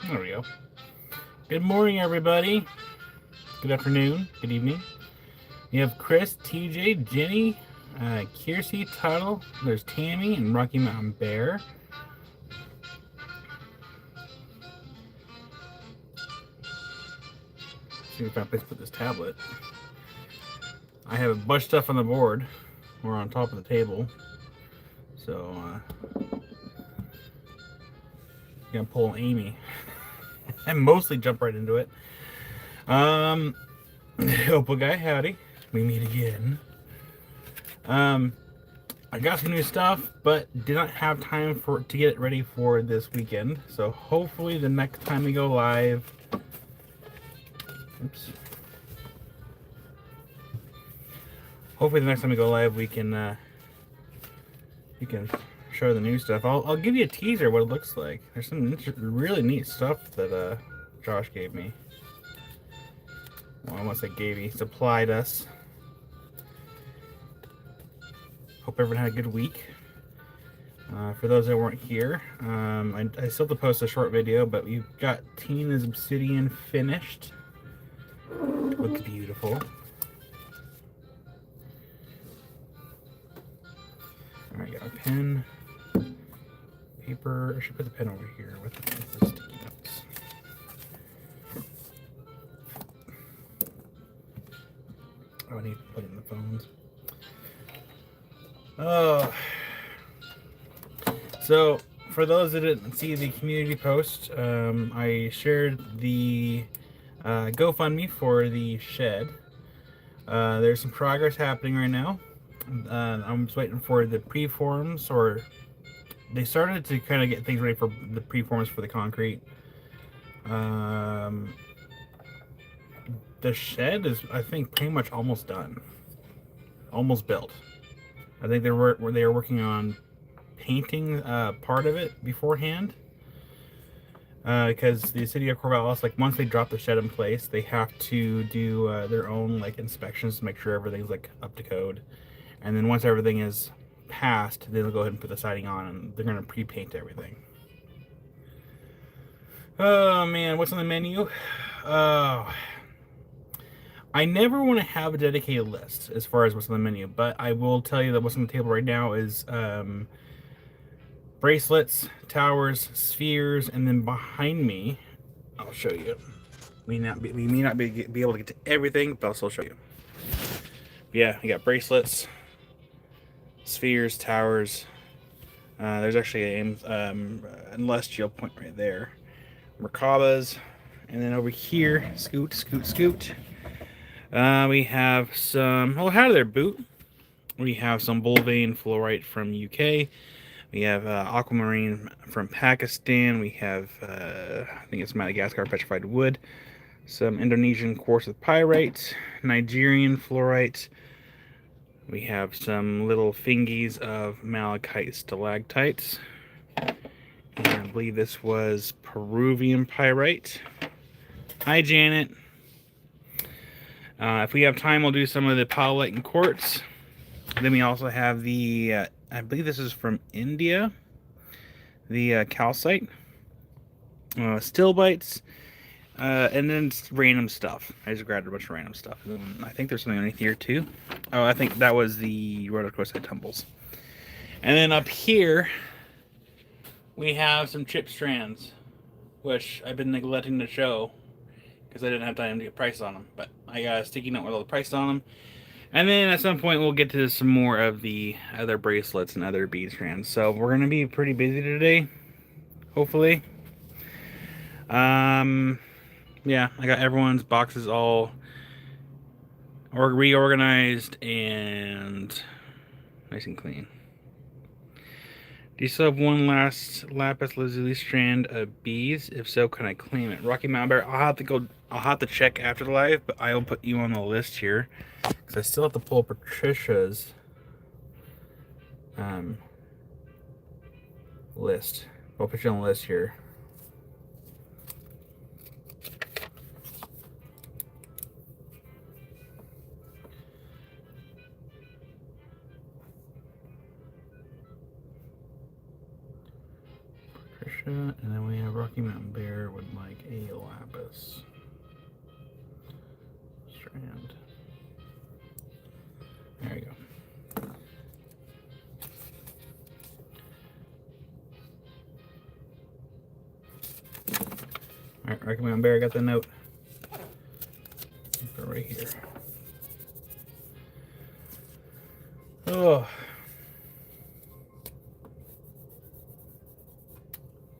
There we go. Good morning, everybody. Good afternoon. Good evening. You have Chris, TJ, Jenny, Kiersey, Tuttle. There's Tammy and Rocky Mountain Bear. See if I place to put this tablet. I have a bunch of stuff on the board. We're on top of the table. So, gonna pull Amy. And mostly jump right into it. Opal guy, howdy. We meet again. I got some new stuff, but did not have time to get it ready for this weekend. So hopefully the next time we go live, hopefully the next time we go live, we can show the new stuff. I'll give you a teaser what it looks like. There's some really neat stuff that Josh gave me. Well, I almost say gave, he supplied us. Hope everyone had a good week. For those that weren't here, I still have to post a short video, but we've got Tina's Obsidian finished. Looks beautiful. Alright, got a pen, paper. I should put the pen over here with the sticky notes. Oh, I need to put in the phones. Oh. So, for those that didn't see the community post, I shared the GoFundMe for the shed. There's some progress happening right now. I'm just waiting for the preforms, or they started to kind of get things ready for the preforms for the concrete. The shed is, I think, pretty much almost done, almost built. I think they were working on painting part of it beforehand, because the city of Corvallis, like, once they drop the shed in place, they have to do their own like inspections to make sure everything's like up to code, and then once everything is passed, then they'll go ahead and put the siding on, and they're going to pre-paint everything. Oh man, what's on the menu? I never want to have a dedicated list as far as what's on the menu, but I will tell you that what's on the table right now is bracelets, towers, spheres, and then behind me, I'll show you. We may not be able to get to everything, but I'll still show you. Yeah, we got bracelets, spheres, towers. There's actually a celestial point right there. Merkabas, and then over here, scoot. We have some, oh, how there, boot. We have some Bulvane fluorite from UK. We have aquamarine from Pakistan. We have, I think it's Madagascar petrified wood. Some Indonesian quartz with pyrite. Nigerian fluorite. We have some little fingies of malachite stalactites. And I believe this was Peruvian pyrite. Hi, Janet. If we have time, we'll do some of the powellite and quartz. Then we also have the, I believe this is from India, the calcite, stilbites, and then random stuff. I just grabbed a bunch of random stuff. And then I think there's something underneath here too. Oh, I think that was the rhodochrosite tumbles. And then up here, we have some chip strands, which I've been neglecting to show because I didn't have time to get prices on them. But I got a sticky note with all the prices on them. And then at some point we'll get to some more of the other bracelets and other bead strands. So we're going to be pretty busy today, hopefully. Yeah, I got everyone's boxes all reorganized and nice and clean. Do you still have one last lapis lazuli strand of beads? If so, can I claim it? Rocky Mountain Bear, I'll have to check after the live, but I will put you on the list here because I still have to pull Patricia's list. I'll put you on the list here. fuchsia, and then we have Rocky Mountain Bear with like a lapis strand. There you go. Alright, Rocky Mountain Bear, I got the note. Put it right here. Oh.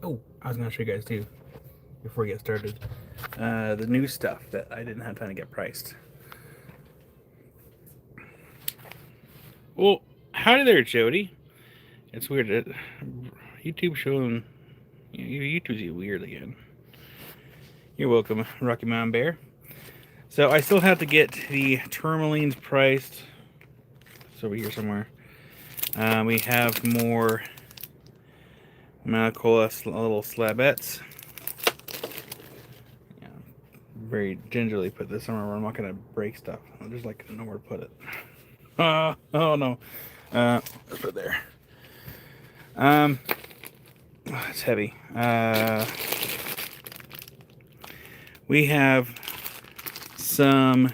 Oh, I was gonna show you guys too, before we get started, the new stuff that I didn't have time to get priced. Well, howdy there, Jody. It's weird that YouTube showing, YouTube's weird again. You're welcome, Rocky Mountain Bear. So I still have to get the tourmalines priced. It's over here somewhere. We have more Malacola little slabettes. Yeah, very gingerly put this somewhere where I'm not gonna break stuff. I just like nowhere to put it. Oh no. Let's put it there. It's heavy. We have some.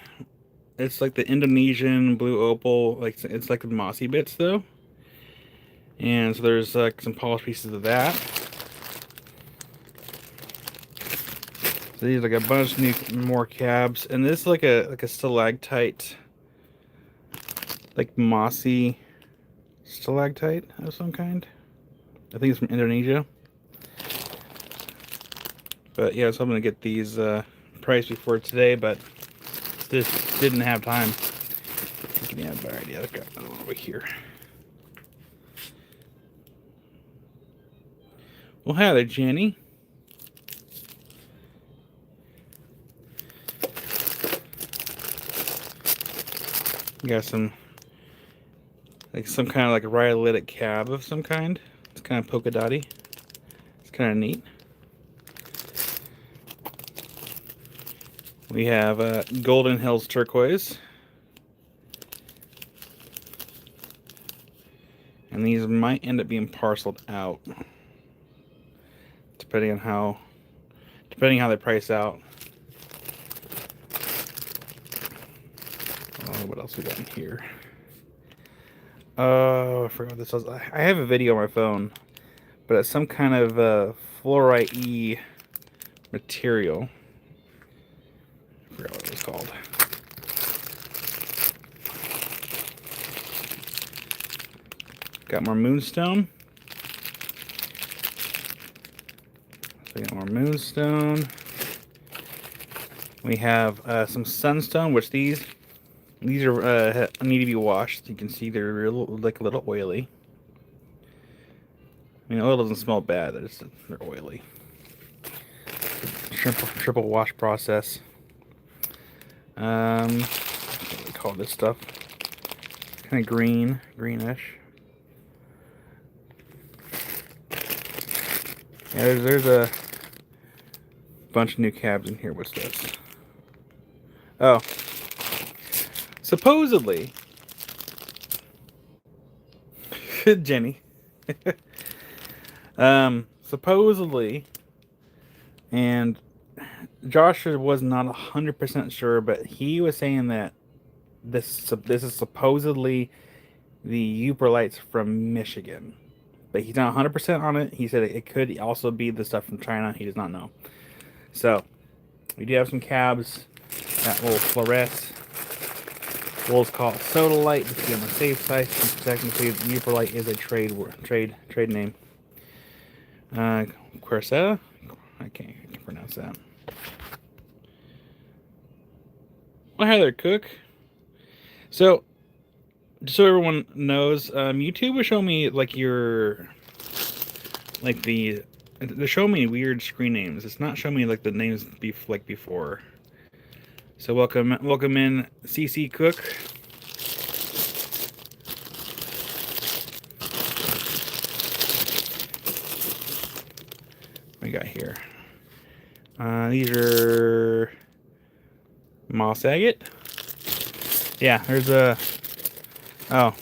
It's like the Indonesian blue opal. Like it's like the mossy bits though. And so there's like some polished pieces of that. So these are like a bunch of more cabs, and this is like a stalactite, like mossy stalactite of some kind. I think it's from Indonesia. But yeah, so I'm gonna get these priced before today, but just didn't have time. Give me a better idea. I've got it over here. Well, hi there, Jenny. Got some kind of like a rhyolitic cab of some kind. It's kind of polka dotty. It's kind of neat. We have Golden Hills turquoise. And these might end up being parceled out. Depending how they price out. Oh, what else we got in here? Oh, I forgot what this was. I have a video on my phone, but it's some kind of fluorite-y material. I forgot what it was called. Got more moonstone. So we got more moonstone. We have some sunstone, which these are need to be washed. You can see they're like a little oily. I mean, oil doesn't smell bad. They're oily. Triple wash process. What do we call this stuff? Kind of greenish. Yeah, there's a bunch of new cabs in here. What's this? Oh, supposedly, Jenny. Supposedly, and Josh was not 100% sure, but he was saying that this is supposedly the Uperlites from Michigan. But he's not 100% on it. He said it could also be the stuff from China. He does not know. So, we do have some cabs that will fluoresce. We'll call it Sodalite to be on the safe side. Technically, Uperlite is a trade name. Querceta? I can't pronounce that. Well, hi there, Cook. So, just so everyone knows, YouTube will show me they're showing me weird screen names. It's not showing me like the names like before. So welcome in CC Cook. What we got here? These are moss agate. Yeah, there's a. Oh.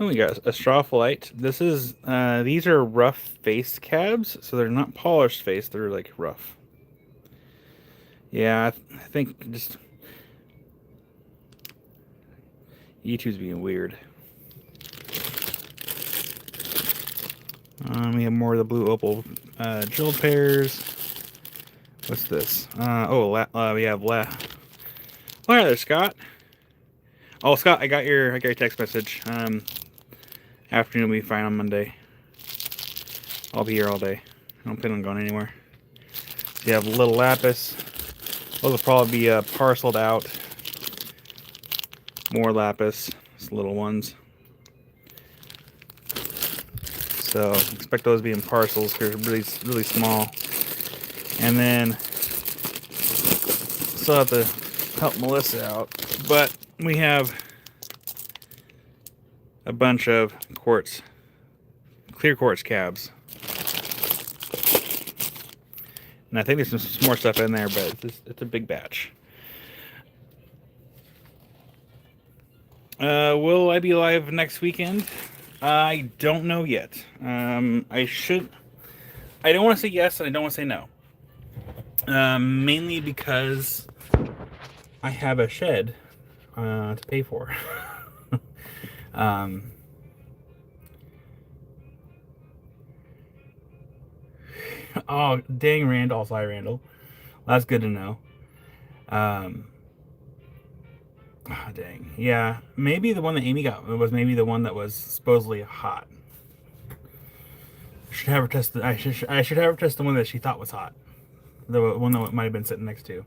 Oh, we got a straw light. This is these are rough face cabs, so they're not polished face. They're like rough. Yeah, I think just YouTube's being weird. We have more of the blue opal jeweled pairs. What's this? We have oh, hi there, Scott. Oh, Scott, I got your text message. Afternoon will be fine on Monday. I'll be here all day. I don't plan on going anywhere. So you have little lapis. Those will probably be parceled out. More lapis, just little ones. So expect those to be in parcels because they're really small. And then still have to help Melissa out, but we have a bunch of clear quartz cabs. And I think there's some more stuff in there, but it's a big batch. Will I be live next weekend? I don't know yet. I should. I don't want to say yes, and I don't want to say no. Mainly because I have a shed to pay for. Oh, dang, Randall. Sorry, Randall. That's good to know. Oh, dang. Yeah, maybe the one that Amy got was maybe the one that was supposedly hot. I should have her test I should have her test the one that she thought was hot. The one that might have been sitting next to.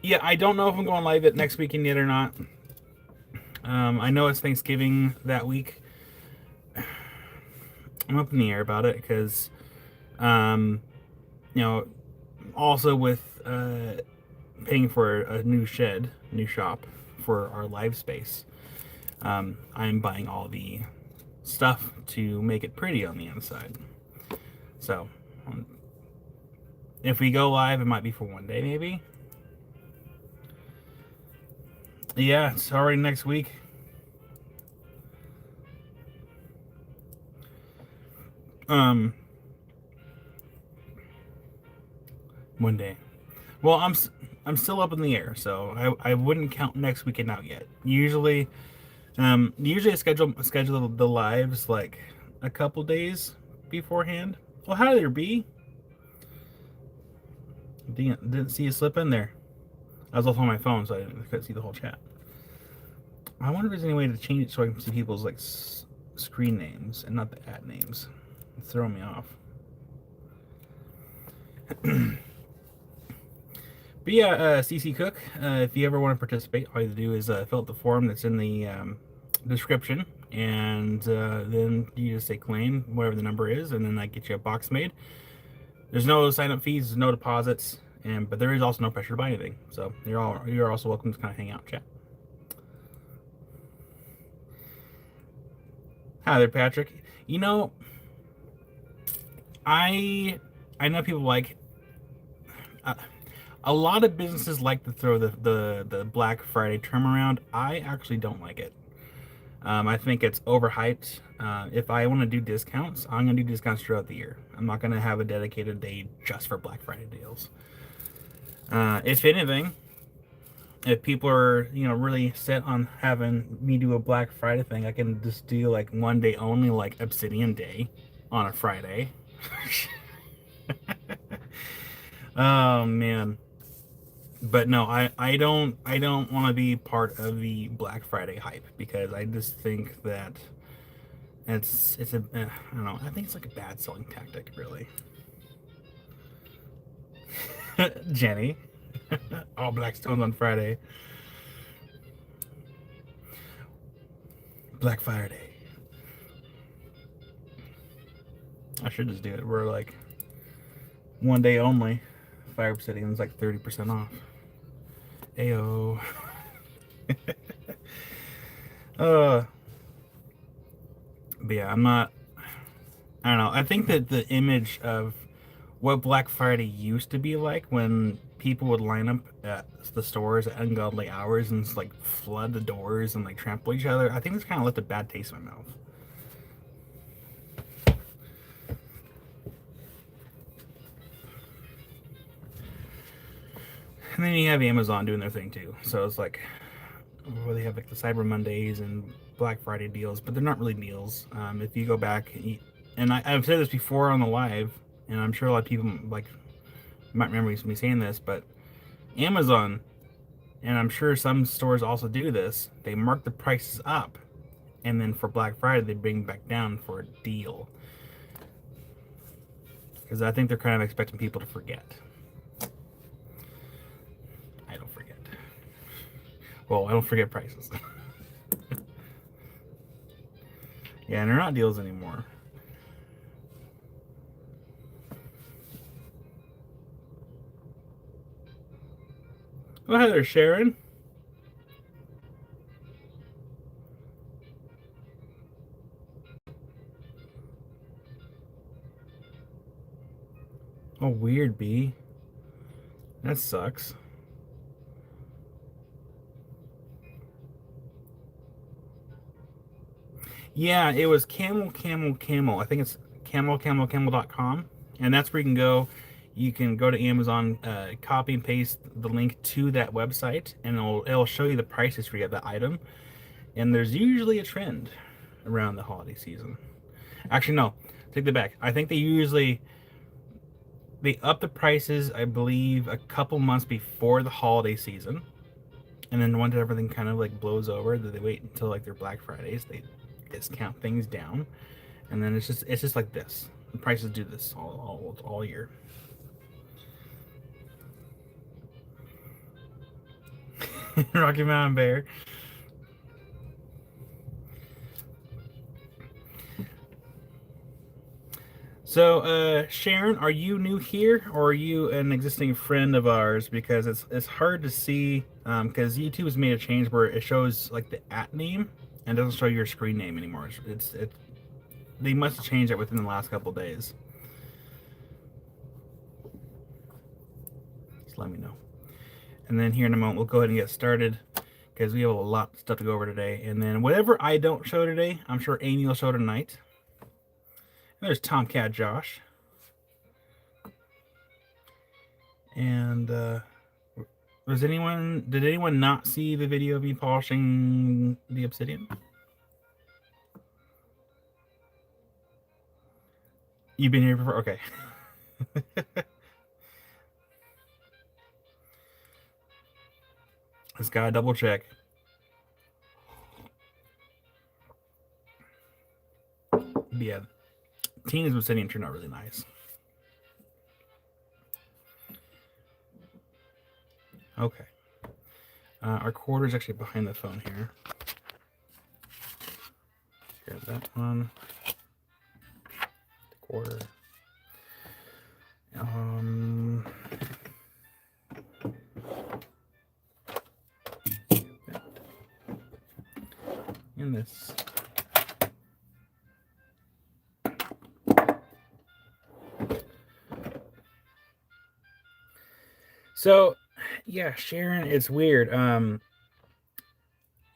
Yeah, I don't know if I'm going live next weekend yet or not. I know it's Thanksgiving that week. I'm up in the air about it because, you know, also with paying for a new shop for our live space, I'm buying all the stuff to make it pretty on the inside. So, if we go live, it might be for one day, maybe. Yeah, it's already next week. One day. Well, I'm still up in the air, so I wouldn't count next weekend out yet. Usually I schedule the lives like a couple days beforehand. Well, hi there, B. Didn't see you slip in there. I was off on my phone, so I couldn't see the whole chat. I wonder if there's any way to change it so I can see people's like screen names and not the at names. It's throwing me off. But yeah, CC Cook, if you ever want to participate, all you have to do is fill out the form that's in the description, and then you just say claim whatever the number is, and then I get you a box made. There's no sign-up fees, there's no deposits, but there is also no pressure to buy anything. So you're also welcome to kind of hang out and chat. Hi there, Patrick. You know, I know people like. A lot of businesses like to throw the Black Friday term around. I actually don't like it. I think it's overhyped. If I want to do discounts, I'm going to do discounts throughout the year. I'm not going to have a dedicated day just for Black Friday deals. If anything, if people are really set on having me do a Black Friday thing, I can just do like one day only, like Obsidian Day on a Friday. Oh man. But no, I don't want to be part of the Black Friday hype because I just think that it's a I don't know, I think it's like a bad selling tactic, really. Jenny, all black stones on Friday. Black Friday. I should just do it. We're like one day only. Fire Obsidian's like 30% off. Ayo. But yeah, I don't know. I think that the image of what Black Friday used to be like when people would line up at the stores at ungodly hours and just, like, flood the doors and, like, trample each other. I think this kind of left a bad taste in my mouth. And then you have Amazon doing their thing too. So it's like, well, they have like the Cyber Mondays and Black Friday deals, but they're not really deals. If you go back, and I've said this before on the live, and I'm sure a lot of people like might remember me saying this, but Amazon, and I'm sure some stores also do this, they mark the prices up, and then for Black Friday they bring back down for a deal. Because I think they're kind of expecting people to forget. I don't forget. Well, I don't forget prices. Yeah, and they're not deals anymore. Oh, hi there, Sharon. Oh, weird, B. That sucks. Yeah, it was camel, camel, camel. I think it's camel.com. And that's where you can go. You can go to Amazon, copy and paste the link to that website, and it'll show you the prices for that item. And there's usually a trend around the holiday season. Actually, no, take that back. I think they up the prices, I believe, a couple months before the holiday season. And then once everything kind of like blows over, they wait until like their Black Fridays. They discount things down, and then it's just like this. The prices do this all year. Rocky Mountain Bear. So, Sharon, are you new here, or are you an existing friend of ours? Because it's hard to see, because YouTube has made a change where it shows like the @ name and doesn't show your screen name anymore. They must have changed it within the last couple days. Just let me know. And then here in a moment, we'll go ahead and get started because we have a lot of stuff to go over today. And then whatever I don't show today, I'm sure Amy will show tonight. And there's Tomcat Josh. And did anyone not see the video of me polishing the obsidian? You've been here before? Okay. Just gotta double check. Yeah, Tina's obsidian turned out really nice. Okay. Our quarter's actually behind the phone here. Grab that one. The quarter. In this. So, yeah, Sharon, it's weird.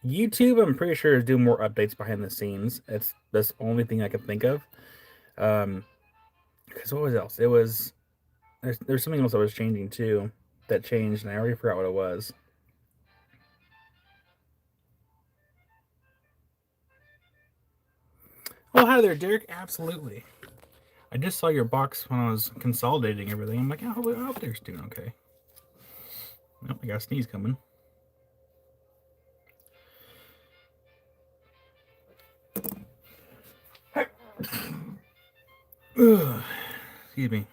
YouTube, I'm pretty sure, is doing more updates behind the scenes. That's the only thing I can think of. Because what was else? It was there's something else that was changing too. That changed, and I already forgot what it was. Oh, hi there, Derek. Absolutely. I just saw your box when I was consolidating everything. I'm like, oh, I hope Derek's doing okay. Oh, I got a sneeze coming. Excuse me.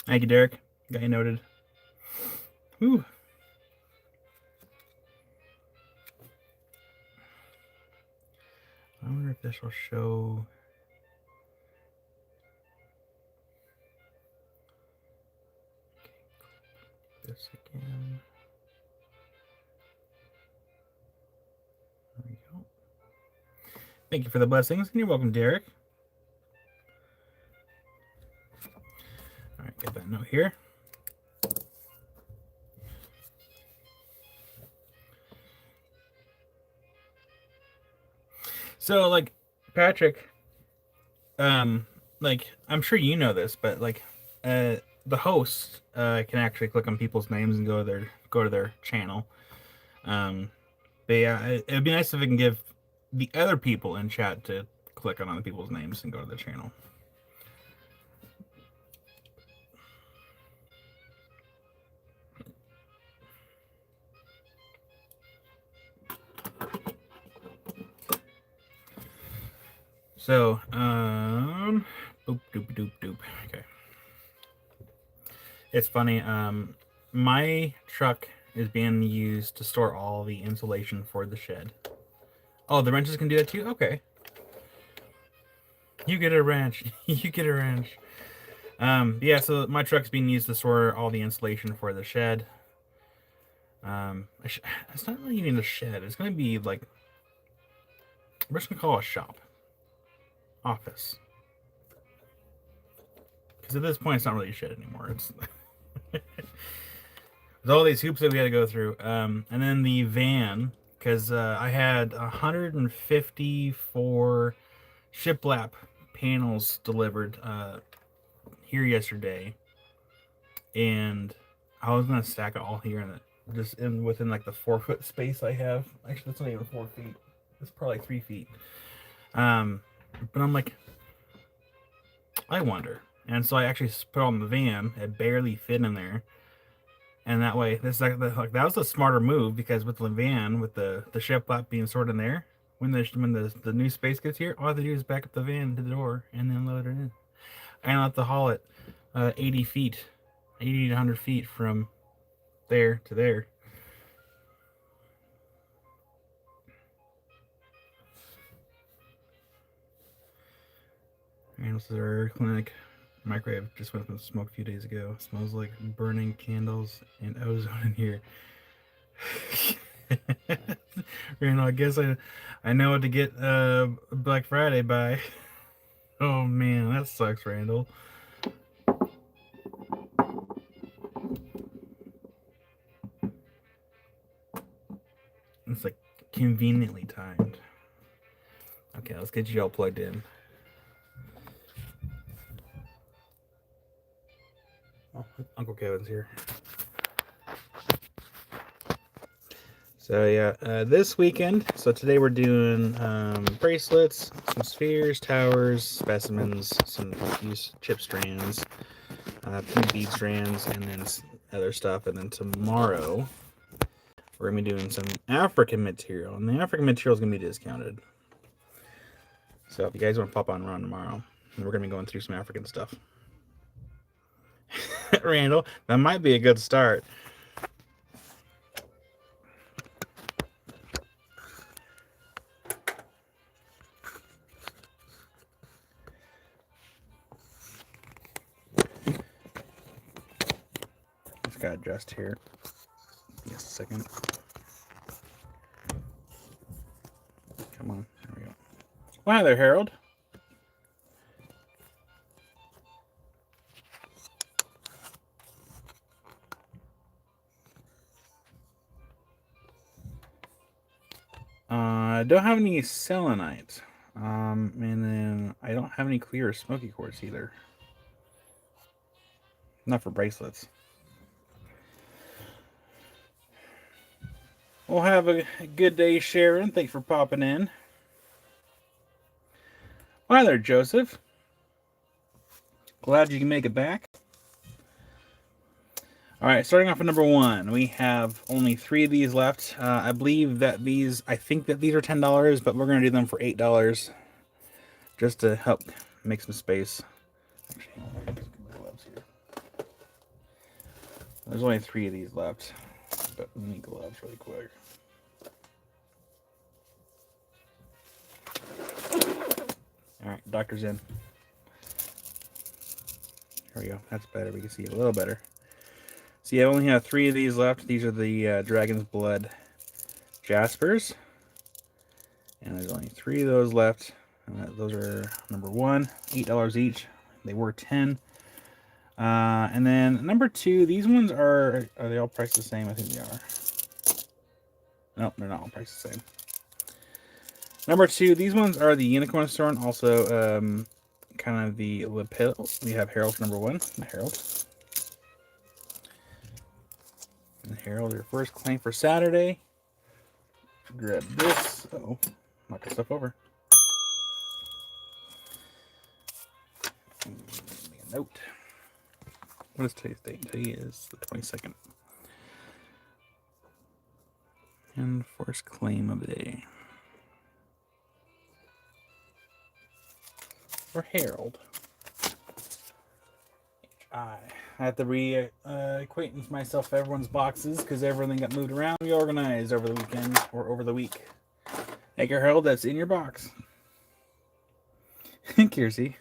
Thank you, Derek. Got you noted. Ooh. I wonder if this will show. Okay, this again. There we go. Thank you for the blessings, and you're welcome, Derek. Get that note here. So, like, Patrick, like, I'm sure you know this, but like, the host can actually click on people's names and go to their channel. But yeah, it'd be nice if we can give the other people in chat to click on other people's names and go to the channel. So, boop, doop, doop, doop. Okay. It's funny. My truck is being used to store all the insulation for the shed. Oh, the wrenches can do that too? Okay. You get a wrench. You get a wrench. Yeah, so my truck's being used to store all the insulation for the shed. It's not really even a shed. It's going to be like, we're just going to call it a shop. Office. Because at this point, it's not really a shed anymore. It's there's all these hoops that we had to go through. And then the van, because I had 154 shiplap panels delivered here yesterday, and I was gonna stack it all here in within like the 4-foot space I have. Actually, that's not even 4 feet. It's probably 3 feet. But I'm like, I wonder, and so I actually put on the van. It barely fit in there. And that way, this like that was a smarter move, because with the van, with the shiplap being stored in there, when the new space gets here, all I have to do is back up the van to the door and then load it in. I don't have to haul it 80 feet, 80 to 100 feet from there to there. And this is our clinic. Microwave just went from smoke a few days ago. Smells like burning candles and ozone in here. Randall, I guess I know what to get Black Friday by. Oh man, that sucks, Randall. It's like conveniently timed. Okay, let's get you all plugged in. Oh, Uncle Kevin's here. So yeah, this weekend, so today we're doing bracelets, some spheres, towers, specimens, some chip strands, pink bead strands, and then other stuff. And then tomorrow, we're going to be doing some African material. And the African material is going to be discounted. So if you guys want to pop on around tomorrow, we're going to be going through some African stuff. Randall, that might be a good start. Just got to adjust here. Just a second. Come on. There we go. Well, hi there, Harold. I don't have any selenite. And then I don't have any clear smoky quartz either. Not for bracelets. We'll have a good day, Sharon. Thanks for popping in. Hi there, Joseph. Glad you can make it back. All right, starting off at number 1, we have only 3 of these left. I think that these are $10, but we're going to do them for $8 just to help make some space. Actually, get my gloves here. There's only 3 of these left, but let me gloves really quick. All right, doctor's in. There we go. That's better. We can see it a little better. See, I only have 3 of these left. These are the Dragon's Blood Jaspers. And there's only 3 of those left. Those are number 1, $8 each. They were 10. And then number 2, these ones are they all priced the same? I think they are. Nope, they're not all priced the same. Number 2, these ones are the Unicorn Stone, also kind of the lapel. We have Herald number 1, the Herald. And Herald, your first claim for Saturday. Grab this. Uh-oh, knock this stuff over. Make a note. What is today's date? Today is the 22nd. And first claim of the day. For Herald. I have to re-acquaintance myself with everyone's boxes because everything got moved around, reorganized over the weekend or over the week. Take your Herald that's in your box. Kiersey.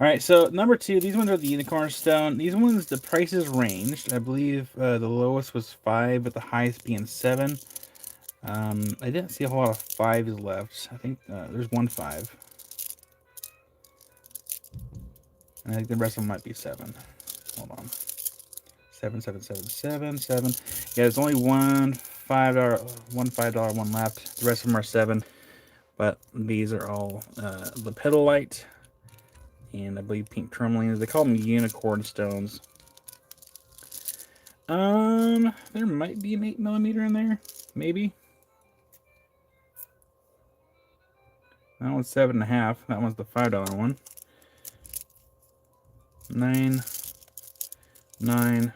Alright, so number 2, these ones are the Unicorn Stone. These ones, the prices ranged. I believe the lowest was 5, but the highest being 7. I didn't see a whole lot of 5s left. I think there's one 5. And I think the rest of them might be 7. Hold on. 7, 7, 7, 7, 7. Yeah, there's only one $5 one left. The rest of them are 7. But these are all lepidolite. And I believe pink tourmalines. They call them unicorn stones. There might be an 8mm in there. Maybe. That one's 7.5. That one's the $5 one. 9, 9,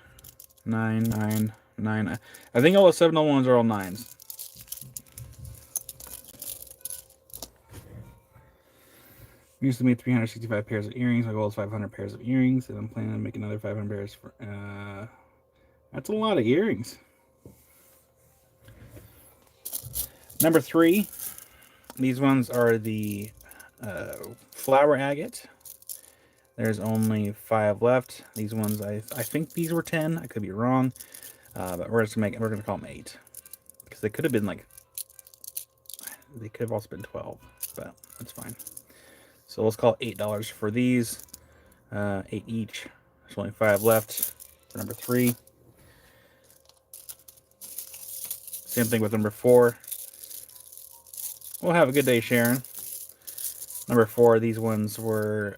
9, 9, 9. I think all the $7 ones are all 9s. Used to make 365 pairs of earrings. My goal is 500 pairs of earrings, and I'm planning to make another 500 pairs. That's a lot of earrings. Number 3, these ones are the flower agate. There's only 5 left. These ones, I think these were 10. I could be wrong, but we're gonna call them 8 because they could have been they could have also been 12, but that's fine. So let's call it $8 for these. 8 each. There's only 5 left for number 3. Same thing with number 4. We'll have a good day, Sharon. Number 4, these ones were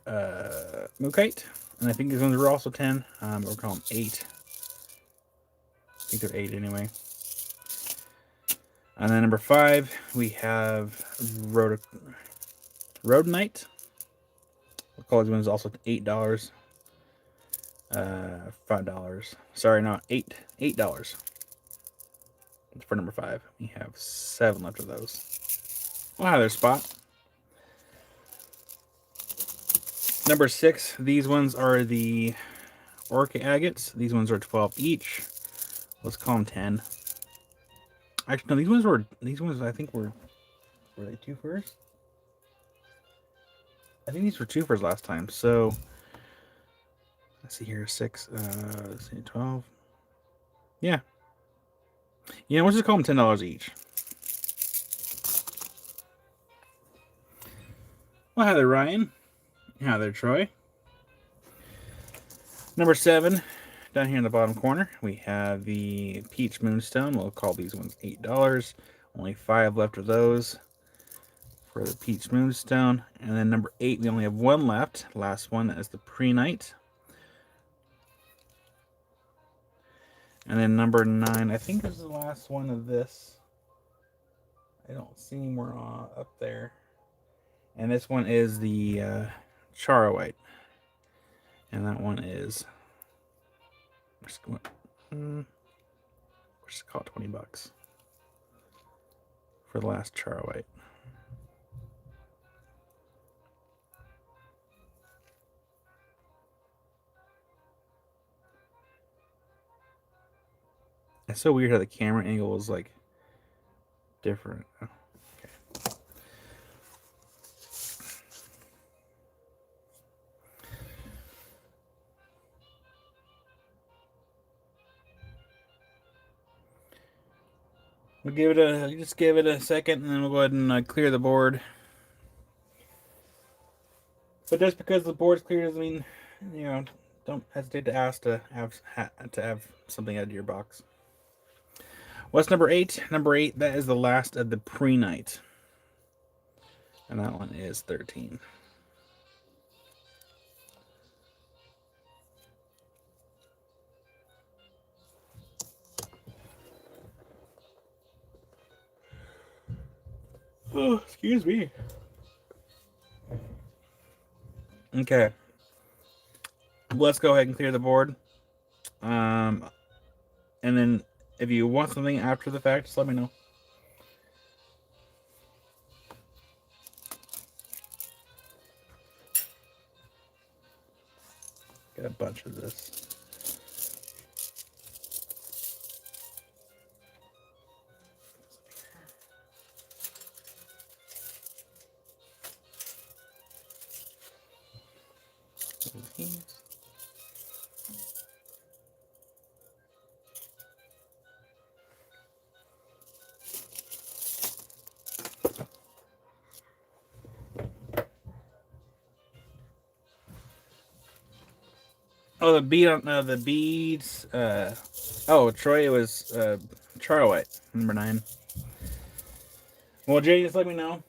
Mookite. And I think these ones were also 10. But we'll call them 8. I think they're 8 anyway. And then number 5, we have Rhodonite. We'll call these ones also $8. $5. Sorry, no, $8. For number 5. We have 7 left of those. We'll have their spot. Number 6, these ones are the Orca agates. These ones are 12 each. Let's call them 10. Actually, no, these ones I think were they 2 first? I think these were 2 first last time. So let's see here, 6, let's see, 12. Yeah. Yeah, we'll just call them $10 each. Well, hi there, Ryan. Hi there, Troy. Number 7, down here in the bottom corner, we have the Peach Moonstone. We'll call these ones $8. Only 5 left of those for the Peach Moonstone. And then number 8, we only have 1 left. Last one is the Pre-Night. And then number 9, I think this is the last one of this. I don't see any more up there. And this one is the Charoite. And that one is, let's just call it $20 for the last Charoite. It's so weird how the camera angle is like different. Oh, okay. We'll just give it a second, and then we'll go ahead and clear the board. But just because the board's clear doesn't mean, don't hesitate to ask to have something out of your box. What's number 8? Number 8, that is the last of the pre-night. And that one is 13. Oh, excuse me. Okay. Let's go ahead and clear the board. And then if you want something after the fact, just let me know. Got a bunch of this. Oh, the bead on the beads. Troy, it was Charlie White, number 9. Well, Jay, just let me know.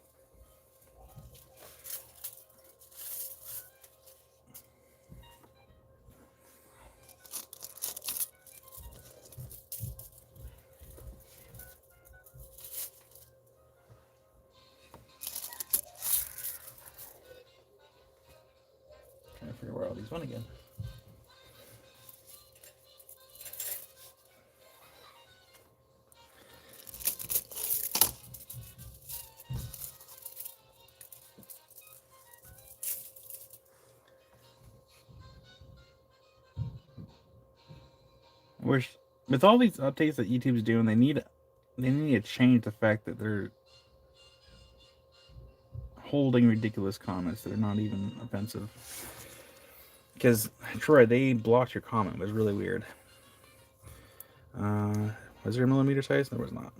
Trying to figure out where all these went again. With all these updates that YouTube's doing, they need to change the fact that they're holding ridiculous comments that are not even offensive. Because Troy, they blocked your comment. It was really weird. Was there a millimeter size? There was not.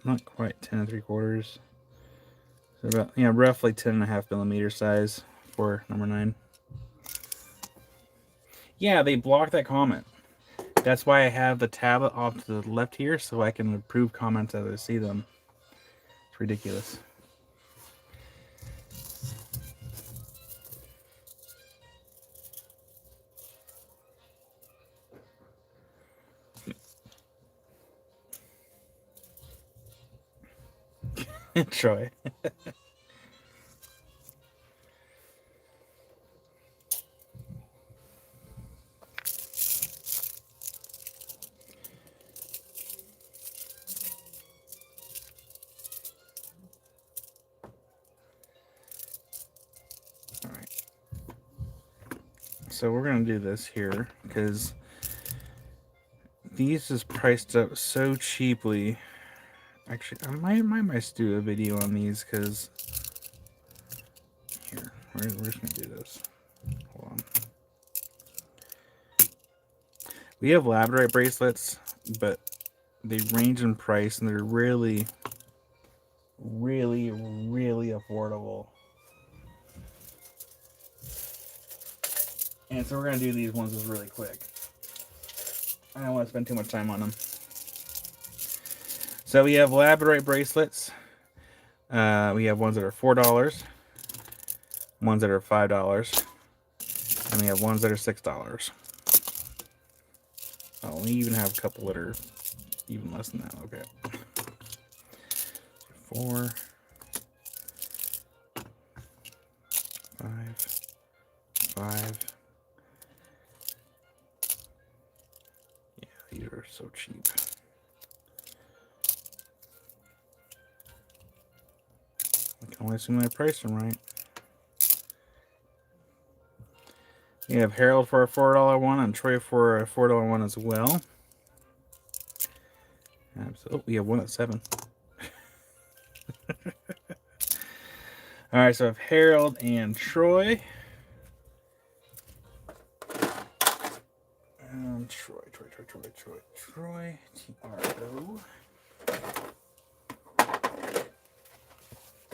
Not quite 10 3/4. So about roughly 10.5 millimeter size for number 9. Yeah, they blocked that comment. That's why I have the tablet off to the left here, so I can approve comments as I see them. It's ridiculous. Troy. So we're going to do this here because these is priced up so cheaply. Actually, I might do a video on these because here, we're just going to do this. Hold on. We have labradorite bracelets, but they range in price and they're really, really, really affordable. And so we're going to do these ones just really quick. I don't want to spend too much time on them. So we have labradorite bracelets. We have ones that are $4, ones that are $5, and we have ones that are $6. Oh, we even have a couple that are even less than that. Okay. 4, 5. Yeah, these are so cheap. I can only assume I priced them right. We have Harold for a $4 one and Troy for a $4 one as well. Oh, we have one at 7. All right, so I have Harold and Troy. Troy, R-O.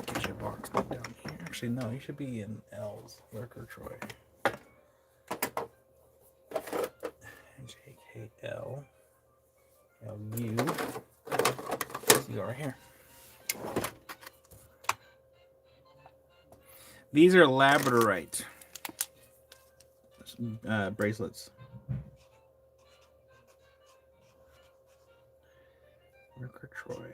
Get your box down here. Actually, no, you should be in L's. Lurker Troy. J-K-L. L-U. You go right here. These are labradorite bracelets. Lurker Troy.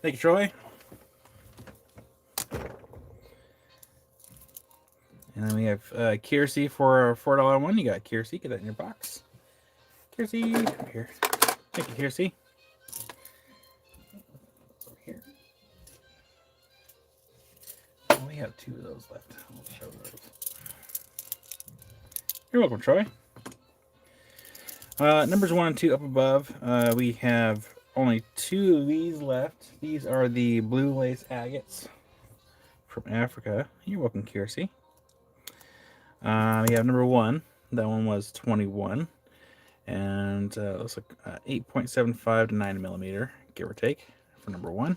Thank you, Troy. And then we have Kiersey for a $4 one. You got Kiersey. Get that in your box. Kiersey. Over here. Thank you, Kiersey. Over here. I only have 2 of those left. I'll show those. You're welcome, Troy. Numbers 1 and 2 up above. We have only 2 of these left. These are the blue lace agates from Africa. You're welcome, Kiersey. We have number 1. That one was 21. And looks like 8.75 to 9mm, give or take, for number 1.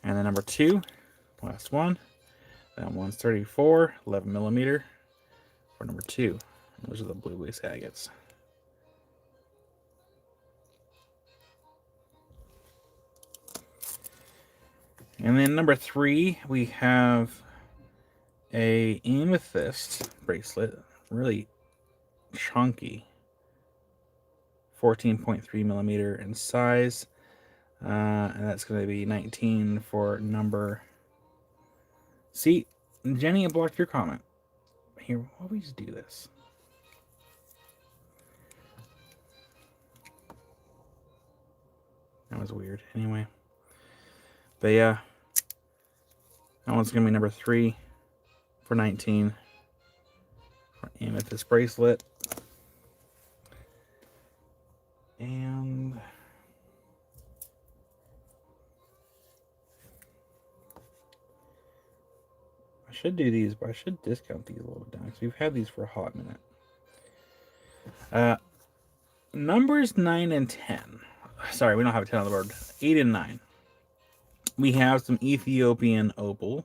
And then number 2, last one. That one's 34, 11mm for number 2. Those are the blue lace agates. And then number 3, we have a amethyst bracelet, really chunky, 14.3mm in size, and that's going to be 19 for number. See, Jenny, I blocked your comment. Here, we'll always do this. That was weird. Anyway, but yeah, that one's going to be number 3 for 19 for amethyst bracelet. And I should do these, but I should discount these a little bit down because we've had these for a hot minute. Numbers 9 and 10. Sorry, we don't have a 10 on the board. 8 and 9. We have some Ethiopian opal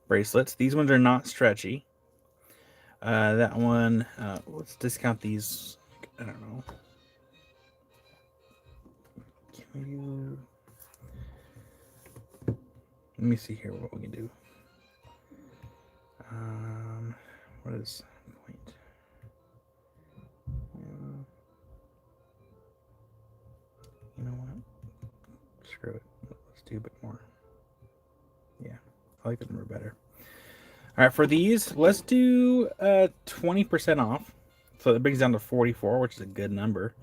bracelets. These ones are not stretchy. That one, let's discount these. I don't know. Let me see here what we can do. What is point? You know what? Screw it. Let's do a bit more. Yeah, I like the number better. All right, for these, let's do 20% off. So that brings down to 44, which is a good number.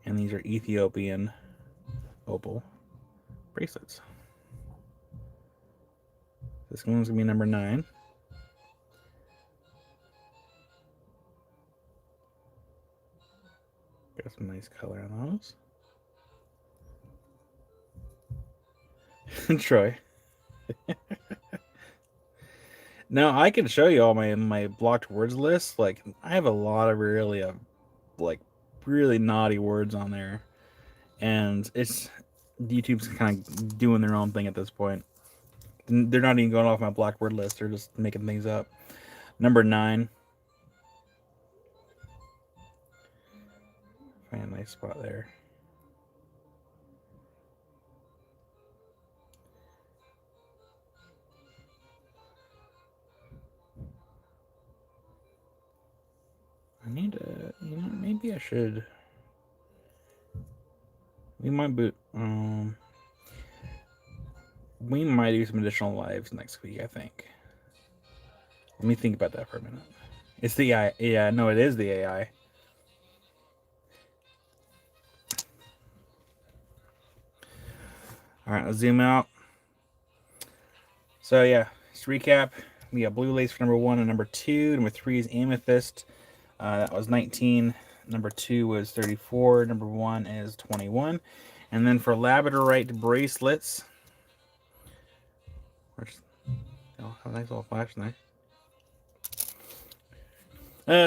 And these are Ethiopian opal bracelets. This one's going to be number 9. Got some nice color on those. Troy. Now, I can show you all my blocked words list. Like, I have a lot of really naughty words on there. And it's YouTube's kind of doing their own thing at this point. They're not even going off my blocked word list. They're just making things up. Number 9. Find a nice spot there. I need to, maybe I should. We might do some additional lives next week, I think. Let me think about that for a minute. It's the AI. Yeah, no, it is the AI. All right, let's zoom out. So yeah, just recap. We got blue lace for number 1 and number 2. Number 3 is amethyst. That was 19. Number 2 was 34. Number 1 is 21. And then for labradorite bracelets, oh, have a nice little flash, nice.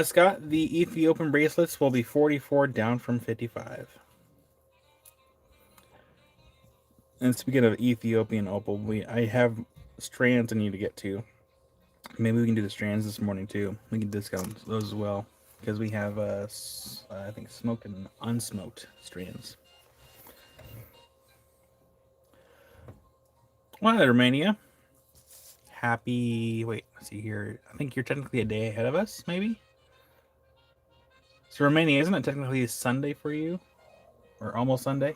Scott, the Ethiopian bracelets will be 44 down from 55. And speaking of Ethiopian opal, I have strands I need to get to. Maybe we can do the strands this morning too. We can discount those as well because we have I think smoked and unsmoked strands. Well, Romania. Happy. Wait, let's see here. I think you're technically a day ahead of us, maybe. So Romania, isn't it technically Sunday for you, or almost Sunday?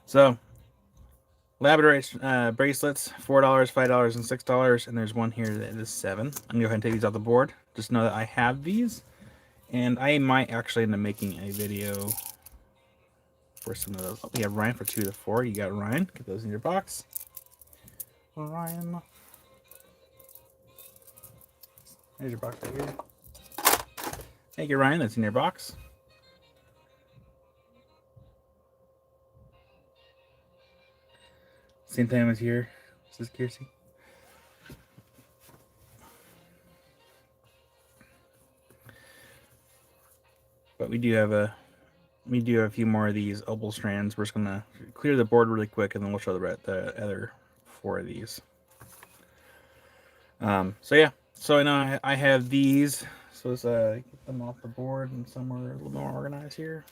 So Labradorite bracelets, $4, $5, and $6, and there's one here that is $7. I'm gonna go ahead and take these off the board. Just know that I have these, and I might actually end up making a video for some of those. Oh, we have Ryan for 2 to 4. You got Ryan. Get those in your box. Ryan, there's your box right here. Thank you, Ryan. That's in your box. Same time as here. This is Kiersey. But we do have a few more of these opal strands. We're just gonna clear the board really quick, and then we'll show the other 4 of these. So yeah. So I know I have these. So let's get them off the board and somewhere a little more organized here.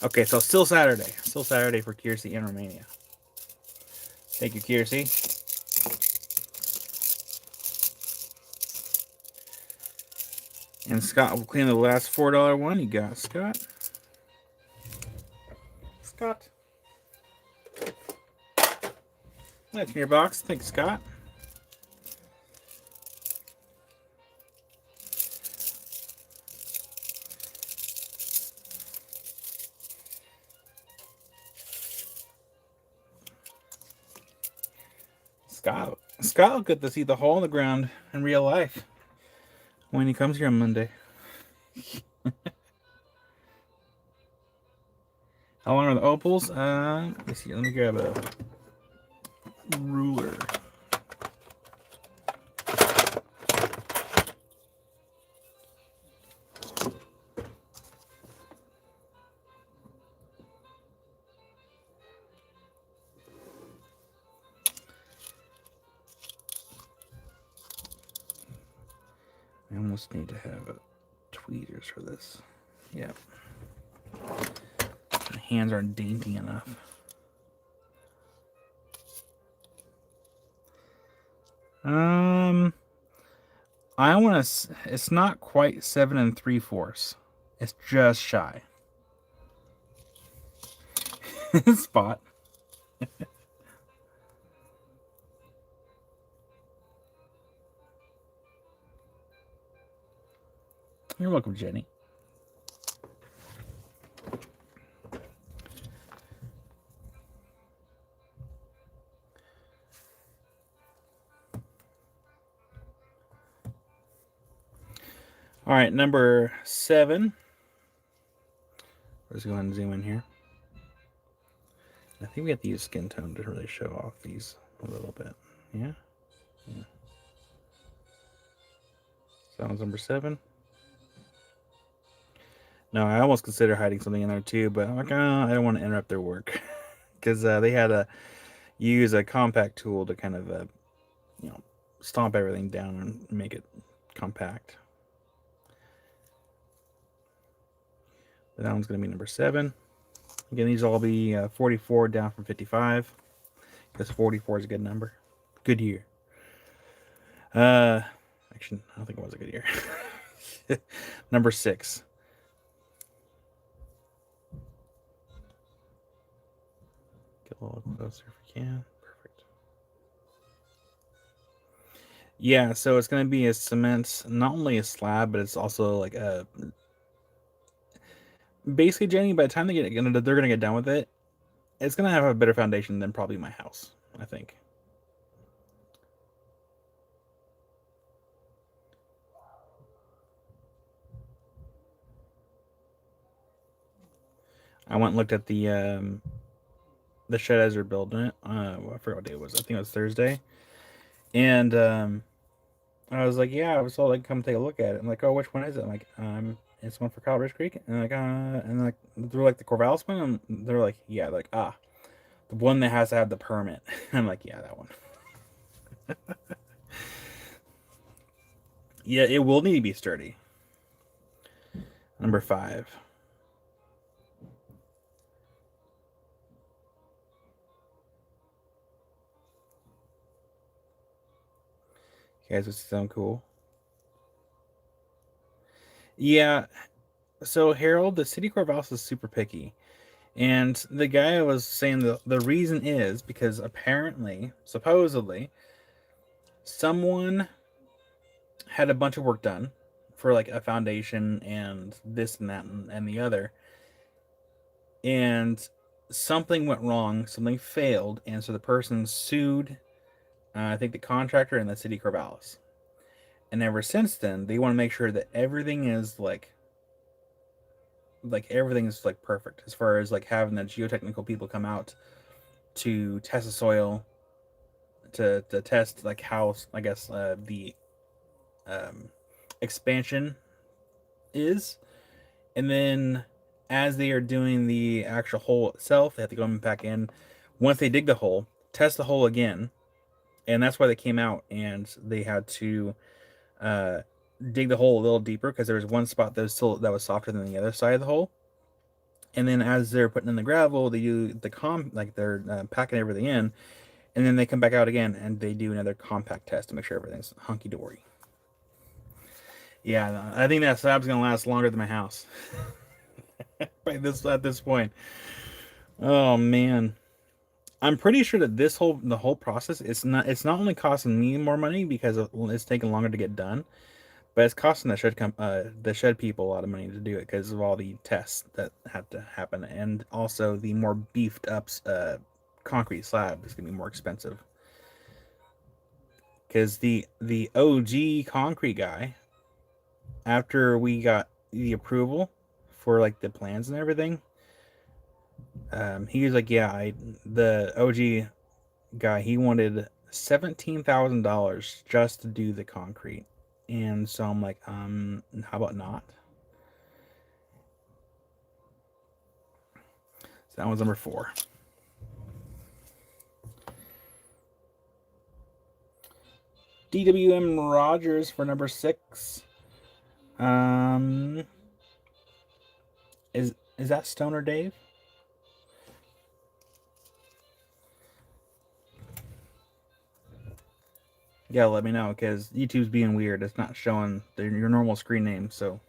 Okay, so still Saturday. Still Saturday for Kiersey in Romania. Thank you, Kiersey. And Scott will clean the last $4 one. You got Scott. Scott. That's in your box. Thanks, Scott. Scott will get to see the hole in the ground in real life when he comes here on Monday. How long are the opals? Let's see. Let me grab a ruler. I almost need to have tweezers for this. Yep. My hands aren't dainty enough. I want to. It's not quite 7 3/4. It's just shy. Spot. You're welcome, Jenny. All right, number 7. Let's go ahead and zoom in here. I think we have to use skin tone to really show off these a little bit. Yeah? Yeah. So that was number 7. No, I almost consider hiding something in there too, but I'm like, I don't want to interrupt their work. Because they had to use a compact tool to kind of, stomp everything down and make it compact. But that one's going to be number 7. Again, these will all be 44 down from 55. Because 44 is a good number. Good year. Actually, I don't think it was a good year. Number 6. Get a little closer if we can. Perfect. Yeah, so it's going to be a cement, not only a slab, but it's also like a... Basically, Jenny, by the time they're going to get done with it, it's going to have a better foundation than probably my house, I think. I went and looked at the the shed as they're building it. Well, I forgot what day it was. I think it was Thursday. And I was like, yeah, I was told I'd come take a look at it. I'm like, oh, which one is it? I'm like, it's one for Calaveras Creek. And like, and like they're like the Corvallis one. And they're like, yeah, like the one that has to have the permit. I'm like, yeah, that one. Yeah, it will need to be sturdy. Number 5. You guys would sound cool. Yeah. So Harold, the city Corvallis is super picky. And the guy was saying the reason is because apparently, supposedly, someone had a bunch of work done for like a foundation and this and that and the other. And something went wrong, something failed, and so the person sued, I think, the contractor and the city Corvallis. And ever since then, they want to make sure that everything is like everything is like perfect as far as like having the geotechnical people come out to test the soil, to test like how I guess the um, expansion is, and then as they are doing the actual hole itself, they have to go back in. Once they dig the hole, test the hole again, and that's why they came out and they had to uh, dig the hole a little deeper because there was one spot that was softer than the other side of the hole. And then as they're putting in the gravel, they do the like they're packing everything in, and then they come back out again and they do another compact test to make sure everything's hunky dory. Yeah, I think that slab's gonna last longer than my house. At this point. Oh man, I'm pretty sure that the whole process it's not only costing me more money because it's taking longer to get done, but it's costing the shed people a lot of money to do it because of all the tests that have to happen, and also the more beefed up concrete slab is gonna be more expensive because the OG concrete guy, after we got the approval for like the plans and everything, he was like, yeah, the OG guy, he wanted $17,000 just to do the concrete, and so I'm like, how about not? So that was number 4. DWM Rogers for number 6. Um, is that Stoner Dave? Yeah, let me know because YouTube's being weird. It's not showing your normal screen name, so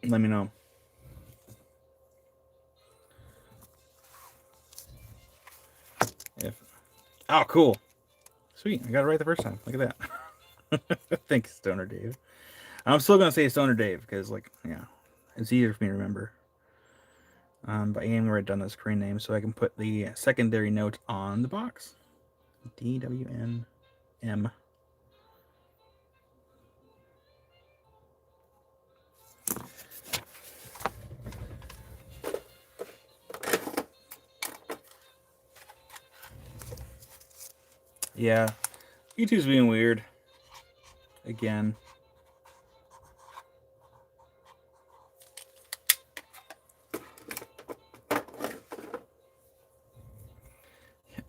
let me know. If oh, cool, sweet, I got it right the first time. Look at that. Thanks, Stoner Dave. I'm still gonna say Stoner Dave because, like, yeah, it's easier for me to remember. But I am gonna write down the screen name so I can put the secondary note on the box. DWNM. Yeah, YouTube's being weird again.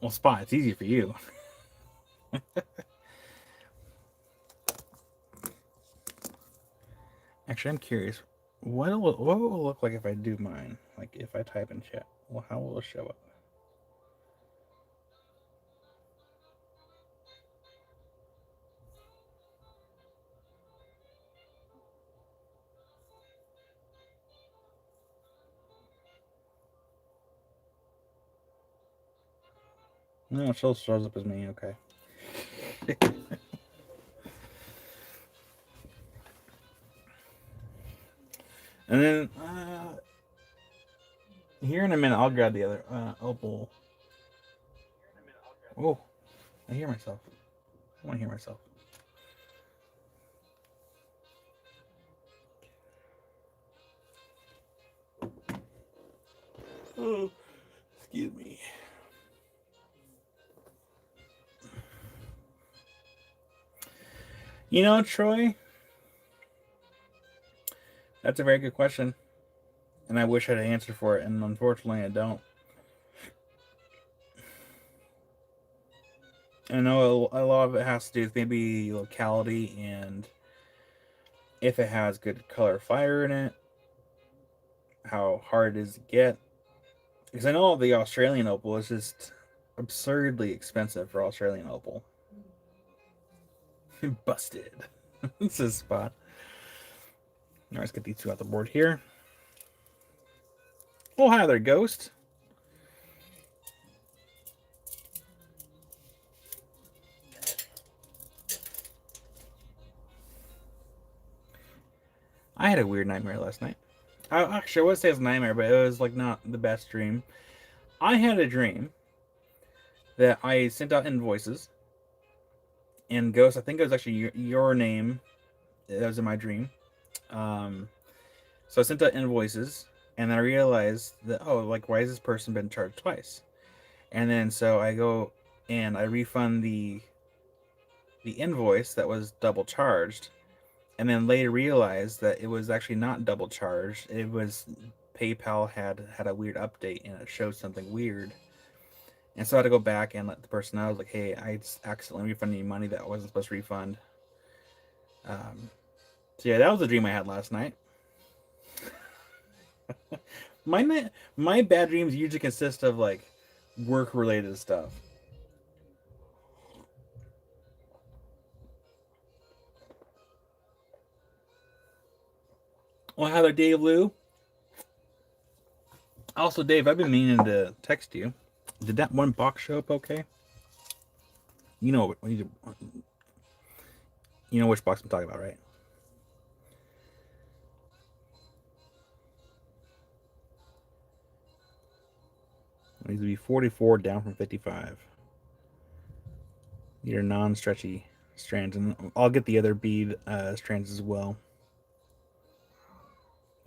Well, Spot, it's easy for you. Actually, I'm curious. What will it look like if I do mine? Like if I type in chat, well, how will it show up? No, it still shows up as me. Okay. And then here in a minute, I'll grab the other opal. Oh, I hear myself. I want to hear myself. Oh, excuse me. You know, Troy, that's a very good question. And I wish I had an answer for it, and unfortunately I don't. I know a lot of it has to do with maybe locality and if it has good color fire in it, how hard it is to get. Because I know the Australian opal is just absurdly expensive for Australian opal. Busted. This is a spot. All right, let's get these two out the board here. Oh, hi there, Ghost. I had a weird nightmare last night. Actually, I would say it's a nightmare, but it was like not the best dream. I had a dream that I sent out invoices, and Ghost, I think it was actually your name that was in my dream. Um, so I sent out invoices, and then I realized that, oh, like, why has this person been charged twice? And then so I go and I refund the invoice that was double charged, and then later realized that it was actually not double charged. It was PayPal had a weird update and it showed something weird. And so I had to go back and let the person know, I was like, hey, I just accidentally refunded you money that I wasn't supposed to refund. So yeah, that was the dream I had last night. My bad dreams usually consist of like work related stuff. Well, hi there, Dave Lou. Also, Dave, I've been meaning to text you. Did that one box show up okay? You know, you know which box I'm talking about, right? It needs to be 44 down from 55. These are non-stretchy strands, and I'll get the other bead strands as well.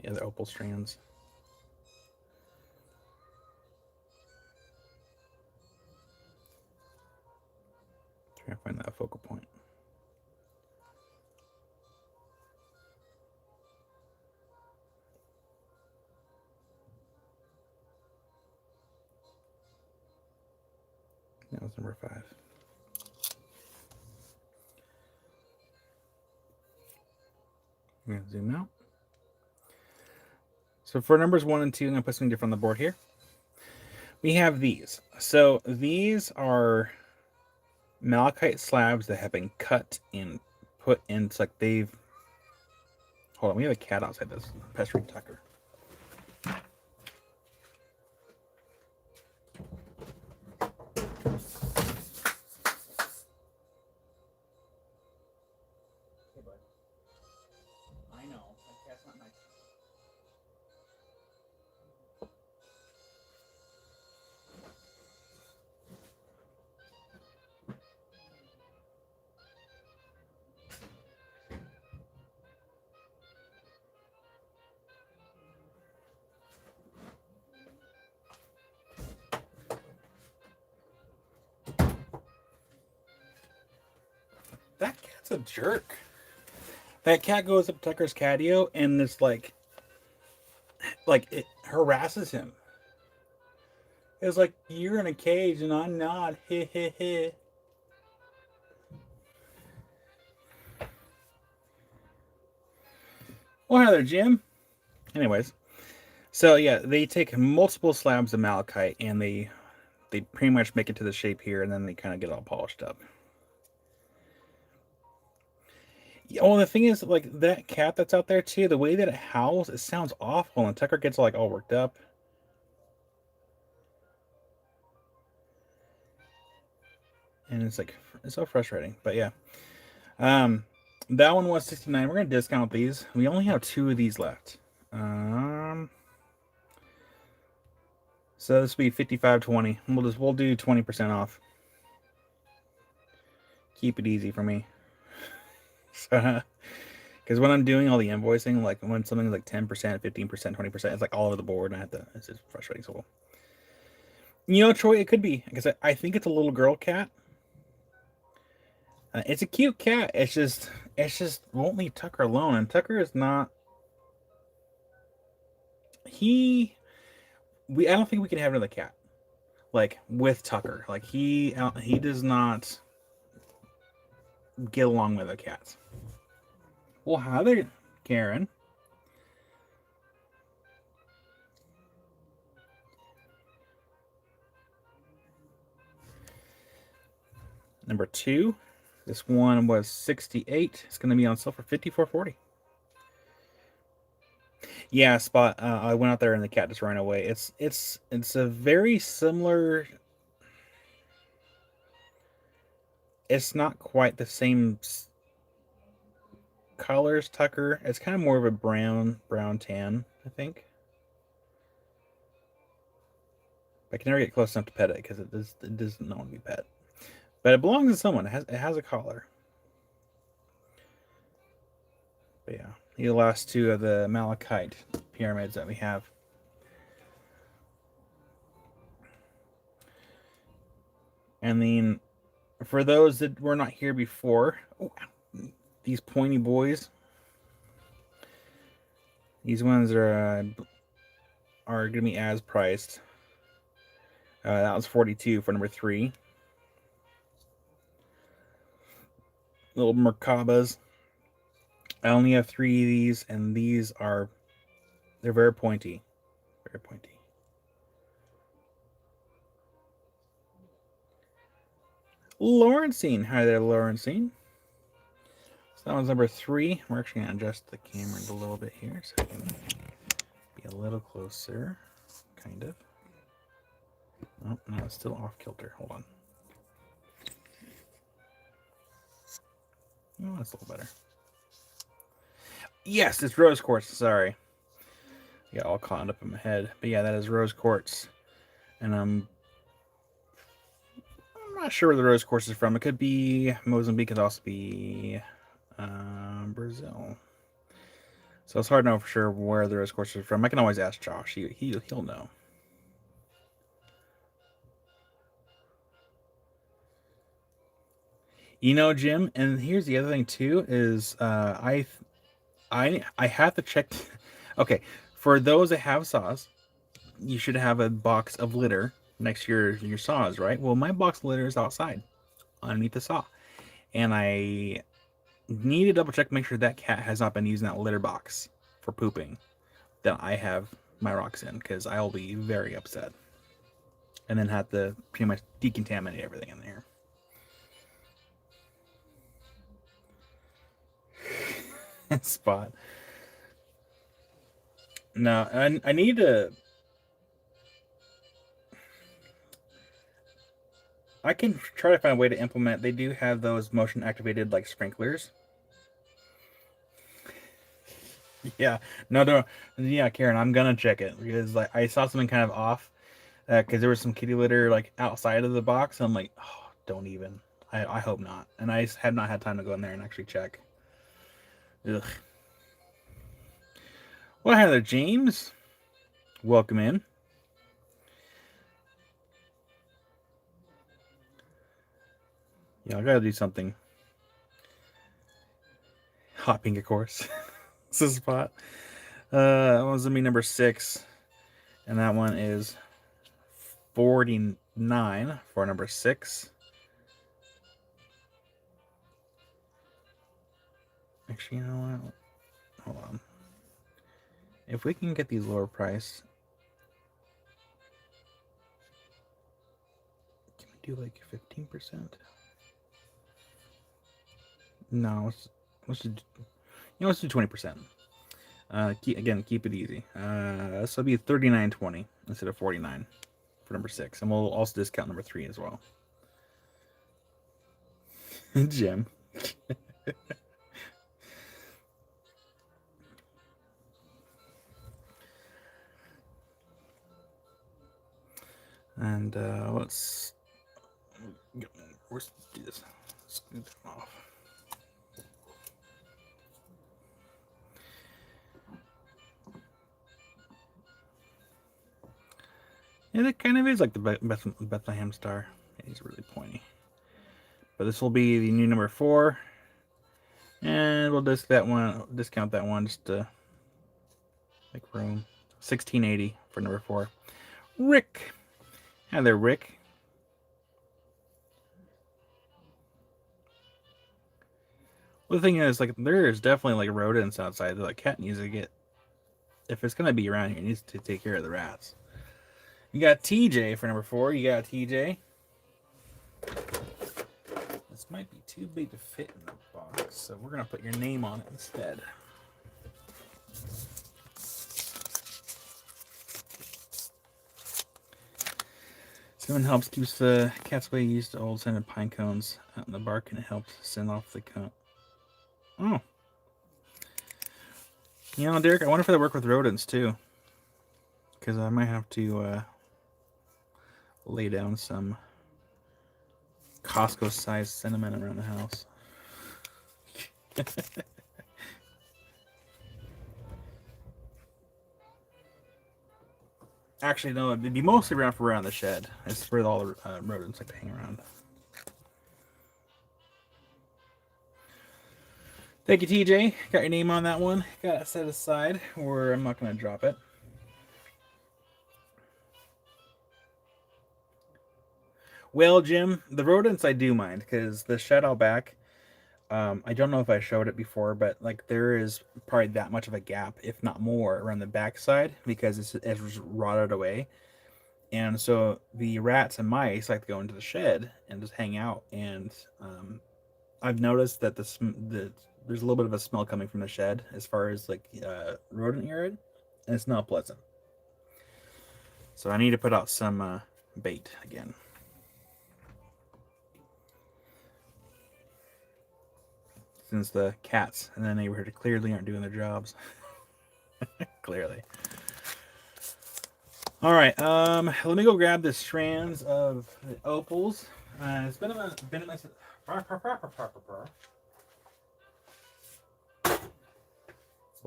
The other opal strands. Try to find that focal point. That was number 5. I'm going to zoom out. So for numbers 1 and 2, I'm going to put something different on the board here. We have these. So these are malachite slabs that have been cut and put into, like, they've... Hold on, we have a cat outside this. Pestering Tucker. That cat's a jerk. That cat goes up Tucker's catio and it's like it harasses him. It's like, you're in a cage and I'm not. Heh heh heh. Well, hi there, Jim. Anyways, so yeah, they take multiple slabs of malachite and they pretty much make it to the shape here, and then they kind of get all polished up. Oh, the thing is, like, that cat that's out there too, the way that it howls, it sounds awful, and Tucker gets like all worked up. And it's like, it's so frustrating. But yeah. That one was 69. We're gonna discount these. We only have 2 of these left. So this will be 55.20. We'll do 20% off. Keep it easy for me. So, because when I'm doing all the invoicing, like when something's like 10%, 15%, 20%, it's like all over the board, and it's just frustrating. So, you know, Troy, it could be because I think it's a little girl cat. It's a cute cat. It's just It's just won't leave Tucker alone, and Tucker is not. I don't think we can have another cat like with Tucker. Like he does not get along with the cats. Well, hi there, Karen. Number 2. This one was 68. It's going to be on sale for 54.40. Yeah, Spot. I went out there and the cat just ran away. It's a very similar. It's not quite the same colors, Tucker. It's kind of more of a brown tan, I think. I can never get close enough to pet it because it does not want to be pet. But it belongs to someone. It has a collar. But yeah, the last 2 of the malachite pyramids that we have. And then for those that were not here before, these pointy boys. These ones are going to be as priced. That was 42 for number 3. Little Merkabas. I only have 3 of these, and they're very pointy. Very pointy. Lawrencine. Hi there, Lawrencine. So that one's number 3. We're actually going to adjust the camera a little bit here so I can be a little closer. Kind of. Oh, no, it's still off kilter. Hold on. Oh, that's a little better. Yes, it's rose quartz. Sorry. Yeah, all caught up in my head. But yeah, that is rose quartz. And I'm not sure where the rose quartz is from. It could be Mozambique. It could also be Brazil. So it's hard to know for sure where the rose quartz is from. I can always ask Josh. He'll know. You know, Jim, and here's the other thing too is I have to check. Okay, for those that have saws, you should have a box of litter next to your saws, right? Well, my box of litter is outside, underneath the saw, and I need to double check, make sure that cat has not been using that litter box for pooping that I have my rocks in, because I'll be very upset, and then have to pretty much decontaminate everything in there. Spot. No, I need to. I can try to find a way to implement. They do have those motion activated like sprinklers. Yeah, no, yeah, Karen, I'm gonna check it because like I saw something kind of off because there was some kitty litter like outside of the box. I'm like, oh, don't even. I hope not. And I have not had time to go in there and actually check. Ugh. Well, hi there, James. Welcome in. Yeah, I gotta do something. Hot pink, of course. This is a spot. That one's gonna be number 6, and that one is 49 for number 6. Actually, you know what? Hold on. If we can get these lower price, can we do like 15%? No, let's do, let's do 20%. Keep it easy. This will be 39.20 instead of 49 for number 6, and we'll also discount number 3 as well. Jim. And let's do this. Scoot it off. Yeah, that kind of is like the Bethlehem star. He's really pointy. But this will be the new number 4. And we'll discount that one just to make room. 1680 for number 4. Rick. Hi there, Rick. Well, the thing is, like, there's definitely like rodents outside. The like, cat needs to get, if it's gonna be around here, it needs to take care of the rats. You got TJ for number 4. You got TJ. This might be too big to fit in the box, so we're gonna put your name on it instead. Cinnamon helps keeps the cat's way used to old scented pine cones out in the bark, and it helps send off the cone. Oh. You know, Derek, I wonder if they work with rodents too. Because I might have to lay down some Costco-sized cinnamon around the house. Actually, no, it'd be mostly around the shed. It's where all the rodents like to hang around. Thank you, TJ. Got your name on that one. Got it set aside, or I'm not going to drop it. Well, Jim, the rodents I do mind, because the shed out back, I don't know if I showed it before, but like there is probably that much of a gap, if not more, around the backside because it's rotted away. And so the rats and mice like to go into the shed and just hang out. And I've noticed that there's a little bit of a smell coming from the shed as far as like rodent urine, and it's not pleasant. So I need to put out some bait again. Since the cats in the neighborhood clearly aren't doing their jobs. Clearly. All right, let me go grab the strands of the opals. It's been a minute.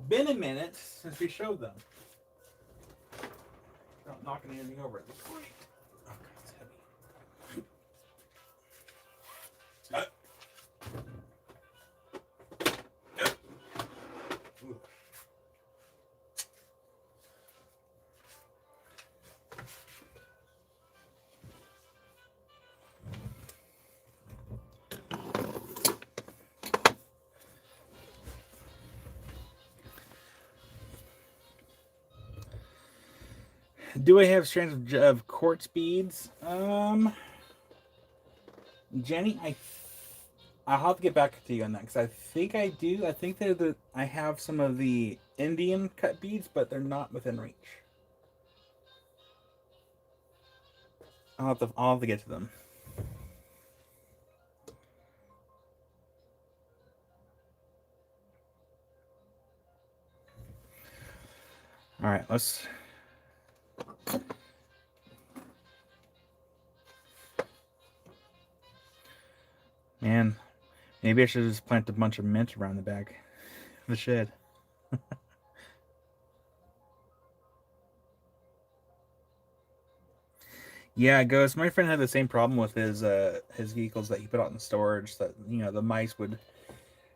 Been a minute since we showed them. Not knocking anything over at this point. Oh, God, it's heavy. Do I have strands of quartz beads? Jenny, I'll have to get back to you on that because I think I do. I think that I have some of the Indian cut beads, but they're not within reach. I'll have to get to them. All right, let's. Man, maybe I should just plant a bunch of mint around the back of the shed. Yeah, Ghost. My friend had the same problem with his vehicles that he put out in storage. That the mice would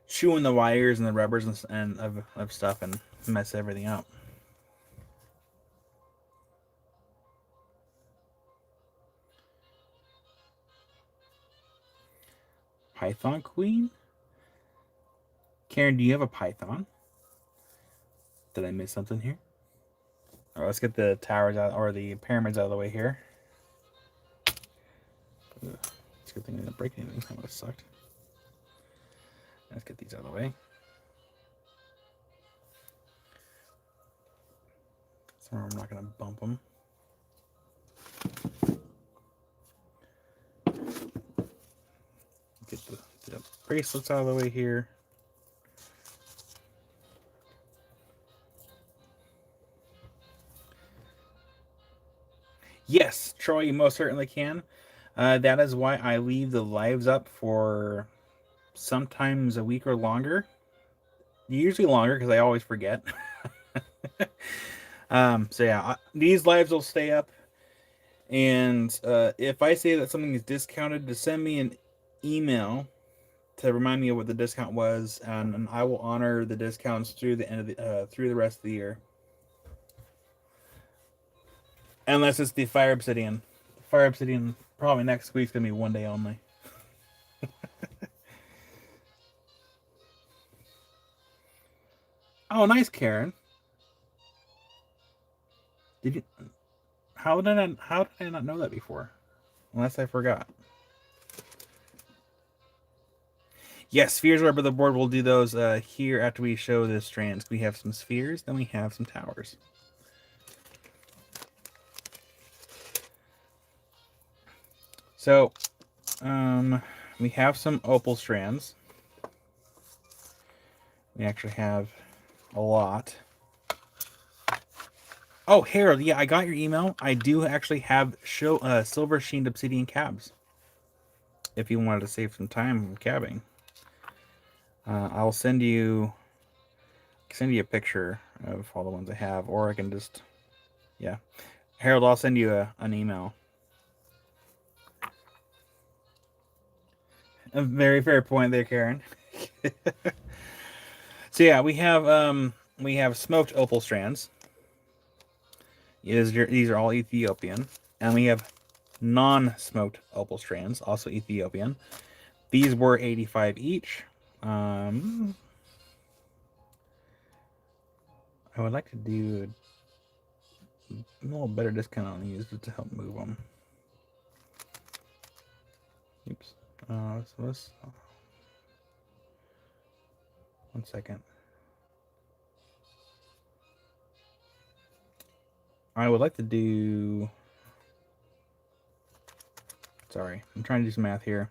chew on the wires and the rubbers and of stuff and mess everything up. Python Queen? Karen, do you have a python? Did I miss something here? All right, let's get the towers out, or the pyramids out of the way here. It's a good thing I didn't break anything. That would have sucked. Let's get these out of the way. Somewhere I'm not going to bump them. Get the bracelets out of the way here. Yes, Troy, you most certainly can. That is why I leave the lives up for sometimes a week or longer. Usually longer because I always forget. So yeah, these lives will stay up. And if I say that something is discounted, to send me an email to remind me of what the discount was, and I will honor the discounts through the end of the through the rest of the year, unless it's the Fire Obsidian. Fire Obsidian probably next week's gonna be one day only. Oh, nice, Karen. Did you? How did I not know that before? Unless I forgot. Yes, spheres are up the board. We'll do those here after we show the strands. We have some spheres, then we have some towers. So, we have some opal strands. We actually have a lot. Oh, Harold, yeah, I got your email. I do actually have silver sheened obsidian cabs. If you wanted to save some time cabbing, I'll send you a picture of all the ones I have, or I can just, yeah, Harold, I'll send you an email. A very fair point there, Karen. So yeah, we have smoked opal strands. These are all Ethiopian, and we have non-smoked opal strands, also Ethiopian. These were 85 each. I would like to do a little better discount on these to help move them. Oops. So let's 1 second. I would like to do. Sorry, I'm trying to do some math here.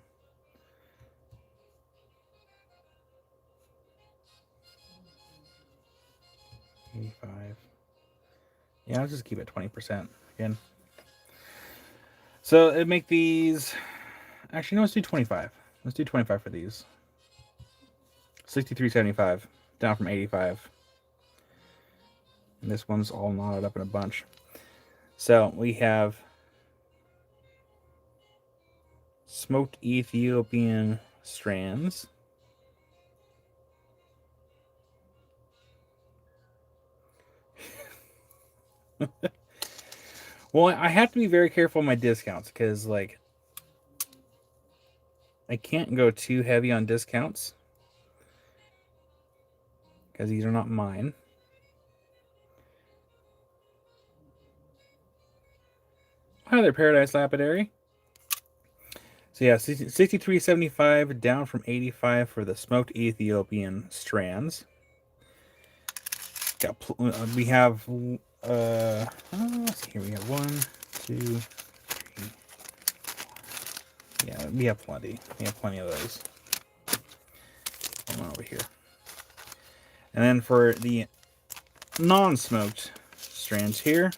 Yeah, I'll just keep it 20% again. So it'd make these. Actually, no, let's do 25. Let's do 25 for these. 63.75, down from 85. And this one's all knotted up in a bunch. So we have smoked Ethiopian strands. Well, I have to be very careful with my discounts because, like, I can't go too heavy on discounts because these are not mine. Hi there, Paradise Lapidary. So yeah, 63.75 down from 85 for the smoked Ethiopian strands. We have let's see here. We have 1, 2, 3. Yeah, we have plenty. We have plenty of those. One over here. And then for the non-smoked strands here,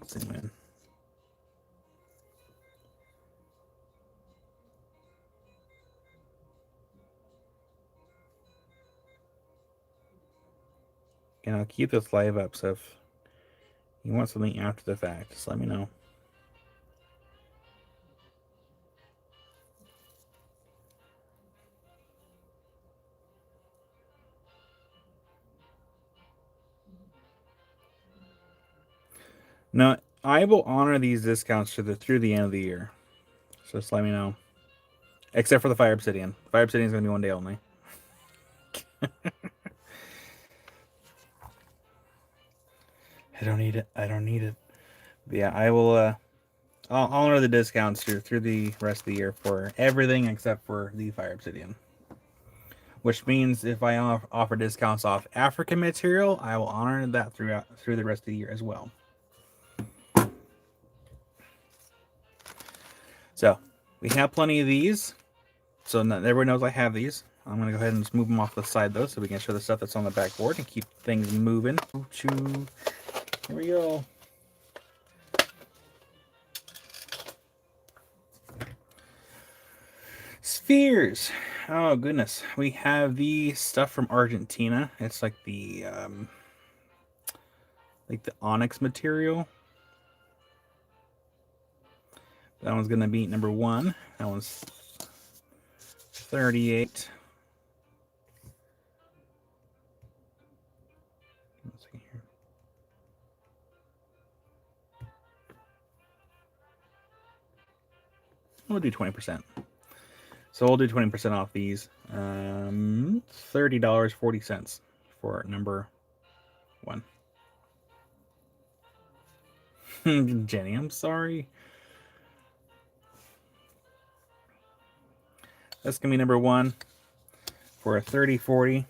zoom in. And I'll keep this live up, so if you want something after the fact, just let me know. Now, I will honor these discounts through the end of the year. So just let me know. Except for the Fire Obsidian. Fire Obsidian is going to be one day only. I don't need it. I don't need it. But yeah, I will. I'll honor the discounts through the rest of the year for everything except for the Fire Obsidian. Which means if I offer discounts off African material, I will honor that through the rest of the year as well. So we have plenty of these. So everyone knows I have these. I'm going to go ahead and just move them off the side, though, so we can show the stuff that's on the backboard and keep things moving. Here we go. Spheres. Oh, goodness. We have the stuff from Argentina. It's like the onyx material. That one's gonna beat number 1. That one's 38. Let's see here. We'll do 20%. So we'll do 20% off these. $30.40 for number 1. Jenny, I'm sorry. That's gonna be number 1 for a $30.40.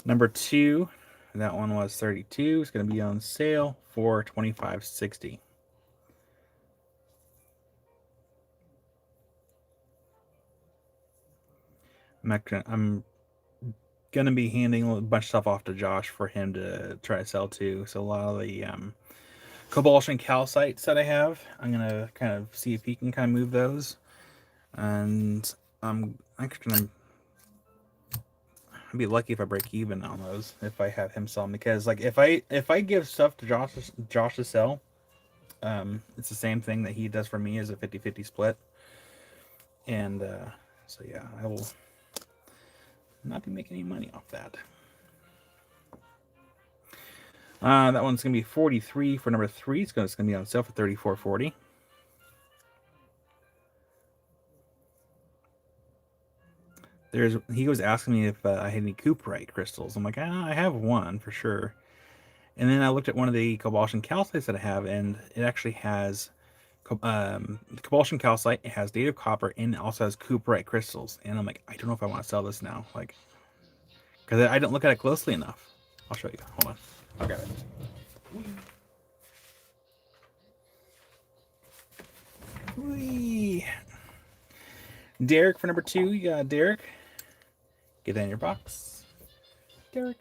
Number 2, that one was $32. It's gonna be on sale for $25.60. I'm gonna be handing a bunch of stuff off to Josh for him to try to sell too. So a lot of the cobalt and calcites that I have, I'm gonna kind of see if he can kind of move those, and I'm actually gonna be lucky if I break even on those if I have him sell them, because like if I give stuff to Josh to sell, it's the same thing that he does for me, as a 50-50 split, and so yeah, I will not be making any money off that. That one's gonna be 43 for number 3. It's gonna be on sale for $34.40. He was asking me if I had any cooperite crystals. I'm like, I have one for sure. And then I looked at one of the cobalt and calcites that I have, and it actually has cobalt and calcite. It has native copper, and it also has cooperite crystals. And I'm like, I don't know if I want to sell this now, like, because I didn't look at it closely enough. I'll show you. Hold on. I'll grab it. Whee. Derek for number 2. You got Derek. Get that in your box. Derek.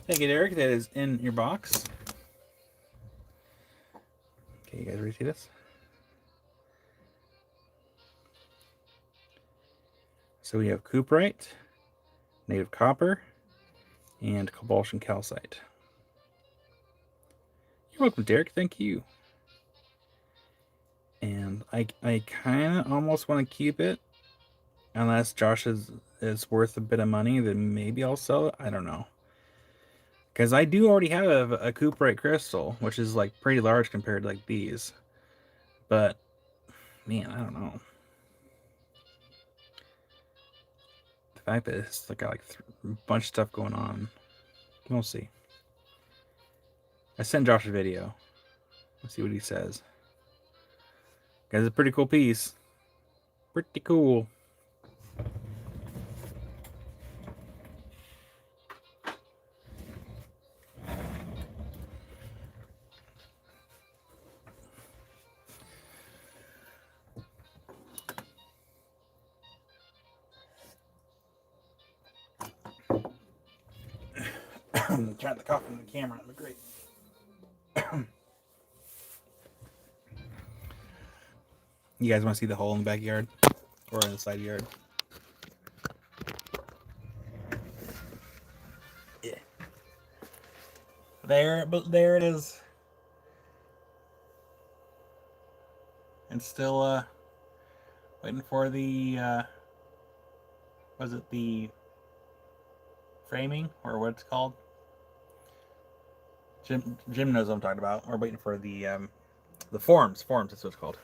Thank you, Derek. That is in your box. Okay, you guys ready to see this? So we have cooperite, native copper, and cobalt and calcite. You're welcome, Derek. Thank you. And I kind of almost want to keep it, unless Josh is worth a bit of money. Then maybe I'll sell it. I don't know, because I do already have a cooperite crystal, which is like pretty large compared to like these. But man, I don't know. The fact that it's got like a bunch of stuff going on, we'll see. I sent Josh a video. Let's see what he says. Guys, it's a pretty cool piece. Pretty cool. I'm trying to cough in the camera. That'd be great. You guys want to see the hole in the backyard or in the side yard? Yeah. There it is. And still waiting for the was it the framing, or what it's called? Jim knows what I'm talking about. We're waiting for the forms. Forms, that's what it's called.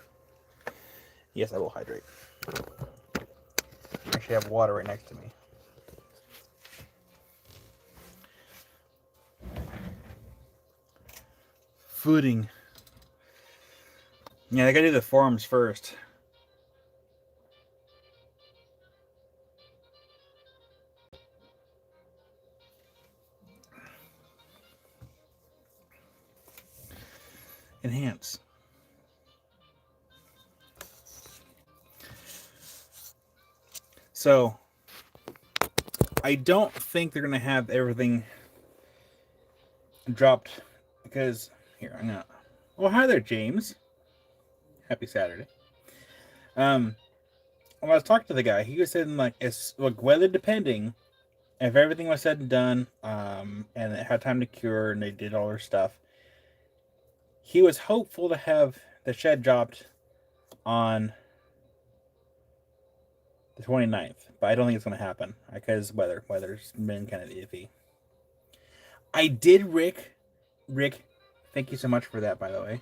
Yes, I will hydrate. I actually have water right next to me. Footing. Yeah, I gotta do the forms first. Enhance. So I don't think they're gonna have everything dropped, because here I'm gonna. Well, hi there, James. Happy Saturday. Um, when I was talking to the guy, he was saying like it's like weather depending. If everything was said and done, and it had time to cure, and they did all their stuff, he was hopeful to have the shed dropped on the 29th, but I don't think it's going to happen because weather's been kind of iffy. I did, Rick, thank you so much for that, by the way.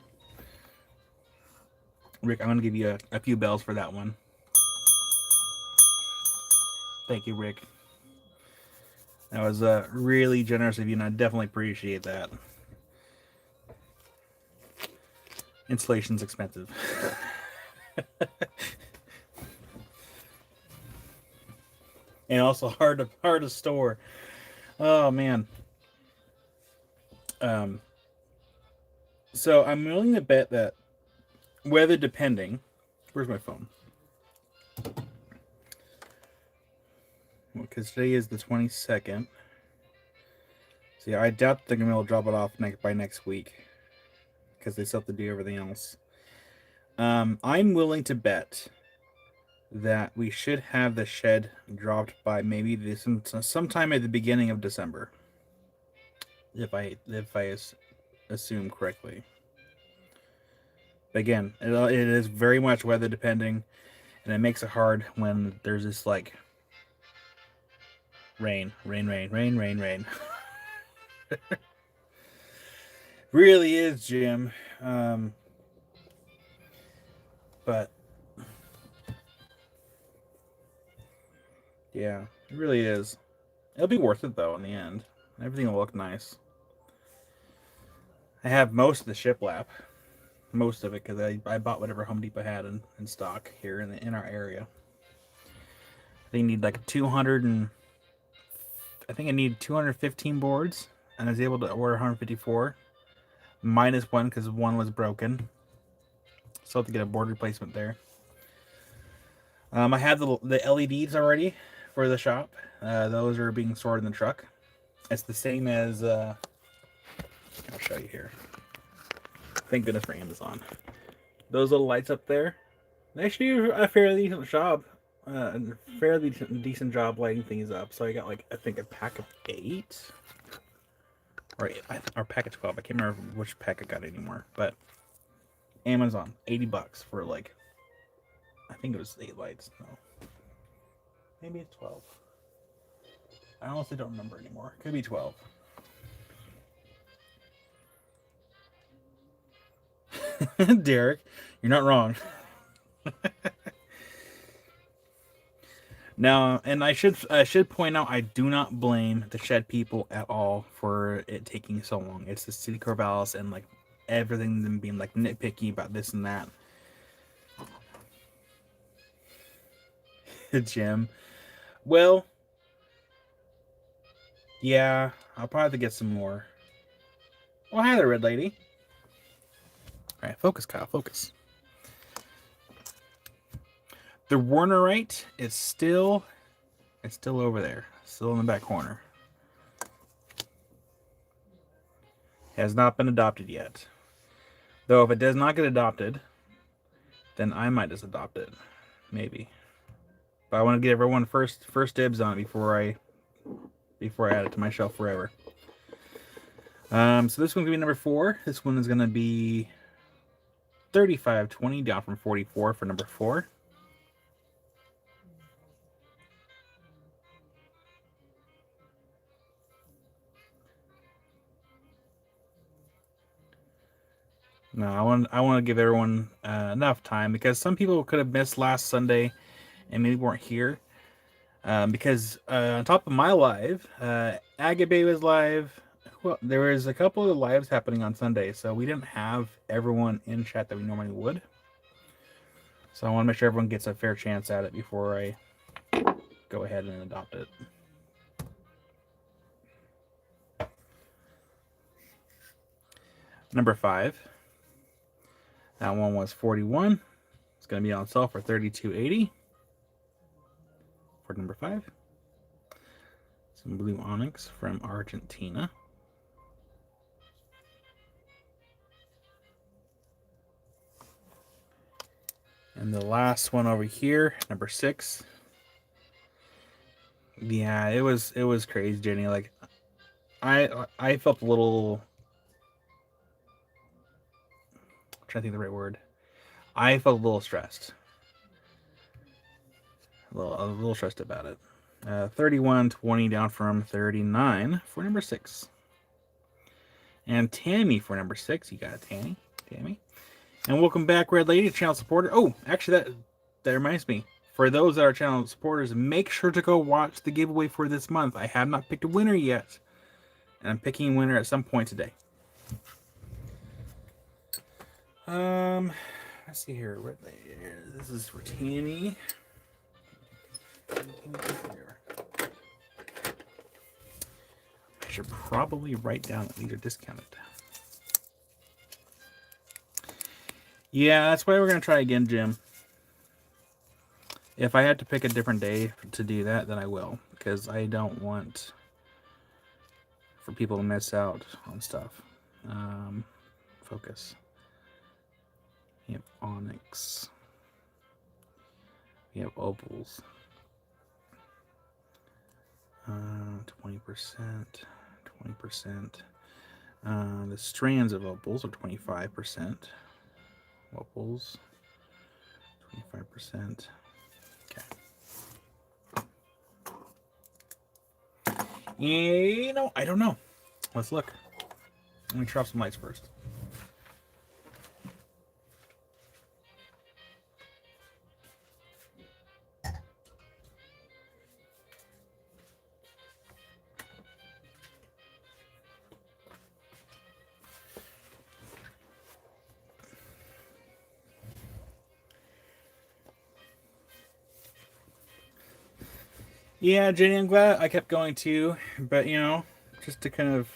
Rick, I'm going to give you a few bells for that one. Thank you, Rick. That was really generous of you, and I definitely appreciate that. Installation's expensive. And also hard to store. Oh man. Um so I'm willing to bet that weather depending, where's my phone? Because today is the 22nd. See, I doubt they're gonna be able to drop it off by next week because they still have to do everything else. I'm willing to bet that we should have the shed dropped by maybe sometime at the beginning of December, if I assume correctly. But again, it is very much weather depending, and it makes it hard when there's this like rain. Really is, Jim. But yeah, it really is. It'll be worth it though in the end. Everything will look nice. I have most of the shiplap, most of it because I bought whatever Home Depot had in stock here in our area. I think I need like 200 and I think I need 215 boards, and I was able to order 154 minus one because one was broken. Still have to get a board replacement there. I have the LEDs already for the shop. Those are being stored in the truck. It's the same as I'll show you here. Thank goodness for Amazon. Those little lights up there, they actually do a fairly decent job. Fairly decent job lighting things up. So I got like I think a pack of 8, or pack of 12. I can't remember which pack I got anymore. But Amazon, $80 for like I think it was 8 lights. No, maybe it's 12. I honestly don't remember anymore. Could be 12. Derek, you're not wrong. Now, and I should point out, I do not blame the shed people at all for it taking so long. It's the City Corvallis and like everything them being like nitpicky about this and that. Jim, well, yeah, I'll probably have to get some more. Oh, hi there, Red Lady. All right, focus, Kyle, focus. The Warnerite is still over there, still in the back corner. Has not been adopted yet. Though if it does not get adopted, then I might just adopt it, maybe. But I want to get everyone first dibs on it before I add it to my shelf forever. So this one's gonna be number 4. This one is gonna be 3520 down from 44 for number 4. No, I want to give everyone enough time because some people could have missed last Sunday and maybe weren't here. Because on top of my live, Agape was live. Well, there was a couple of lives happening on Sunday, so we didn't have everyone in chat that we normally would. So I want to make sure everyone gets a fair chance at it before I go ahead and adopt it. Number 5. That one was 41. It's going to be on sale for $32.80 for number 5. Some blue onyx from Argentina. And the last one over here, number 6. Yeah, it was crazy, Jenny. Like I felt a little, I'm trying to think of the right word. I felt a little stressed. A little stressed about it. 31-20 down from 39 for number 6. And Tammy for number 6. You got it, Tammy. And welcome back, Red Lady, channel supporter. Oh, actually, that reminds me. For those that are channel supporters, make sure to go watch the giveaway for this month. I have not picked a winner yet. And I'm picking a winner at some point today. Let's see here. Red Lady. This is for Tammy. I should probably write down that these are discounted. Yeah, that's why we're going to try again, Jim. If I had to pick a different day to do that, then I will. Because I don't want for people to miss out on stuff. Focus. We have onyx. We have opals. 20%. 20%. The strands of opals are 25%. Opals. 25%. Okay. You know, I don't know. Let's look. Let me try off some lights first. Yeah, Jenny, I'm glad I kept going too, but you know, just to kind of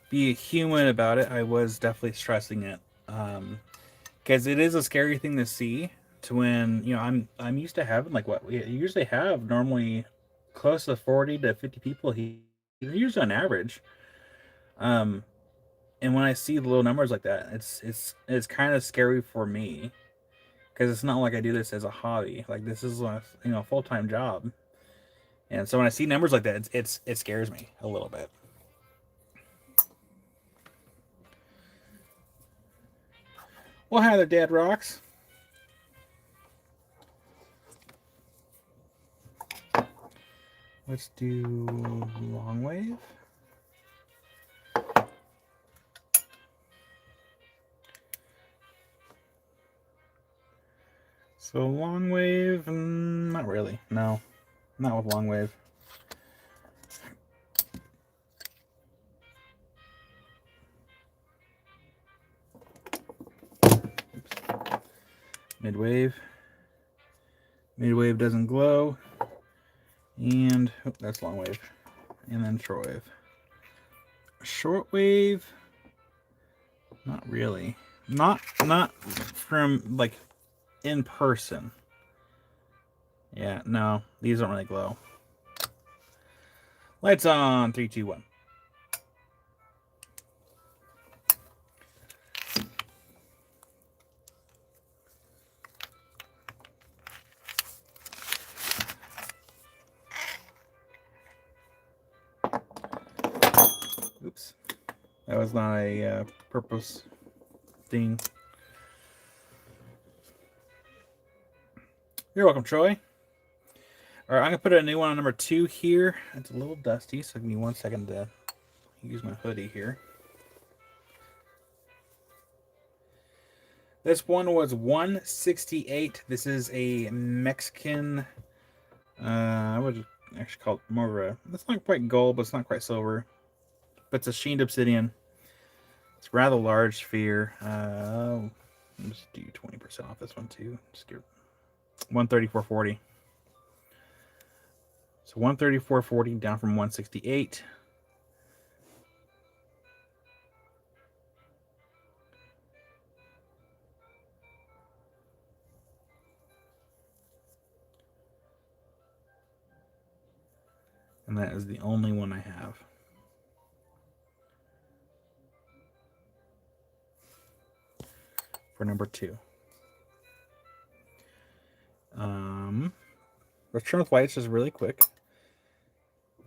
be human about it, I was definitely stressing it, because it is a scary thing to see. To when you know, I'm used to having like what we usually have normally, close to 40 to 50 people here, usually on average. Um, and when I see the little numbers like that, it's kind of scary for me because it's not like I do this as a hobby. Like this is a full time job. And so when I see numbers like that, it scares me a little bit. Well, hi there, Dad Rocks. Let's do long wave. So long wave, not really. No, not with long wave. Mid wave. Mid wave doesn't glow. And oh, that's long wave. And then short wave. Short wave, not really. Not from like in person. Yeah, no, these don't really glow. Lights on. 3, 2, 1. Oops. That was not a purpose thing. You're welcome, Troy. All right, I'm going to put a new one on number 2 here. It's a little dusty, so give me 1 second to use my hoodie here. This one was 168. This is a Mexican, I would actually call it more of a, it's not quite gold, but it's not quite silver. But it's a sheened obsidian. It's a rather large sphere. Let's do 20% off this one too. Just give 134.40. So 134.40 down from 168. And that is the only one I have. For number 2. Return with whites is really quick.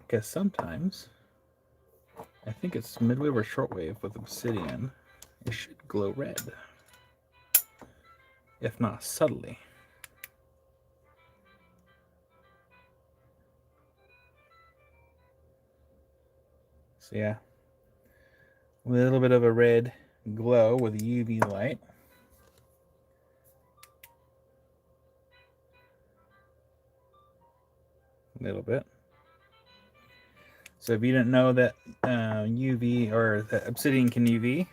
Because sometimes, I think it's midwave or shortwave with obsidian. It should glow red. If not subtly. So yeah. A little bit of a red glow with UV light. A little bit. So if you didn't know that UV or that obsidian can UV,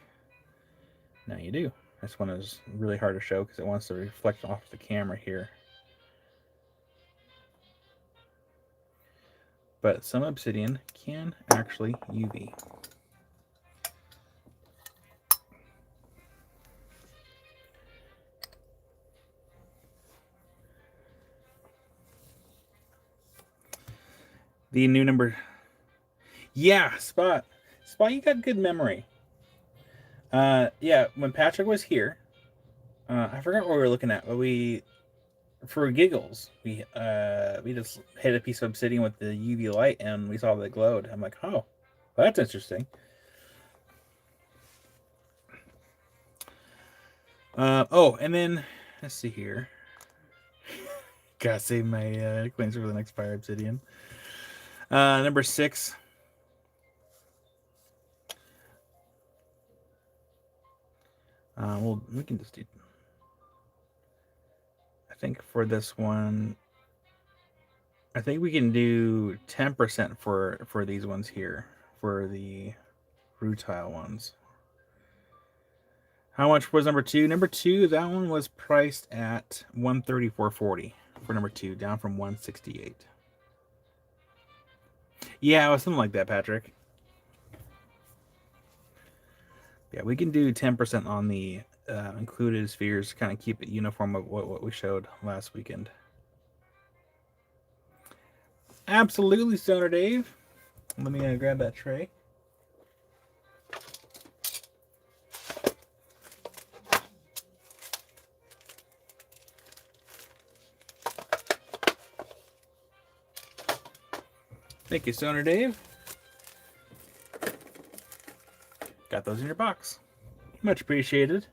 now you do. This one is really hard to show because it wants to reflect off the camera here. But some obsidian can actually UV. The new number. Yeah, Spot. Spot, you got good memory. Yeah, when Patrick was here, I forgot what we were looking at, but for giggles, we just hit a piece of obsidian with the UV light and we saw that it glowed. I'm like, oh, well, that's interesting. Oh, and then let's see here. Gotta save my coins for the next fire obsidian. Number 6. Well, we can just do. I think for this one, I think we can do 10% for these ones here for the rutile ones. How much was number 2? Number 2, that one was priced at $134.40 for number 2, down from $168. Yeah, it was something like that, Patrick. Yeah, we can do 10% on the included spheres, kind of keep it uniform of what we showed last weekend. Absolutely, Stoner Dave. Let me grab that tray. Thank you, Stoner Dave. Got those in your box. Much appreciated.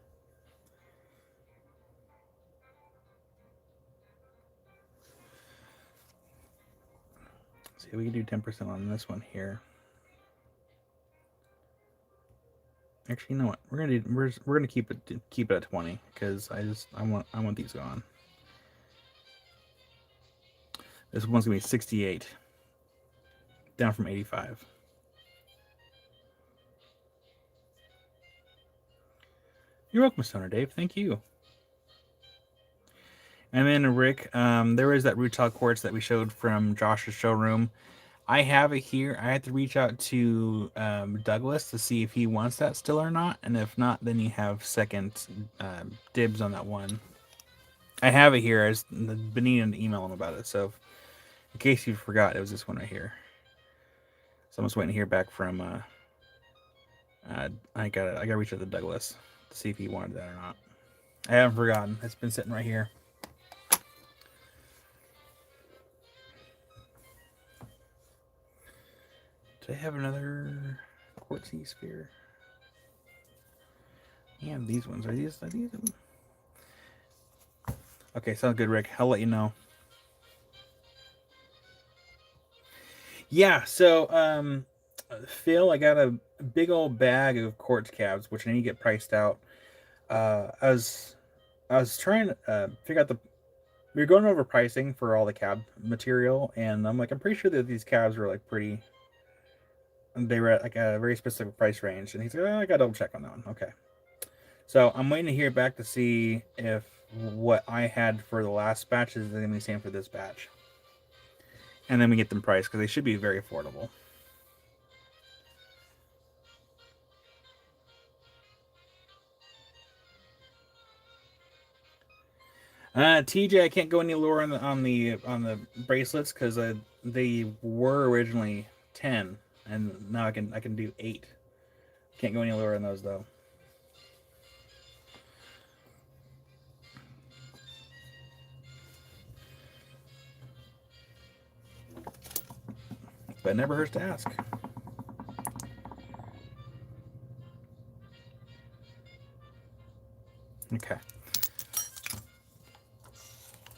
See, we can do 10% on this one here. Actually, you know what? We're gonna keep it at 20 because I want these gone. This one's gonna be 68, down from 85. You're welcome, Stoner Dave. Thank you. And then Rick, there is that rutile quartz that we showed from Josh's showroom. I have it here. I had to reach out to Douglas to see if he wants that still or not, and if not, then you have second dibs on that one. I have it here. I just been needing to email him about it. So, in case you forgot, it was this one right here. So I'm just waiting to hear back from. I gotta reach out to Douglas to see if he wanted that or not. I haven't forgotten. It's been sitting right here. Do I have another quartzy sphere? Yeah, these ones. Are these them? Okay, sounds good, Rick. I'll let you know. Yeah, so Phil, I got a big old bag of quartz cabs, which I need to get priced out. I was trying to figure out we were going over pricing for all the cab material, and I'm pretty sure that these cabs were pretty. They were at a very specific price range, and he's like, oh, I gotta double check on that one. Okay, so I'm waiting to hear back to see if what I had for the last batch is going to be the same for this batch, and then we get them priced because they should be very affordable. TJ, I can't go any lower on the bracelets because they were originally 10, and now I can do 8. Can't go any lower on those though. but it never hurts to ask. Okay.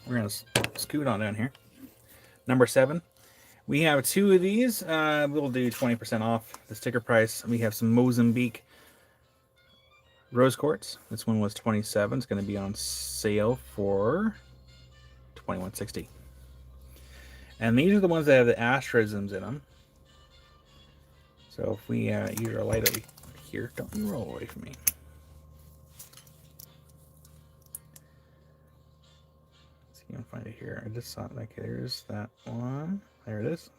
We're going to scoot on down here. Number 7. We have 2 of these. We'll do 20% off the sticker price. We have some Mozambique rose quartz. This one was 27. It's going to be on sale for $21.60. And these are the ones that have the asterisms in them. So if we use our light over here, don't you roll away from me. Let's see if I can find it here. I just saw it. Like, there's that one. There it is.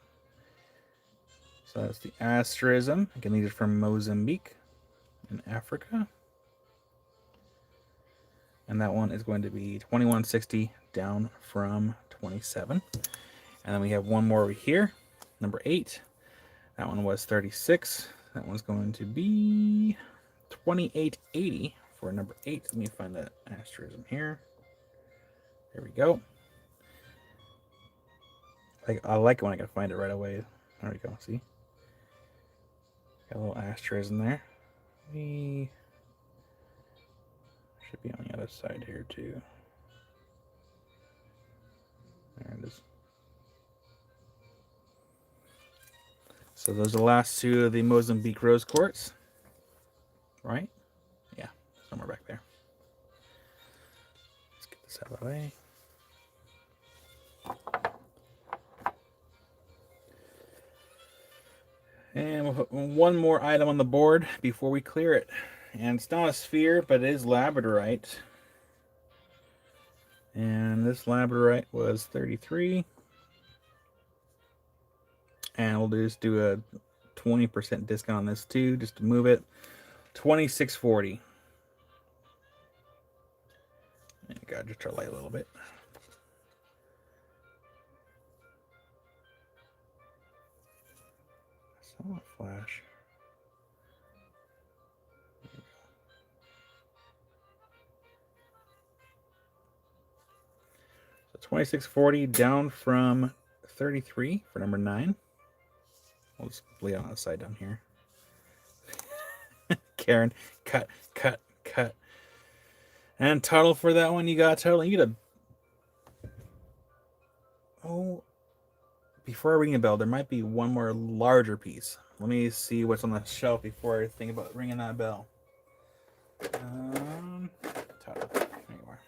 So that's the asterism. Again, these are from Mozambique in Africa. And that one is going to be $21.60 down from $27. And then we have one more over here, number 8. That one was $36. That one's going to be $28.80 for number 8. Let me find that asterism here. There we go. I like it when I can find it right away. There we go. See? Got a little asterism there. We should be on the other side here too. There it is. So those are the last 2 of the Mozambique rose quartz. Right? Yeah, somewhere back there. Let's get this out of the way. And we'll put one more item on the board before we clear it. And it's not a sphere, but it is labradorite. And this labradorite was 33. And we'll just do a 20% discount on this too, just to move it. $26.40. And gotta just try to light a little bit. Saw a flash. So $26.40 down from $33 for number 9. We'll just lay it on the side down here. Karen, cut. And total for that one, you got total. You get a... Oh, before I ring the bell, there might be one more larger piece. Let me see what's on the shelf before I think about ringing that bell. Total. There you are.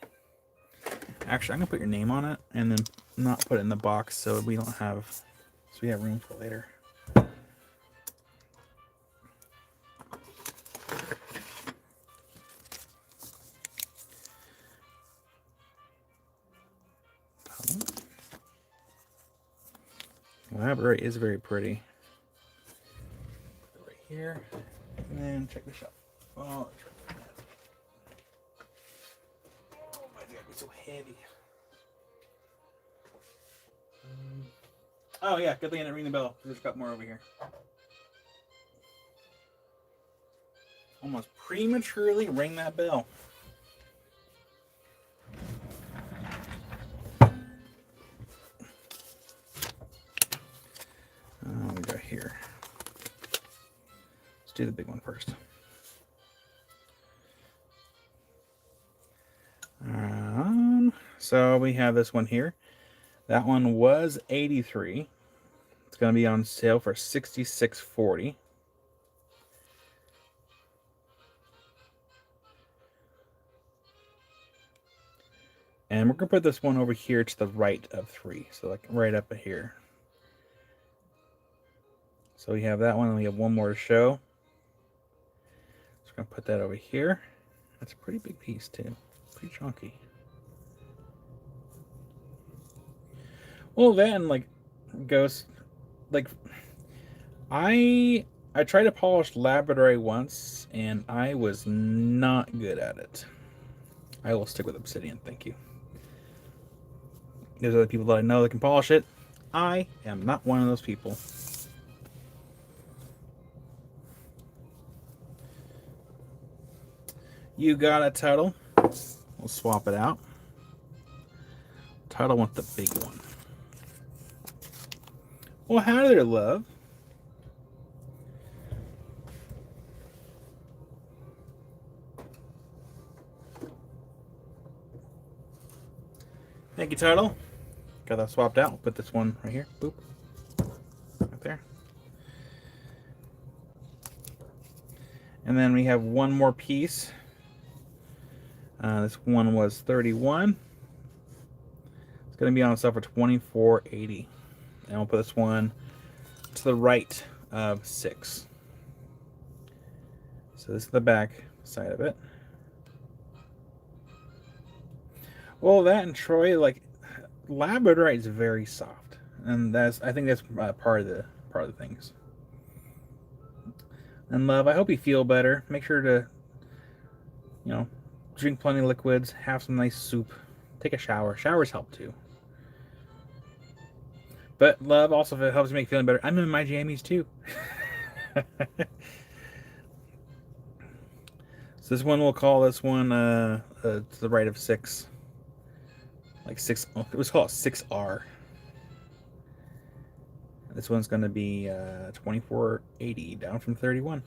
Actually, I'm gonna put your name on it and then not put it in the box so we don't have... So we have room for later. Labradorite is very pretty. Right here, and then check the shelf. Oh my God, it's so heavy. Oh yeah, good thing I didn't ring the bell. There's got more over here. Almost prematurely ring that bell. We got here. Let's do the big one first. So we have this one here. That one was $83. It's going to be on sale for $66.40. And we're going to put this one over here to the right of 3. So like right up here. So we have that one, and we have one more to show. So we're going to put that over here. That's a pretty big piece too. Pretty chunky. Well, then, like, goes, like, I tried to polish labradorite once, and I was not good at it. I will stick with obsidian, thank you. There's other people that I know that can polish it. I am not one of those people. You got a Tuttle. We'll swap it out. Tuttle wants the big one. Well, howdy there, love. Thank you, Tuttle. Got that swapped out. We'll put this one right here. Boop. Right there. And then we have one more piece. This one was 31. It's going to be on sale for $24.80. And we'll put this one to the right of 6. So this is the back side of it. Well, that and Troy, like, labradorite is very soft, and I think that's part of the things. And love, I hope you feel better. Make sure to, drink plenty of liquids, have some nice soup, take a shower. Showers help too. But love, also, if it helps you make you feeling better, I'm in my jammies too. So this one, we'll call this one to the right of 6. Like 6, it was called 6R. This one's going to be $24.80, down from 31.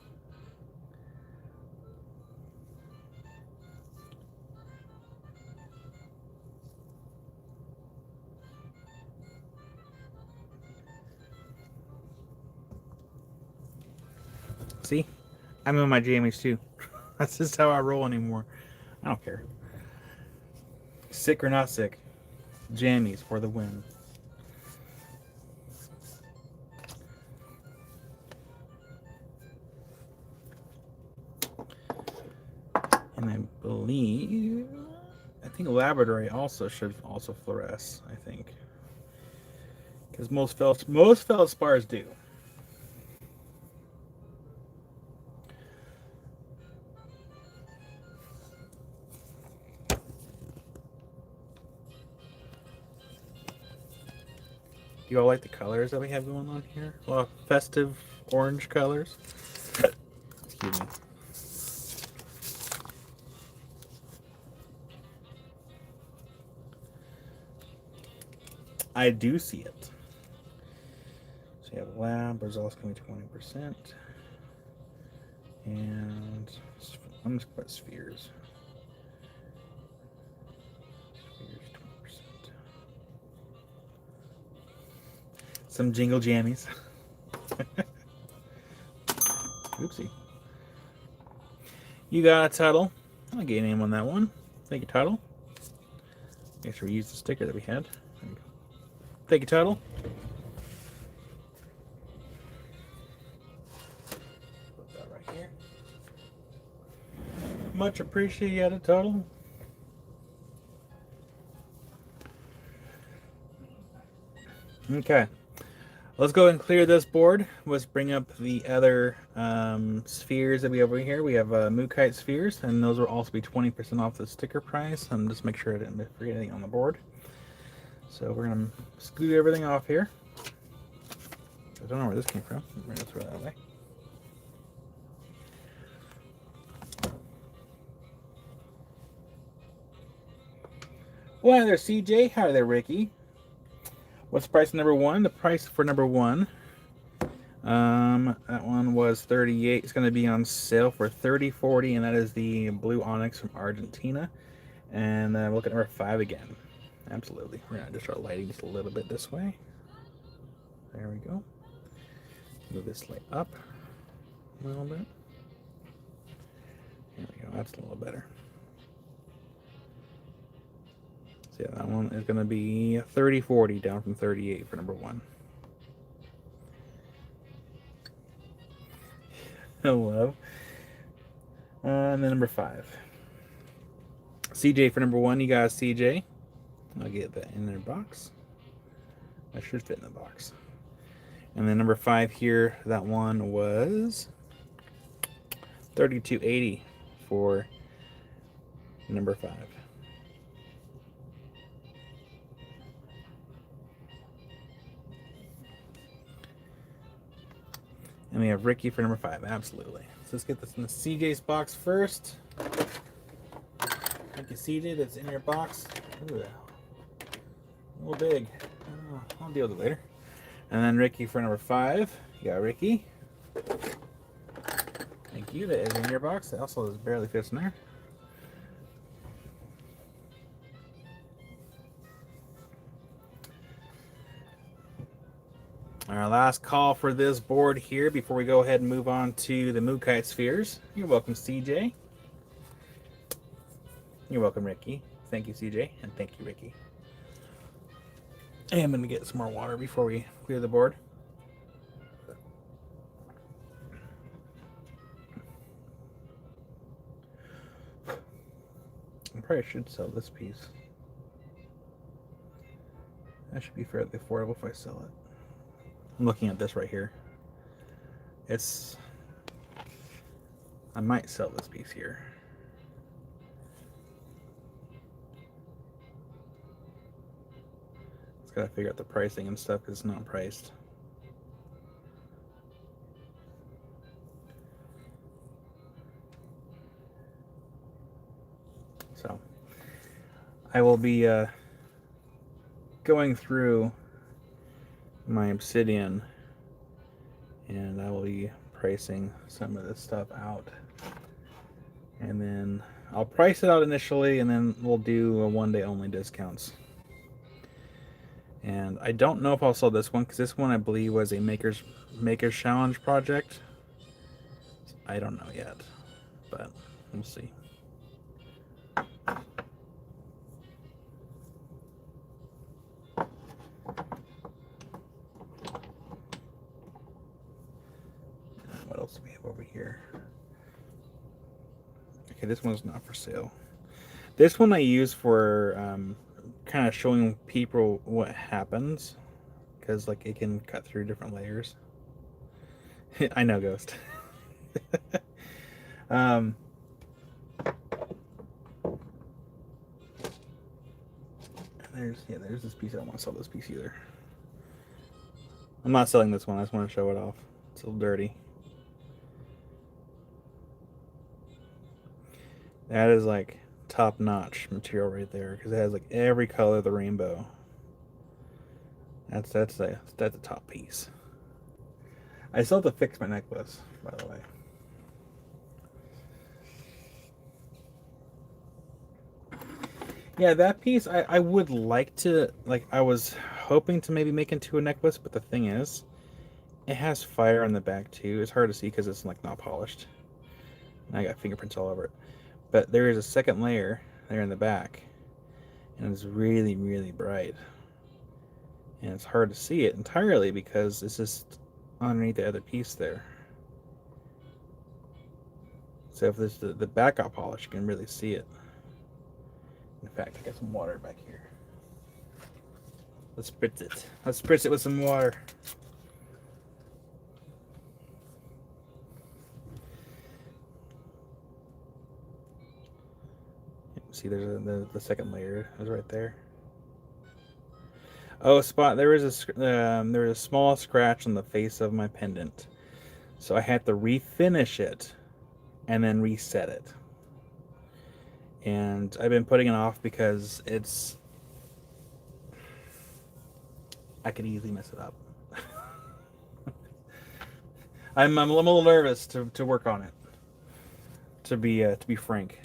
See, I'm in my jammies too. That's just how I roll anymore. I don't care. Sick or not sick, jammies for the win. And I think labradorite also should fluoresce. I think, because most feldspars do. Do you all like the colors that we have going on here? A lot of festive orange colors. Excuse me. I do see it. So you have lab, results going to be 20%. And I'm just going to put spheres. Spheres, 20%. Some jingle jammies. Oopsie. You got a Tuttle. I'll get a name on that one. Thank you, Tuttle. Make sure we use the sticker that we had. There we go. Thank you, Tuttle. Put that right here. Much appreciated, Tuttle. Okay. Let's go and clear this board. Let's bring up the other spheres that we have over here. We have Mookite spheres, and those will also be 20% off the sticker price. And just make sure I didn't forget anything on the board. So we're going to scoot everything off here. I don't know where this came from. I'm going to throw that away. Well, hi there, CJ. Hi there, Ricky. What's the price of number 1? The price for number 1, that one was 38. It's going to be on sale for $30.40, and that is the blue onyx from Argentina. And look at number 5 again. Absolutely. We're going to just start lighting just a little bit this way. There we go. Move this light up a little bit. There we go. That's a little better. So yeah, that one is going to be $30.40, down from $38 for number 1. Hello. And then number 5. CJ for number 1. You guys, CJ. I'll get that in their box. That should fit in the box. And then number 5 here, that one was $32.80 for number 5. And we have Ricky for number 5. Absolutely. So let's get this in the CJ's box first. Thank you, CJ. That's in your box. Ooh, a little big. I'll deal with it later. And then Ricky for number 5. You got Ricky. Thank you. That is in your box. It also barely fits in there. Our last call for this board here before we go ahead and move on to the Mookaite spheres. You're welcome, CJ. You're welcome, Ricky. Thank you, CJ, and thank you, Ricky. And I'm going to get some more water before we clear the board. I probably should sell this piece. That should be fairly affordable if I sell it. I'm looking at this right here. I might sell this piece here. Just gotta figure out the pricing and stuff because it's not priced. So I will be going through my obsidian and I will be pricing some of this stuff out, and then I'll price it out initially and then we'll do a 1 day only discounts. And I don't know if I'll sell this one because this one I believe was a maker's challenge project. I don't know yet, but we'll see. What else do we have over here? Okay, this one's not for sale. This one I use for kind of showing people what happens, because like it can cut through different layers. I know, Ghost. There's this piece. I don't want to sell this piece either. I'm not selling this one. I just want to show it off. It's a little dirty. That is like top-notch material right there because it has like every color of the rainbow. That's the top piece. I still have to fix my necklace, by the way. Yeah, that piece I would like to, like, I was hoping to maybe make into a necklace, but the thing is, it has fire on the back too. It's hard to see because it's like not polished. And I got fingerprints all over it. But there is a second layer there in the back, and it's really, really bright. And it's hard to see it entirely because it's just underneath the other piece there. So if there's the back got polished, you can really see it. In fact, I got some water back here. Let's spritz it. Let's spritz it with some water. See, there's the second layer is right there. Oh, spot. There was a small scratch on the face of my pendant, so I had to refinish it and then reset it. And I've been putting it off because I could easily mess it up. I'm a little nervous to work on it. To be frank.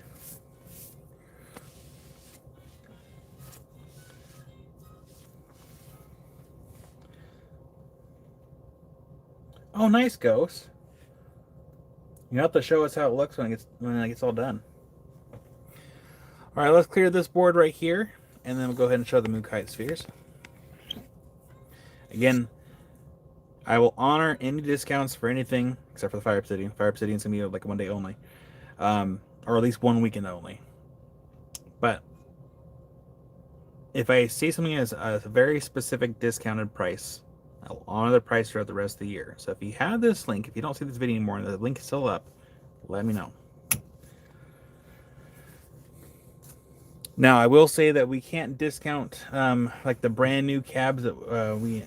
Oh, nice, Ghost. You have to show us how it looks when it gets all done. All right, let's clear this board right here, and then we'll go ahead and show the Mookaite spheres. Again, I will honor any discounts for anything except for the Fire Obsidian. Fire Obsidian's gonna be like 1 day only, or at least 1 weekend only. But if I see something as a very specific discounted price, I'll honor the price throughout the rest of the year. So if you have this link, if you don't see this video anymore and the link is still up, let me know. Now, I will say that we can't discount like the brand new cabs that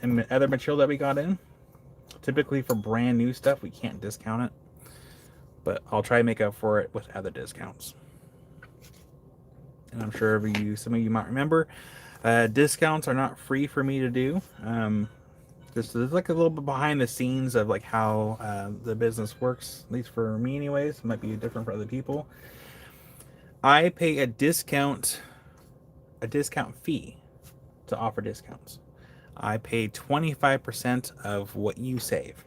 and other material that we got in. Typically for brand new stuff, we can't discount it. But I'll try to make up for it with other discounts. And I'm sure some of you might remember, discounts are not free for me to do. This is like a little bit behind the scenes of like how the business works, at least for me anyways. It might be different for other people. I pay a discount fee to offer discounts. I pay 25% of what you save.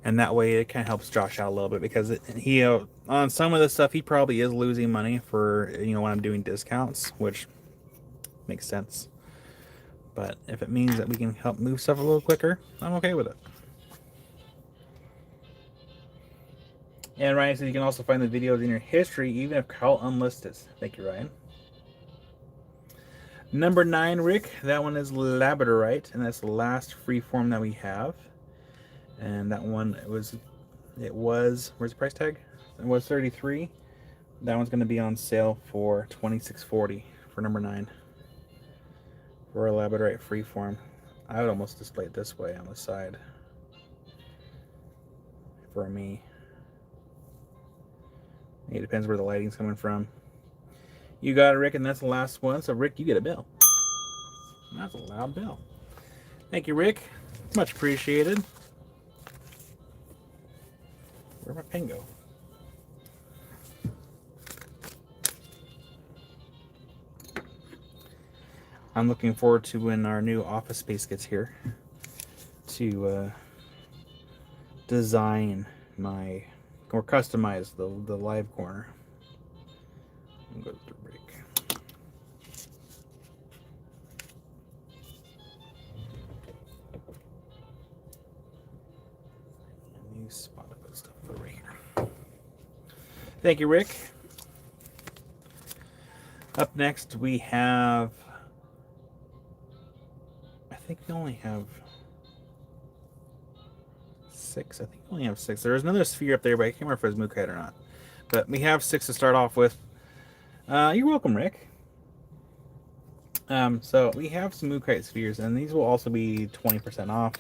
And that way it kind of helps Josh out a little bit because he on some of the stuff he probably is losing money for when I'm doing discounts, which makes sense. But if it means that we can help move stuff a little quicker, I'm okay with it. And Ryan says you can also find the videos in your history even if Carl unlisted. Thank you, Ryan. Number 9, Rick. That one is Labradorite, and that's the last free form that we have. And that one it was where's the price tag? It was 33. That one's going to be on sale for $26.40 for number 9 for a Labradorite freeform. I would almost display it this way on the side for me. It depends where the lighting's coming from. You got it, Rick, and that's the last one. So, Rick, you get a bill. That's a loud bill. Thank you, Rick. Much appreciated. Where'd my pen go? I'm looking forward to when our new office space gets here to design my or customize the live corner. I'm going to break. A new spot to put stuff over here. Thank you, Rick. Up next we have, I think we only have 6. I think we only have 6. There was another sphere up there, but I can't remember if it was Mookhite or not. But we have 6 to start off with. You're welcome, Rick. So we have some Mookhite spheres, and these will also be 20% off.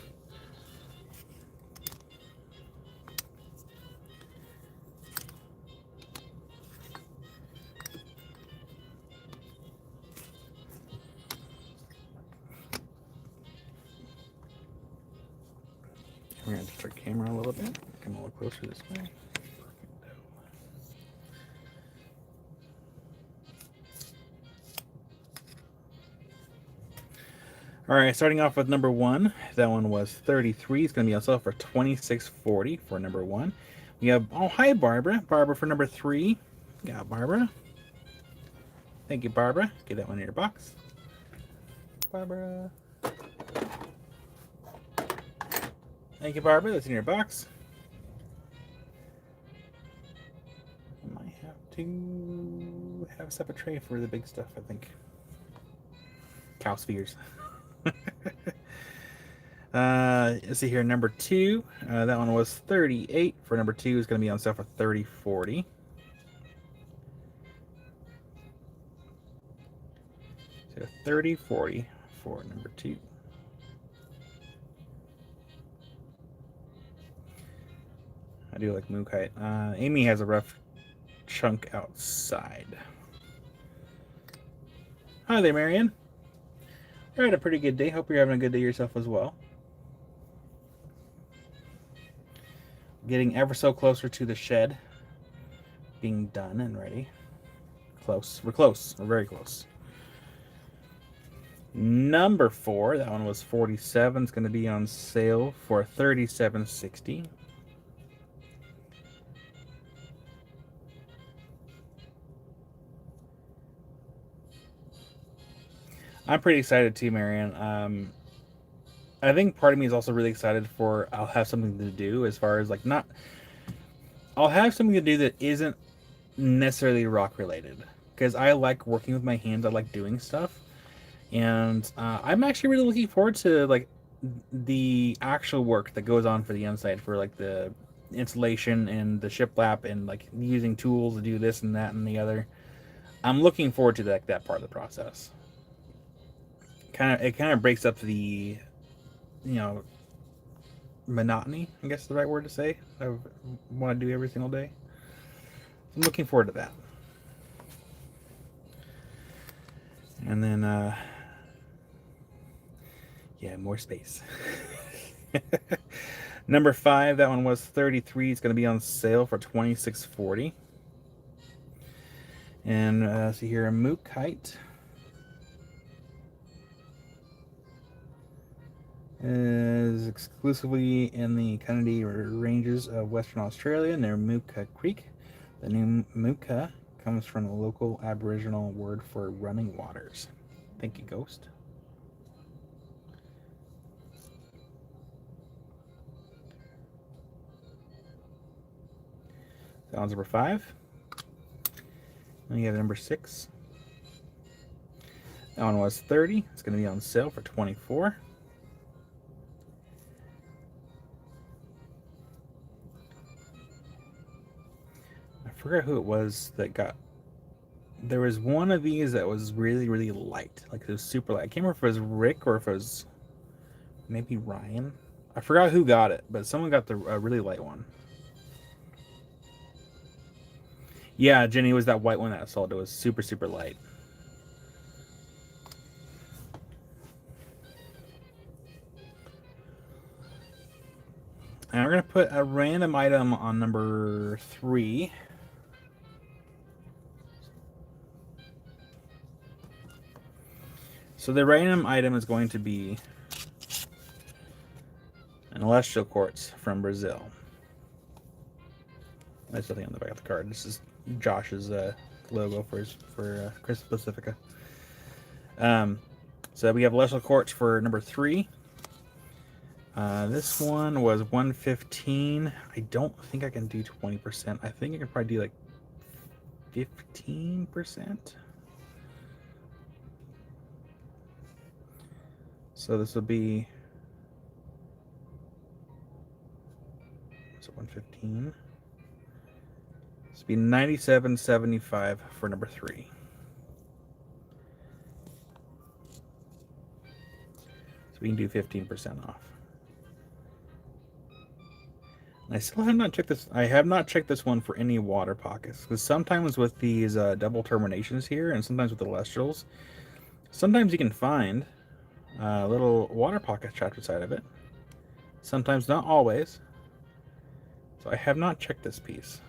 We're going to adjust our camera a little bit. Come a little closer this way. All right, starting off with number 1. That one was 33. It's going to be on sale for $26.40 for number 1. We have, oh, hi, Barbara. Barbara for number 3. Yeah, Barbara. Thank you, Barbara. Get that one in your box. Barbara. Thank you, Barbara. That's in your box. I might have to have a separate tray for the big stuff, I think. Cow spheres. Let's see here, number 2. That one was 38. For number 2 is going to be on sale for $30.40. So $30.40 for number 2. I do like Mookhite. Amy has a rough chunk outside. Hi there, Marion. You had a pretty good day. Hope you're having a good day yourself as well. Getting ever so closer to the shed being done and ready. Close. We're close. We're very close. Number 4, that one was 47. It's going to be on sale for $37.60. I'm pretty excited too, Marion. I think part of me is also really excited for I'll have something to do as far as like I'll have something to do that isn't necessarily rock related because I like working with my hands. I like doing stuff, and I'm actually really looking forward to like the actual work that goes on for the inside for like the installation and the shiplap and like using tools to do this and that and the other. I'm looking forward to that part of the process. It kind of breaks up the monotony, I guess is the right word to say, I want to do every single day. I'm looking forward to that. And then yeah, more space. Number 5, that one was 33. It's going to be on sale for $26.40. And see here, a Mookhite. is exclusively in the Canadian ranges of Western Australia near Mooka Creek. The name Mooka comes from the local Aboriginal word for running waters. Thank you, Ghost. That one's number 5. Then you have number 6. That one was 30. It's going to be on sale for 24. I forgot who it was that got. There was one of these that was really, really light. Like it was super light. I can't remember if it was Rick or if it was maybe Ryan. I forgot who got it, but someone got the really light one. Yeah, Jenny, was that white one that I sold. It was super, super light. And we're going to put a random item on number 3. So the random item is going to be an celestial quartz from Brazil. That's nothing on the back of the card. This is Josh's logo for Crystal Pacifica. So we have celestial quartz for number 3. This one was 115. I don't think I can do 20%. I think I can probably do like 15%. So this will be, so 115. This will be 97.75 for number 3. So we can do 15% off. I still have not checked this. I have not checked this one for any water pockets, because sometimes with these double terminations here, and sometimes with the celestials, sometimes you can find little water pockets trapped inside of it. Sometimes, not always. So I have not checked this piece.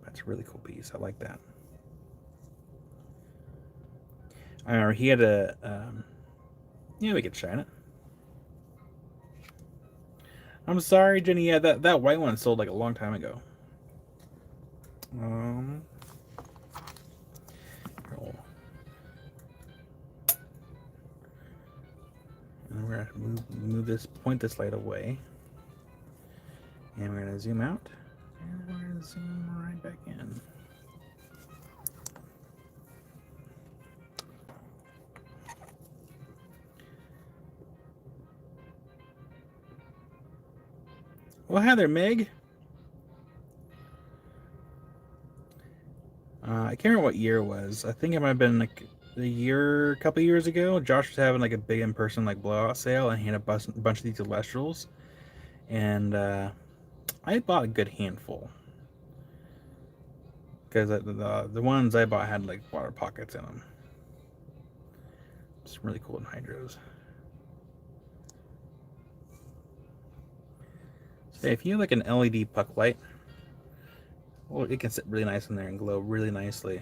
That's a really cool piece. I like that. I remember he had a. Yeah, we could shine it. I'm sorry, Jenny. Yeah, that white one sold like a long time ago. And we're gonna move this, point this light away, and we're gonna zoom out, and we're gonna zoom right back in. Well, hi there, Meg. I can't remember what year it was. I think it might have been like a couple years ago. Josh was having like a big in-person like blowout sale, and he had a bunch of these celestials, and I bought a good handful, because the ones I bought had like water pockets in them. It's really cool in hydros. So if you have like an LED puck light, well, it can sit really nice in there and glow really nicely.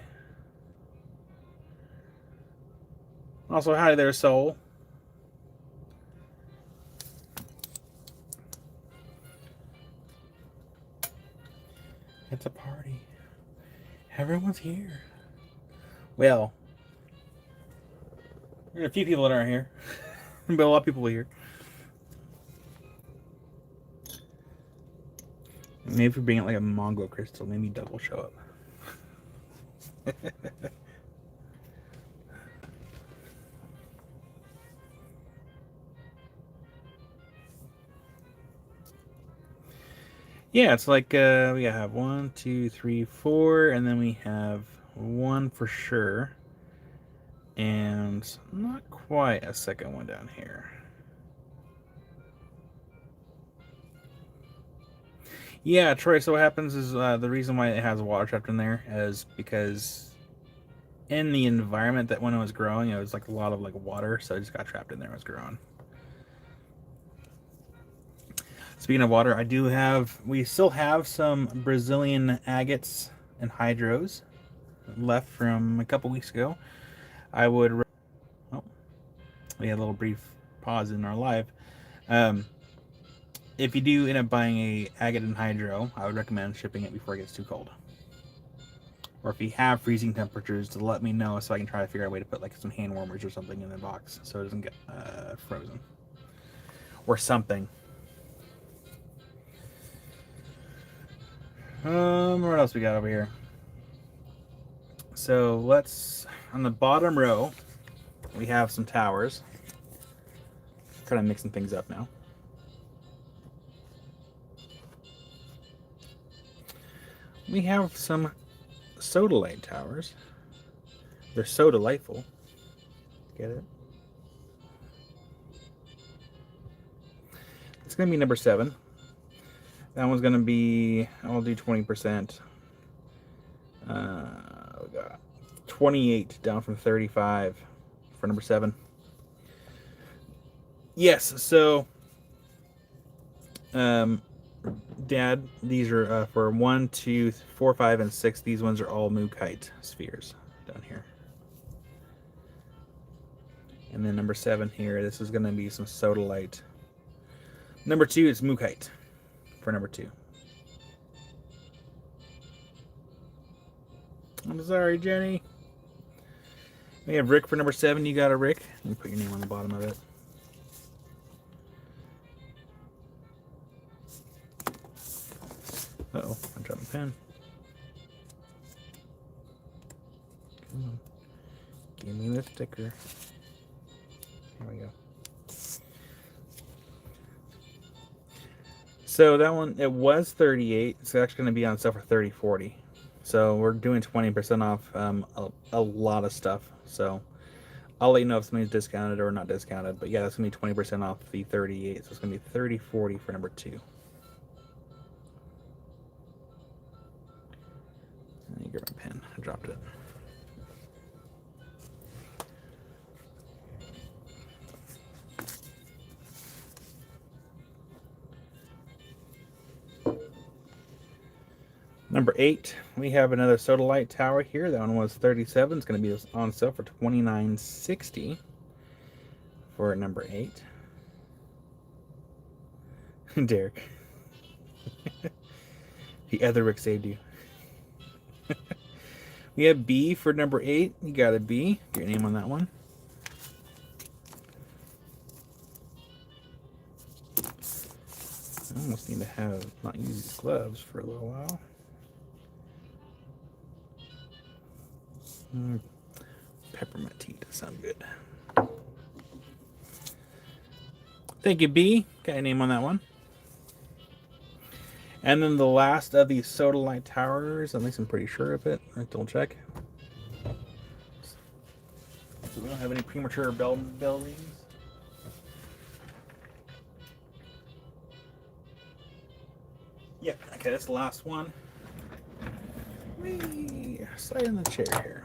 Also, hi there, Soul. It's a party. Everyone's here. Well, there's a few people that aren't here, but a lot of people are here. Maybe if we bring it like a Mongo crystal, maybe Doug will show up. Yeah, it's like we have 1, 2, 3, 4, and then we have 1 for sure, and not quite a second one down here. Yeah, Troy, so what happens is the reason why it has water trapped in there is because in the environment that when it was growing, it was like a lot of like water, so it just got trapped in there when it was growing. Speaking of water, we still have some Brazilian agates and hydros left from a couple weeks ago. I would, oh, we had a little brief pause in our life. Um, if you do end up buying a agate and hydro, I would recommend shipping it before it gets too cold. Or if you have freezing temperatures, to let me know so I can try to figure out a way to put like some hand warmers or something in the box so it doesn't get frozen or something. What else we got over here? So let's, on the bottom row, we have some towers. Kind of mixing things up now. We have some sodalite towers. They're so delightful. Get it? It's going to be number 7. That one's going to be, I'll do 20%. We got 28 down from 35 for number 7. Yes, so, Dad, these are for 1, 2, 4, 5, and 6. These ones are all Mookite spheres down here. And then number 7 here, this is going to be some sodalite. Number 2 is Mookite for number 2. I'm sorry, Jenny. We have Rick for number 7. You got a Rick. Let me put your name on the bottom of it. Uh-oh, I dropped my pen. Come on. Give me the sticker. Here we go. So that one, it was 38. It's actually going to be on sale for 30-40. So we're doing 20% off a lot of stuff. So I'll let you know if something's discounted or not discounted. But yeah, that's going to be 20% off the 38. So it's going to be 30-40 for number 2. Let me grab my pen. I dropped it. Number 8, we have another sodalite tower here. That one was 37. It's going to be on sale for $29.60 for number 8. Derek. The other Rick saved you. We have B for number 8. You got a B. Get your name on that one. I almost need to have not use these gloves for a little while. Peppermint tea does sound good. Thank you, B. Got your name on that one. And then the last of these sodalite towers, at least I'm pretty sure of it. I'll double check. So we don't have any premature buildings. Yep, okay, that's the last one. Slide in the chair here.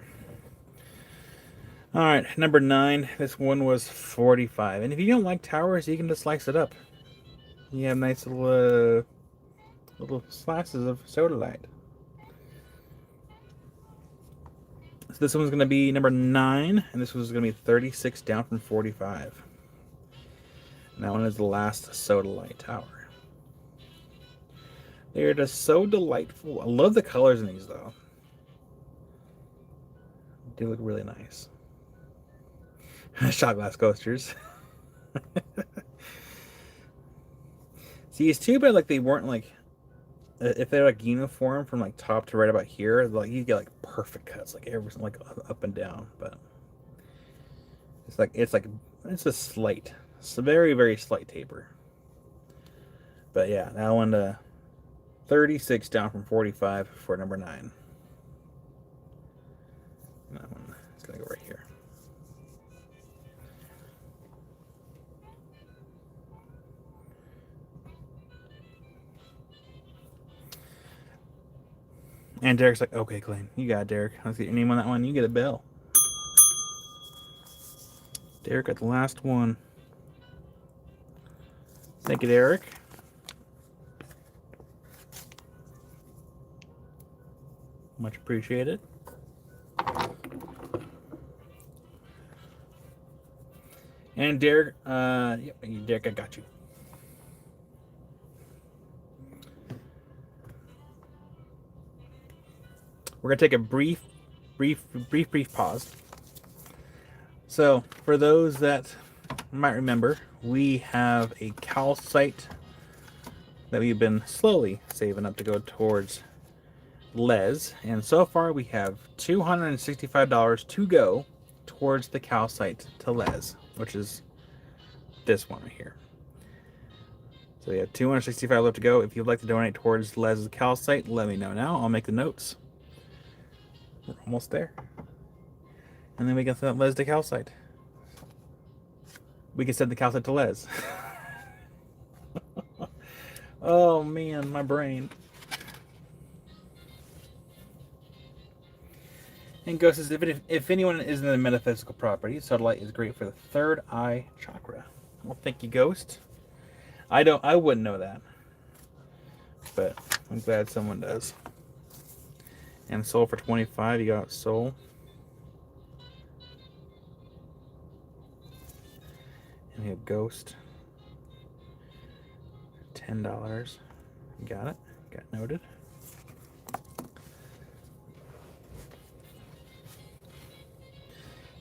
Alright, number 9. This one was 45. And if you don't like towers, you can just slice it up. You have nice little slices of sodalite. So this one's going to be number 9, and this one's going to be 36 down from 45. And that one is the last sodalite tower. They're just so delightful. I love the colors in these, though. They look really nice. Shot glass coasters. See, it's too bad like they weren't like, if they're like uniform from like top to right about here, like you get like perfect cuts, like everything like up and down. But it's a slight, it's a very, very slight taper. But yeah, that one 36 down from 45 for number 9. And that one is gonna go right here. And Derek's like, okay, Glenn, you got it, Derek. Let's get your name on that one. You get a bell. Derek got the last one. Thank you, Derek. Much appreciated. And Derek, yep, Derek, I got you. We're gonna take a brief pause. So, for those that might remember, we have a calcite that we've been slowly saving up to go towards Les, and so far we have $265 to go towards the calcite to Les, which is this one right here. So we have 265 left to go. If you'd like to donate towards Les's calcite, let me know now. I'll make the notes. We're almost there. And then we can send Les to calcite. We can send the calcite to Les. Oh man, my brain. And Ghost says, if anyone is in the metaphysical property, sodalite is great for the third eye chakra. Well, thank you, Ghost. I wouldn't know that, but I'm glad someone does. And Soul for 25, you got Soul. And we have Ghost. $10. Got it. Got noted.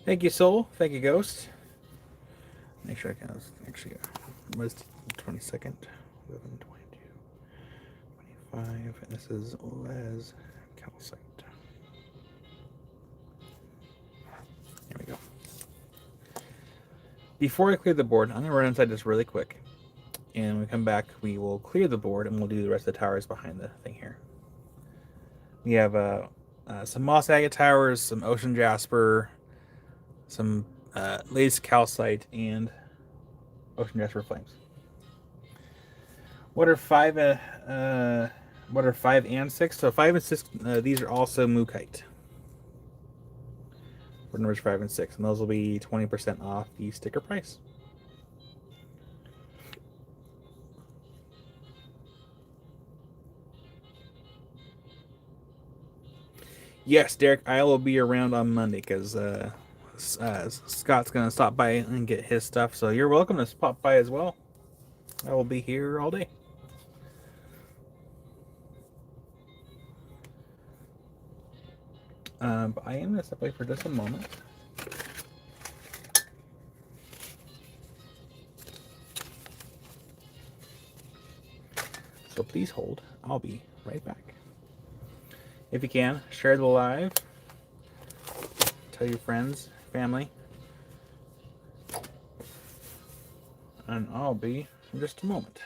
Thank you, Soul. Thank you, Ghost. Make sure I can actually. Where's the 22nd? 11, 22, 25. And this is Les calcite. There we go. Before I clear the board, I'm going to run inside this really quick. And when we come back, we will clear the board and we'll do the rest of the towers behind the thing here. We have some moss agate towers, some ocean jasper, some lace calcite, and ocean jasper flames. What are 5 and 6? So 5 and 6, these are also Mookite. For numbers 5 and 6, and those will be 20% off the sticker price. Yes, Derek, I will be around on Monday because Scott's going to stop by and get his stuff. So you're welcome to pop by as well. I will be here all day. But I am going to step away for just a moment. So please hold. I'll be right back. If you can, share the live. Tell your friends, family. And I'll be in just a moment.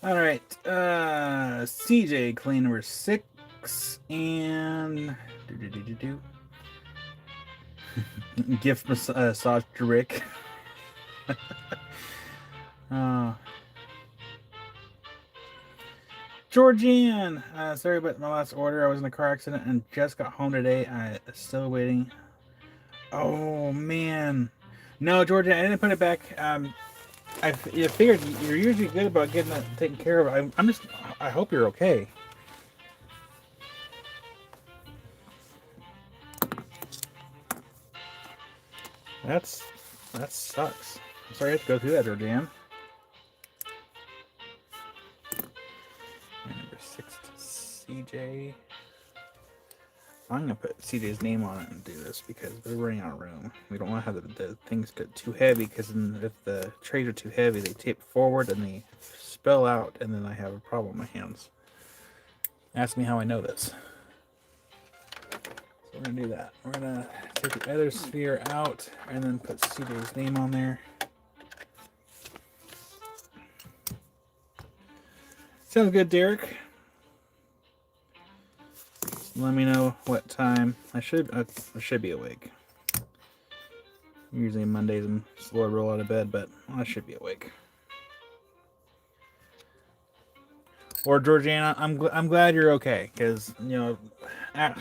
All right, CJ claim number 6 and gift massage to Rick. Georgianne, sorry about my last order. I was in a car accident and just got home today. I still waiting. Oh man, no, Georgianne, I didn't put it back. I figured you're usually good about getting that taken care of. I hope you're okay. That sucks. I'm sorry you have to go through that, Georgianne. Number 6 to CJ. I'm gonna put CJ's name on it and do this because we're running out of room. We don't want to have the things get too heavy because if the trays are too heavy, they tip forward and they spill out, and then I have a problem with my hands. Ask me how I know this. So we're gonna do that. We're gonna take the other sphere out and then put CJ's name on there. Sounds good, Derek. Let me know what time. I should be awake. Usually Mondays I'm slow to roll out of bed, but I should be awake. Or Georgiana, I'm glad you're okay, because you know,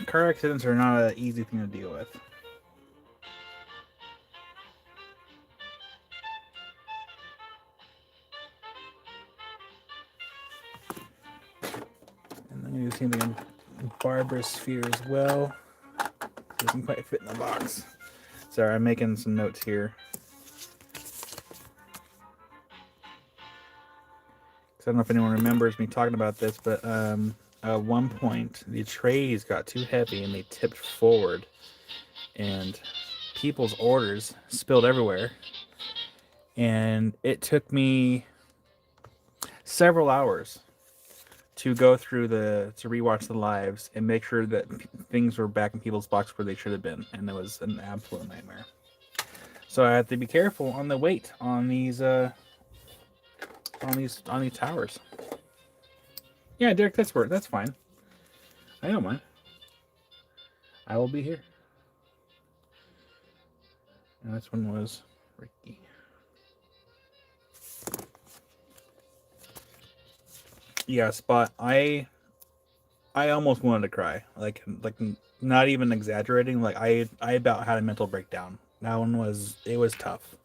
car accidents are not an easy thing to deal with. And I'm gonna do the same thing on Barbara's sphere as well. It doesn't quite fit in the box. Sorry, I'm making some notes here. I don't know if anyone remembers me talking about this, but at one point the trays got too heavy and they tipped forward, and people's orders spilled everywhere. And it took me several hours to go through to rewatch the lives and make sure that things were back in people's box where they should have been, and it was an absolute nightmare. So I have to be careful on the weight on these towers. Yeah, Derek, that's fine. I don't mind. I will be here. And this one was Ricky. Yeah, Spot. I almost wanted to cry. Like not even exaggerating. Like I about had a mental breakdown. That one was tough.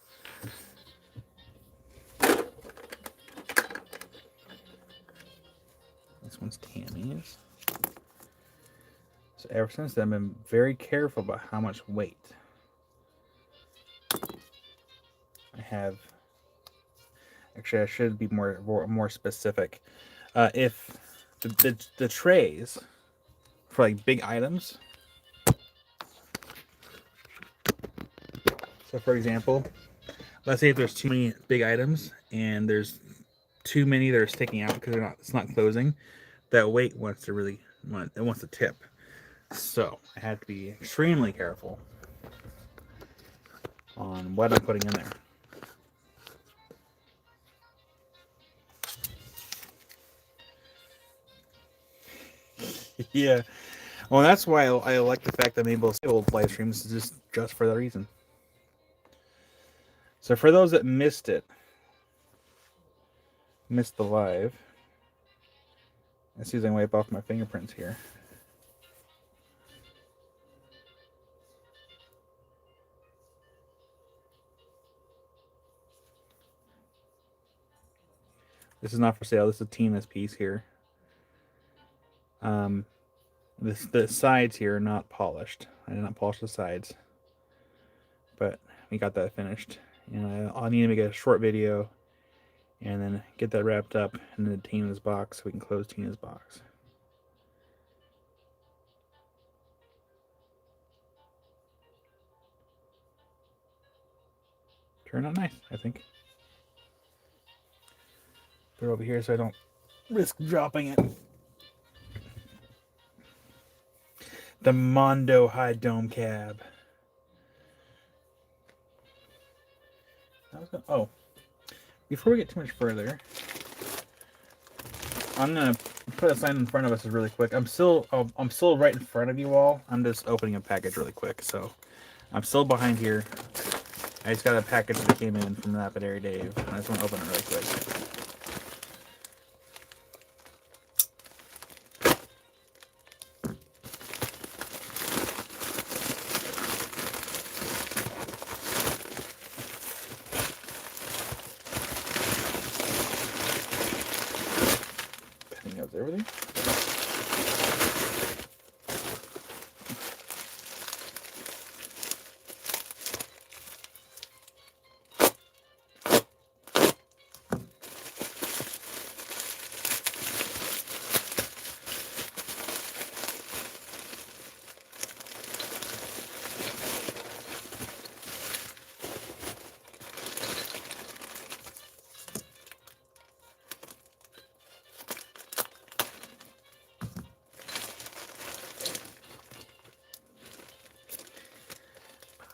This one's Tammy's. So ever since then, I've been very careful about how much weight I have. Actually, I should be more specific. If the trays for like big items. So, for example, let's say if there's too many big items and there's too many that are sticking out because it's not closing, that weight wants to tip. So I have to be extremely careful on what I'm putting in there. Yeah. Well, that's why I like the fact that I'm able to see old live streams just for that reason. So for those that missed the live, let's see if I can wipe off my fingerprints here. This is not for sale. This is Tina's piece here. The sides here are not polished. I did not polish the sides, but we got that finished. And I'll need to make a short video and then get that wrapped up in the Tina's box so we can close Tina's box. Turned out nice, I think. Put it over here so I don't risk dropping it. The Mondo High Dome Cab. Oh, before we get too much further, I'm gonna put a sign in front of us really quick. I'm still right in front of you all. I'm just opening a package really quick, so I'm still behind here. I just got a package that came in from Lapidary Dave. I just want to open it really quick. I think that's everything.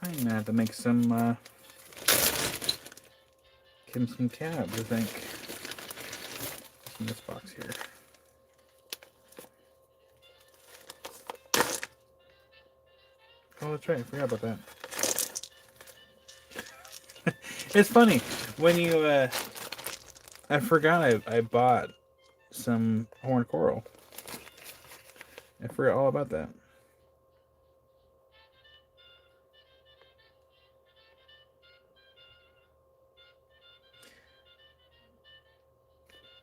I'm gonna have to make some cabs, I think. In this box here. Oh, that's right. I forgot about that. It's funny when you. I forgot I bought some horned coral. I forgot all about that.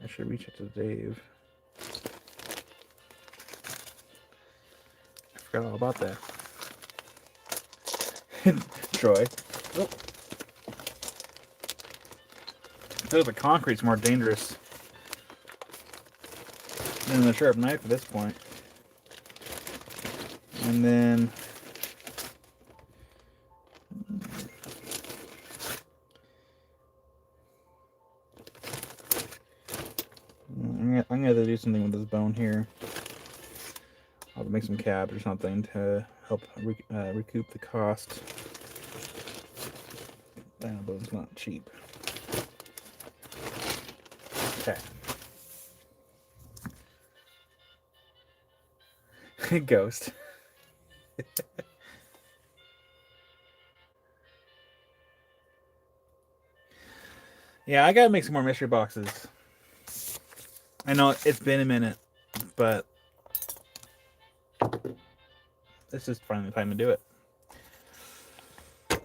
I should reach out to Dave. I forgot all about that. Troy. Oh. The concrete's more dangerous than the sharp knife at this point. And then I'm gonna have to do something with this bone here. I'll have to make some cabs or something to help recoup the cost. That bone's not cheap. Okay. Ghost. Yeah, I gotta make some more mystery boxes. I know it's been a minute, but it's just finally the time to do it.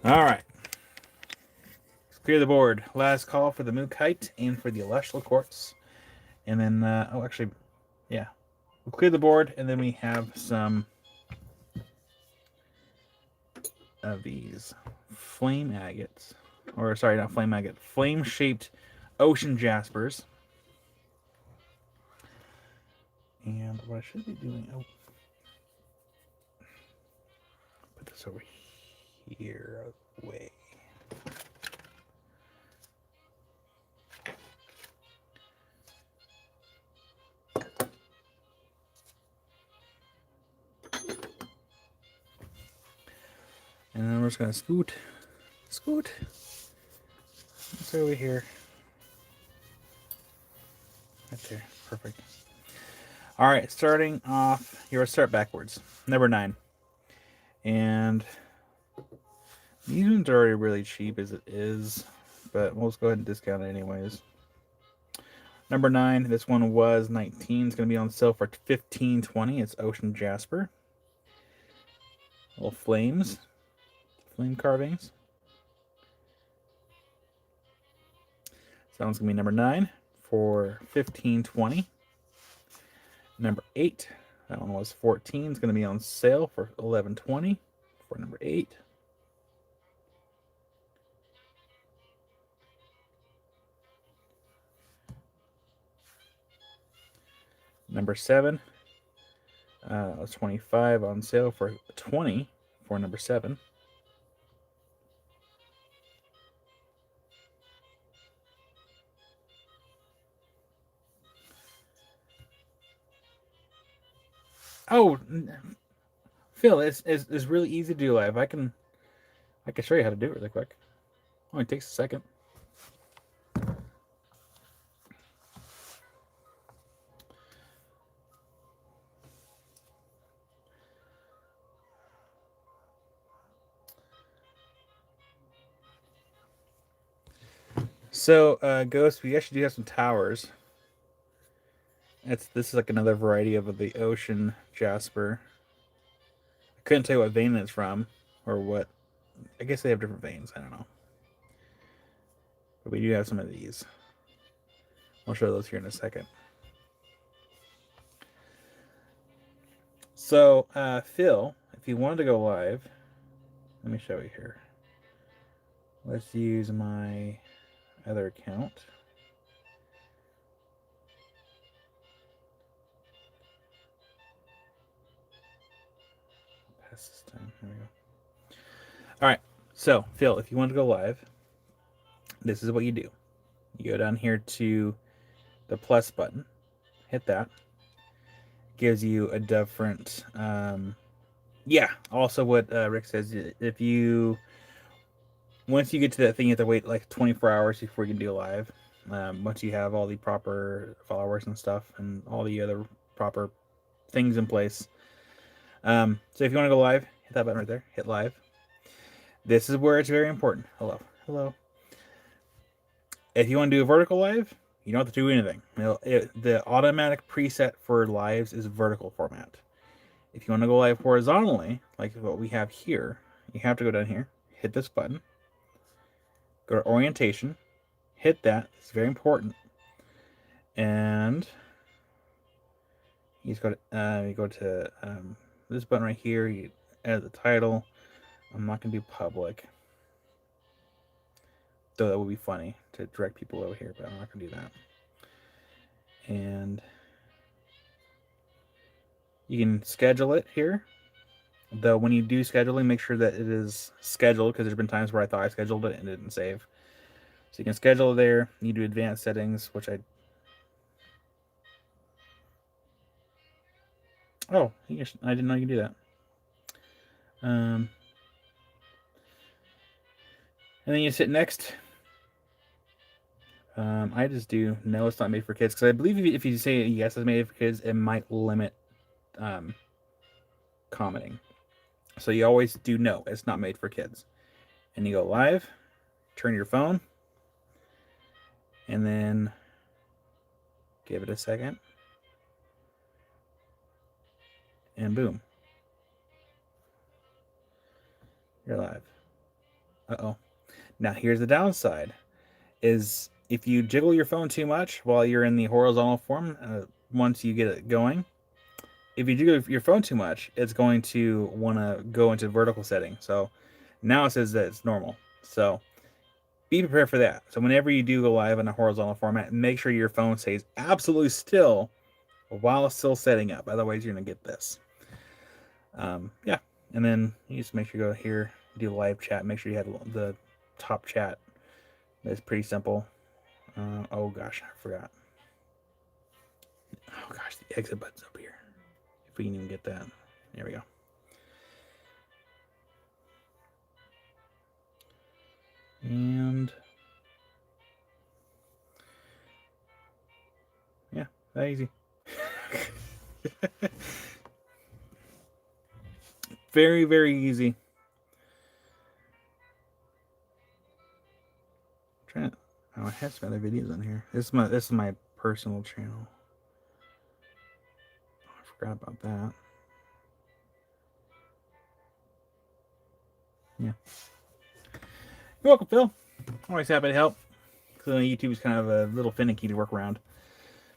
Alright. Let's clear the board. Last call for the Mookite and for the Celestial Quartz. And then, oh, actually, yeah. We'll clear the board, and then we have some of these flame agates. Or, sorry, not flame agate. Flame-shaped ocean jaspers. And what I should be doing... Oh. Put this over here away. And then we're just going to scoot. It's over here. Right there. Perfect. All right, starting off, you'll start backwards. Number 9. And these ones are already really cheap as it is, but we'll just go ahead and discount it anyways. Number 9, this one was 19. It's going to be on sale for $15.20. It's Ocean Jasper. Little flames. Flame carvings. So that one's going to be number 9 for $15.20. Number 8, that one was 14. It's going to be on sale for $11.20 for number 8. Number 7, was 25 on sale for $20 for number 7. Oh, Phil, it's really easy to do live. I can show you how to do it really quick. Only takes a second. So, Ghost, we actually do have some towers. This is like another variety of the ocean jasper. I couldn't tell you what vein it's from, or what. I guess they have different veins. I don't know, but we do have some of these. I'll show those here in a second. So, Phil, if you wanted to go live, let me show you here. Let's use my other account. Pass this time. Here we go. All right. So, Phil, if you want to go live, this is what you do. You go down here to the plus button, hit that. Gives you a different. Yeah. Also, what Rick says, if you once you get to that thing, you have to wait like 24 hours before you can do live. Once you have all the proper followers and stuff and all the other proper things in place. So if you want to go live, hit that button right there. Hit live. This is where it's very important. Hello. Hello. If you want to do a vertical live, you don't have to do anything. The automatic preset for lives is vertical format. If you want to go live horizontally, like what we have here, you have to go down here, hit this button, go to orientation, hit that. It's very important. And you go to this button right here. You add the title. I'm not gonna do public, though that would be funny to direct people over here, but I'm not gonna do that. And you can schedule it here. Though when you do scheduling, make sure that it is scheduled, because there's been times where I thought I scheduled it and it didn't save. So you can schedule it there. You do advanced settings, which I didn't know you could do that. And then you hit next. I just do no, it's not made for kids, because I believe if you say yes, it's made for kids, it might limit commenting. So you always do no, it's not made for kids. And you go live, turn your phone, and then give it a second. And boom. You're live. Uh-oh. Now here's the downside, is if you jiggle your phone too much while you're in the horizontal form, once you get it going, if you jiggle your phone too much, it's going to want to go into vertical setting. So now it says that it's normal. So be prepared for that. So whenever you do go live in a horizontal format, make sure your phone stays absolutely still while it's still setting up. Otherwise, you're going to get this. Yeah. And then you just make sure you go here, do live chat. Make sure you have the top chat. It's pretty simple. Oh gosh, I forgot. Oh gosh, the exit button's up here. If we can even get that. There we go. And yeah, that easy. Very, very easy. I have some other videos on here. This is my personal channel. Oh, I forgot about that. Yeah. You're welcome, Phil. Always happy to help. So YouTube is kind of a little finicky to work around.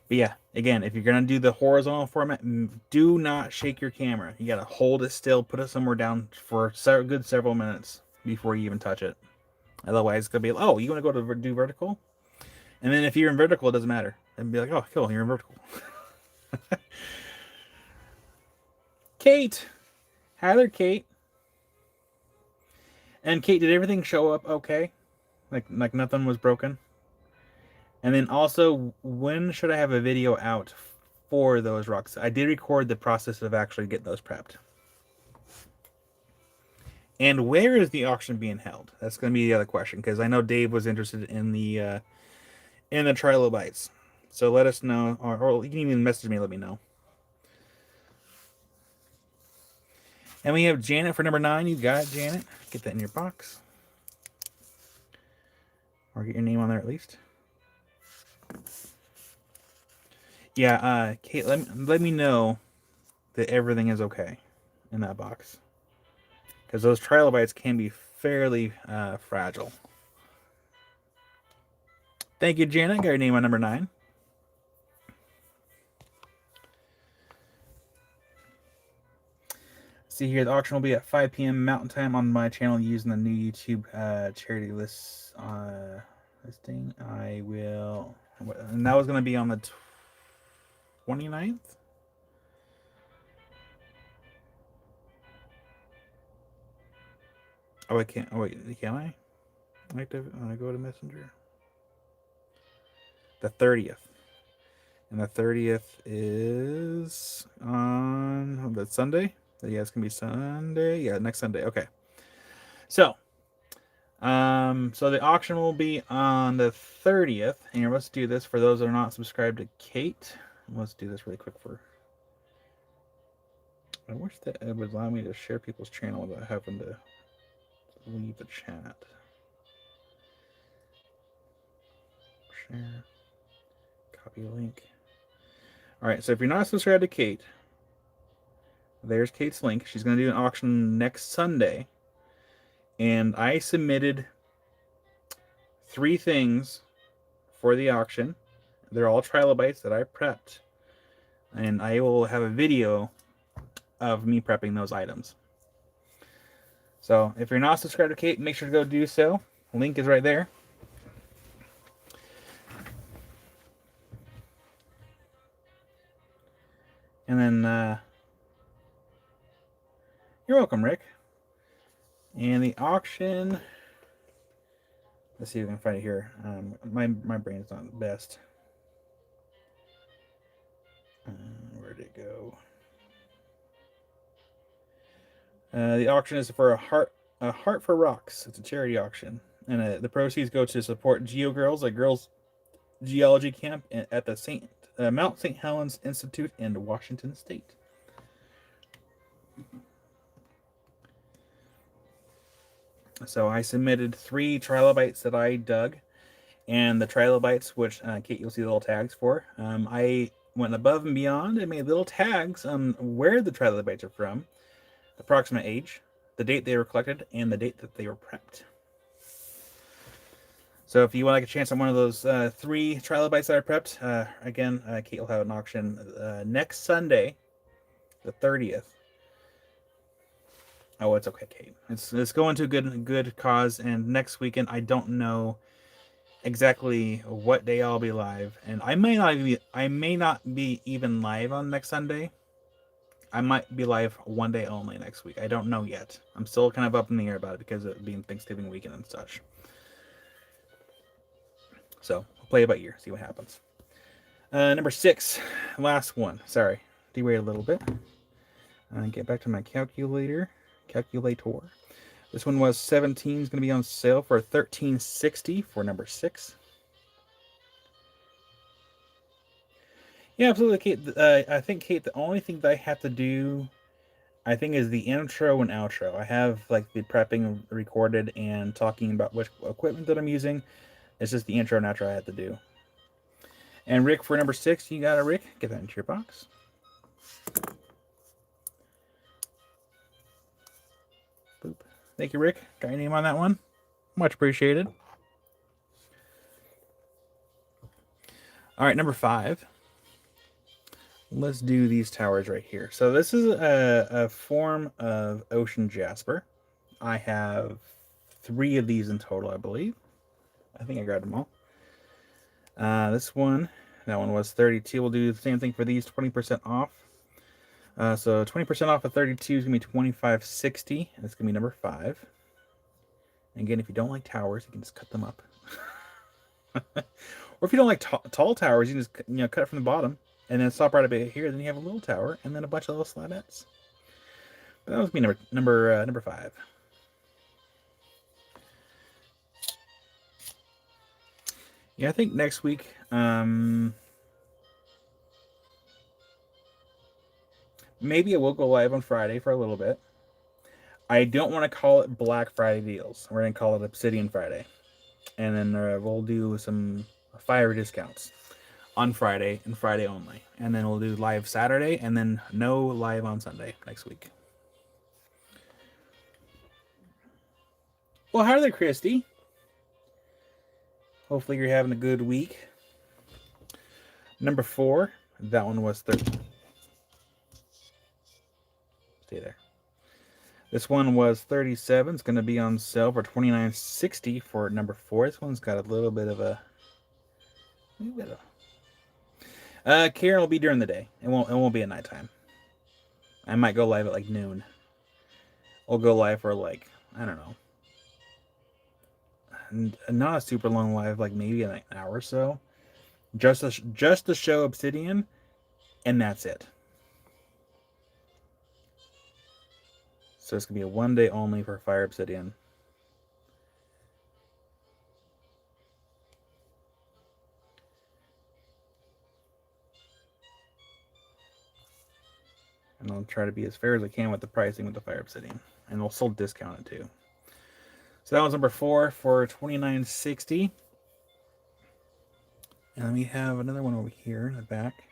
But yeah, again, if you're gonna do the horizontal format, do not shake your camera. You gotta hold it still, put it somewhere down for good several minutes before you even touch it. Otherwise, it's gonna be, oh, you want to go to do vertical? And then if you're in vertical, it doesn't matter. And be like, oh, cool, you're in vertical. Kate. Hi there, Kate. And Kate, did everything show up okay? Like nothing was broken? And then also, when should I have a video out for those rocks. I did record the process of actually getting those prepped. And where is the auction being held? That's going to be the other question, because I know Dave was interested in the trilobites. So let us know, or you can even message me, let me know. And we have Janet for number 9. You got it, Janet. Get that in your box. Or get your name on there at least. Yeah, Kate, let me know that everything is okay in that box. Because those trilobites can be fairly fragile. Thank you, Janet. Got your name on number 9. See here, the auction will be at 5 p.m. Mountain Time on my channel using the new YouTube charity list listing. I will, and that was going to be on the 29th. Oh, I can't. Oh, wait, can I? Active. I go to Messenger. The 30th. And the 30th is on that Sunday. Yeah, it's gonna be Sunday. Yeah, next Sunday. Okay. So, so the auction will be on the 30th. And let's do this for those that are not subscribed to Kate. Let's do this really quick for. I wish that it would allow me to share people's channel without having to leave the chat. Share. Copy link. All right, so if you're not subscribed to Kate, there's Kate's link. She's going to do an auction next Sunday. And I submitted 3 things for the auction. They're all trilobites that I prepped. And I will have a video of me prepping those items. So if you're not subscribed to Kate, make sure to go do so. Link is right there. And then, you're welcome, Rick. And the auction, let's see if we can find it here. My brain's not the best. Where'd it go? The auction is for a heart for rocks. It's a charity auction, and the proceeds go to support Geo Girls, a girls' geology camp at the Mount St. Helens Institute in Washington State. So I submitted 3 trilobites that I dug, and the trilobites, which Kate, you'll see the little tags for. I went above and beyond and made little tags on where the trilobites are from, approximate age, the date they were collected, and the date that they were prepped. So if you want like a chance on one of those 3 trilobites that I prepped, again, Kate will have an auction next Sunday, the 30th. Oh, it's okay, Kate. It's going to a good cause, and next weekend I don't know exactly what day I'll be live, and I may not be even live on next Sunday. I might be live one day only next week. I don't know yet. I'm still kind of up in the air about it because of it being Thanksgiving weekend and such. So we'll play it by ear, see what happens. Number 6, last one. Sorry, derailed a little bit. Get back to my calculator. This one was 17. Is going to be on sale for $13.60 for number 6. Yeah, absolutely, Kate. I think, Kate, the only thing that I have to do, I think, is the intro and outro. I have like the prepping recorded and talking about which equipment that I'm using. It's just the intro and outro I have to do. And Rick, for number 6, you got it, Rick. Get that into your box. Boop. Thank you, Rick. Got your name on that one. Much appreciated. All right, number 5. Let's do these towers right here. So this is a form of ocean jasper. I have 3 of these in total, I believe. I think I grabbed them all. This one, that one was 32. We'll do the same thing for these, 20% off. So 20% off of 32 is going to be $25.60. That's going to be number 5. And again, if you don't like towers, you can just cut them up. Or if you don't like tall towers, you can just cut it from the bottom And then stop right a bit here. Then you have a little tower, and then a bunch of little slabettes. But that was me number 5. Yeah, I think next week. Maybe I will go live on Friday for a little bit. I don't want to call it Black Friday deals. We're gonna call it Obsidian Friday, and then we'll do some fire discounts on Friday and Friday only, and then we'll do live Saturday, and then no live on Sunday next week. Well, how are they, Christy? Hopefully you're having a good week. Number 4, that one was 30. Stay there. This one was 37. It's going to be on sale for $29.60 for number 4. This one's got a little bit of a. Karen will be during the day. It won't be at nighttime. I might go live at like noon. I'll go live for like, I don't know. Not a super long live, like maybe an hour or so. Just to show Obsidian, and that's it. So it's gonna be a 1 day only for Fire Obsidian. And I'll try to be as fair as I can with the pricing with the Fire Obsidian. And we'll still discount it too. So that was number 4 for $29.60. And then we have another one over here in the back.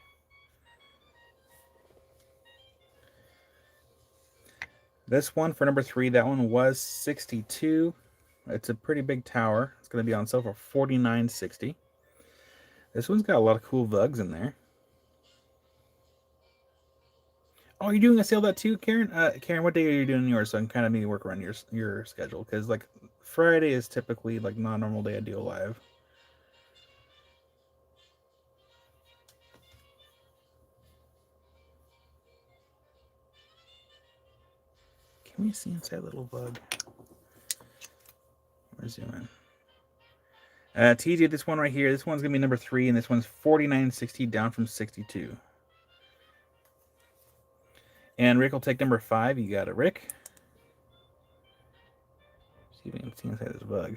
This one for number 3, that one was $62. It's a pretty big tower. It's going to be on sale for $49.60. This one's got a lot of cool vugs in there. Oh, you're doing a sale that too, Karen? Karen, what day are you doing yours? So I can kind of maybe work around your schedule, because like Friday is typically like not a normal day I do a live. Can we see inside little bug? Where's zoom in? TJ, this one right here. This one's gonna be number 3, and this one's $49.60, down from $62. And Rick will take number 5. You got it, Rick. See if we can see inside this bug.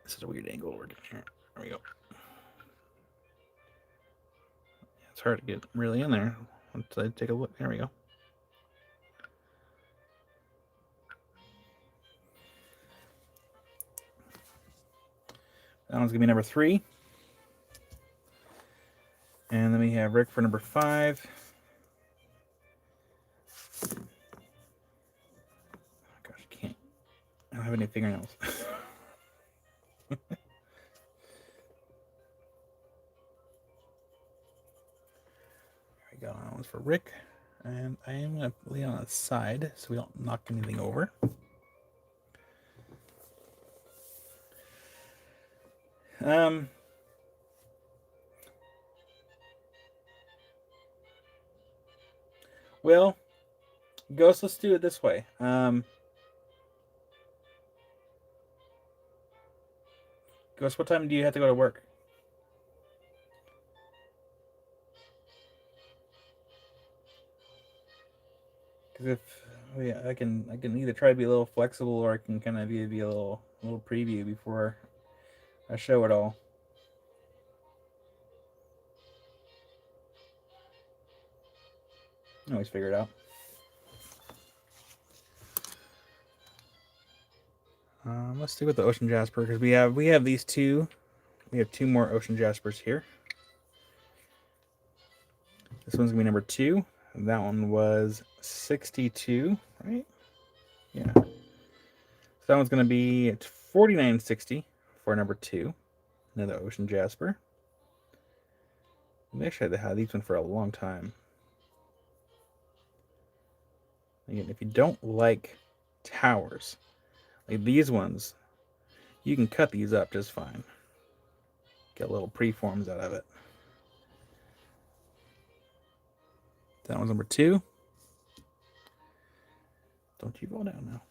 This is a weird angle working here. There we go. It's hard to get really in there. Let's take a look. There we go. That one's gonna be number 3. And then we have Rick for number 5. Oh gosh, I can't. I don't have any fingernails. There we go. That one's for Rick. And I am going to lay on the side so we don't knock anything over. Well, Ghost, let's do it this way. Ghost, what time do you have to go to work? Because if I can either try to be a little flexible, or I can kind of give you a little preview before I show it all. I always figure it out. Let's stick with the Ocean Jasper, because we have these two. We have 2 more Ocean Jaspers here. This one's gonna be number 2. That one was 62, right? Yeah. So that one's gonna be $49.60 for number 2. Another Ocean Jasper. We actually had to have these ones for a long time. Again, if you don't like towers, like these ones, you can cut these up just fine. Get little preforms out of it. That one's number 2. Don't you go down now.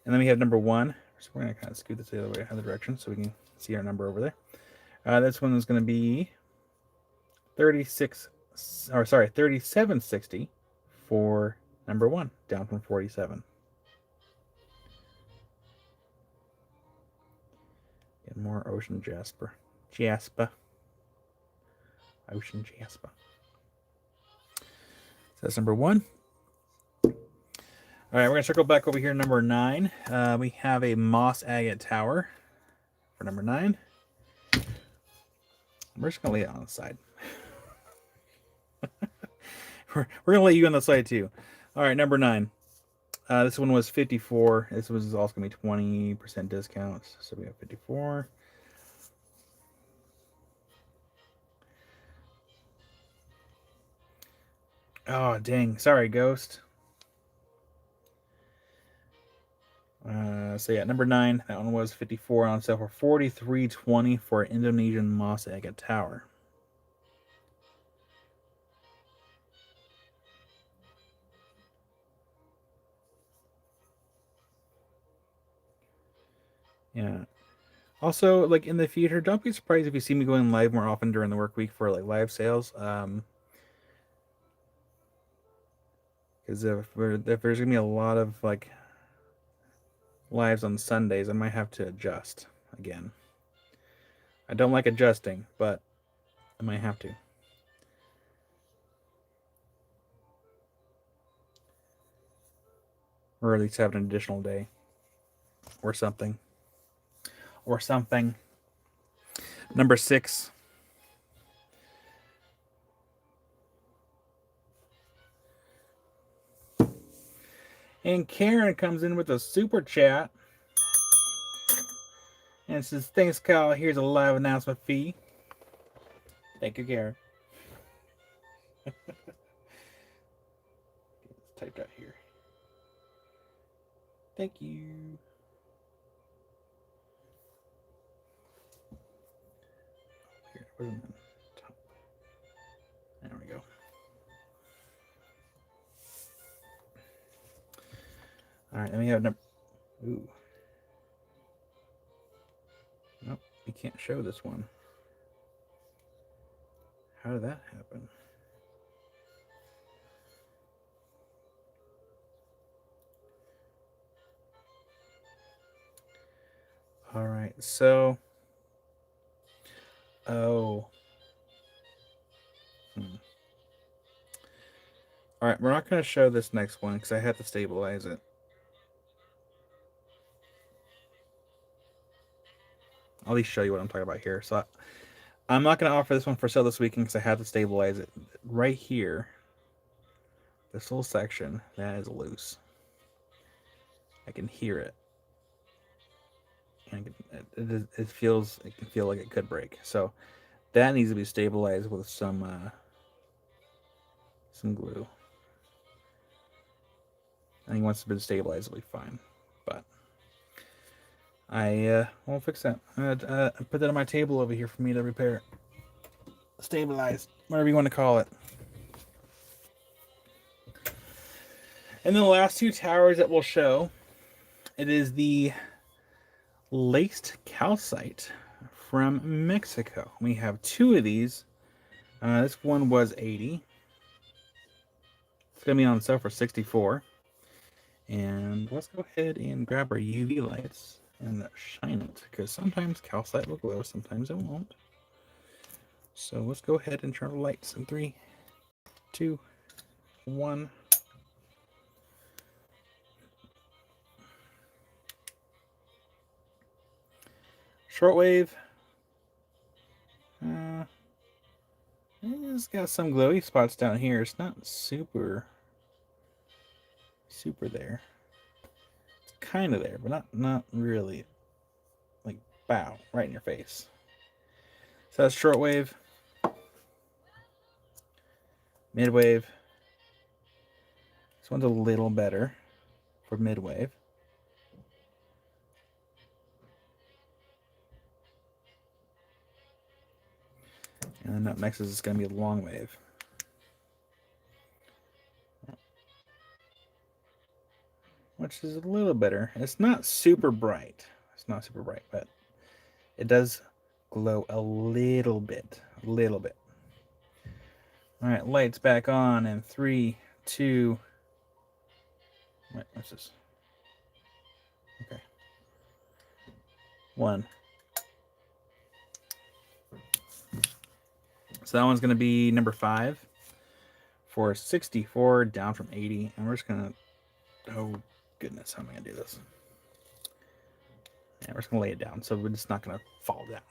And then we have number 1. So we're going to kind of scoot this the other direction so we can see our number over there. This one is going to be 3760 for number 1, down from 47. Get more ocean jasper. Ocean jasper. So that's number 1. All right, we're going to circle back over here. Number 9. We have a moss agate tower for number 9. We're just going to lay it on the side. we're going to lay you on the side too. All right, number 9. This one was 54. This was also going to be 20% discount. So we have 54. Oh, dang. Sorry, Ghost. So yeah, number 9. That one was 54 on sale for $43.20 for Indonesian moss agate tower. Yeah. Also, like in the future, don't be surprised if you see me going live more often during the work week for like live sales. Because if there's gonna be a lot of like lives on Sundays, I might have to adjust again. I don't like adjusting, but I might have to. Or at least have an additional day. Or something. Number 6. And Karen comes in with a super chat. And says, thanks, Kyle. Here's a live announcement fee. Thank you, Karen. It's typed out here. Thank you. Here, where's the top? There we go. All right, then we have number. Ooh. Nope, you can't show this one. How did that happen? All right, so. Oh. All right, we're not going to show this next one because I have to stabilize it. I'll at least show you what I'm talking about here. So I'm not going to offer this one for sale this weekend because I have to stabilize it. Right here, this little section, that is loose. I can hear it. And it can feel like it could break. So that needs to be stabilized with some glue. I think once it's been stabilized, it'll be fine. But I won't fix that. I'm gonna put that on my table over here for me to repair. Stabilized, whatever you want to call it. And then the last 2 towers that we'll show, it is the laced calcite from Mexico. We have 2 of these. This one was 80. It's gonna be on sale for 64. And let's go ahead and grab our UV lights and shine it, because sometimes calcite will glow, sometimes it won't. So let's go ahead and turn the lights in 3, 2, 1. Shortwave. It's got some glowy spots down here. It's not super there. It's kind of there, but not really. Like, bow, right in your face. So that's shortwave. Midwave. This one's a little better for midwave. And then up next is going to be long wave. Which is a little better. It's not super bright. But it does glow a little bit. All right, lights back on in 3, 2. Wait, what's this? Okay. 1. So that one's going to be number 5 for 64, down from 80. And we're just going to, oh goodness, how am I going to do this? Yeah, we're just going to lay it down, so it's not going to fall down.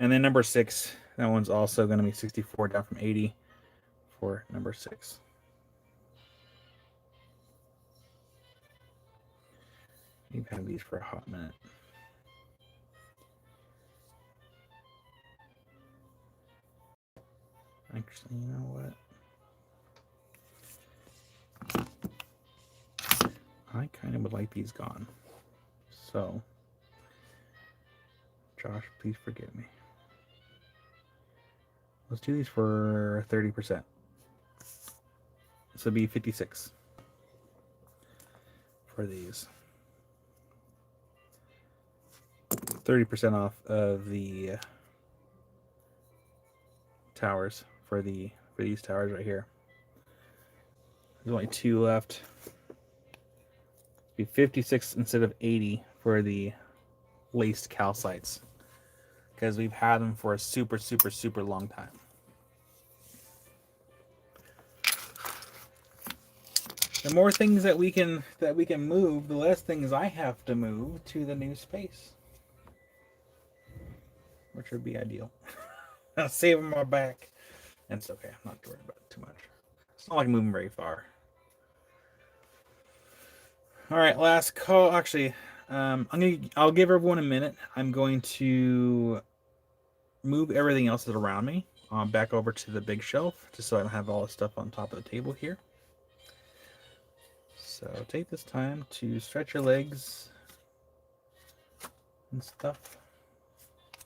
And then number 6, that one's also going to be 64, down from 80 for number 6. You've had these for a hot minute. Actually, you know what? I kind of would like these gone. So, Josh, please forgive me. Let's do these for 30%. So it'd be 56 for these. 30% off of the towers for these towers right here. There's only 2 left. It'd be 56 instead of 80 for the laced calcites, because we've had them for a super long time. The more things that we can move, the less things I have to move to the new space, which would be ideal. I'll save them my back. And it's okay. I'm not worried about it too much. It's not like I'm moving very far. All right, last call. Actually, I'll give everyone a minute. I'm going to move everything else that's around me back over to the big shelf, just so I don't have all the stuff on top of the table here. So take this time to stretch your legs and stuff.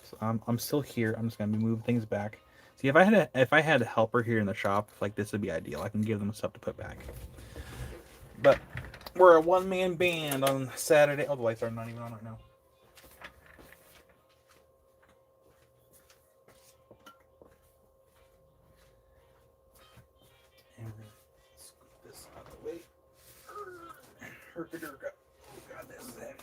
So I'm still here. I'm just gonna move things back. See, if I had a helper here in the shop, like, this would be ideal. I can give them stuff to put back. But we're a one-man band on Saturday. Oh, the lights are not even on right now. And we're gonna scoop this out of the way. Herka-derka. Oh God, this is heavy.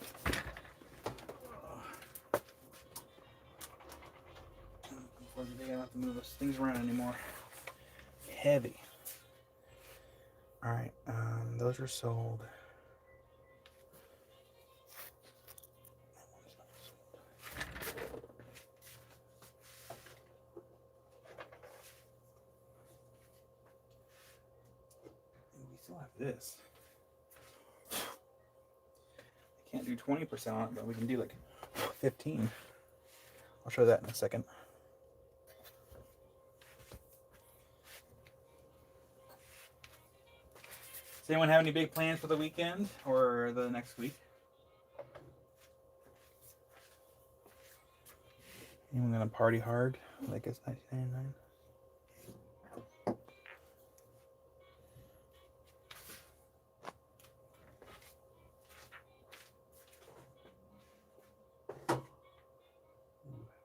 Unfortunately, I don't have to move those things around anymore. Heavy. All right, those are sold. We still have this. I can't do 20% on it, but we can do like 15. I'll show that in a second. Does anyone have any big plans for the weekend or the next week? Anyone gonna party hard like it's 1999?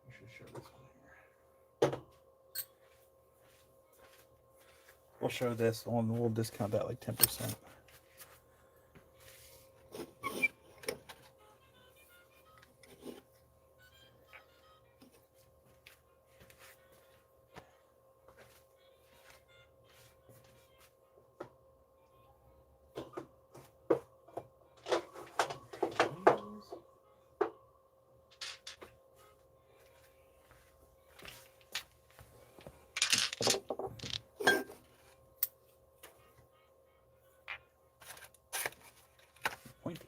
We should show this one here. We'll show this one. We'll discount that like 10%. Pointy.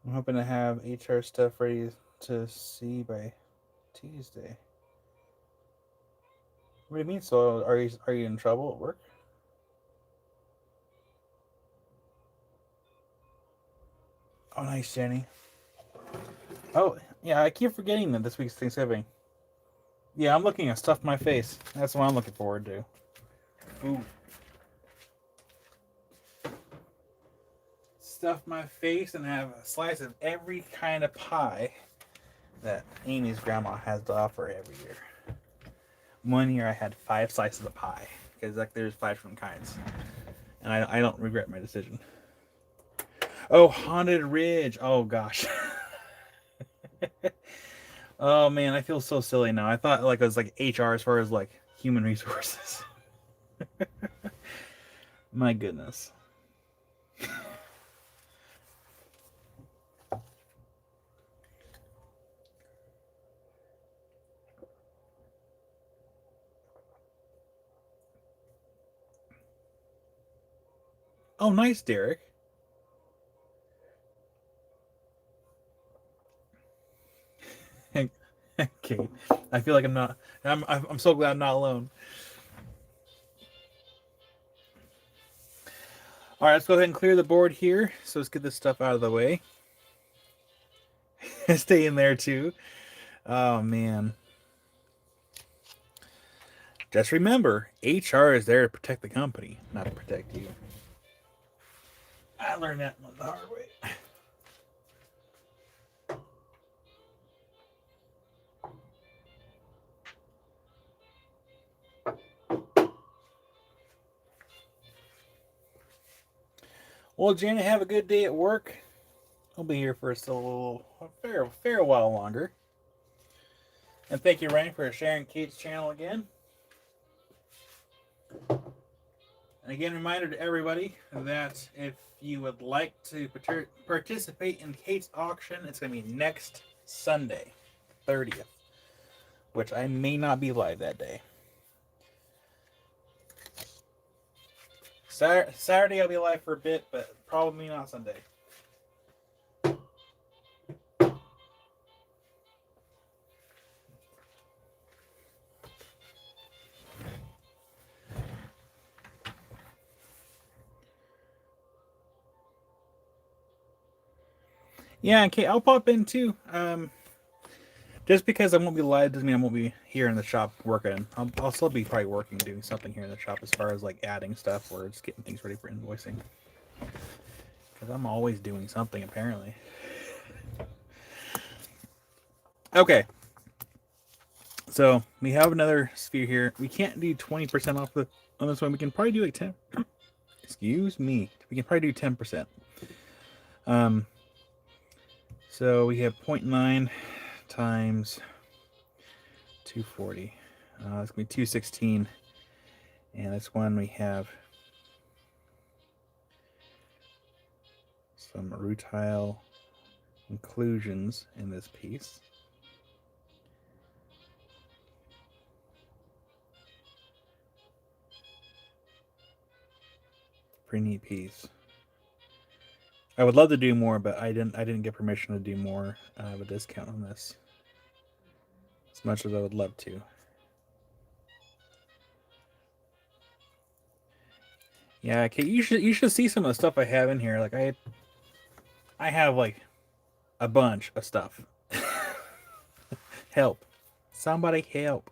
I'm hoping to have HR stuff ready to see by Tuesday. What do you mean? So are you in trouble at work? Oh, nice, Jenny. Oh, yeah, I keep forgetting that this week's Thanksgiving. Yeah, I'm looking at stuff in my face. That's what I'm looking forward to. food. Stuff my face and have a slice of every kind of pie that Amy's grandma has to offer every year. One year I had 5 slices of pie because like there's 5 different kinds, and I don't regret my decision. Oh, Haunted Ridge. Oh gosh. Oh man, I feel so silly now. I thought like it was like HR as far as like human resources. My goodness. Oh, nice, Derek. Kate, I feel like I'm not. I'm so glad I'm not alone. All right, let's go ahead and clear the board here. So let's get this stuff out of the way. Stay in there too. Oh man. Just remember, HR is there to protect the company, not to protect you. I learned that the hard way. Well, Janet, have a good day at work. I'll be here for a fair while longer. And thank you, Ryan, for sharing Kate's channel again. And again, reminder to everybody that if you would like to participate in Kate's auction, it's going to be next Sunday, 30th, which I may not be live that day. Saturday I'll be live for a bit, but probably not Sunday. Yeah, okay, I'll pop in too. Just because I won't be live doesn't mean I won't be here in the shop working. I'll still be probably working, doing something here in the shop as far as like adding stuff or just getting things ready for invoicing. Because I'm always doing something apparently. Okay. So we have another sphere here. We can't do 20% off on this one. We can probably do like 10. Excuse me. We can probably do 10%. So we have 0.9 times 240. It's going to be 216. And this one we have some rutile inclusions in this piece. Pretty neat piece. I would love to do more, but I didn't get permission to do more of a discount on this. As much as I would love to. Yeah, okay, you should see some of the stuff I have in here. Like I have like a bunch of stuff. Help. Somebody help.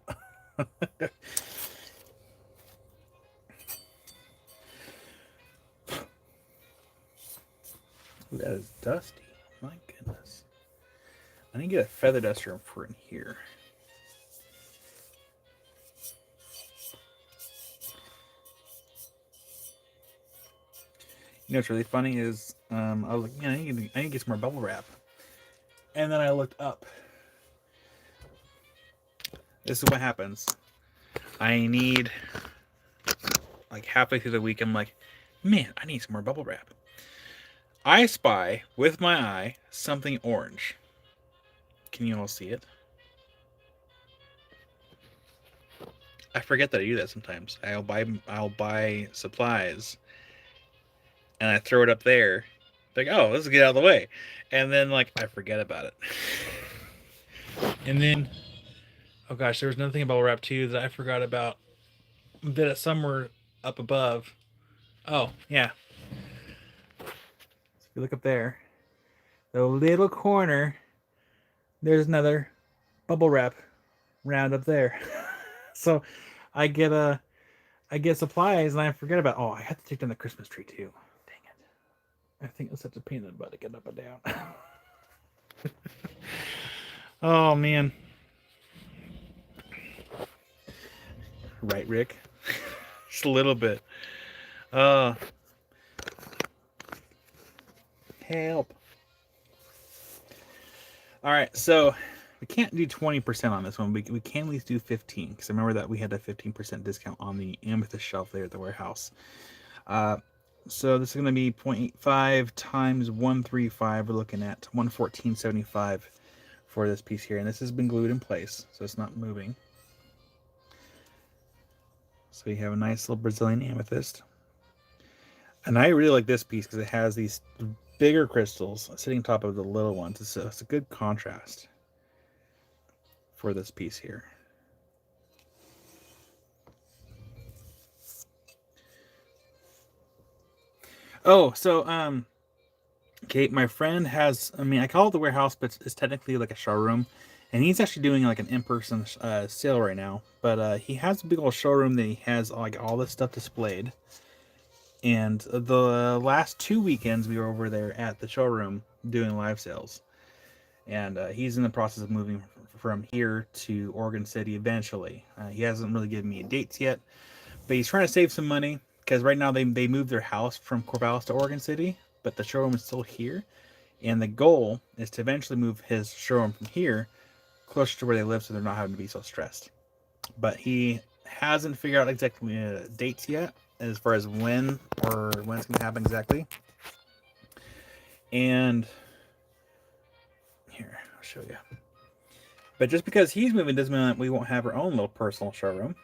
Ooh, that is dusty. My goodness. I need to get a feather duster for in here. You know what's really funny is I was like, I need to get some more bubble wrap. And then I looked up. This is what happens. I need like halfway through the week, I'm like, man, I need some more bubble wrap. I spy with my eye something orange. Can you all see it? I forget that I do that sometimes. I'll buy supplies and I throw it up there. Like, oh, let's get out of the way. And then like I forget about it. And then oh gosh, there was another thing about bubble wrap too that I forgot about. That it's somewhere up above. Oh, yeah. So if you look up there, the little corner, there's another bubble wrap round up there. So I get a I get supplies and I forget about. Oh, I have to take down the Christmas tree too. Dang it! I think it's such a pain in the butt to get up and down. Oh man. Right, Rick? Just a little bit. Uh, Help. All right, so we can't do 20% on this one. We can at least do 15 because I remember that we had a 15% discount on the amethyst shelf there at the warehouse. So this is going to be 0.85 times 135. We're looking at 114.75 for this piece here, and this has been glued in place, so it's not moving. So you have a nice little Brazilian amethyst. And I really like this piece because it has these bigger crystals sitting on top of the little ones. It's a good contrast for this piece here. Oh, so Kate, my friend has. I mean, I call it the warehouse, but it's technically like a showroom, and he's actually doing like an in-person sale right now. But he has a big old showroom that he has like all this stuff displayed. And the last 2 weekends we were over there at the showroom doing live sales, and he's in the process of moving from here to Oregon City eventually. He hasn't really given me dates yet, but he's trying to save some money because right now they moved their house from Corvallis to Oregon City, but the showroom is still here. And the goal is to eventually move his showroom from here closer to where they live so they're not having to be so stressed. But he hasn't figured out exactly dates yet as far as when it's going to happen exactly. And here, I'll show you. But just because he's moving doesn't mean that we won't have our own little personal showroom.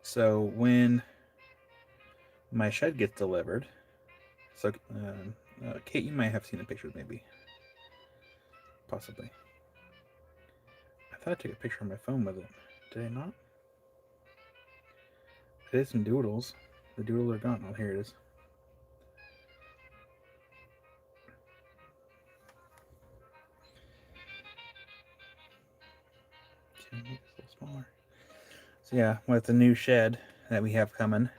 So when my shed gets delivered, so Kate, you might have seen the pictures, maybe, possibly. I thought I took a picture on my phone with it. Did I not? I did some doodles. The doodles are gone. Oh, here it is. Okay, make it a little smaller. So yeah, with the new shed that we have coming,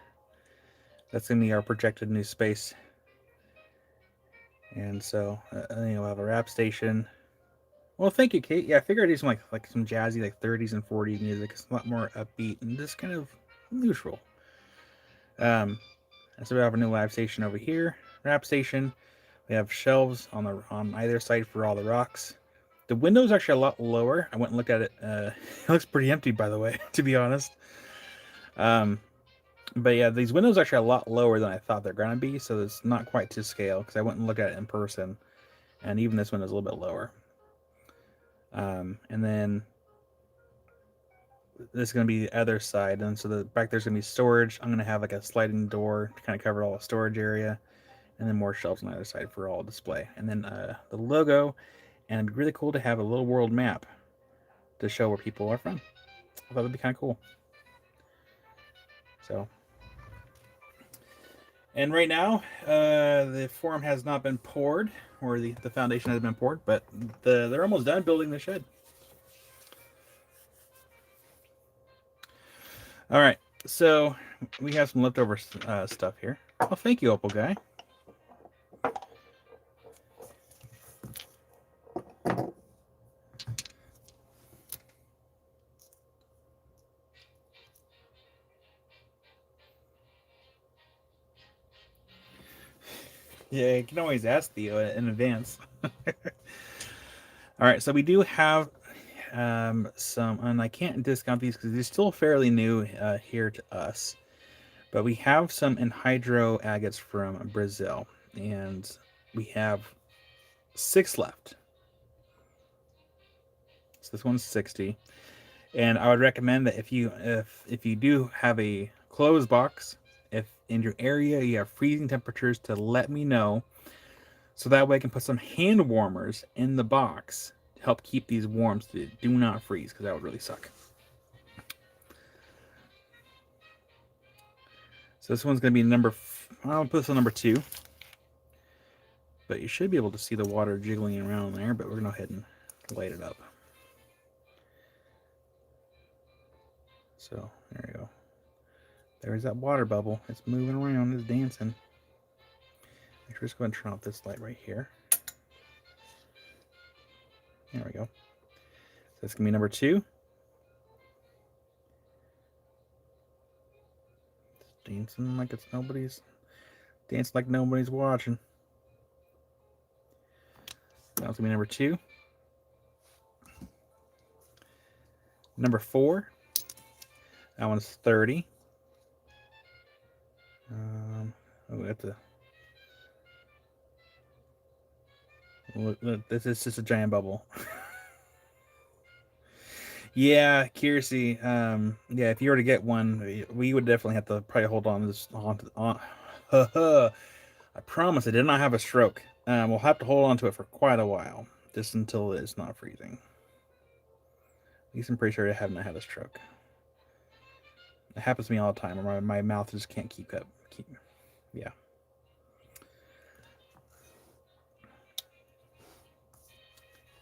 that's gonna be our projected new space. And so, we'll have a rap station. Well, thank you, Kate. Yeah, I figured I'd do some like some jazzy, like 30s and 40s music. It's a lot more upbeat and just kind of neutral. And so we have a new live station over here, rap station. We have shelves on either side for all the rocks. The window's actually a lot lower. I went and looked at it. It looks pretty empty, by the way, to be honest. But yeah, these windows are actually a lot lower than I thought they're gonna be, so it's not quite to scale because I went and looked at it in person, and even this window's a little bit lower. And then this is gonna be the other side, and so the back there's gonna be storage. I'm gonna have like a sliding door to kind of cover all the storage area, and then more shelves on the other side for all display. And then the logo, and it'd be really cool to have a little world map to show where people are from. I thought that'd be kind of cool. So, and right now, the form has not been poured, or the foundation has been poured, but they're almost done building the shed. All right, so we have some leftover stuff here. Oh, thank you, Opal guy. Yeah, you can always ask Theo in advance. All right, so we do have some, and I can't discount these because they're still fairly new here to us. But we have some anhydro agates from Brazil, and we have 6 left. So this one's 60, and I would recommend that if you do have a closed box, if in your area you have freezing temperatures, to let me know, so that way I can put some hand warmers in the box to help keep these warm so they do not freeze, because that would really suck. So this one's going to be I'll put this on number 2. But you should be able to see the water jiggling around there, but we're going to go ahead and light it up. So, there you go. There's that water bubble. It's moving around. It's dancing. Make sure just go ahead and turn off this light right here. There we go. So that's going to be number 2. It's dancing like it's nobody's... Dancing like nobody's watching. That was going to be number 2. Number 4. That one's 30. Oh, that's a... Look, this is just a giant bubble. Yeah, Kiersey. Yeah, if you were to get one, we would definitely have to probably hold on to this. I promise I did not have a stroke. We'll have to hold on to it for quite a while, just until it's not freezing. At least I'm pretty sure I have not had a stroke. It happens to me all the time. My mouth just can't keep up. Yeah.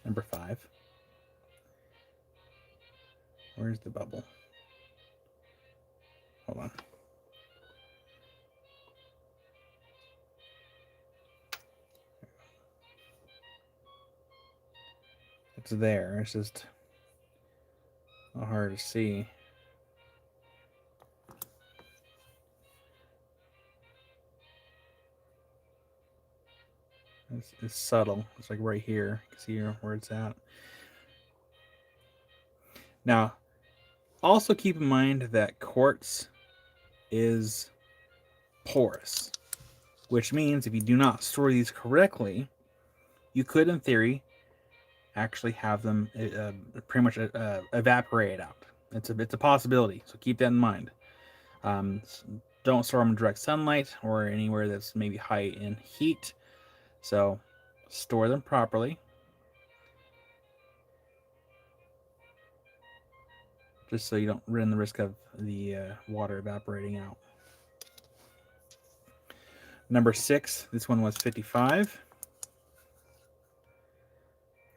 Number 5. Where's the bubble? Hold on. It's there. It's just not hard to see. It's subtle. It's like right here. You can see where it's at. Now, also keep in mind that quartz is porous, which means if you do not store these correctly, you could, in theory, actually have them pretty much evaporate out. It's a possibility, so keep that in mind. Don't store them in direct sunlight or anywhere that's maybe high in heat. So store them properly. Just so you don't run the risk of the water evaporating out. Number 6, this one was 55.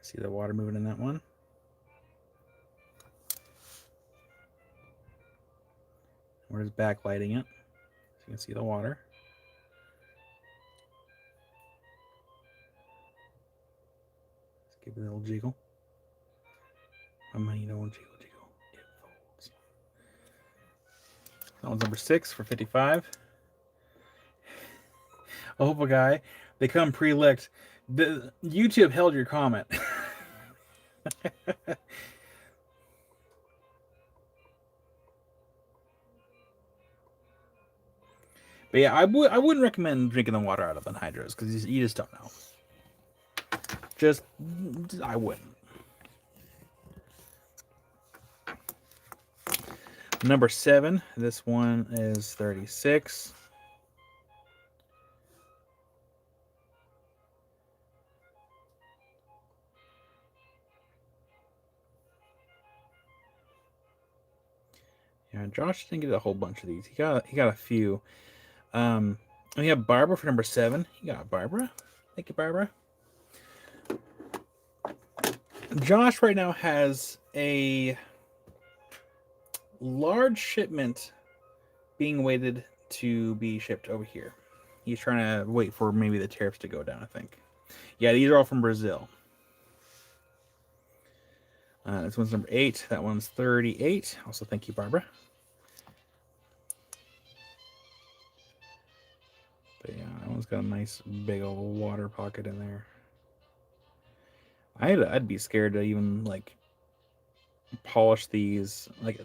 See the water moving in that one. We're just backlighting it, so you can see the water. Let's give it a little jiggle. My money don't jiggle, jiggle. It folds. That one's number 6 for 55. Oh, guy, they come pre-licked. The YouTube held your comment. But yeah, I wouldn't recommend drinking the water out of the hydros because you just don't know. Just I wouldn't. Number 7. This one is 36. Yeah, Josh didn't get a whole bunch of these. He got a few. We have Barbara for number 7. You got Barbara. Thank you, Barbara. Josh right now has a large shipment being waited to be shipped over here. He's trying to wait for maybe the tariffs to go down, I think. Yeah, these are all from Brazil. This one's number 8. That one's 38. Also, thank you, Barbara. But yeah, that one's got a nice big old water pocket in there. I'd be scared to even like polish these. Like,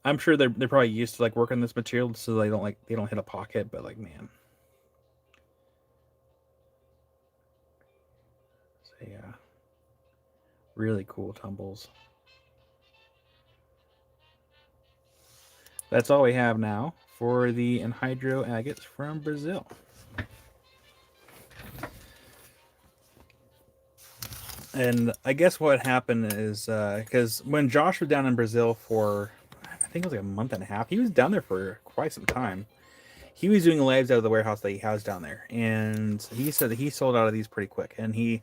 I'm sure they're probably used to like working this material, so they don't hit a pocket. But like, man, so yeah, really cool tumbles. That's all we have now for the anhydro agates from Brazil. And I guess what happened is because when Josh was down in Brazil for, I think it was like a month and a half, he was down there for quite some time. He was doing lives out of the warehouse that he has down there, and he said that he sold out of these pretty quick. And he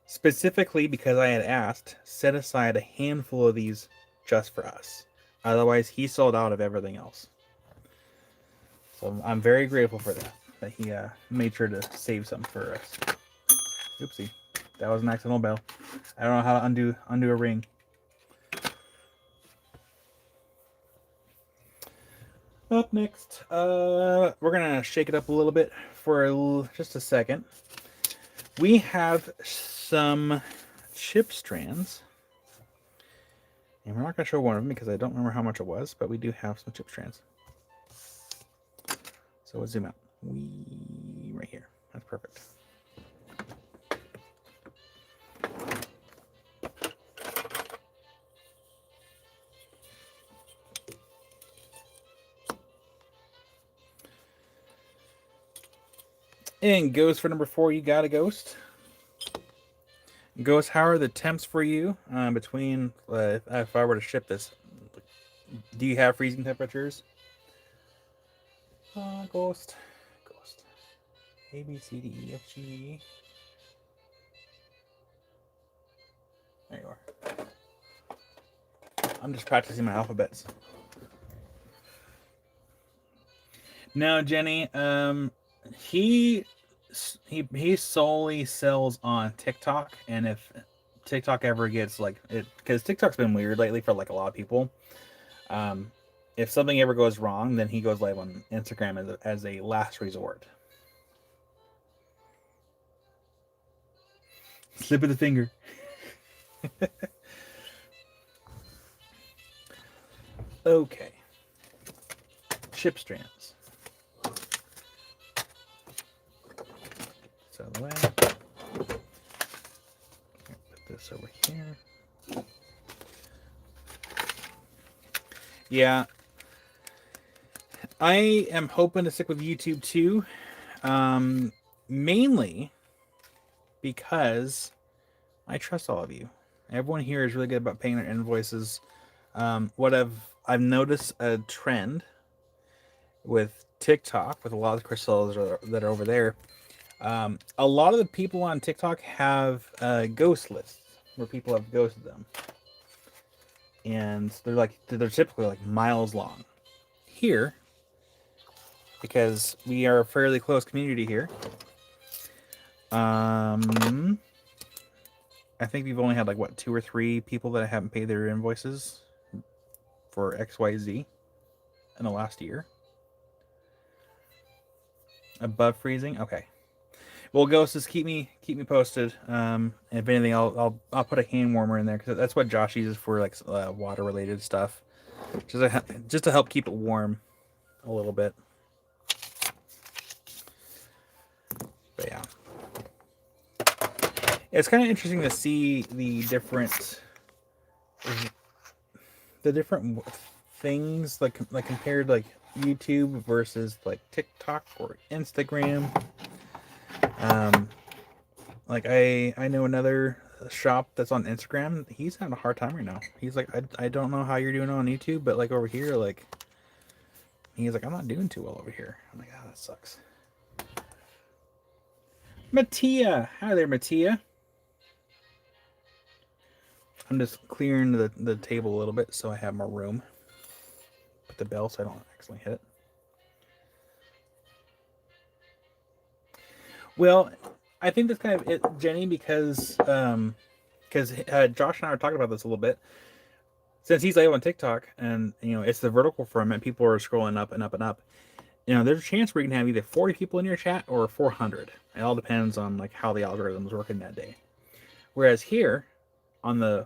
specifically, because I had asked, set aside a handful of these just for us. Otherwise, he sold out of everything else. So I'm very grateful for that he made sure to save some for us. Oopsie, that was an accidental bell. I don't know how to undo a ring. Up next, we're gonna shake it up a little bit for just a second. We have some chip strands, and we're not gonna show one of them because I don't remember how much it was, but we do have some chip strands. So let's zoom out. Right here. That's perfect. And ghost for number 4, you got a ghost. Ghost, how are the temps for you between, if I were to ship this, do you have freezing temperatures? Ghost. A, B, C, D, E, F, G. There you are. I'm just practicing my alphabets. Now, Jenny, he solely sells on TikTok, and if TikTok ever gets like it, because TikTok's been weird lately for like a lot of people. If something ever goes wrong, then he goes live on Instagram as a last resort. Slip of the finger. Okay. Chip strands. So the way. Put this over here. Yeah. I am hoping to stick with YouTube too. Mainly because I trust all of you. Everyone here is really good about paying their invoices. What I've noticed a trend with TikTok, with a lot of the crystals that are over there. A lot of the people on TikTok have ghost lists where people have ghosted them, and they're typically like miles long. Here, because we are a fairly close community here, I think we've only had like what 2 or 3 people that haven't paid their invoices for XYZ in the last year. Above freezing, okay. Well, Ghost, just keep me posted. If anything, I'll put a hand warmer in there because that's what Josh uses for like water related stuff, just to help keep it warm a little bit. But yeah, it's kind of interesting to see the different things like compared like YouTube versus like TikTok or Instagram. Like I know another shop that's on Instagram. He's having a hard time right now. He's like, I don't know how you're doing on YouTube, but like over here, like he's like, I'm not doing too well over here. I'm like, oh, that sucks. Mattia, hi there, Mattia. I'm just clearing the table a little bit so I have more room. Put the bell so I don't accidentally hit it. Well, I think that's kind of it, Jenny, because Josh and I were talking about this a little bit. Since he's live on TikTok, and it's the vertical format, people are scrolling up and up and up. There's a chance where you can have either 40 people in your chat or 400. It all depends on like how the algorithm's working that day. Whereas here, on the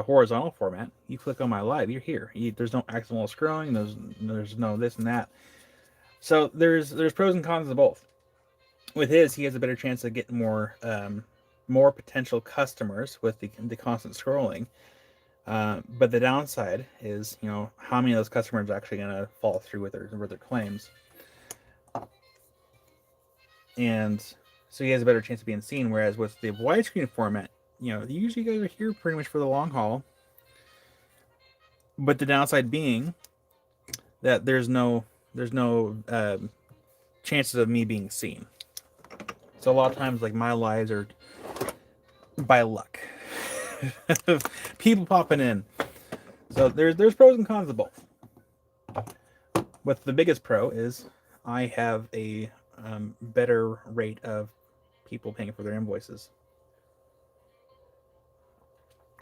horizontal format, you click on my live, you're here. There's no accidental scrolling. There's no this and that. So there's pros and cons of both. With his, he has a better chance of getting more potential customers with the constant scrolling. But the downside is, how many of those customers are actually going to follow through with their claims. And so he has a better chance of being seen. Whereas with the widescreen format, usually you guys are here pretty much for the long haul. But the downside being that there's no chances of me being seen. So a lot of times, like, my lives are by luck. People popping in. So there's pros and cons of both. But the biggest pro is I have a better rate of people paying for their invoices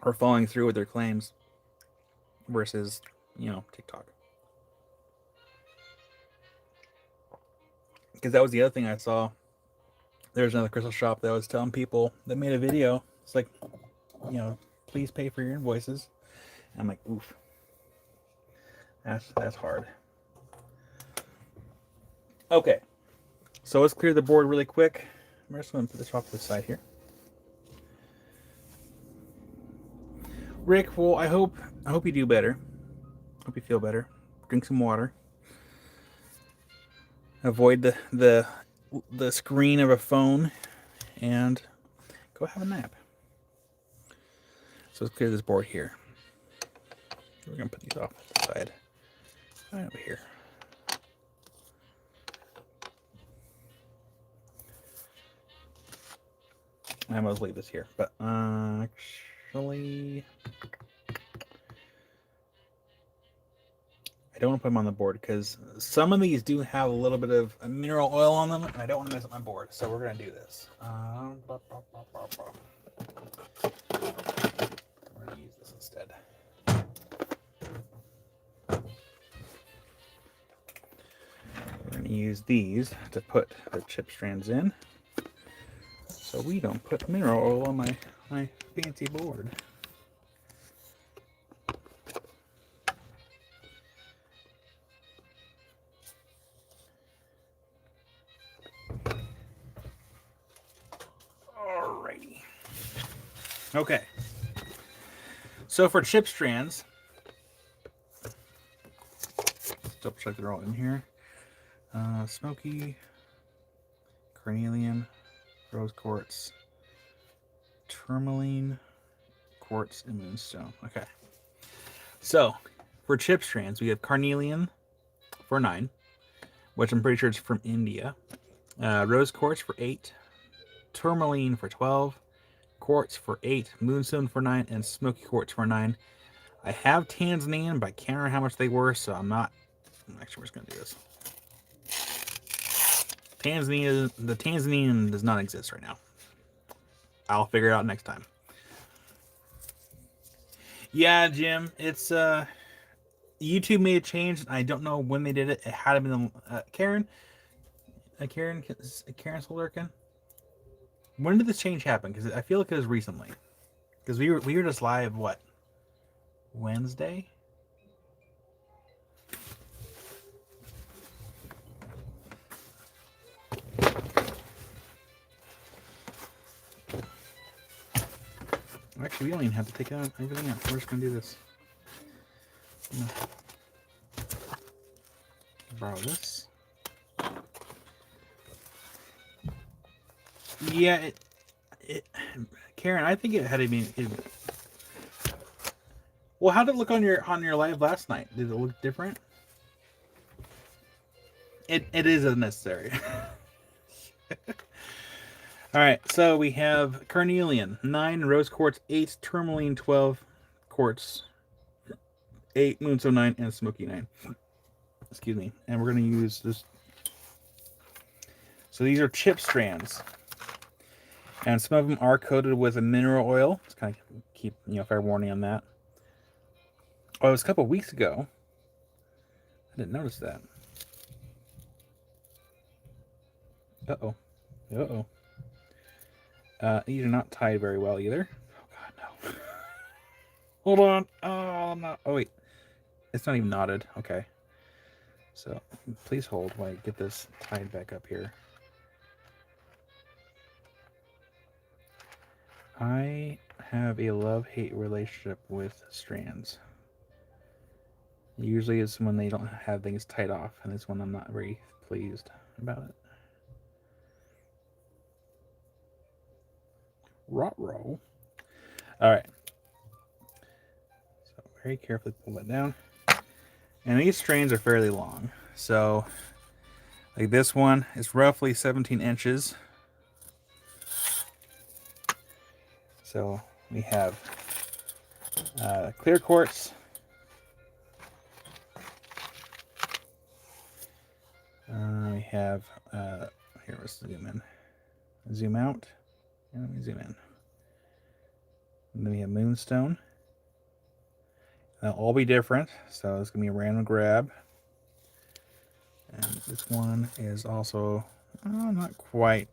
or following through with their claims versus, TikTok. Because that was the other thing I saw. There's another crystal shop that was telling people that made a video. It's like, please pay for your invoices. And I'm like, oof, that's hard. Okay, so let's clear the board really quick. I'm just going to put this off to the side here. Rick, well, I hope you do better. Hope you feel better. Drink some water. Avoid the screen of a phone, and go have a nap. So let's clear this board here. We're gonna put these off to the side. Right over here. I must leave this here, but actually, I don't want to put them on the board because some of these do have a little bit of mineral oil on them, and I don't want to mess up my board. So we're gonna do this. We're gonna use this instead. We're gonna use these to put the chip strands in, so we don't put mineral oil on my fancy board. Alrighty. Okay. So for chip strands, double check they're all in here. Smoky, carnelian, rose quartz, tourmaline, quartz, and moonstone. Okay. So for chip strands, we have carnelian for 9, which I'm pretty sure is from India. Rose quartz for 8, tourmaline for 12, quartz for 8, moonstone for 9, and smoky quartz for 9. I have Tanzanian, but I can't remember how much they were, so I'm actually just gonna do this. The Tanzanian does not exist right now. I'll figure it out next time. Yeah, Jim, it's YouTube made a change. I don't know when they did it. It had been Karen Solderkin. When did this change happen? Because I feel like it was recently. Because we were just live what, Wednesday? Actually, we don't even have to take out everything out. We're just gonna do this. Borrow this. Yeah, Karen, I think it had to be. Well, how did it look on your live last night? Did it look different? It is unnecessary. All right, so we have carnelian 9, rose quartz 8, tourmaline 12, quartz 8, moonstone 9, and smoky 9. Excuse me. And we're going to use this. So these are chip strands, and some of them are coated with a mineral oil. Just kind of keep fair warning on that. Oh, it was a couple weeks ago. I didn't notice that. Uh-oh. Uh-oh. These are not tied very well either. Oh, God, no. Hold on. Oh, no. Oh, wait. It's not even knotted. Okay. So, please hold while I get this tied back up here. I have a love-hate relationship with strands. Usually it's when they don't have things tied off, and this one I'm not very pleased about it. Ruh-roh. Alright. So very carefully pull that down. And these strands are fairly long. So, like this one is roughly 17 inches. So we have clear quartz, have, here, let's zoom in. Zoom out. And let me zoom in. And then we have Moonstone. They'll all be different, so it's going to be a random grab. And this one is also, not quite,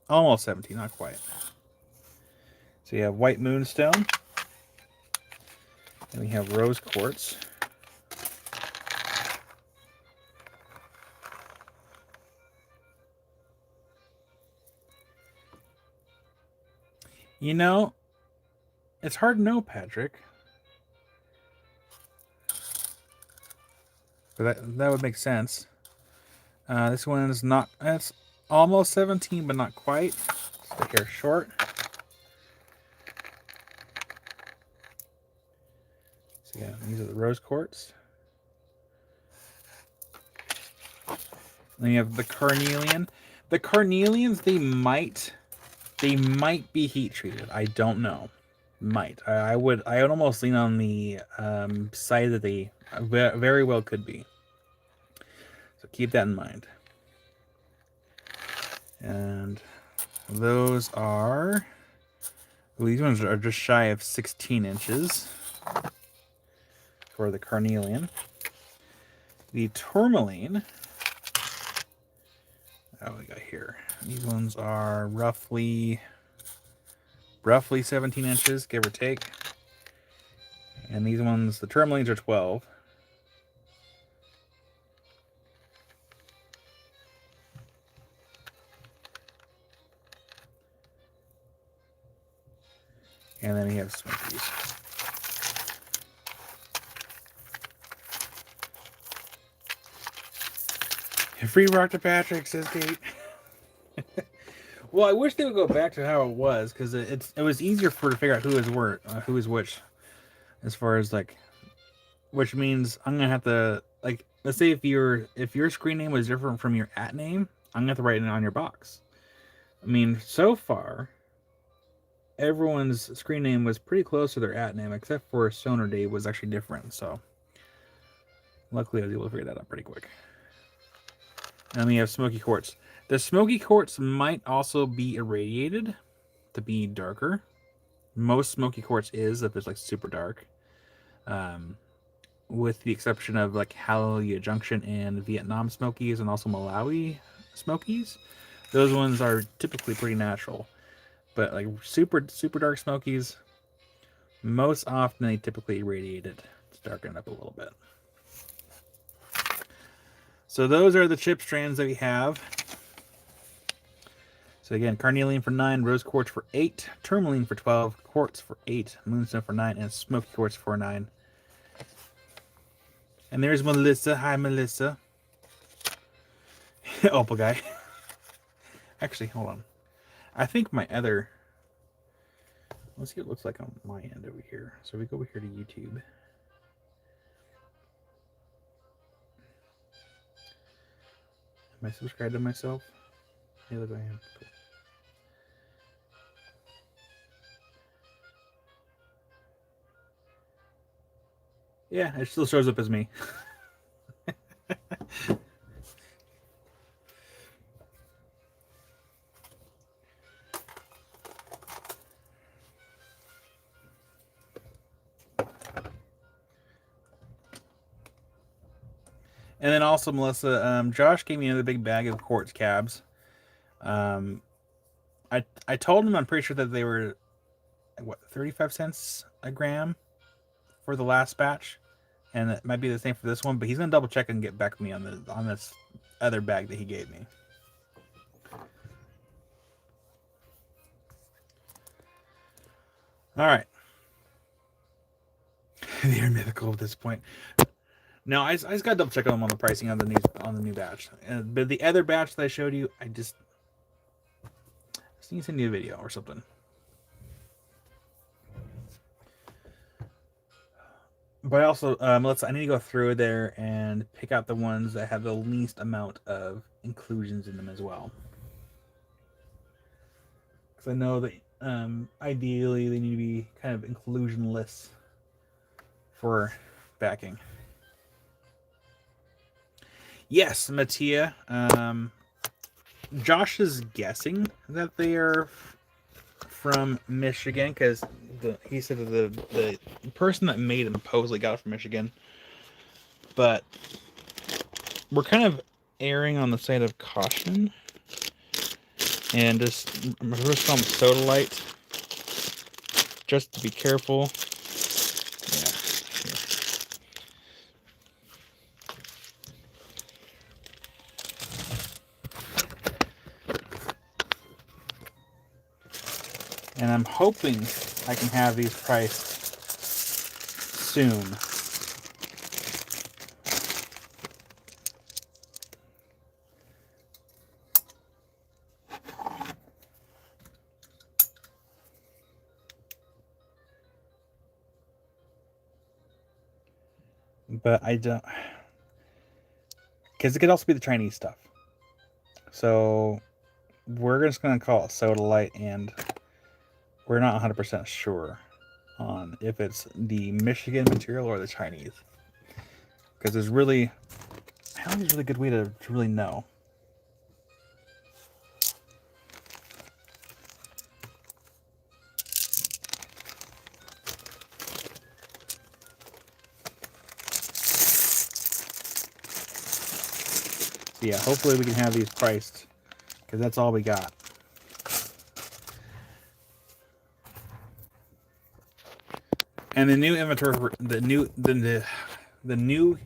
almost 17, not quite. So you have White Moonstone. And we have Rose Quartz. You know, it's hard to know, Patrick. But that would make sense. This one is not, it's almost 17, but not quite. Just a hair short. So yeah, these are the Rose Quartz. Then you have the Carnelian. The Carnelians, they might be heat treated. I don't know. Might. I would almost lean on the side that they very well could be. So keep that in mind. And those are, well, these ones are just shy of 16 inches for the Carnelian. The Tourmaline, what we got here? These ones are roughly 17 inches, give or take. And these ones, the Tourmalines, are 12. And then we have Smokies. Free rock to Patrick, says Kate. Well, I wish they would go back to how it was, because it was easier to figure out who is which, as far as like, which means I'm gonna have to, like, let's say if your screen name was different from your @ name, I'm gonna have to write it on your box. I mean, so far, everyone's screen name was pretty close to their @ name, except for Stoner Dave was actually different. So luckily, I was able to figure that out pretty quick. And we have Smoky Quartz. The Smoky Quartz might also be irradiated to be darker. Most Smoky Quartz is, if it's like super dark. With the exception of like Hallelujah Junction and Vietnam Smokies and also Malawi Smokies. Those ones are typically pretty natural. But like super dark Smokies, most often they typically irradiate it to darken it up a little bit. So those are the chip strands that we have. So again, Carnelian for 9, Rose Quartz for 8, Tourmaline for 12, Quartz for 8, Moonstone for 9, and Smoky Quartz for 9. And there's Melissa. Hi, Melissa. Opal guy. Actually, hold on. I think my other... Let's see what it looks like on my end over here. So we go over here to YouTube. Am I subscribed to myself? Yeah, look, I am. Cool. Yeah, it still shows up as me. And then also, Melissa, Josh gave me another big bag of quartz cabs. I told him I'm pretty sure that they were, what, 35 cents a gram for the last batch, and it might be the same for this one. But he's gonna double check and get back to me on this other bag that he gave me. All right, they're mythical at this point. No, I just got to double check on them on the pricing on the new batch. But the other batch that I showed you, I just need to send you a video or something. But also, I need to go through there and pick out the ones that have the least amount of inclusions in them as well. Because I know that ideally they need to be kind of inclusionless for backing. Yes, Mattia. Josh is guessing that they are from Michigan because he said that the person that made them supposedly got it from Michigan, but we're kind of erring on the side of caution and just call them Soda Light, just to be careful. Yeah. And I'm hoping I can have these priced soon. But I don't, because it could also be the Chinese stuff. So we're just going to call it Soda Light, and we're not 100% sure on if it's the Michigan material or the Chinese. Because there's really, I don't think there's a really good way to really know. So yeah, hopefully we can have these priced, because that's all we got. And the new inventory, the new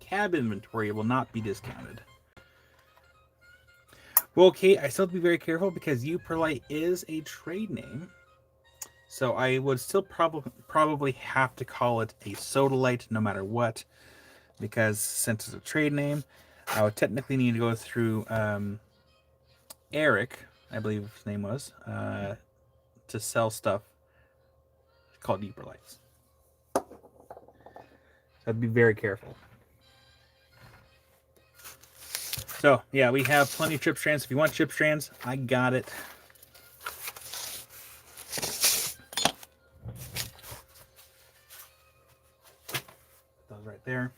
cab inventory will not be discounted. Well, Kate, I still have to be very careful because Uperlite is a trade name, so I would still probably have to call it a Soda Light no matter what, because since it's a trade name, I would technically need to go through Eric, I believe his name was, to sell stuff called Uperlites. So I'd be very careful. So yeah, we have plenty of chip strands. If you want chip strands, I got it. Those right there.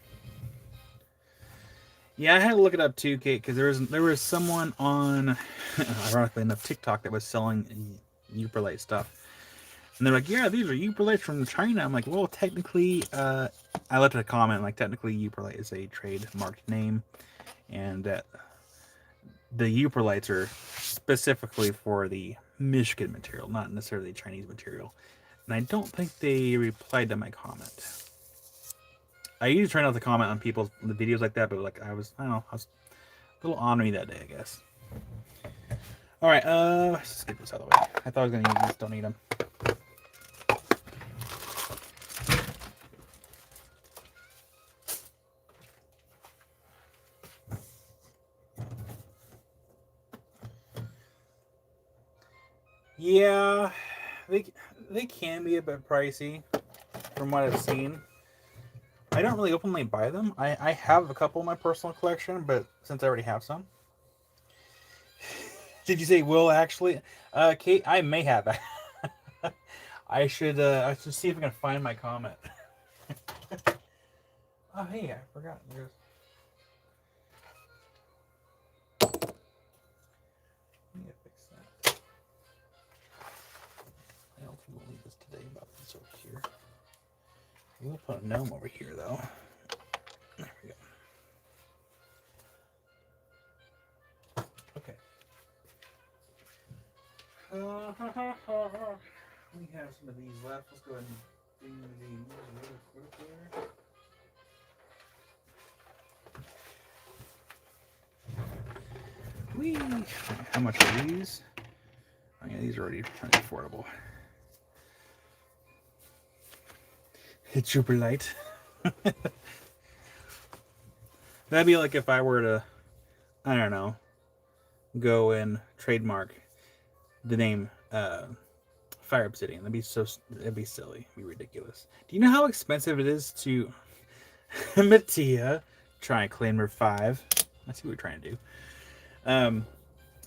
Yeah, I had to look it up too, Kate, because there was someone on, ironically enough, TikTok that was selling Uperlite stuff. And they're like, yeah, these are Uperlites from China. I'm like, well, technically, I left a comment, like, technically Uperlite is a trademarked name. And that the Uperlites are specifically for the Michigan material, not necessarily Chinese material. And I don't think they replied to my comment. I usually try not to comment on people's the videos like that, but like I don't know, I was a little ornery that day, I guess. All right, let's get this out of the way. I thought I was gonna use these. Don't need them. Yeah, they can be a bit pricey from what I've seen. I don't really openly buy them. I have a couple in my personal collection, but since I already have some. Did you say Will actually? Kate, I may have that. I should see if I can find my comment. Oh hey, I forgot. There's... I need to fix that. I don't think we'll need this today, but this over here. We'll put a gnome over here though. There we go. Okay. We have some of these left. Let's go ahead and do these really quick here. How much are these? Oh yeah, these are already affordable. It's super light. That'd be like if I were to, I don't know, go and trademark the name Fire Obsidian. That'd be silly. It'd be ridiculous. Do you know how expensive it is to Mattia try and claim her 5? That's what we're trying to do.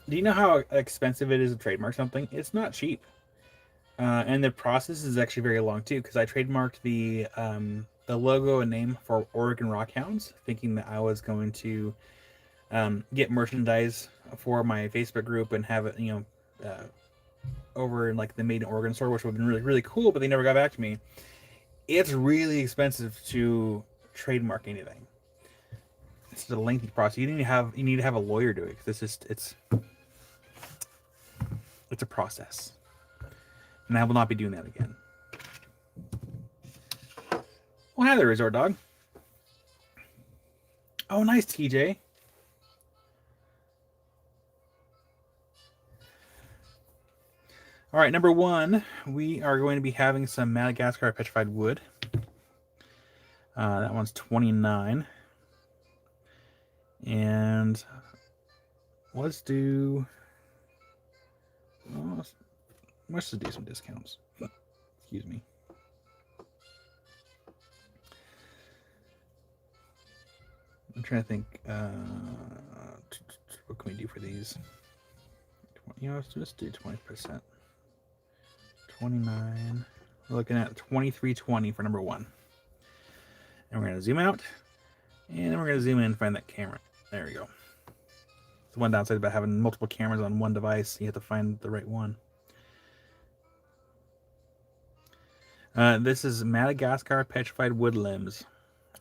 Do you know how expensive it is to trademark something? It's not cheap. And the process is actually very long too, because I trademarked the logo and name for Oregon Rockhounds, thinking that I was going to get merchandise for my Facebook group and have it, over in like the Made in Oregon store, which would have been really, really cool, but they never got back to me. It's really expensive to trademark anything. It's a lengthy process. You need to have a lawyer do it because it's a process, and I will not be doing that again. Well, hi there, Resort Dog. Oh, nice, TJ. All right, number one, we are going to be having some Madagascar petrified wood. That one's $29. And let's do... Well, let's just do some discounts. Excuse me. I'm trying to think. What can we do for these? Let's just do 20%. 29. We're looking at $23.20 for number one. And we're going to zoom out. And then we're going to zoom in and find that camera. There we go. The one downside about having multiple cameras on one device, you have to find the right one. This is Madagascar petrified wood limbs.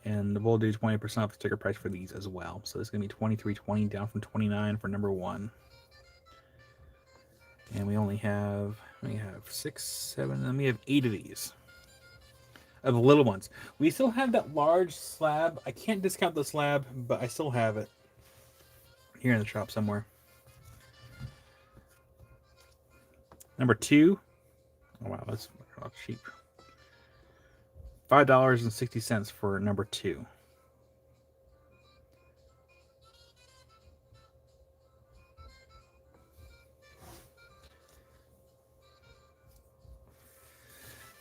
And we'll do 20% off the sticker price for these as well. So this is going to be $23.20 down from $29 for number one. And we have 6, 7, and we have 8 of these. Of the little ones. We still have that large slab. I can't discount the slab, but I still have it here in the shop somewhere. Number 2. Oh wow, that's cheap. $5.60 for number 2.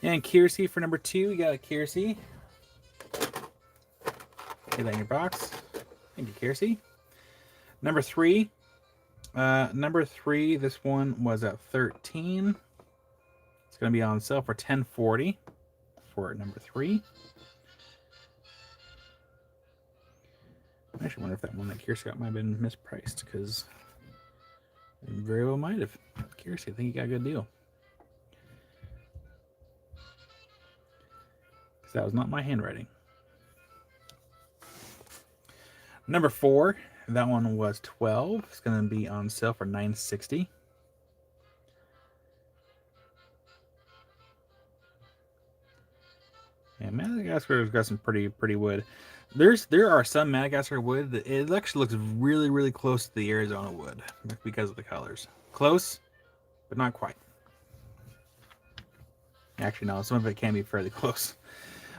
And Kiersey for number 2. We got a Kiersey. Get that in your box. Thank you, Kiersey. Number 3. This one was at $13. It's going to be on sale for $10.40 for number 3. I actually wonder if that one that Kiersey got might have been mispriced, because it very well might have. Kiersey, I think you got a good deal. Because that was not my handwriting. Number 4, that one was $12. It's going to be on sale for $9.60. And Madagascar's got some pretty wood. There are some Madagascar wood that it actually looks really, really close to the Arizona wood because of the colors. Close, but not quite. Actually, no, some of it can be fairly close.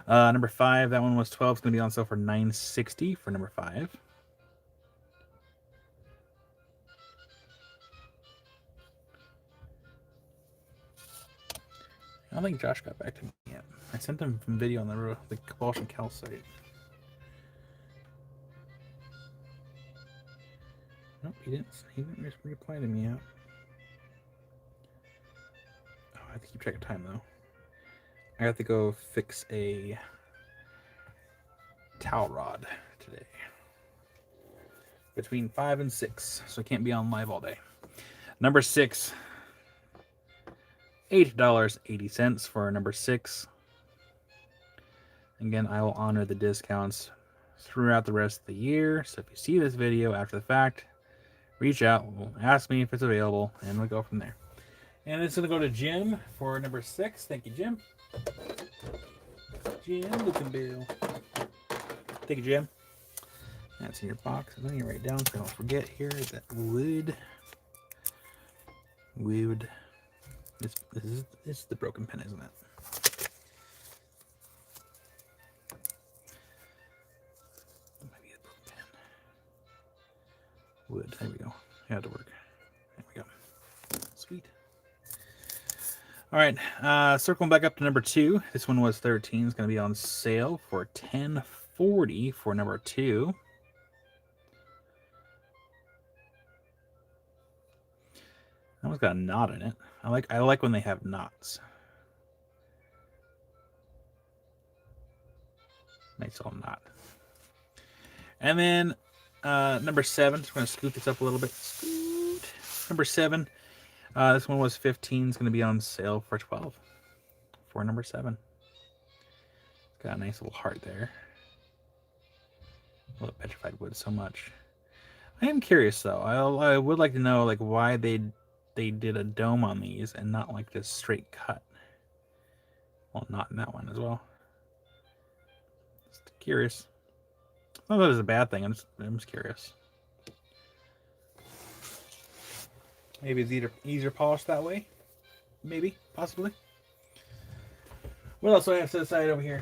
Number 5, that one was $12. It's going to be on sale for $9.60 for number 5. I don't think Josh got back to me yet. I sent him some video on the Compulsion Cal site. Nope, he didn't reply to me yet. Oh, I have to keep track of time though. I have to go fix a towel rod today. Between 5 and 6, so I can't be on live all day. Number 6. $8.80 for number 6. Again, I will honor the discounts throughout the rest of the year. So if you see this video after the fact, reach out, ask me if it's available, and we'll go from there. And it's going to go to Jim for number 6. Thank you, Jim. Jim Lukenbill. Thank you, Jim. That's in your box. I'm going to write it down so I don't forget here. That wood. This is the broken pen, isn't it? Might be a broken pen. Wood. There we go. It had to work. There we go. Sweet. All right. Circling back up to number 2. This one was $13. It's going to be on sale for $10.40 for number 2. That one's got a knot in it. I like when they have knots. Nice little knot. And then Number 7. Just going to scoot this up a little bit. Scoot. Number 7. This one was 15. It's going to be on sale for 12. For number 7. It's got a nice little heart there. I love petrified wood so much. I am curious though. I would like to know like why they did a dome on these and not like this straight cut. Well, not in that one as well. Just curious. Not that it's a bad thing. I'm just curious. Maybe it's easier polished that way. Maybe, possibly. What else do I have to the side over here?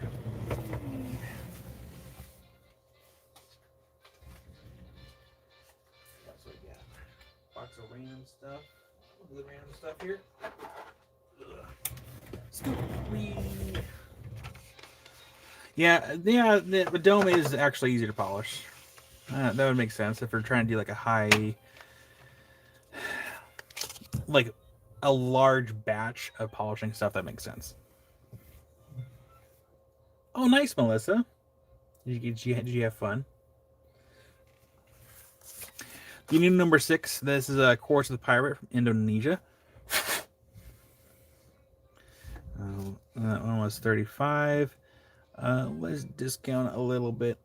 That's what we got. Box of random stuff. Look at the random stuff here. Yeah, the dome is actually easier to polish. That would make sense if we're trying to do like a high, like a large batch of polishing stuff. That makes sense. Oh, nice, Melissa. Did you have fun? You need number 6. This is a Quartz of the Pirate from Indonesia. That one was 35. Let's discount a little bit.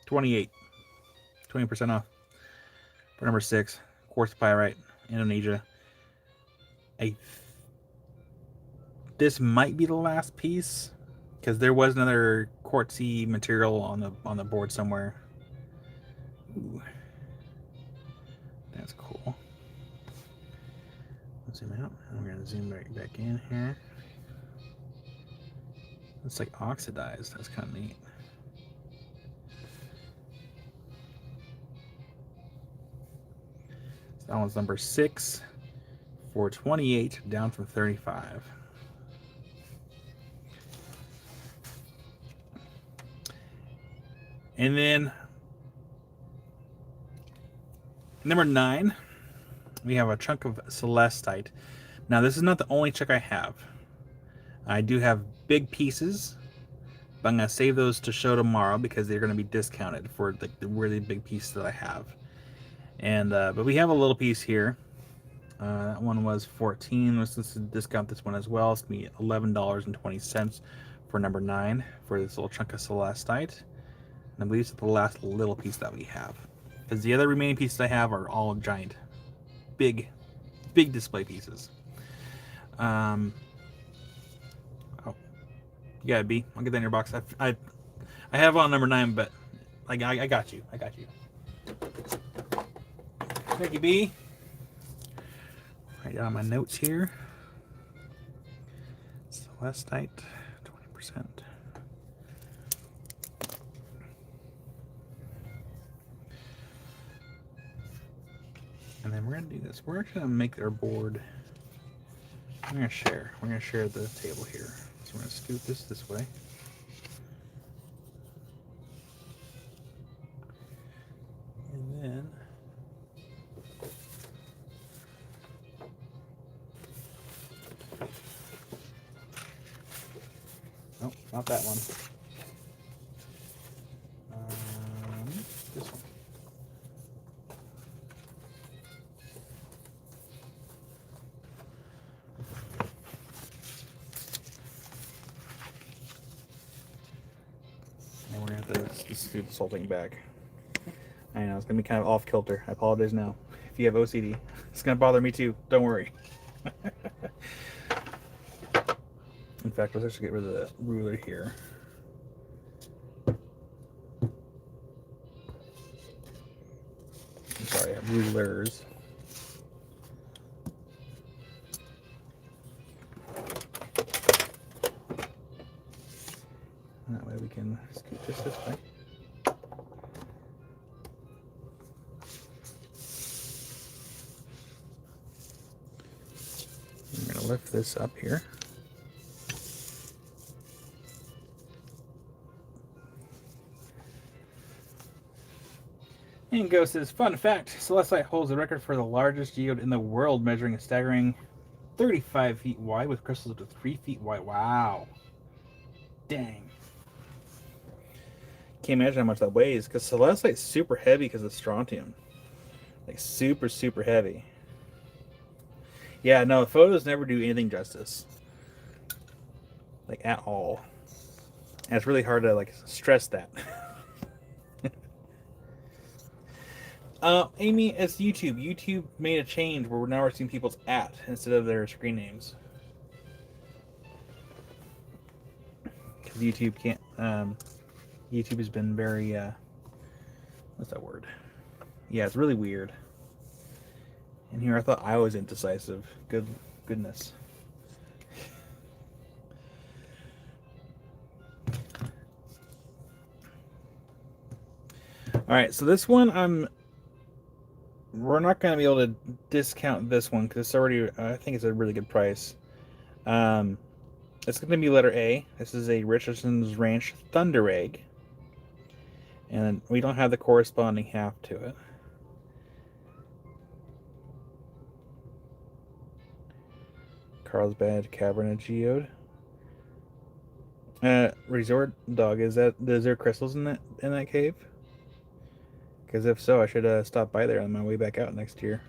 28. 20% off. For number 6, Quartz Pyrite, Indonesia. This might be the last piece because there was another quartzy material on the board somewhere. Ooh. That's cool. Let's zoom out. And we're gonna zoom right back in here. It's like oxidized. That's kind of neat. So that one's number 6 for 28, down from 35. And then number 9, we have a chunk of celestite. Now this is not the only chunk I have. I do have big pieces, but I'm going to save those to show tomorrow because they're going to be discounted for the really big piece that I have. And but we have a little piece here. That one was 14. Let's discount this one as well. It's going to be $11.20 for number 9 for this little chunk of celestite. And I believe it's the last little piece that we have. Because the other remaining pieces I have are all giant, big display pieces. Oh, you got it, B. I'll get that in your box. I have on number 9, but I got you. I got you. Thank you, B. Write down my notes here. Celestite, 20%. And then we're gonna do this. We're actually gonna make our board. We're gonna share. We're gonna share the table here. So we're gonna scoot this way. And then oh, not that one. This one. And we're gonna have to scoot this whole thing back. I know it's gonna be kind of off kilter. I apologize now. If you have OCD, it's gonna bother me too. Don't worry. In fact, let's actually get rid of the ruler here. I'm sorry, I have rulers. That way we can scoot this way. I'm going to lift this up here. And Ghost says, fun fact, celestite holds the record for the largest geode in the world, measuring a staggering 35 feet wide with crystals up to 3 feet wide. Wow. Dang. can't imagine how much that weighs, because celestite's super heavy because of strontium. Like, super, super heavy. Yeah, no, photos never do anything justice. Like, at all. And it's really hard to, like, stress that. Amy, it's YouTube. YouTube made a change where now we're seeing people's @ instead of their screen names. Because YouTube can't, YouTube has been very, what's that word? Yeah, it's really weird. And here I thought I was indecisive. Goodness. All right, so this one we're not going to be able to discount this one because it's already, I think it's a really good price. It's going to be letter A. This is a Richardson's Ranch Thunder Egg. And we don't have the corresponding half to it. Carlsbad Cabernet Geode. Resort Dog, is there crystals in that cave? Because if so, I should stop by there on my way back out next year.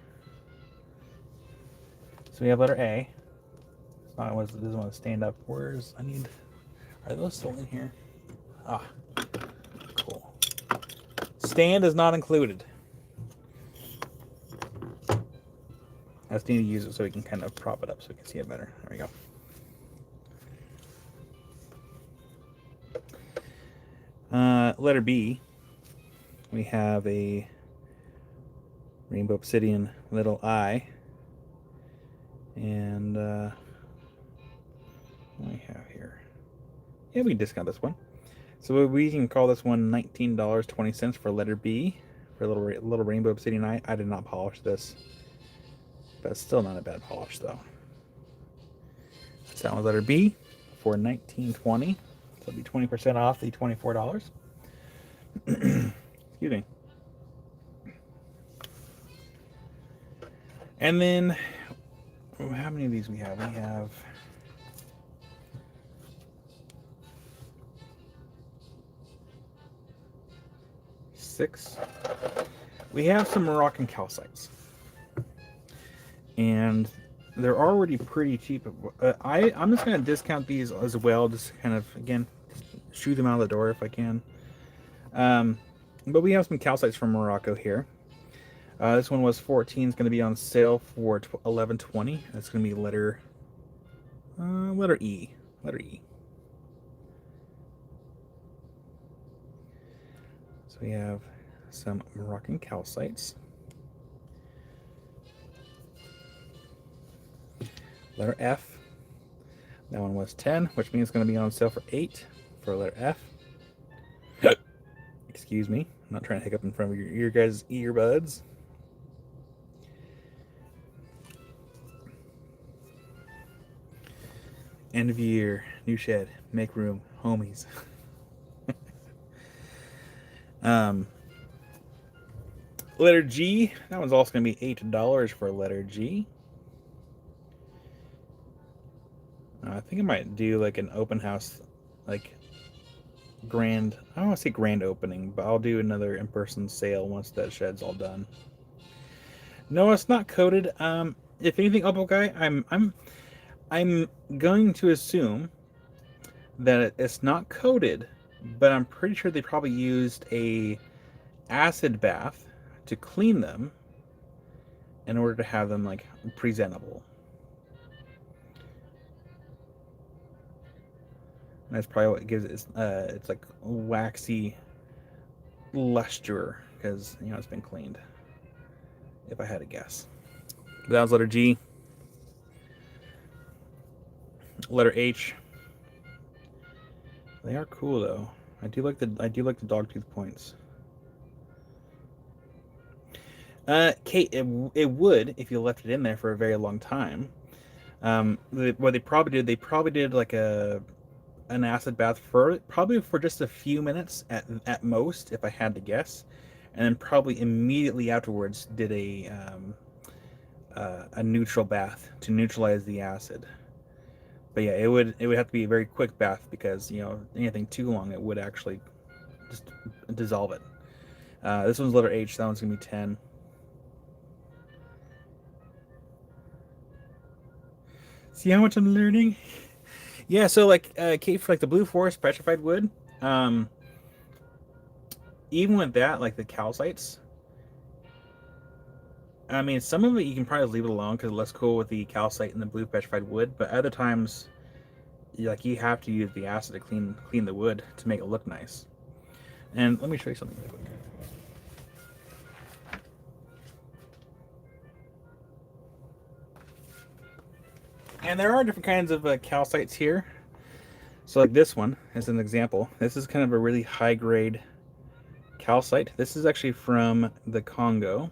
So we have letter A. It's not what doesn't want to stand up. Are those still in here? Ah, cool. Stand is not included. I just need to use it so we can kind of prop it up so we can see it better. There we go. Letter B, we have a Rainbow Obsidian little eye. And what do we have here? Yeah, we can discount this one. So we can call this one $19.20 for letter B, for a little Rainbow Obsidian eye. I did not polish this, but it's still not a bad polish though. So that was letter B for $19.20. So it'll be 20% off the $24. Excuse me. And then, how many of these we have? We have 6. We have some Moroccan calcites. And they're already pretty cheap. I'm just going to discount these as well, just kind of, again, shoot them out of the door if I can. But we have some calcites from Morocco here. This one was 14. It's going to be on sale for $11.20. That's going to be letter E. Letter E. So we have some Moroccan calcites. Letter F. That one was 10, which means it's going to be on sale for 8 for letter F. Excuse me. I'm not trying to hiccup in front of your guys' earbuds. End of year, new shed, make room, homies. Letter G. That one's also going to be $8 for letter G. I think I might do like an open house, like grand, I don't want to say grand opening, but I'll do another in-person sale once that shed's all done. No, it's not coated. If anything, Opal Guy, I'm going to assume that it's not coated, but I'm pretty sure they probably used a acid bath to clean them in order to have them like presentable. And that's probably what gives it it's like waxy luster because it's been cleaned. If I had to guess. But that was letter G. Letter H. They are cool though. I do like the dogtooth points. Kate, it would if you left it in there for a very long time. What they probably did like an acid bath probably for just a few minutes at most, if I had to guess, and then probably immediately afterwards did a neutral bath to neutralize the acid. But yeah, it would have to be a very quick bath because anything too long it would actually just dissolve it. This one's letter H, that one's going to be 10. See how much I'm learning? Yeah, so like Kate, for like the Blue Forest petrified wood, even with that, like the calcites, I mean, some of it you can probably leave it alone because it looks cool with the calcite and the blue petrified wood, but other times, you have to use the acid to clean the wood to make it look nice. And let me show you something real quick. And there are different kinds of calcites here. So like this one, as an example, this is kind of a really high grade calcite. This is actually from the Congo.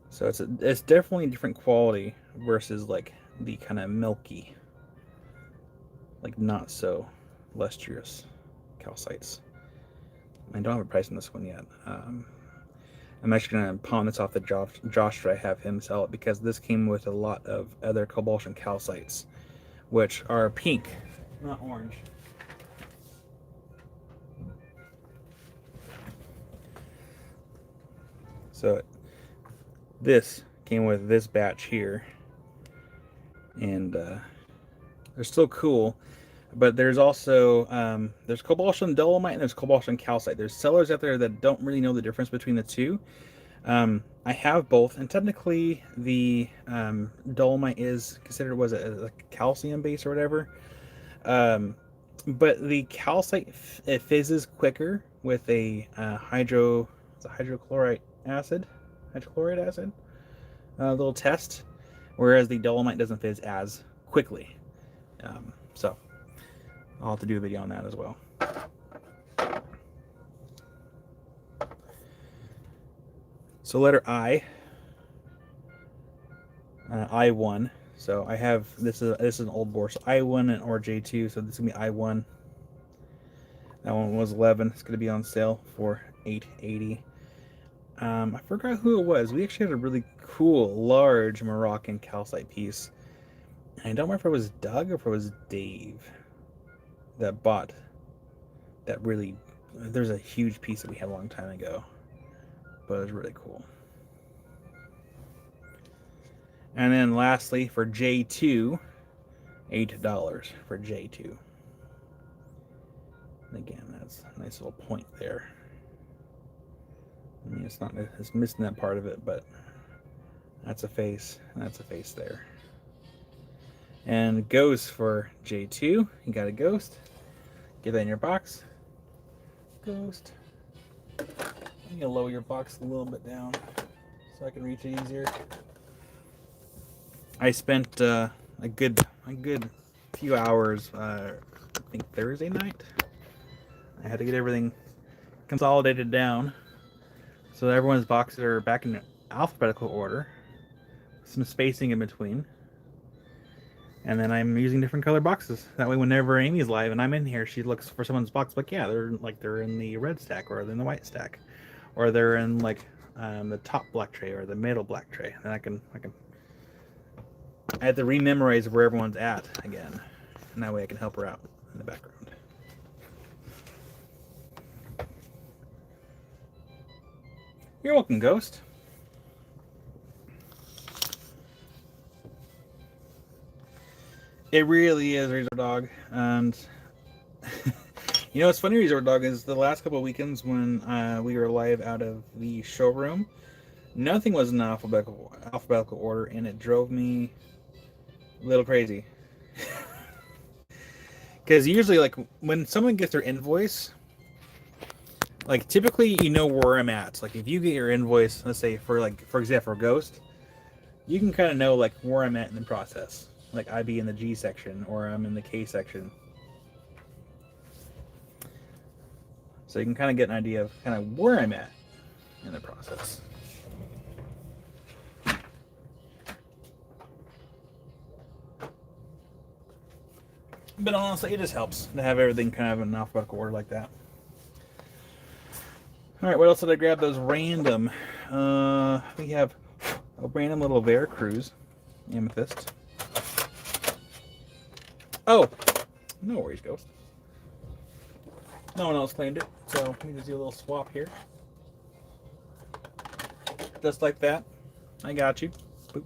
So it's definitely a different quality versus like the kind of milky, like not so lustrous calcites. I don't have a price on this one yet. I'm actually going to pawn this off to Josh to have him sell it because this came with a lot of other cobalt calcites, which are pink, not orange. So this came with this batch here, and they're still cool. But there's also there's cobalt and dolomite, and there's cobalt and calcite. There's sellers out there that don't really know the difference between the two. I have both, and technically the dolomite is considered a calcium base or whatever. But the calcite it fizzes quicker with a hydrochloric acid, little test, whereas the dolomite doesn't fizz as quickly. So I'll have to do a video on that as well. So letter I, I1. So I have this is an old bore. So I1 or J2. So this is gonna be I1. That one was 11. It's gonna be on sale for $8.80. I forgot who it was. We actually had a really cool, large Moroccan calcite piece. And I don't remember if it was Doug or if it was Dave that bought that really. There's a huge piece that we had a long time ago, but it was really cool. And then lastly, for J2, $8 for J2. And again, that's a nice little point there. I mean, it's missing that part of it, but that's a face, and that's a face there. And ghost for J2, you got a ghost. Get that in your box. Ghost. I'm gonna lower your box a little bit down so I can reach it easier. I spent a good few hours, I think Thursday night. I had to get everything consolidated down so everyone's boxes are back in alphabetical order, some spacing in between. And then I'm using different color boxes. That way, whenever Amy's live and I'm in here, she looks for someone's box. Like, yeah, they're in the red stack, or they're in the white stack, or they're in like the top black tray or the middle black tray. And I had to rememorize where everyone's at again, and that way I can help her out in the background. You're welcome, Ghost. It really is, Resort Dog. And you know what's funny, Resort Dog, is the last couple of weekends when we were live out of the showroom, nothing was in alphabetical order, and it drove me a little crazy. Because usually, like, when someone gets their invoice, like, typically you know where I'm at. Like, if you get your invoice, let's say for example, for Ghost, you can kind of know like where I'm at in the process. Like, I'd be in the G section or I'm in the K section. So you can kind of get an idea of kind of where I'm at in the process. But honestly, it just helps to have everything kind of in alphabetical order like that. Alright, what else did I grab? Those random. We have a random little Veracruz amethyst. Oh, no worries, Ghost. No one else claimed it, so we just do a little swap here. Just like that. I got you. Boop.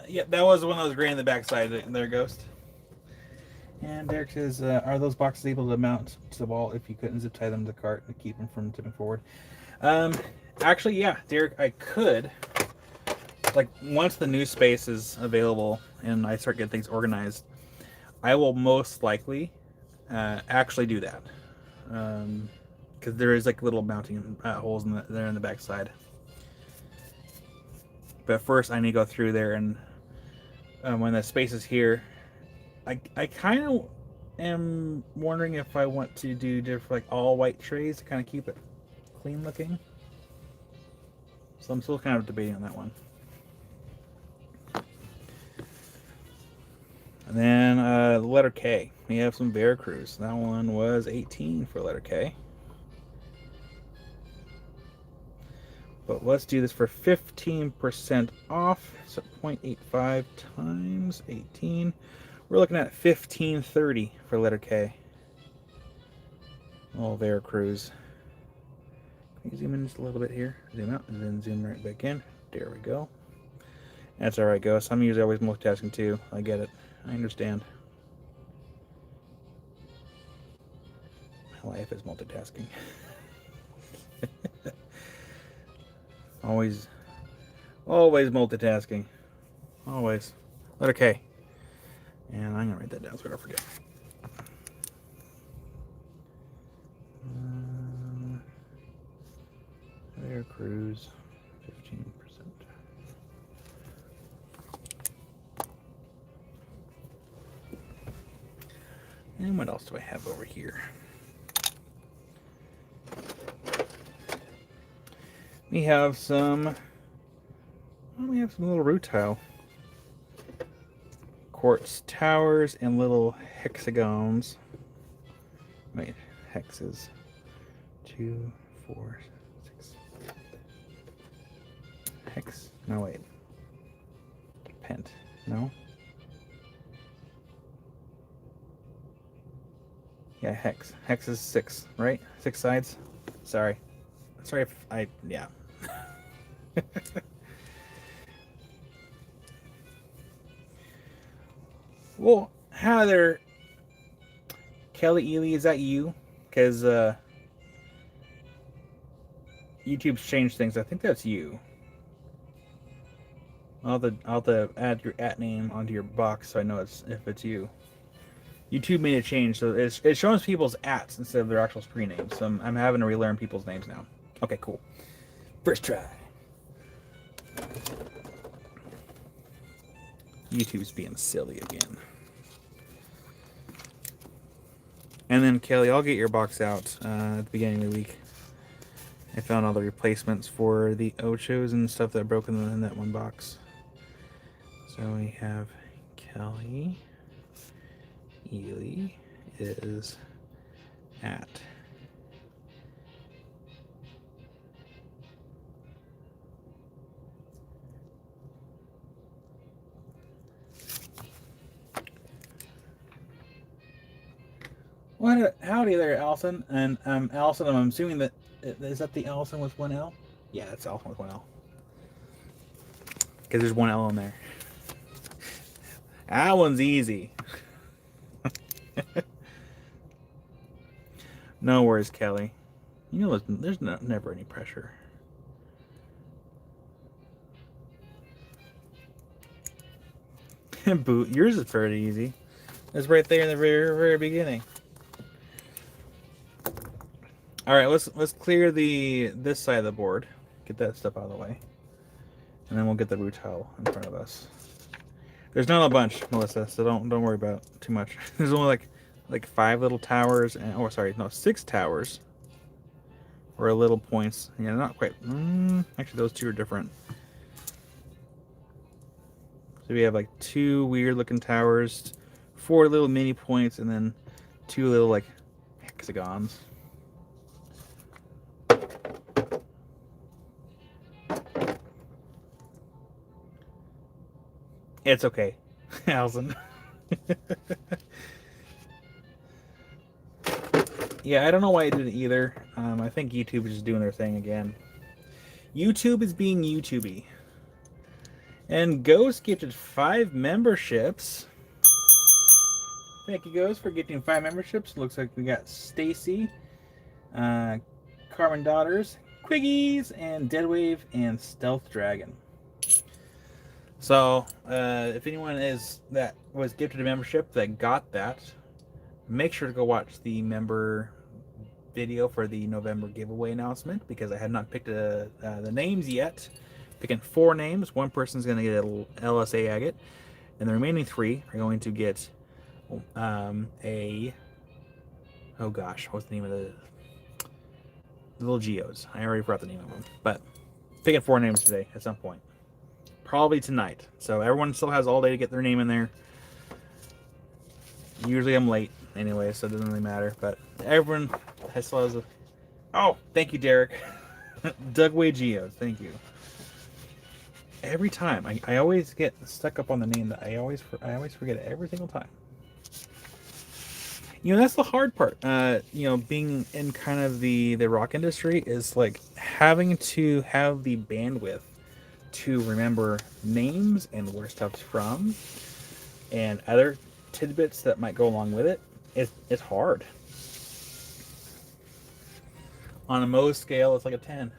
Yep, that was one that was gray in the backside there, Ghost. And Derek says, are those boxes able to mount to the wall if you couldn't zip tie them to the cart to keep them from tipping forward? Actually, yeah, Derek, I could. Like, once the new space is available and I start getting things organized, I will most likely actually do that. Because there is like little mounting holes there in the backside. But first, I need to go through there, and when the space is here, I kind of am wondering if I want to do different, like all white trays to kind of keep it clean looking. So I'm still kind of debating on that one. And then the letter K. We have some Veracruz. That one was 18 for letter K. But let's do this for 15% off. So 0.85 times 18. We're looking at 15.30 for letter K. Oh, Veracruz. Can you zoom in just a little bit here? Zoom out and then zoom right back in. There we go. That's alright, Ghost. I'm usually always multitasking too. I get it. I understand. My life is multitasking. always multitasking. Always. Letter K. And I'm going to write that down so I don't forget. Veracruz, 15%. And what else do I have over here? We have some little root tile. Quartz towers and little hexagons. Wait, hexes. 2, 4, 6. Hex? No, wait. Pent. No? Yeah, hex. Hex is 6, right? 6 sides? Sorry if yeah. Well, hi there, Kelly Ely, is that you? Because YouTube's changed things. I think that's you. I'll have to add your @name onto your box so I know if it's you. YouTube made a change, so it shows people's @ instead of their actual screen names. So I'm having to relearn people's names now. Okay, cool. First try. YouTube's being silly again. And then, Kelly, I'll get your box out at the beginning of the week. I found all the replacements for the Ochos and stuff that broke in that one box. So we have Kelly Ely is at What? Howdy there, Allison. And Allison, I'm assuming that is that the Allison with 1 L? Yeah, that's Allison with 1 L. Because there's 1 L in there. That one's easy. No worries, Kelly. You know, there's never any pressure. Boot, yours is pretty easy. It's right there in the very beginning. All right, let's clear this side of the board. Get that stuff out of the way, and then we'll get the root tile in front of us. There's not a bunch, Melissa, so don't worry about it too much. There's only like 5 little towers, and 6 towers. Or little points. Yeah, not quite. Actually, those 2 are different. So we have like 2 weird looking towers, 4 little mini points, and then 2 little like hexagons. It's okay, Allison. Yeah, I don't know why I didn't either. I think YouTube is just doing their thing again. YouTube is being YouTubey. And Ghost gifted 5 memberships. Thank you, Ghost, for gifting 5 memberships. Looks like we got Stacy, Carmen Daughters, Quiggies, and Deadwave, and Stealth Dragon. So, if anyone that was gifted a membership that got that, make sure to go watch the member video for the November giveaway announcement, because I had not picked the names yet. Picking 4 names. One person's going to get an LSA agate, and the remaining 3 are going to get oh gosh, what's the name of the little geos? I already forgot the name of them, but picking 4 names today at some point, probably tonight. So everyone still has all day to get their name in there. Usually I'm late anyway, so it doesn't really matter. But everyone still has a. Oh, thank you, Derek. Dugway Geos, thank you. Every time I always get stuck up on the name that I always forget it every single time. You know, that's the hard part. You know, being in kind of the rock industry is like having to have the bandwidth to remember names and where stuff's from and other tidbits that might go along with it. It's hard. On a Mohs scale, it's like a 10.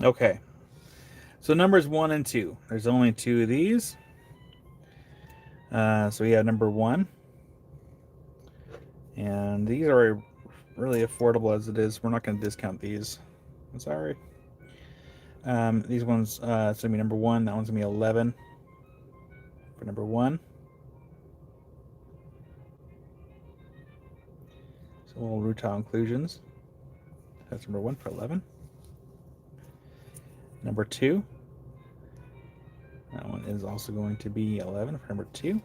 Okay. So numbers 1 and 2. There's only 2 of these. So we have number 1. And these are really affordable as it is. We're not going to discount these. I'm sorry. These ones, it's going to be number 1. That one's going to be 11 for number 1. So little rutile inclusions. That's number 1 for 11. Number 2. That one is also going to be 11 for number 2.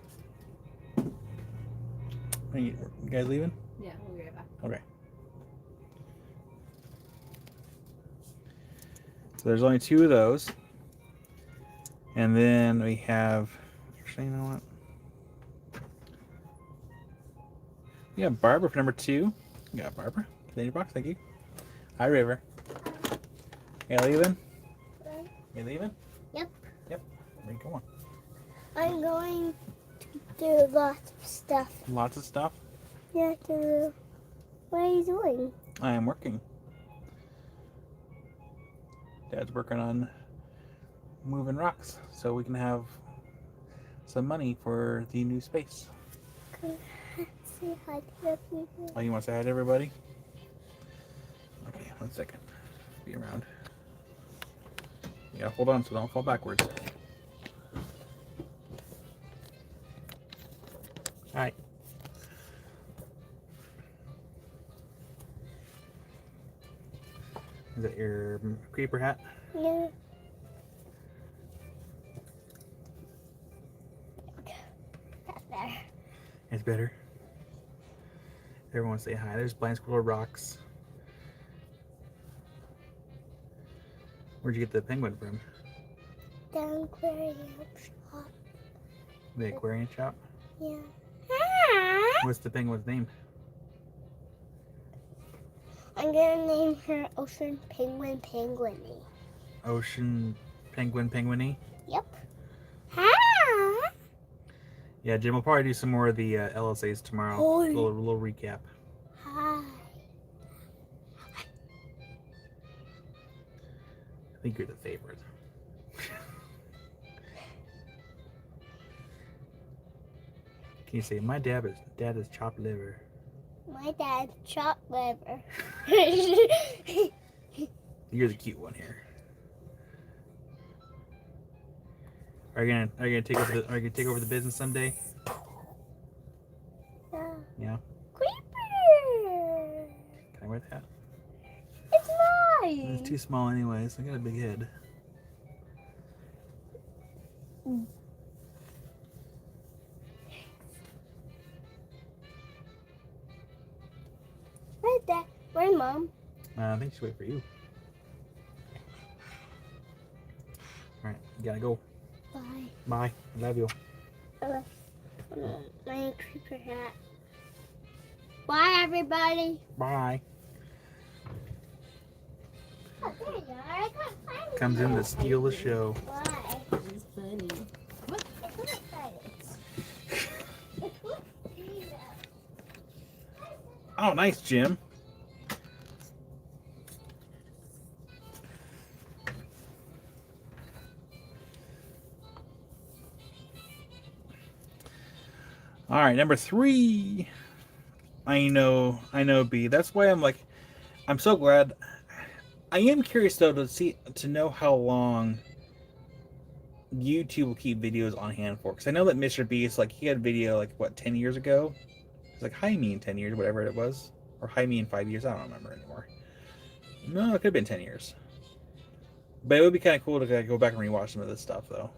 Are you guys leaving? Yeah, we'll be right back. Okay. So there's only 2 of those. And then we have, actually, you know what? We have Barbara for number 2. You got Barbara. Canadian box, thank you. Hi, River. You leaving? You leaving? Yep. Yep. Where are you going? I'm going to do lots of stuff. Lots of stuff? Yeah, what are you doing? I am working. Dad's working on moving rocks so we can have some money for the new space. Can I say hi to the people? Oh, you want to say hi to everybody? Okay, 1 second. Be around. You gotta hold on so don't fall backwards. Hi. Is that your creeper hat? Yeah. That's better. It's better. Everyone say hi. There's Blind Squirrel Rocks. Where'd you get the penguin from? The aquarium shop. The aquarium shop? Yeah. What's the penguin's name? I'm gonna name her Ocean Penguin Penguiny. Ocean Penguin Penguiny? Yep. Hi. Yeah, Jim will probably do some more of the LSAs tomorrow. Hi. Little recap. Hi. I think you're the favorite. Can you say my dad is chopped liver? My dad's chopped liver. You're the cute one here. Are you gonna take over the business someday? Yeah. Yeah. Creeper. Can I wear that? too small anyways. I got a big head. Where's Dad? Where's Mom? I think she's waiting for you. Alright, you gotta go. Bye. Bye. Love you. My creeper hat. Bye, everybody. Bye. Oh, there you are. I can't find Comes you. in to steal the show. Why? It's funny. What? I couldn't find it. Oh, nice, Jim. All right, number 3. I know, B. That's why I'm so glad. I am curious though to know how long YouTube will keep videos on hand for. Because I know that Mr. Beast, he had a video 10 years ago. It's like Hi Me in 10 years, whatever it was, or Hi Me in 5 years. I don't remember anymore. No, it could have been 10 years. But it would be kind of cool to go back and rewatch some of this stuff though.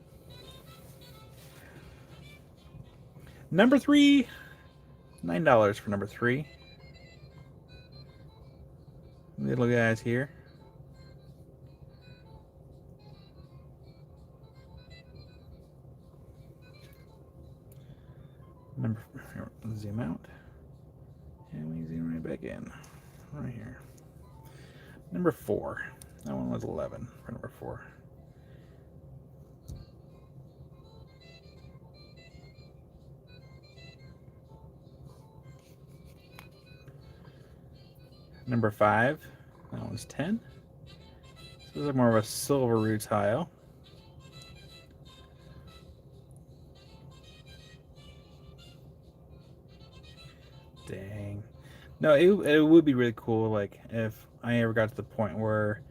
Number 3, $9 for number 3. Little guys here. Zoom out. And we zoom right back in. Right here. Number 4. That one was 11 for number 4. Number 5. That one's 10. So this is more of a silver tile. Dang. No, it would be really cool, if I ever got to the point where,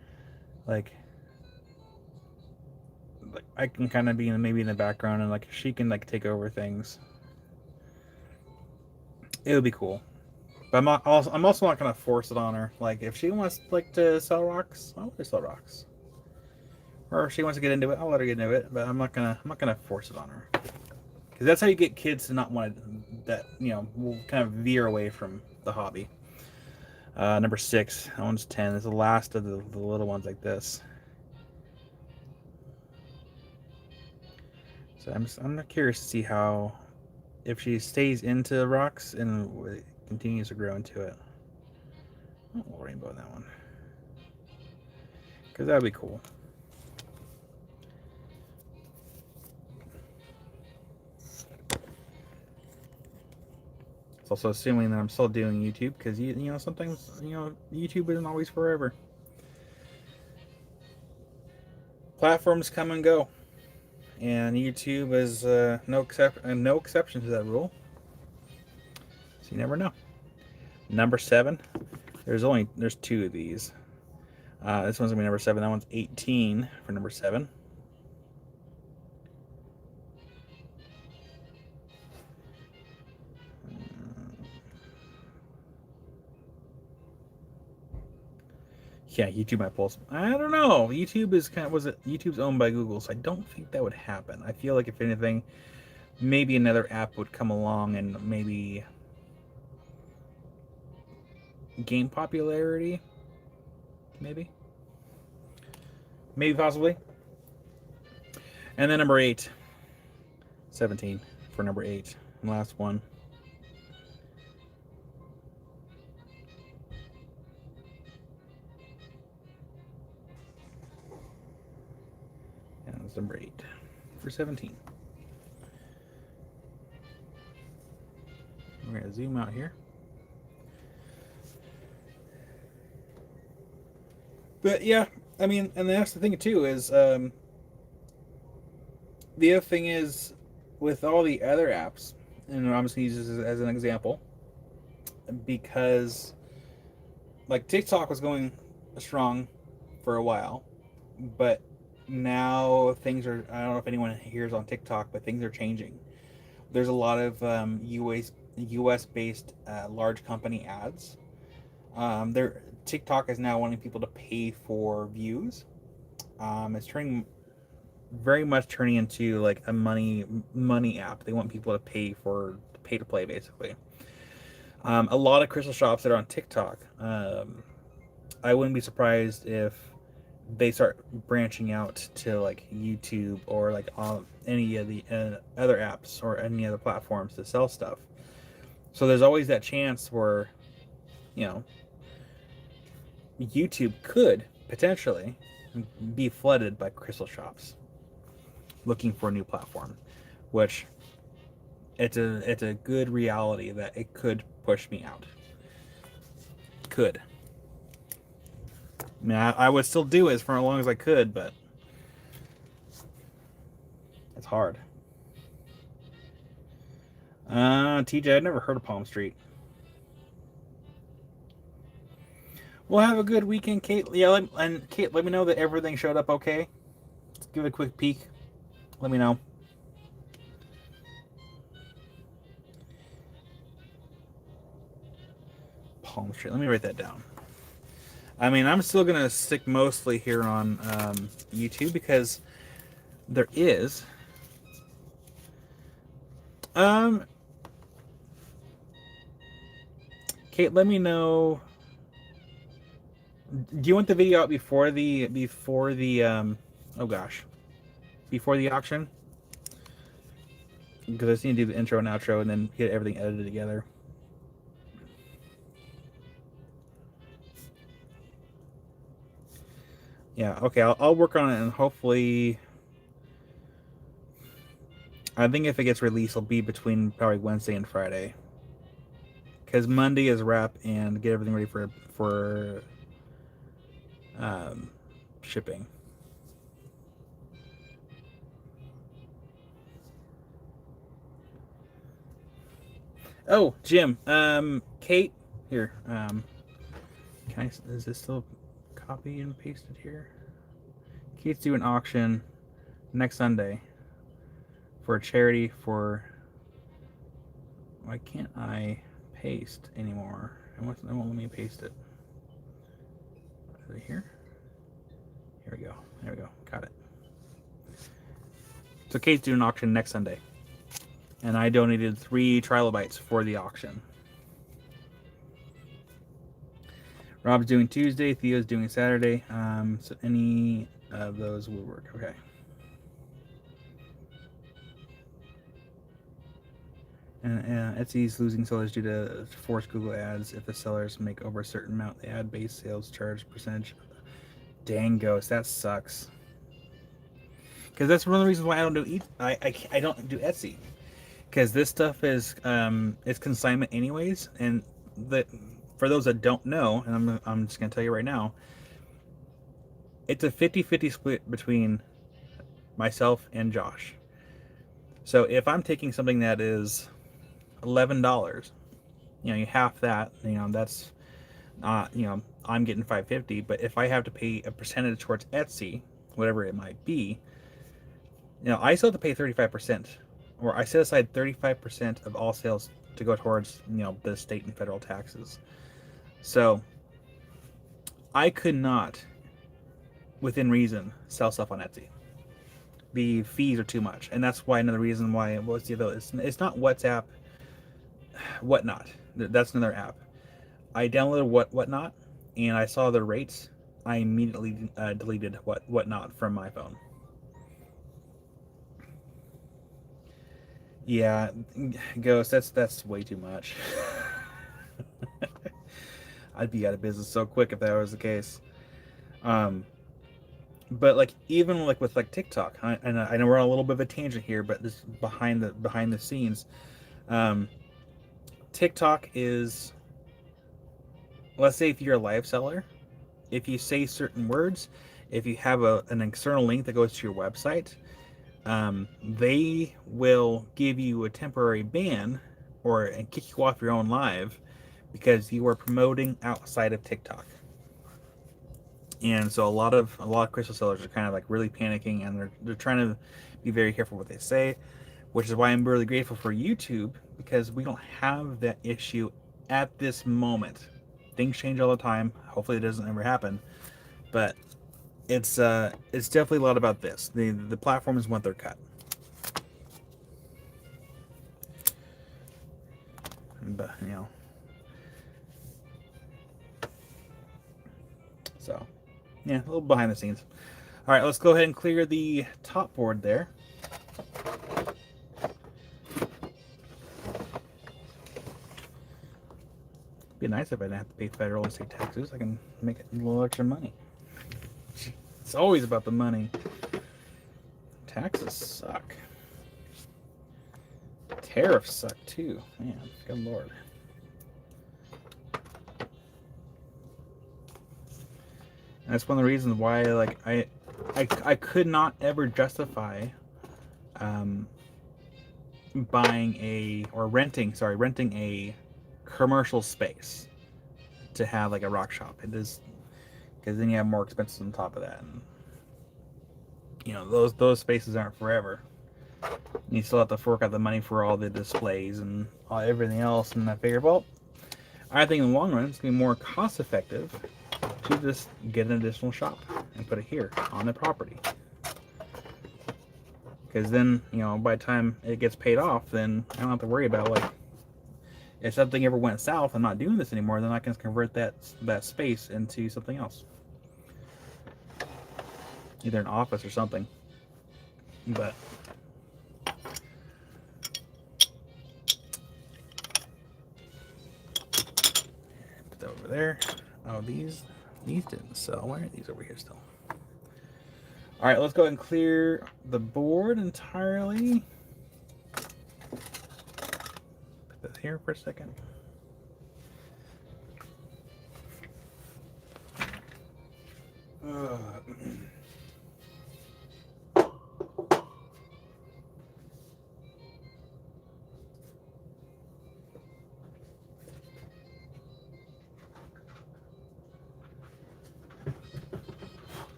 I can kind of be maybe in the background and she can take over things. It would be cool. But I'm also not gonna force it on her. If she wants to sell rocks, I'll let her sell rocks. Or if she wants to get into it, I'll let her get into it. But I'm not gonna force it on her. Because that's how you get kids to not want that, will kind of veer away from the hobby. Number 6, that one's 10. It's the last of the little ones like this. So I'm curious to see if she stays into rocks and continues to grow into it. Oh, a little rainbow in that one. Because that would be cool. It's also assuming that I'm still doing YouTube because sometimes YouTube isn't always forever. Platforms come and go, and YouTube is no exception to that rule. So you never know. Number 7. There's 2 of these. This one's gonna be number 7. That one's 18 for number 7. Yeah, YouTube might pull. I don't know. YouTube's owned by Google, so I don't think that would happen. I feel like if anything, maybe another app would come along and maybe gain popularity. Maybe possibly. And then number 8, 17 for number 8, and last one. Number 8 for 17. We're going to zoom out here. But yeah, I mean, and that's the thing too is the other thing is with all the other apps, and I'm just going to use this as an example, because TikTok was going strong for a while, but now things are, I don't know if anyone hears on TikTok, but things are changing. There's a lot of US based large company ads. TikTok is now wanting people to pay for views. It's turning very much turning into like a money app. They want people to pay to play basically. A lot of crystal shops that are on TikTok. I wouldn't be surprised if they start branching out to like YouTube or like any of the other apps or any other platforms to sell stuff. So there's always that chance where, you know, YouTube could potentially be flooded by crystal shops looking for a new platform, which it's a good reality that it could push me out. Could. I mean, I would still do it for as long as I could, but it's hard. TJ, I've never heard of Palm Street. We'll have a good weekend, Kate. Yeah, and Kate, let me know that everything showed up okay. Let's give it a quick peek. Let me know. Palm Street. Let me write that down. I mean, I'm still gonna stick mostly here on YouTube because there is. Kate, let me know. Do you want the video out before the oh gosh, before the auction? Because I just need to do the intro and outro and then get everything edited together. Yeah, okay, I'll work on it and hopefully. I think if it gets released, it'll be between probably Wednesday and Friday. Because Monday is wrap and get everything ready for shipping. Oh, Jim. Kate, here. Is this still copy and pasted here? Kate's doing an auction next Sunday for a charity for. Why can't I paste anymore? It won't let me paste it. Is it here? Here we go. There we go. Got it. So Kate's doing an auction next Sunday. And I donated 3 trilobites for the auction. Rob's doing Tuesday. Theo's doing Saturday. So any of those will work. Okay. And Etsy's losing sellers due to forced Google ads. If the sellers make over a certain amount, the ad-based sales charge percentage. Dang ghost, that sucks. Because that's one of the reasons why I don't do I don't do Etsy. Because this stuff is it's consignment anyways, and for those that don't know, and I'm just gonna tell you right now, it's a 50-50 split between myself and Josh. So if I'm taking something that is $11, you half that, that's I'm getting $5.50. But if I have to pay a percentage towards Etsy, whatever it might be, I still have to pay 35%, or I set aside 35% of all sales to go towards the state and federal taxes. So I could not, within reason, sell stuff on Etsy. The fees are too much, and that's why another reason why it's not WhatsApp, Whatnot. That's another app. I downloaded Whatnot, and I saw the rates. I immediately deleted Whatnot from my phone. Yeah, Ghost, that's way too much. I'd be out of business so quick if that was the case. But like even like with like TikTok, and I know we're on a little bit of a tangent here, but this behind the scenes, TikTok is, let's say if you're a live seller, if you say certain words, if you have an external link that goes to your website, they will give you a temporary ban and kick you off your own live because you are promoting outside of TikTok. And so a lot of crystal sellers are kind of like really panicking, and they're trying to be very careful what they say, which is why I'm really grateful for YouTube, because we don't have that issue at this moment. things change all the time. Hopefully, it doesn't ever happen. But it's definitely a lot about this. The platforms want their cut. But so yeah, a little behind the scenes. All right, let's go ahead and clear the top board there. It'd be nice if I didn't have to pay federal and state taxes. I can make a little extra money. It's always about the money. Taxes suck. Tariffs suck too. Man, good lord. And that's one of the reasons why, like, I could not ever justify renting a commercial space to have like a rock shop. It is because then you have more expenses on top of that, and those spaces aren't forever. You still have to fork out the money for all the displays and everything else. And I figured, well, I think in the long run it's gonna be more cost effective to just get an additional shop and put it here on the property. Because then, by the time it gets paid off, then I don't have to worry about, like, if something ever went south, I'm not doing this anymore, then I can convert that space into something else. Either an office or something. But put that over there. Oh, these didn't sell. Why are these over here still? All right, let's go ahead and clear the board entirely. Put this here for a second.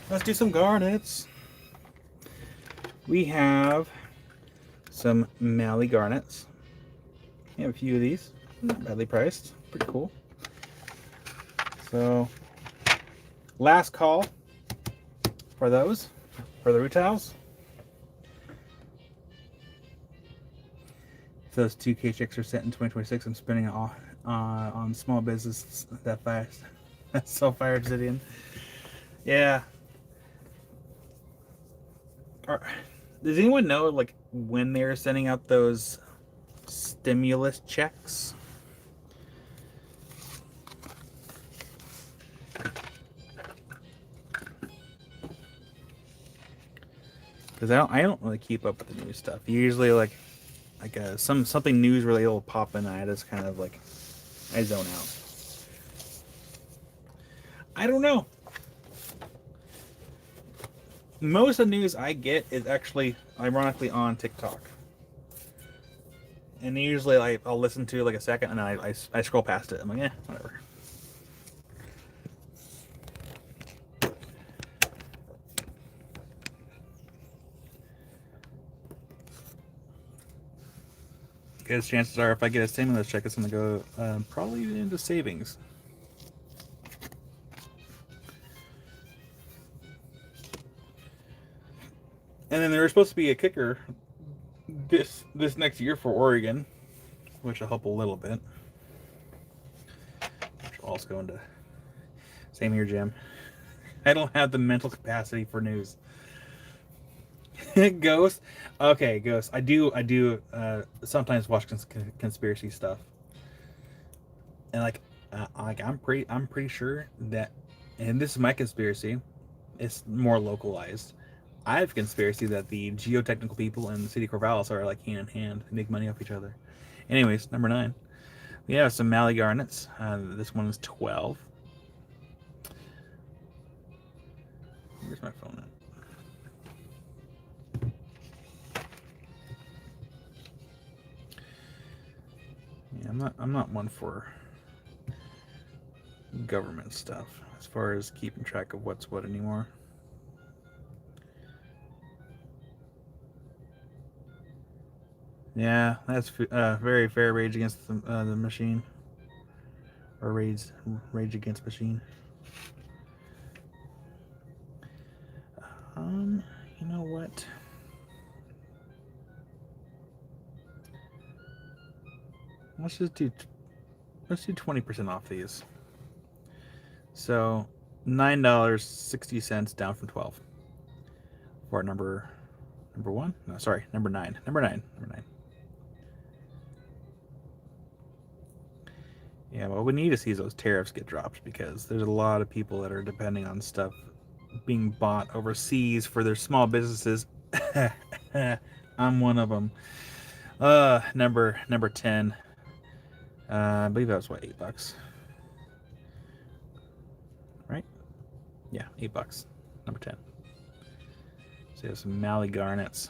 Let's do some garnets. We have some Mally garnets. We have a few of these, not badly priced, pretty cool. So, last call for those, for the root towels. If those 2K checks are sent in 2026, I'm spending it all on small business that fast. That's so fire obsidian. Yeah. Does anyone know, like, when they're sending out those stimulus checks? Because I don't really keep up with the new stuff. Usually, something news related will pop in, and I just kind of I zone out. I don't know. Most of the news I get is actually, ironically, on TikTok. And usually I'll listen to a second and then I scroll past it. I'm like, whatever. Because chances are if I get a stimulus check, it's going to go probably into savings. And then there was supposed to be a kicker this next year for Oregon, which will help a little bit. Which will also go into... Same here, Jim. I don't have the mental capacity for news. Ghost? Okay, Ghost. I do sometimes watch conspiracy stuff. And I'm pretty sure that, and this is my conspiracy, it's more localized. I have conspiracy that the geotechnical people and the city of Corvallis are hand in hand and make money off each other. Anyways, number 9. We have some Mally garnets. This one is 12. Where's my phone at? Yeah, I'm not one for government stuff as far as keeping track of what's what anymore. Yeah, that's very fair. Rage Against the Machine, or Rage Against Machine. Um, you know what? Let's just do 20% off these. So $9.60 down from 12 for number one. No, sorry, number 9. Number 9. Yeah, well, we need to see those tariffs get dropped because there's a lot of people that are depending on stuff being bought overseas for their small businesses. I'm one of them. Number 10. I believe that was what, $8, right? Yeah, $8. Number 10. So you have some Mally Garnets.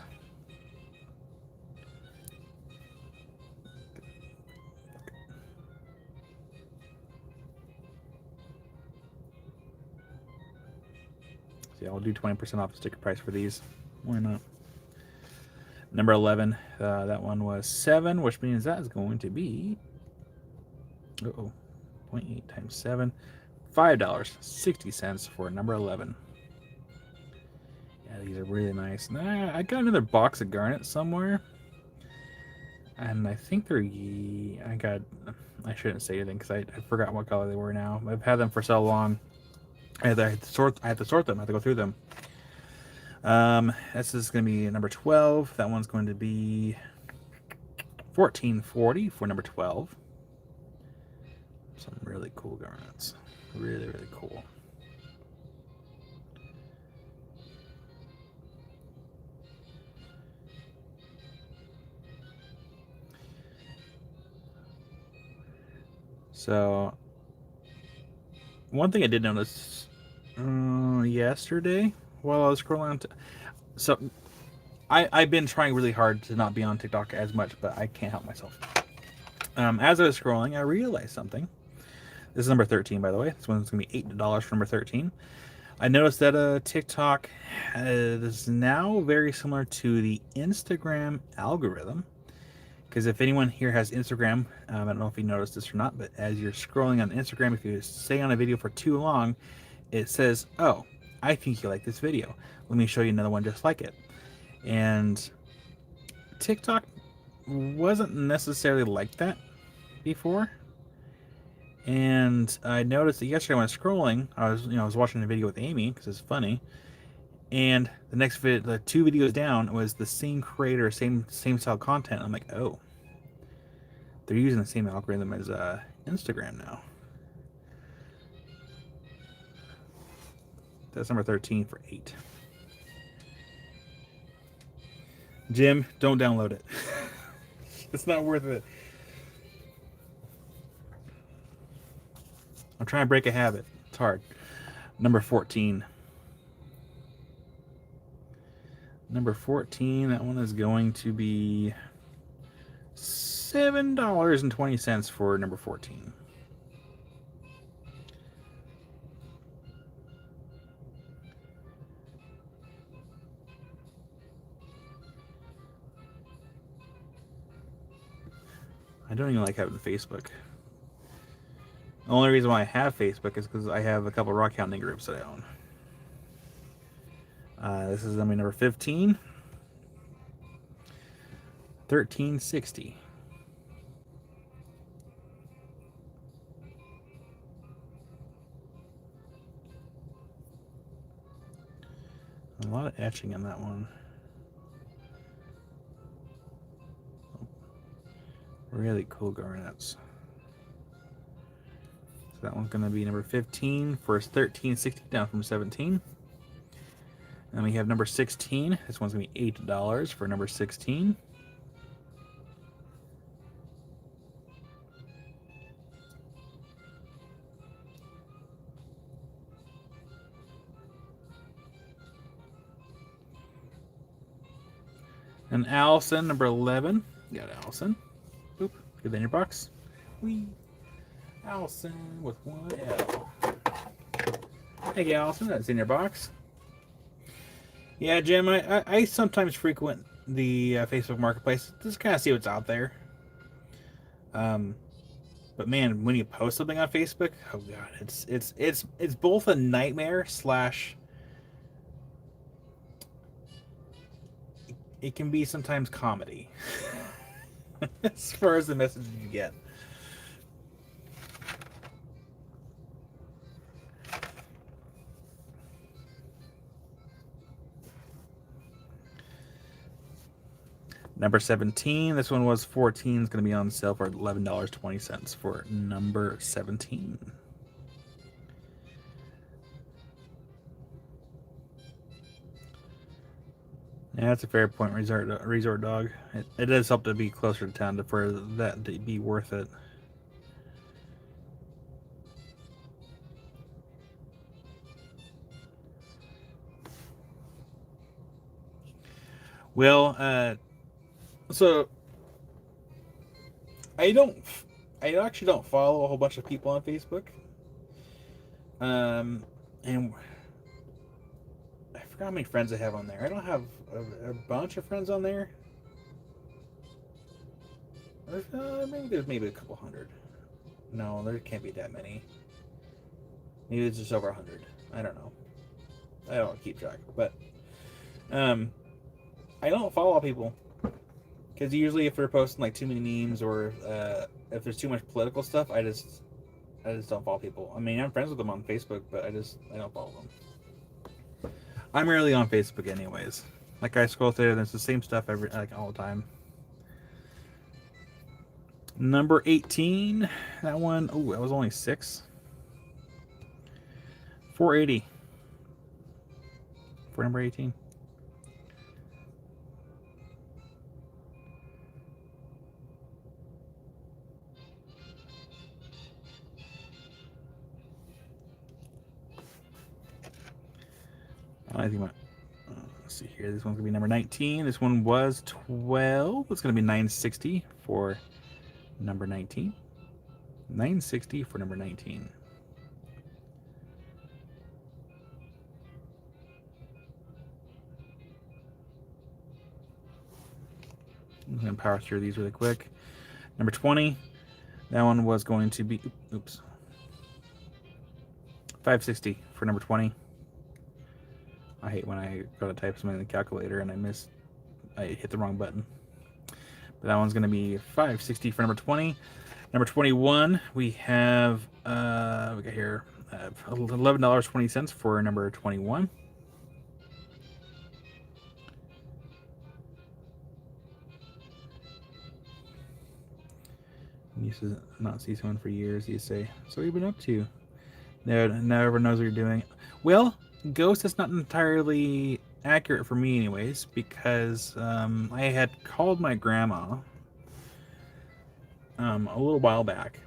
So yeah, I'll do 20% off the sticker price for these. Why not? Number 11, that one was 7, which means that is going to be 0.8 times 7, $5.60 for number 11. Yeah, these are really nice. I got another box of garnets somewhere, and I think they're I shouldn't say anything because I forgot what color they were now. I've had them for so long. I had to sort them. I have to go through them. This is going to be number 12. That one's going to be $14.40 for number 12. Some really cool garnets. Really, really cool. So, one thing I did notice yesterday while I was scrolling so I've been trying really hard to not be on TikTok as much, but I can't help myself. As I was scrolling, I realized something. This is number 13, by the way. This one's going to be $8 for number 13. I noticed that TikTok is now very similar to the Instagram algorithm. Because if anyone here has Instagram, I don't know if you noticed this or not, but as you're scrolling on Instagram, if you stay on a video for too long, it says, oh, I think you like this video. Let me show you another one just like it. And TikTok wasn't necessarily like that before. And I noticed that yesterday when I was scrolling, I was watching a video with Amy because it's funny. And the next video, the 2 videos down, was the same creator, same style content. I'm like, oh, they're using the same algorithm as Instagram now. That's number 13 for 8. Jim, don't download it. It's not worth it. I'm trying to break a habit. It's hard. Number 14. Number 14, that one is going to be $7.20 for number 14. I don't even like having Facebook. The only reason why I have Facebook is because I have a couple rock hounding groups that I own. This is going to be number 15. $13.60. A lot of etching in that one. Really cool garnets. So that one's going to be number 15 for $13.60, down from 17. And we have number 16. This one's going to be $8 for number 16. And Allison, number 11. You got Allison. Boop. Get that in your box. Whee. Allison with 1L. Hey, Allison, that's in your box. Yeah, Jim, I sometimes frequent the Facebook Marketplace, just kind of see what's out there. But man, when you post something on Facebook, oh god, it's both a nightmare slash it can be sometimes comedy as far as the messages you get. Number 17. This one was 14. It's going to be on sale for $11.20 for number 17. Yeah, that's a fair point, Resort Dog. It does help to be closer to town for that to be worth it. Well, so I actually don't follow a whole bunch of people on Facebook. And I forgot how many friends I have on there. I don't have a bunch of friends on there. Maybe a couple hundred. No, there can't be that many. Maybe it's just over 100. I don't know. I don't keep track, but I don't follow people because usually if they're posting like too many memes or if there's too much political stuff, I just don't follow people. I mean, I'm friends with them on Facebook, but I don't follow them. I'm rarely on Facebook anyways. Like I scroll through and it's the same stuff all the time. Number 18, that one, oh, that was only 6. 480 for number 18. I think let's see here. This one's gonna be number 19. This one was 12. It's gonna be 960 for number 19. 960 for number 19. I'm gonna power through these really quick. Number 20. That one was going to be 560 for number 20. I hate when I go to type something in the calculator and I hit the wrong button. But that one's going to be 560 for number 20. Number 21, we have we got here $11.20 for number 21. Used to not see someone for years. You say, so what have you been up to? Never knows what you're doing. Well, Ghost is not entirely accurate for me anyways, because I had called my grandma a little while back,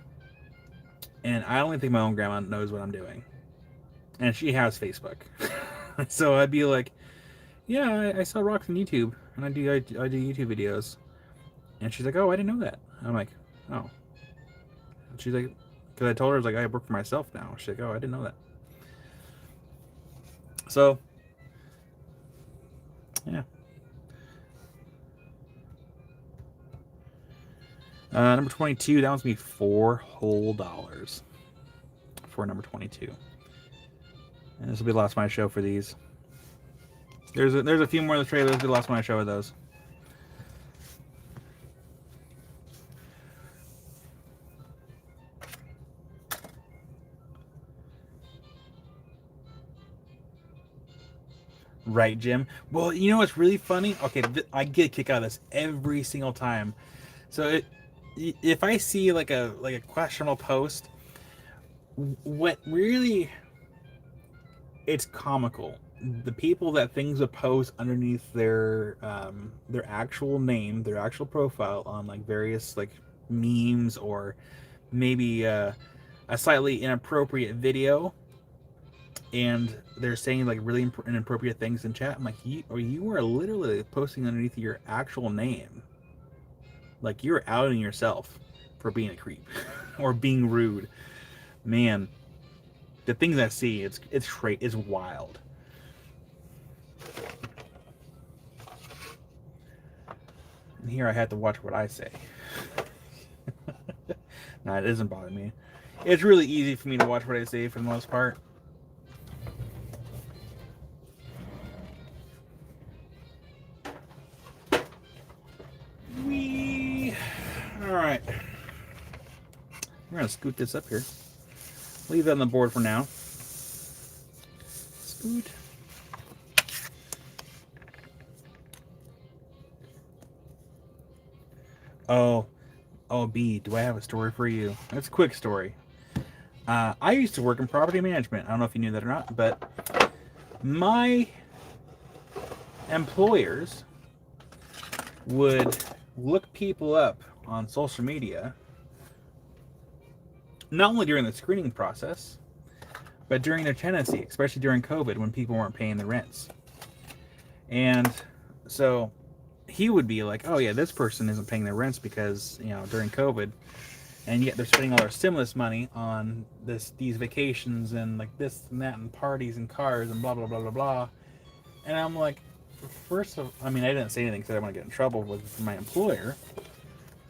and I don't think my own grandma knows what I'm doing, and she has Facebook. So I'd be like, yeah, I sell rocks on YouTube, and I do YouTube videos, and she's like, oh, I didn't know that. I'm like, oh. And she's like, because I told her, I work for myself now. She's like, oh, I didn't know that. So, yeah. Number 22, that one's going to be $4 whole for number 22. And this will be the last of my show for these. There's a few more of the trailers. This will be the last of my show of those. Right, Jim? Well, you know what's really funny? Okay, I get a kick out of this every single time. So if I see like a questionable post, what really, it's comical. The people that things would post underneath their actual name, their actual profile on like various like memes or maybe a slightly inappropriate video, and they're saying like really inappropriate things in chat. I'm like, you are literally posting underneath your actual name. Like, you're outing yourself for being a creep or being rude. Man, the things I see, it's wild. here I have to watch what I say. Nah, it doesn't bother me. It's really easy for me to watch what I say for the most part. Alright. We're going to scoot this up here. Leave that on the board for now. Scoot. Oh, B, do I have a story for you? It's a quick story. I used to work in property management. I don't know if you knew that or not, but my employers would look people up on social media, not only during the screening process, but during their tenancy, especially during COVID when people weren't paying the rents. And so he would be like, oh yeah, this person isn't paying their rents because, during COVID, and yet they're spending all their stimulus money on these vacations and like this and that and parties and cars and blah blah blah blah blah. And I'm like, I didn't say anything because I didn't want to get in trouble with my employer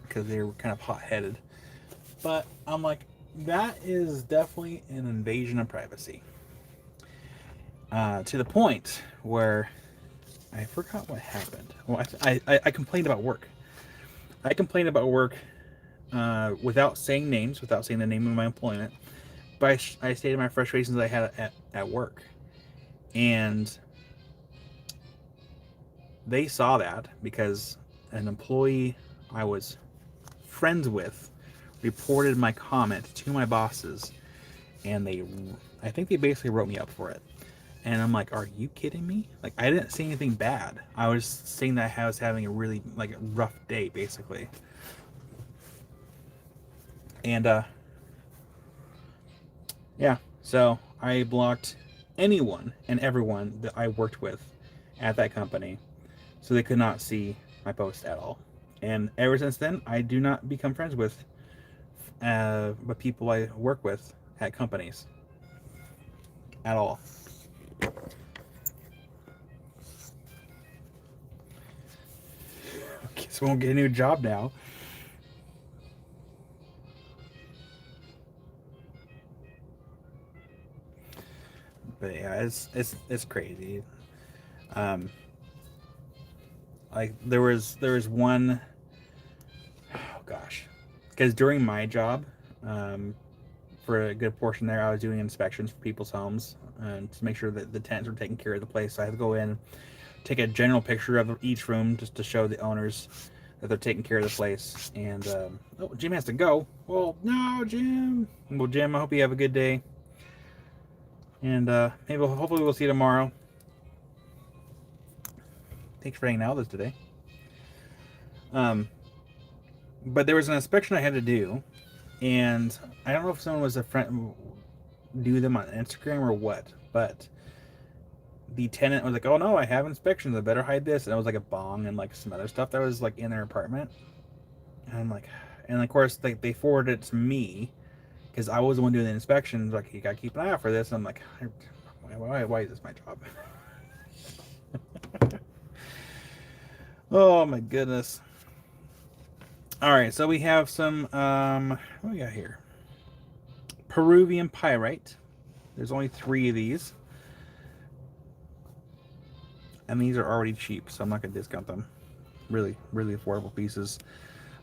because they were kind of hot-headed. But I'm like, that is definitely an invasion of privacy. To the point where I forgot what happened. Well, I complained about work. I complained about work without saying names, without saying the name of my employment. But I stated my frustrations I had at work. And they saw that because an employee I was friends with reported my comment to my bosses, and I think they basically wrote me up for it. And I'm like, are you kidding me? Like, I didn't say anything bad. I was saying that I was having a really rough day, basically. And yeah, so I blocked anyone and everyone that I worked with at that company, so they could not see my post at all. And ever since then, I do not become friends with people I work with at companies at all. Guess we won't get a new job now. But yeah, it's crazy. Like there was one, oh gosh, because during my job, for a good portion there, I was doing inspections for people's homes to make sure that the tenants were taking care of the place. So I had to go in, take a general picture of each room just to show the owners that they're taking care of the place. And oh, Jim has to go. Well, no, Jim. Well, Jim, I hope you have a good day. And hopefully we'll see you tomorrow. Thanks for hanging out with us today. But there was an inspection I had to do, and I don't know if someone was a friend do them on Instagram or what, but the tenant was like, oh no, I have inspections, I better hide this. And it was like a bong and like some other stuff that was like in their apartment. And I'm like, and of course they forwarded it to me because I was the one doing the inspections. Like, you gotta keep an eye out for this. And I'm like, why is this my job? Oh my goodness. All right, so we have some what we got here? Peruvian pyrite. There's only 3 of these. And these are already cheap, so I'm not going to discount them. Really, really affordable pieces.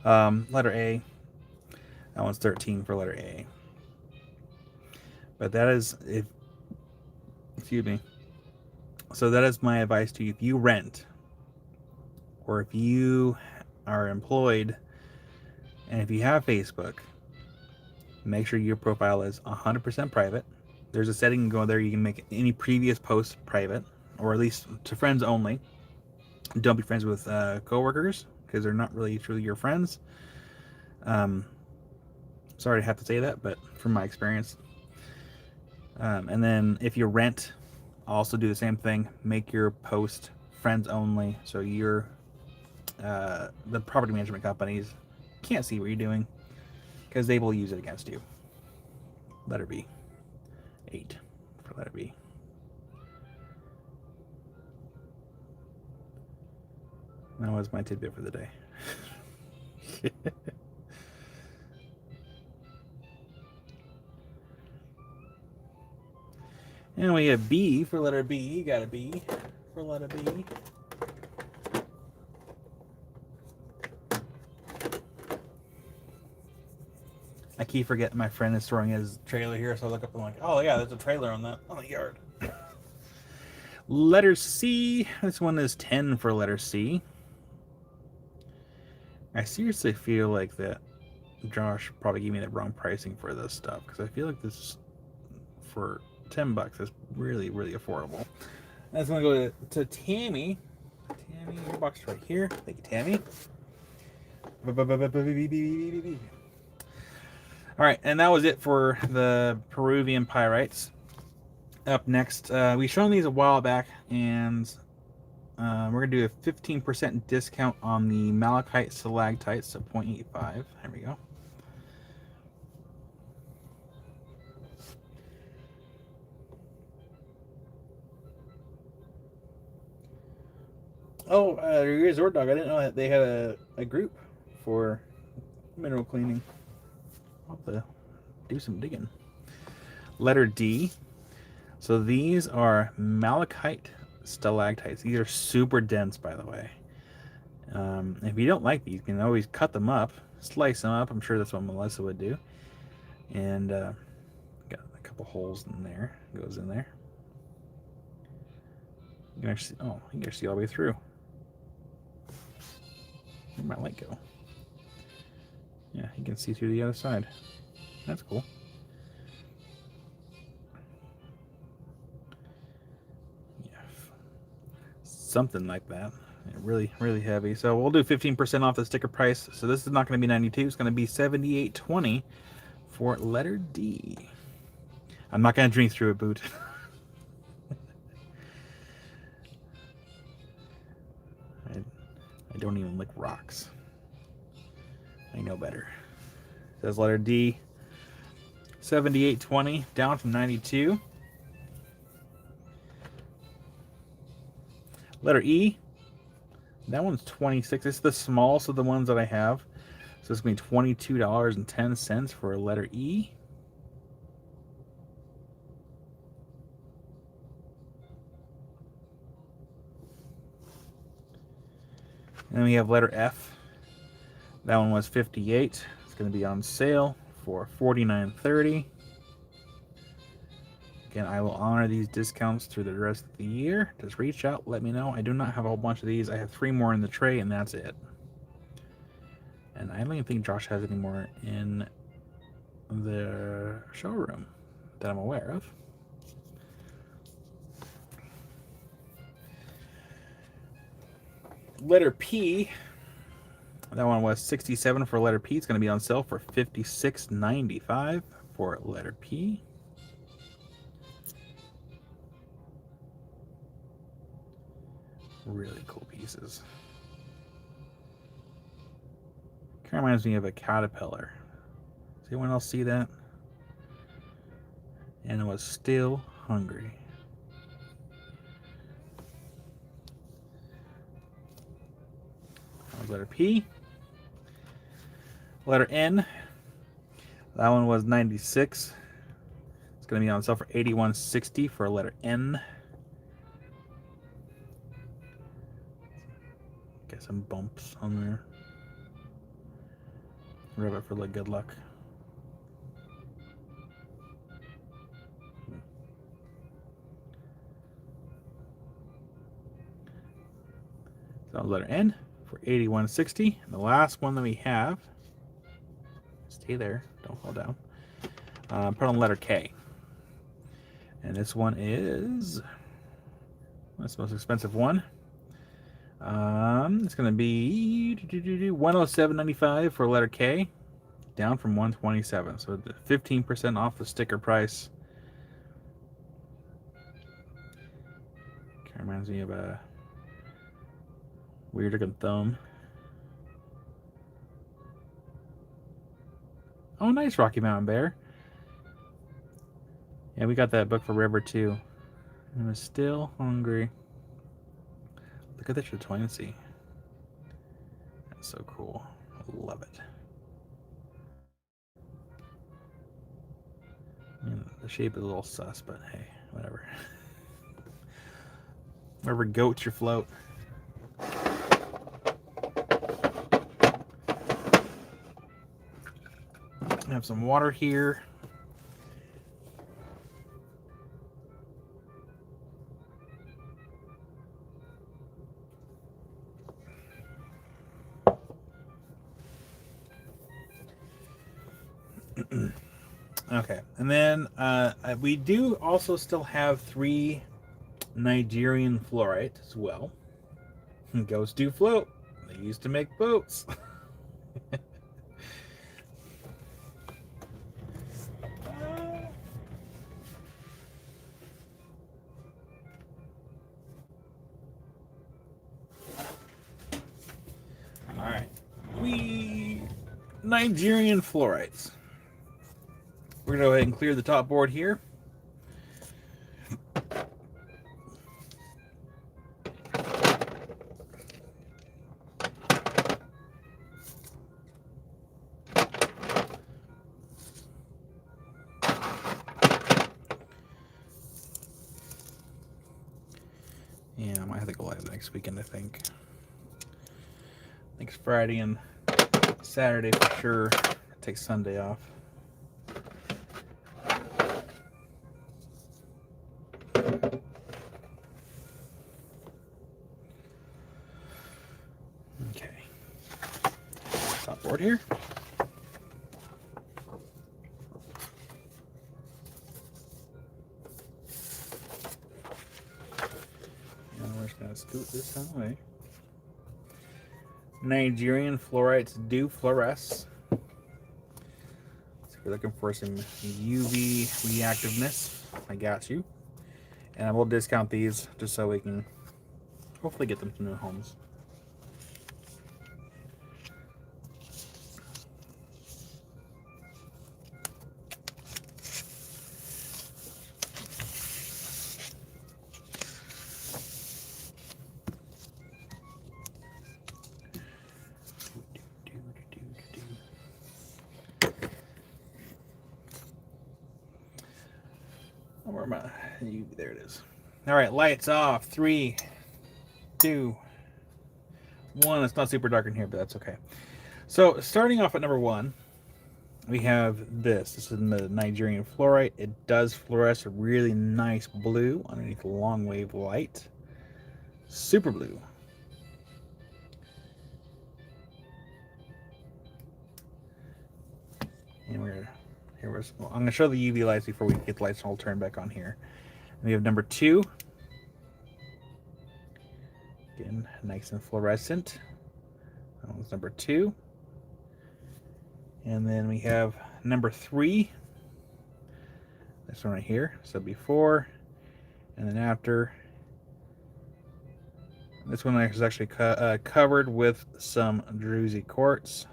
Letter A. That one's 13 for letter A. But that is, excuse me. So that is my advice to you. If you rent, or if you are employed, and if you have Facebook, make sure your profile is 100% private. There's a setting you can go there. You can make any previous posts private, or at least to friends only. Don't be friends with coworkers because they're not really truly your friends. Sorry to have to say that, but from my experience. And then if you rent, also do the same thing. Make your post friends only, so you're the property management companies can't see what you're doing because they will use it against you. Letter B. 8 for letter B. That was my tidbit for the day. And we have B for letter B. You got a B for letter B. I keep forgetting my friend is throwing his trailer here, so I look up and I'm like, oh yeah, there's a trailer on the yard. Letter C. This one is 10 for letter C. I seriously feel like that Josh probably gave me the wrong pricing for this stuff, because I feel like this for $10 is really, really affordable. I just want to go to Tammy. Tammy, your box is right here. Thank you, Tammy. All right, and that was it for the Peruvian pyrites. Up next, we shown these a while back, and we're gonna do a 15% discount on the malachite stalactites, so 0.85. There we go. Oh, Resort Dog, I didn't know that they had a group for mineral cleaning. I'll have to do some digging. Letter D. So these are malachite stalactites. These are super dense, by the way. If you don't like these, you can always cut them up, slice them up. I'm sure that's what Melissa would do. And got a couple holes in there. Goes in there. You can actually, oh, you can actually see all the way through. Where'd my light go? Yeah, you can see through the other side. That's cool. Yeah, something like that. Yeah, really, really heavy. So we'll do 15% off the sticker price. So this is not going to be 92. It's going to be 78.20 for letter D. I'm not going to drink through it, Boot. I don't even lick rocks. I know better. It says letter D, 78.20, down from 92. Letter E, that one's 26. It's the smallest of the ones that I have. So it's going to be $22.10 for a letter E. And then we have letter F. That one was 58. It's going to be on sale for $49.30. Again, I will honor these discounts through the rest of the year. Just reach out, let me know. I do not have a whole bunch of these. I have 3 more in the tray, and that's it. And I don't even think Josh has any more in the showroom that I'm aware of. Letter P. That one was 67 for letter P. It's going to be on sale for $56.95 for letter P. Really cool pieces. Kind of reminds me of a caterpillar. Does anyone else see that? And it was still hungry. That was letter P. Letter N. That one was 96. It's going to be on sale for $81.60 for letter N. Get some bumps on there. Rub it for like good luck. So letter N for $81.60. And the last one that we have, stay there, don't fall down. Put on letter K. And this one is, that's the most expensive one. It's going to be $107.95 for letter K, down from $127. So 15% off the sticker price. Kind of reminds me of a weird looking thumb. Oh, nice, Rocky Mountain Bear. Yeah, we got that book for River too. I was still hungry. Look at this twincy. so cool. I love it. The shape is a little sus, but hey, whatever. Whatever goats your float. I have some water here. Okay, and then we do also still have 3 Nigerian fluorite as well. Goats do float. They used to make boats. All right, Nigerian fluorites. We're gonna go ahead and clear the top board here. Yeah, I might have to go live next weekend, I think. Next Friday and Saturday for sure. Take Sunday off. Okay. Top board here. And we're just going to scoot this away. Nigerian fluorites do fluoresce. So if you're looking for some UV reactiveness, I got you. And I will discount these just so we can hopefully get them to new homes. Where am I? There it is. All right, lights off. 3, 2, 1. It's not super dark in here, but that's okay. So starting off at number 1, we have this. This is the Nigerian fluorite. It does fluoresce a really nice blue underneath a long wave light. Super blue. And I'm going to show the UV lights before we get the lights all turned back on here. And we have number 2. Again, nice and fluorescent. That one's number 2. And then we have number 3. This one right here. So before and then after. This one is actually covered with some druzy quartz.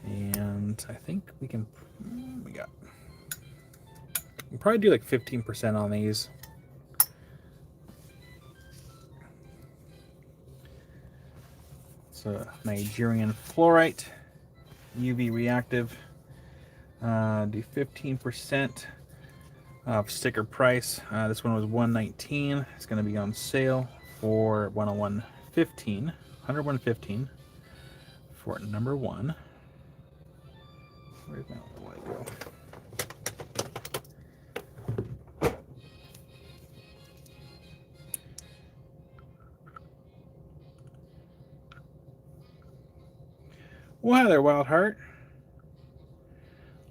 And I think we can probably do like 15% on these. So Nigerian fluorite, UV reactive. Do 15% of sticker price. This one was $119. It's going to be on sale for $101.15. $101.15 for number 1. Where's my light go? Well, hi there, Wild Heart.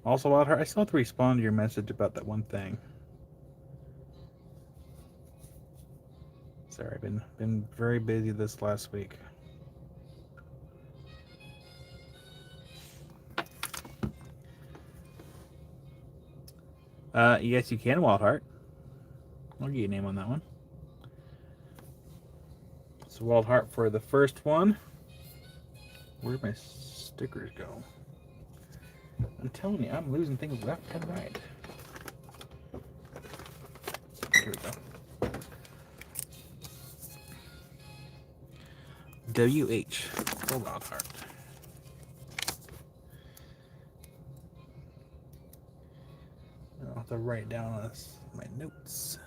Also, Wild Heart, I still have to respond to your message about that one thing. Sorry, I've been very busy this last week. Yes, you can, Wild Heart. I'll give you a name on that one. So, Wild Heart for the first one. Where'd my stickers go? I'm telling you, I'm losing things left and right. Here we go. WH. Bulldog heart. I'll have to write down my notes.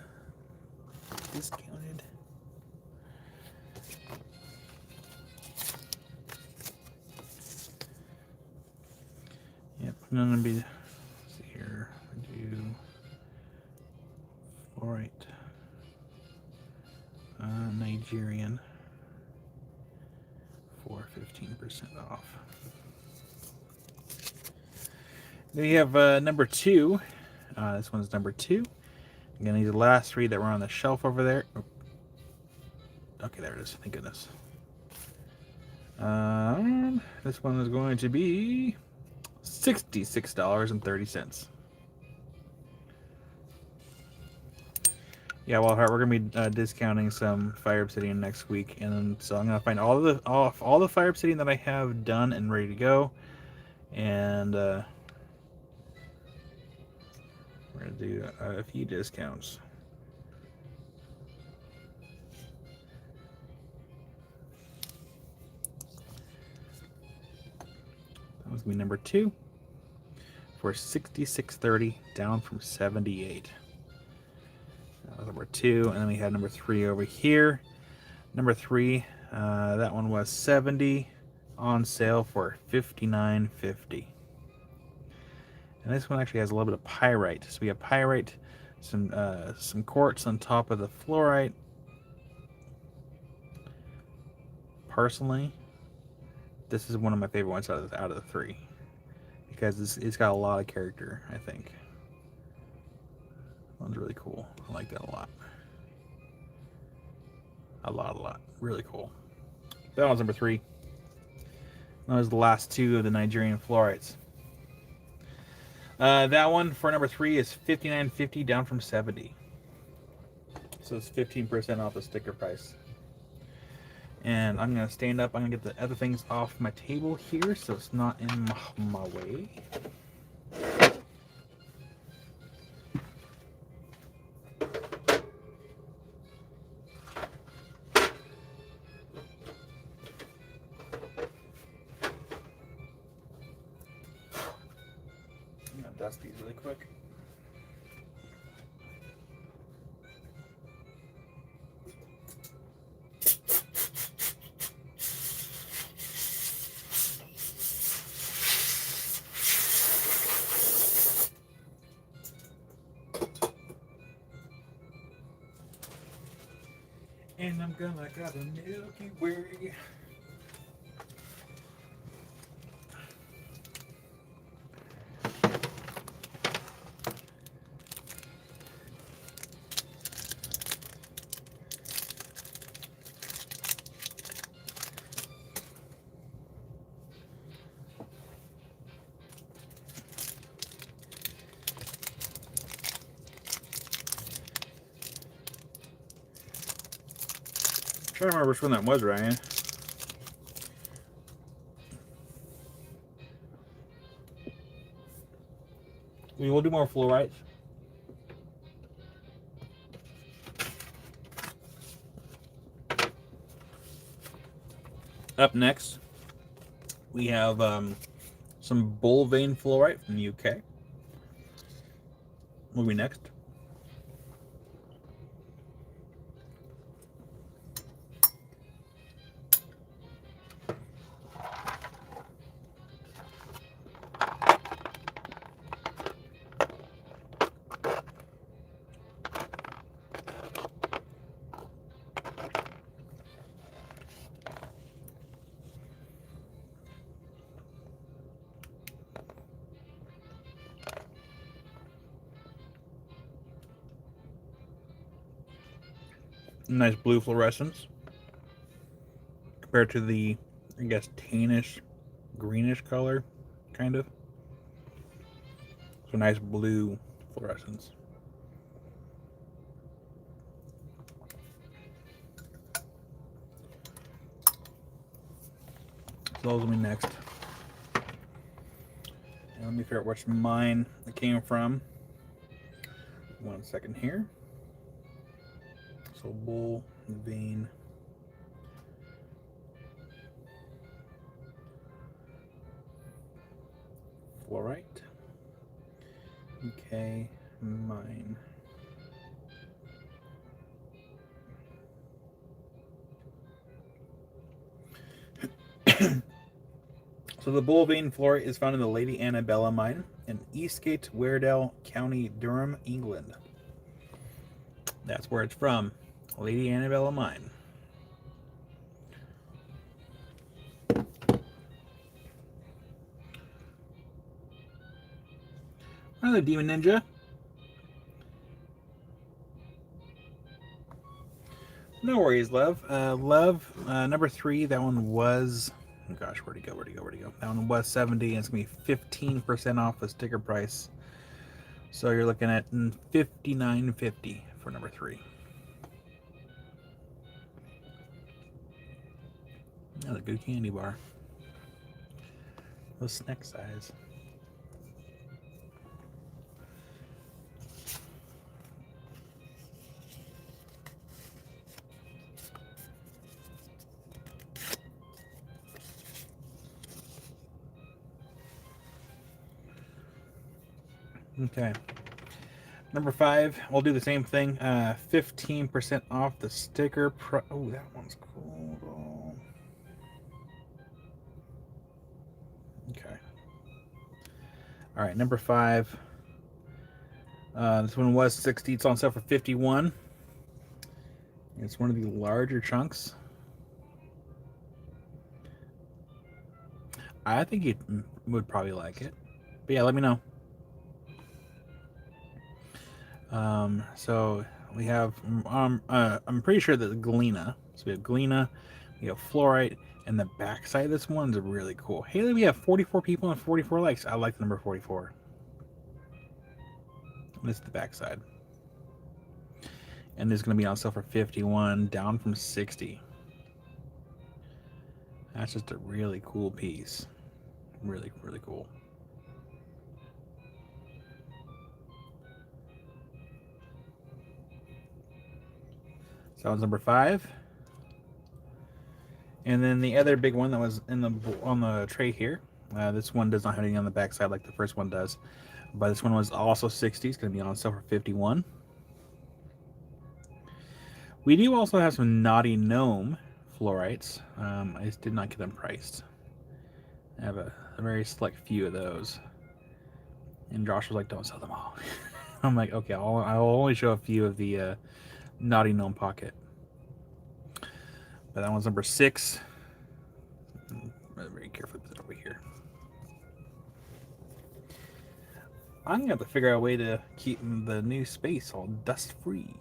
Discounted. Yep, I'm gonna be. Let's see here. Do fluorite. Nigerian for 15% off. Then we have number 2. This one's number 2. I'm gonna need the last 3 that were on the shelf over there. Oh. Okay, there it is. Thank goodness. This one is going to be $66.30. Yeah, well, we're gonna be discounting some Fire Obsidian next week, and then, so I'm gonna find all the Fire Obsidian that I have done and ready to go, and we're gonna do a few discounts. That was gonna be number 2 for $66.30, down from $78. That was number 2, and then we had number 3 over here. Number 3, that one was $70 on sale for $59.50. And this one actually has a little bit of pyrite. So we have pyrite, some quartz on top of the fluorite. Personally, this is one of my favorite ones out of the 3 because it's got a lot of character. I think that one's really cool. I like that a lot. A lot. Really cool. That one's number 3. That was the last 2 of the Nigerian fluorites. That one for number 3 is $59.50, down from $70. So it's 15% off the sticker price. And I'm gonna stand up. I'm gonna get the other things off my table here, so it's not in my way. I'm gonna dust these really quick. And I'm gonna grab a Milky Way. I'm trying to remember which one that was, Ryan. We will do more fluorites. Up next, we have some bull vein fluorite from the UK. What will be next? Nice blue fluorescence compared to the, I guess, tannish, greenish color, kind of. So nice blue fluorescence. So those will be next. And let me figure out which mine it came from. 1 second here. So bull vein fluorite. Okay, mine. So the bull vein fluorite is found in the Lady Annabella mine in Eastgate, Weardale County, Durham, England. That's where it's from. Lady Annabella mine. Another demon ninja. No worries, love. Number 3, that one was... Oh gosh, where'd he go? That one was 70, and it's going to be 15% off the sticker price. So you're looking at $59.50 for number 3. Another good candy bar. Those snack size. Okay. Number 5, we'll do the same thing. 15% off the sticker. Oh, that one's cool. Okay. All right, number 5. This one was 60. It's on sale for 51. It's one of the larger chunks. I think you would probably like it. But yeah, let me know. So we have, I'm pretty sure that Galena. So we have Galena, we have Fluorite, and the backside of this one's really cool. Haley, we have 44 people and 44 likes. I like the number 44. This is the backside. And this is going to be on sale for 51, down from 60. That's just a really cool piece. Really, really cool. So that was number 5. And then the other big one that was on the tray here. This one does not have anything on the backside like the first one does. But this one was also 60. It's going to be on sale for 51. We do also have some Naughty Gnome fluorites. I just did not get them priced. I have a very select few of those. And Josh was like, don't sell them all. I'm like, okay, I'll only show a few of the Naughty Gnome pocket. But that one's number 6. Very carefully put it over here. I'm going to have to figure out a way to keep the new space all dust-free.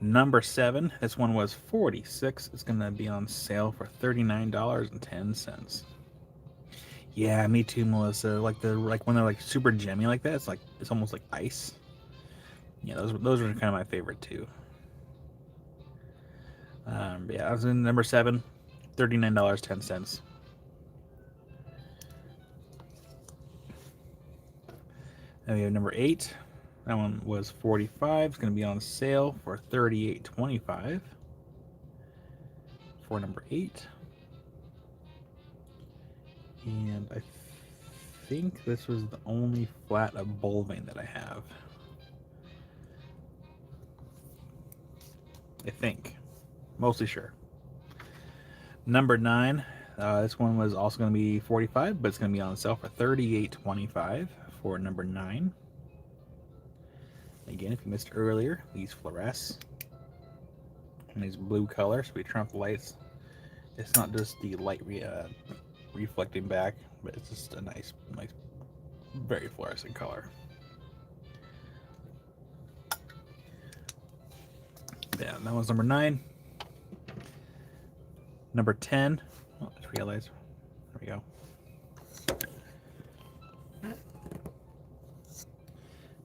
Number 7. This one was 46. It's going to be on sale for $39.10. Yeah, me too, Melissa. Like when they're like super gemmy like that, it's almost like ice. Yeah, those are kind of my favorite too. Yeah, I was in number 7, $39.10. Then we have number 8. That one was 45. It's going to be on sale for $38.25 for number 8. And I think this was the only flat of bull vein that I have. I think. Mostly sure. Number 9. This one was also going to be 45, but it's going to be on sale for $38.25 for number 9. Again, if you missed earlier, these fluoresce in these blue colors. We turn off the lights. It's not just the light reflecting back, but it's just a nice, very fluorescent color. Yeah, that was number 9. Number 10. Oh, I just realized. There we go.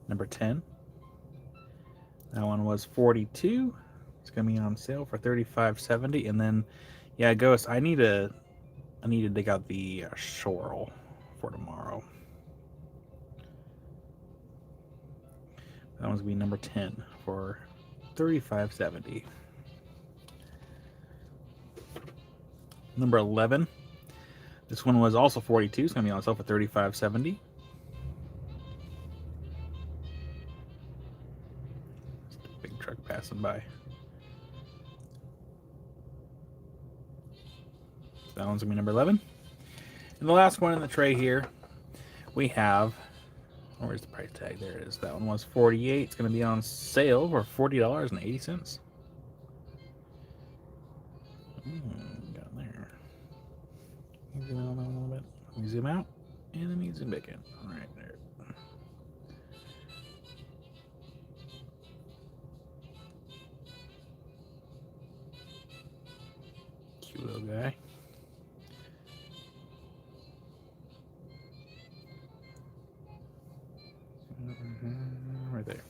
Number 10. That one was 42. It's gonna be on sale for $35.70. And then, yeah, Ghost. I need to dig out the Shoral for tomorrow. That one's gonna be number 10 for $35.70. Number 11. This one was also 42. It's gonna be on sale for $35.70. Big truck passing by. That one's gonna be number 11. And the last one in the tray here, we have. Where's the price tag? There it is. That one was 48. It's gonna be on sale for $40.80. Down there. Zoom out a little bit. Let me zoom out, and then we zoom back in. All right, there. Cute little guy. Right there.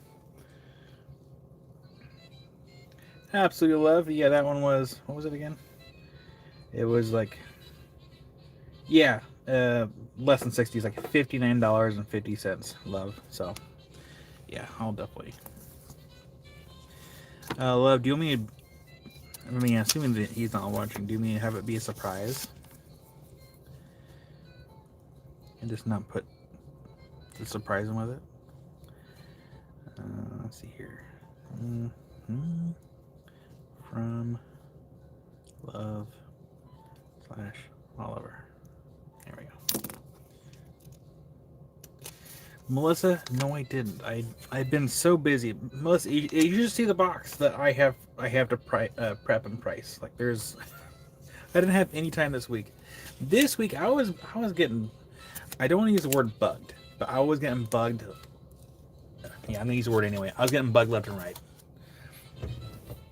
Absolutely love. Yeah, that one was. What was it again? It was like. Yeah, less than 60 is like $59.50. Love. So, yeah, I'll definitely. Love. Do you want me to? I mean, assuming that he's not watching, do you mean to have it be a surprise? And just not put the surprise in with it? Let's see here. From Love / Oliver. There we go. Melissa, no, I didn't. I've been so busy. Melissa, you just see the box that I have to prep and price. Like there's, I didn't have any time this week. This week I was getting. I don't want to use the word bugged, but I was getting bugged. Yeah, I'm gonna use the word anyway. I was getting bugged left and right.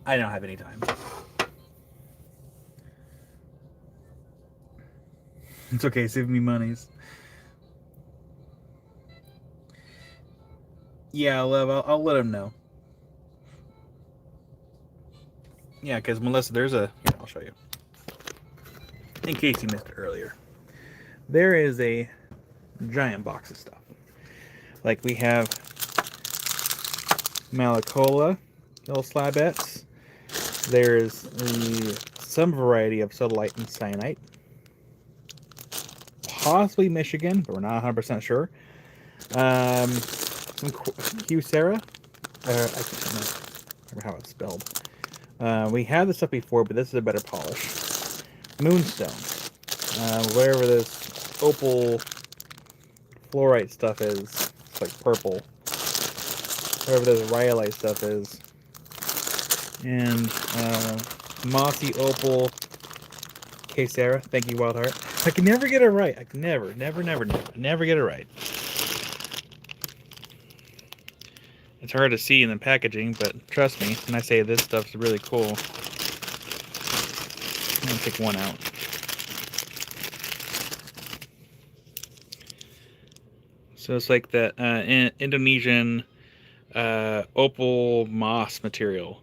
I don't have any time. It's okay, save me monies. Yeah, I'll let him know. Yeah, because Melissa, there's a... Here, I'll show you. In case you missed it earlier. There is a giant box of stuff. Like we have Malacola, little slabettes. There's some variety of sodalite and cyanite. Possibly Michigan, but we're not 100% sure. Some Q-Sera. I can't remember how it's spelled. We had this stuff before, but this is a better polish. Moonstone. Whatever this opal fluorite stuff is. It's like purple. Whatever this rhyolite stuff is. And mossy opal Q-Sera. Thank you, Wild Heart. I can never get it right. I can never get it right. It's hard to see in the packaging, but trust me, when I say this stuff's really cool. I'm gonna take one out. So it's like the Indonesian opal moss material.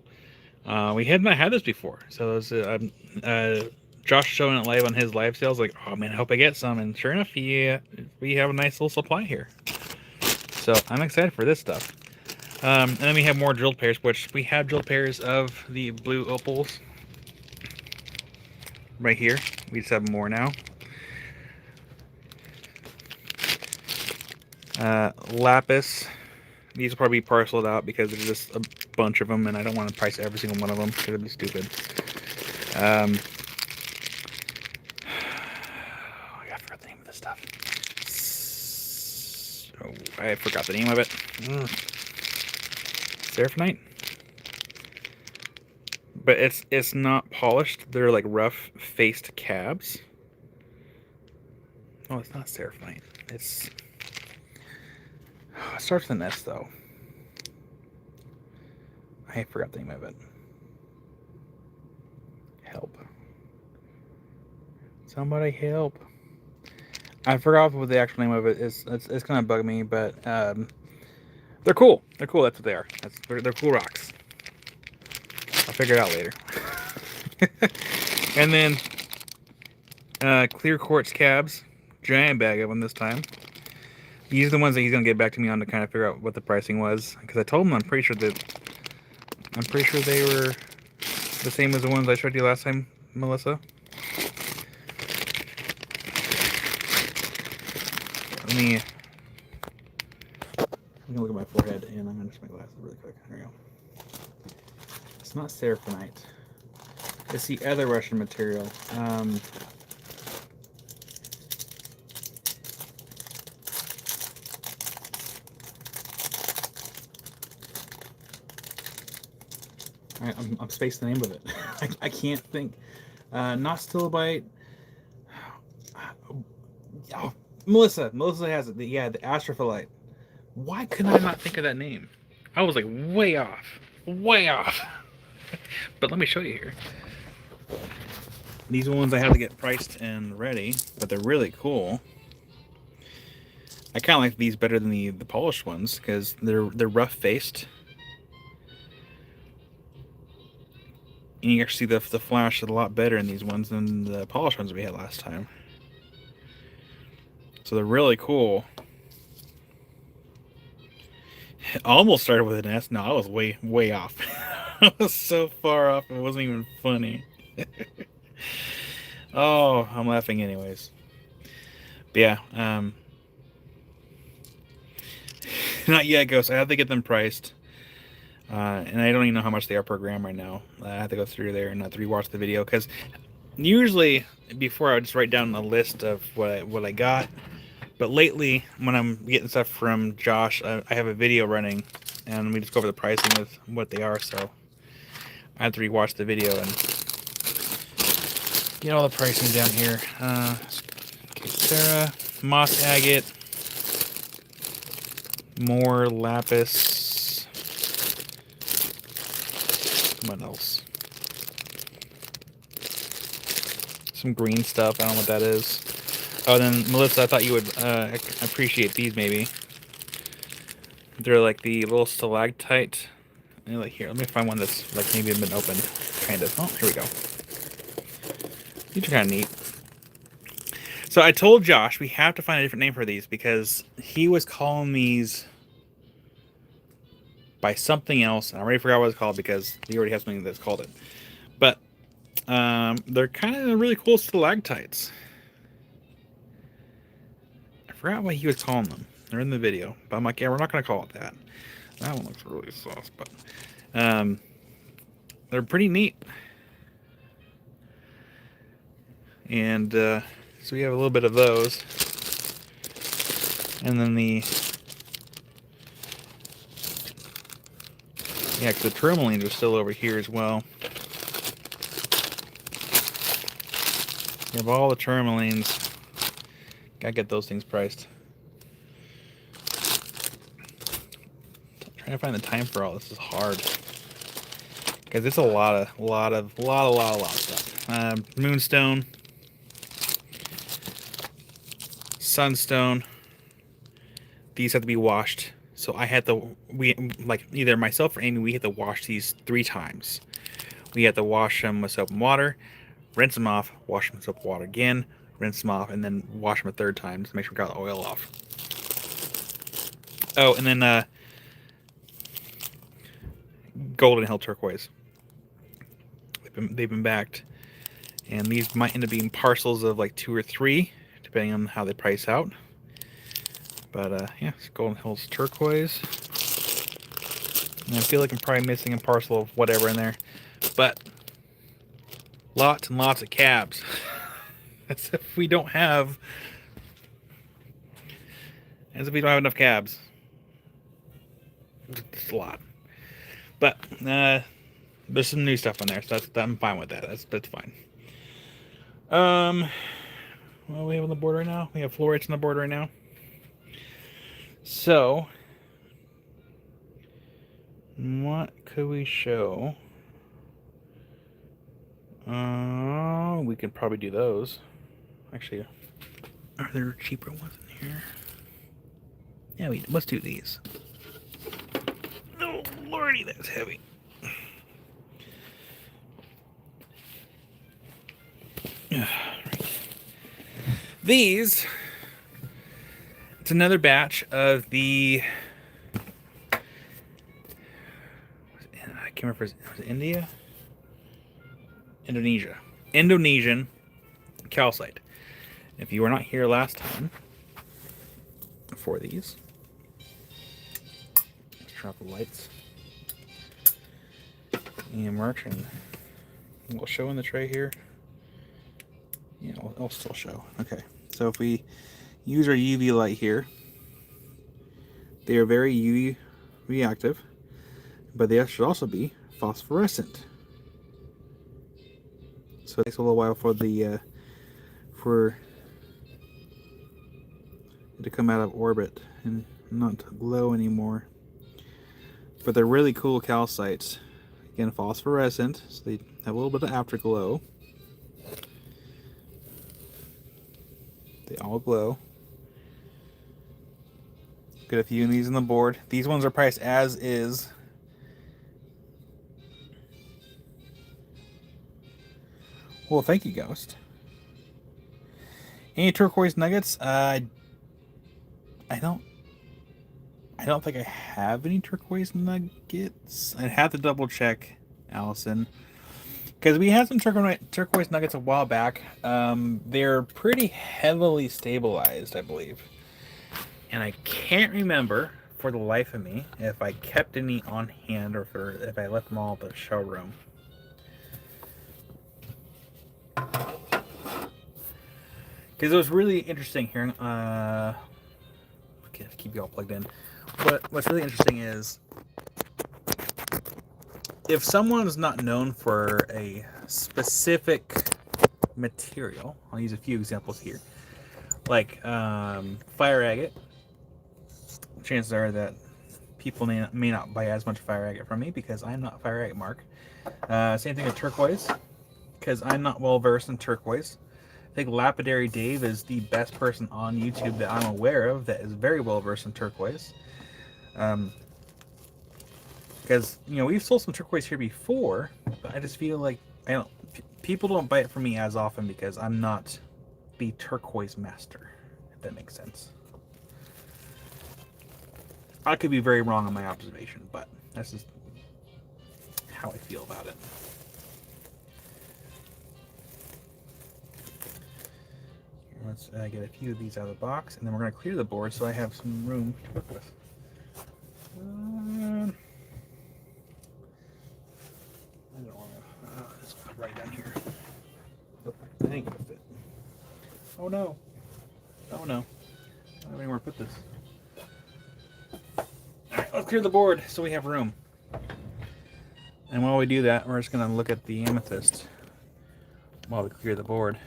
We had not had this before, so it was, Josh showing it live on his live sales. Like, oh man, I hope I get some. And sure enough, we have a nice little supply here. So I'm excited for this stuff. And then we have more drilled pairs, which we have drilled pairs of the blue opals right here. We just have more now. Lapis. These will probably be parceled out because there's just a bunch of them, and I don't want to price every single one of them because it'd be stupid. I forgot the name of this stuff. Oh, I forgot the name of it. Seraphinite. But it's not polished. They're like rough faced cabs. Oh, it's not Seraphinite. It starts with an S though. I forgot the name of it. Help. Somebody help. I forgot what the actual name of it is. It's gonna bug me, but they're cool. They're cool. That's what they are. They're cool rocks. I'll figure it out later. And then clear quartz cabs. Giant bag of them this time. These are the ones that he's gonna get back to me on to kind of figure out what the pricing was. Because I told him I'm pretty sure they were the same as the ones I showed you last time, Melissa. me look at my forehead, and I'm gonna just make glasses really quick. There we go. It's not seraphonite. It's the other Russian material. I'm spacing the name of it. I can't think. Not stilobite. Oh, Melissa has it. Yeah, the astrophyllite. Why couldn't I not think of that name? I was like way off. But let me show you here. These ones I have to get priced and ready, but they're really cool. I kind of like these better than the polished ones because they're rough faced. And you actually see the flash is a lot better in these ones than the polished ones we had last time. So they're really cool. It almost started with an S. No, I was way off. I was so far off it wasn't even funny. Oh, I'm laughing anyways. But yeah, not yet, Ghost. I have to get them priced. And I don't even know how much they are per gram right now. I have to go through there and have to rewatch the video because usually before I would just write down a list of what I got. But lately, when I'm getting stuff from Josh, I have a video running, and we just go over the pricing with what they are. So I have to rewatch the video and get all the pricing down here. Okay, Sarah, moss agate, more lapis. What else? Some green stuff. I don't know what that is. Oh, then Melissa, I thought you would appreciate these maybe. They're like the little stalactite. Like here, let me find one that's like maybe been opened, kind of. Oh, here we go. These are kind of neat. So I told Josh we have to find a different name for these because he was calling these by something else, and I already forgot what it's called because he already has something that's called it. But they're kind of really cool stalactites. I forgot what he was calling them. They're in the video, but I'm like, yeah, we're not going to call it that. That one looks really sauce, but they're pretty neat. And so we have a little bit of those. And then yeah, because the tourmalines are still over here as well. You have all the tourmalines. Gotta get those things priced. Trying to find the time for all this is hard. Because it's a lot of stuff. Moonstone. Sunstone. These have to be washed. So I had to, like either myself or Amy, we had to wash these 3 times. We had to wash them with soap and water, rinse them off, wash them with soap and water again, rinse them off, and then wash them a 3rd time to make sure we got the oil off. Oh, and then Golden Hill turquoise. They've been backed, and these might end up being parcels of like 2 or 3, depending on how they price out. But yeah, it's Golden Hills turquoise. And I feel like I'm probably missing a parcel of whatever in there, but lots and lots of cabs. As if we don't have enough cabs. It's a lot. But there's some new stuff on there, so I'm fine with that. That's fine. What do we have on the board right now? We have fluorites on the board right now. So, what could we show? We could probably do those. Actually, are there cheaper ones in here? Yeah, let's do these. Oh, lordy, that's heavy. These, it's another batch of the, I can't remember if it was India? Indonesian calcite. If you were not here last time, 4 of these. Let's turn off the lights. And we're actually, we'll show in the tray here. Yeah, it'll still show. Okay, so if we use our UV light here, they are very UV reactive, but they should also be phosphorescent. So it takes a little while for the for it to come out of orbit and not to glow anymore. But they're really cool calcites. Again, phosphorescent, so they have a little bit of afterglow. They all glow. Got a few of these on the board. These ones are priced as is. Well, thank you, Ghost. Any turquoise nuggets? I don't think I have any turquoise nuggets. I'd have to double check, Allison, because we had some turquoise nuggets a while back. They're pretty heavily stabilized, I believe, and I can't remember for the life of me if I kept any on hand or if I left them all at the showroom. Because it was really interesting hearing. Keep you all plugged in. But what's really interesting is if someone's not known for a specific material, I'll use a few examples here, like fire agate. Chances are that people may not buy as much fire agate from me because I'm not fire agate mark. Same thing with turquoise, because I'm not well versed in turquoise. I think Lapidary Dave is the best person on YouTube that I'm aware of that is very well versed in turquoise. Because we've sold some turquoise here before, but I just feel like people don't buy it from me as often because I'm not the turquoise master, if that makes sense. I could be very wrong on my observation, but that's just how I feel about it. Let's get a few of these out of the box, and then we're going to clear the board so I have some room to work with. I don't want to. It's right down here. Nope, that ain't going to fit. Oh no. Oh no. I don't have anywhere to put this. Alright, let's clear the board so we have room. And while we do that, we're just going to look at the amethyst while we clear the board.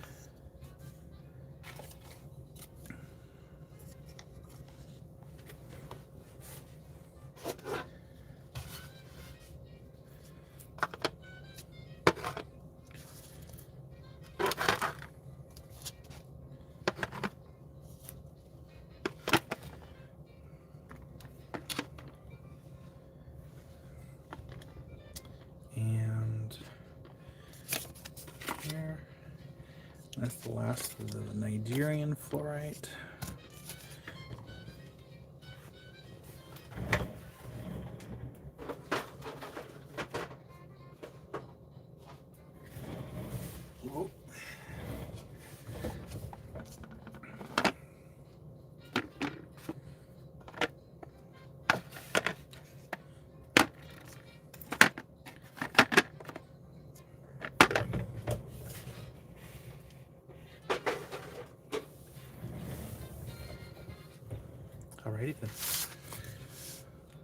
And here, that's the last of the Nigerian fluorite. Whoa. Alrighty then.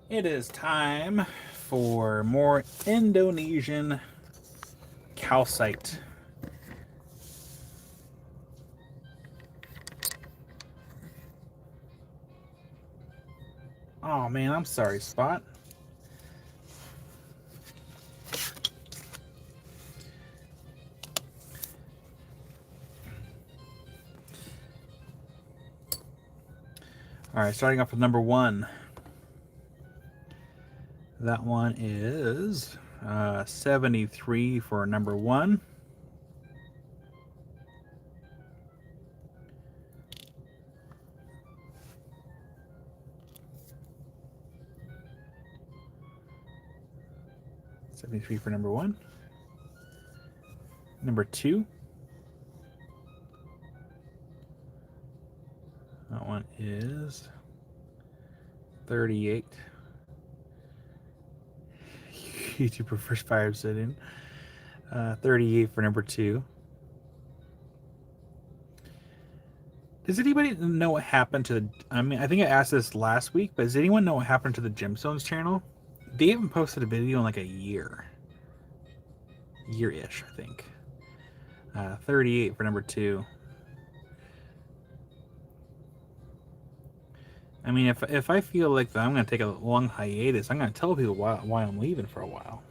It is time for more Indonesian calcite. Oh man, I'm sorry, Spot. All right, starting off with number 1. That one is 73 for number 1. $73 for number 1. Number 2. That one is 38. YouTuber first fire obsidian. 38 for number 2. Does anybody know what happened to the... I mean, I think I asked this last week, but does anyone know what happened to the Gemstones channel? They haven't posted a video in like a year. Year-ish, I think. 38 for number 2. I mean, if I feel like that I'm going to take a long hiatus, I'm going to tell people why I'm leaving for a while.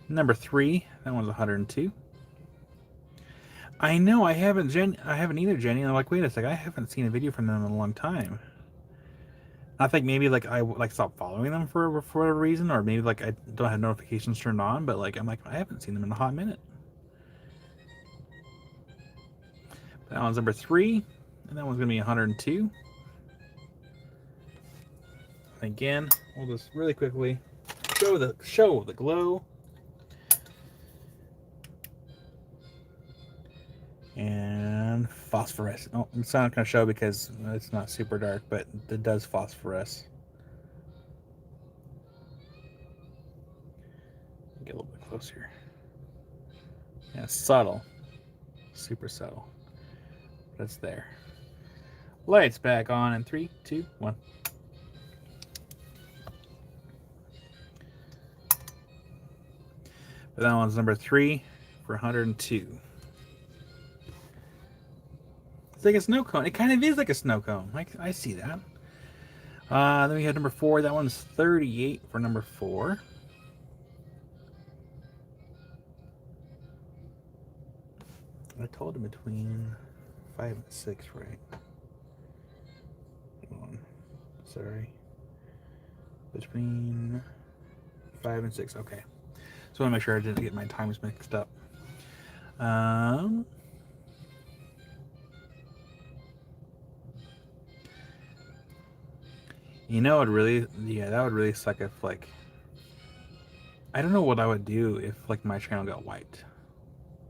Number 3, that one's 102. I know, I haven't either, Jenny. And I'm like, wait a sec, I haven't seen a video from them in a long time. I think maybe like I like stopped following them for whatever reason, or maybe like I don't have notifications turned on. But like I'm like, I haven't seen them in a hot minute. That one's number 3, and that one's gonna be 102. Again, we'll just really quickly show the glow. And phosphorescent. Oh, it's not going to show because it's not super dark, but it does phosphoresce. Get a little bit closer. Yeah, subtle. Super subtle. But it's there. Lights back on in 3, 2, 1. But that one's number 3 for 102. It's like a snow cone. It kind of is like a snow cone. I see that. Then we have number 4. That one's 38 for number 4. I told him between 5 and 6, right? Hold on. Sorry. Between 5 and 6. Okay. So I want to make sure I didn't get my times mixed up. You know, that would really suck if, like, I don't know what I would do if, like, my channel got wiped.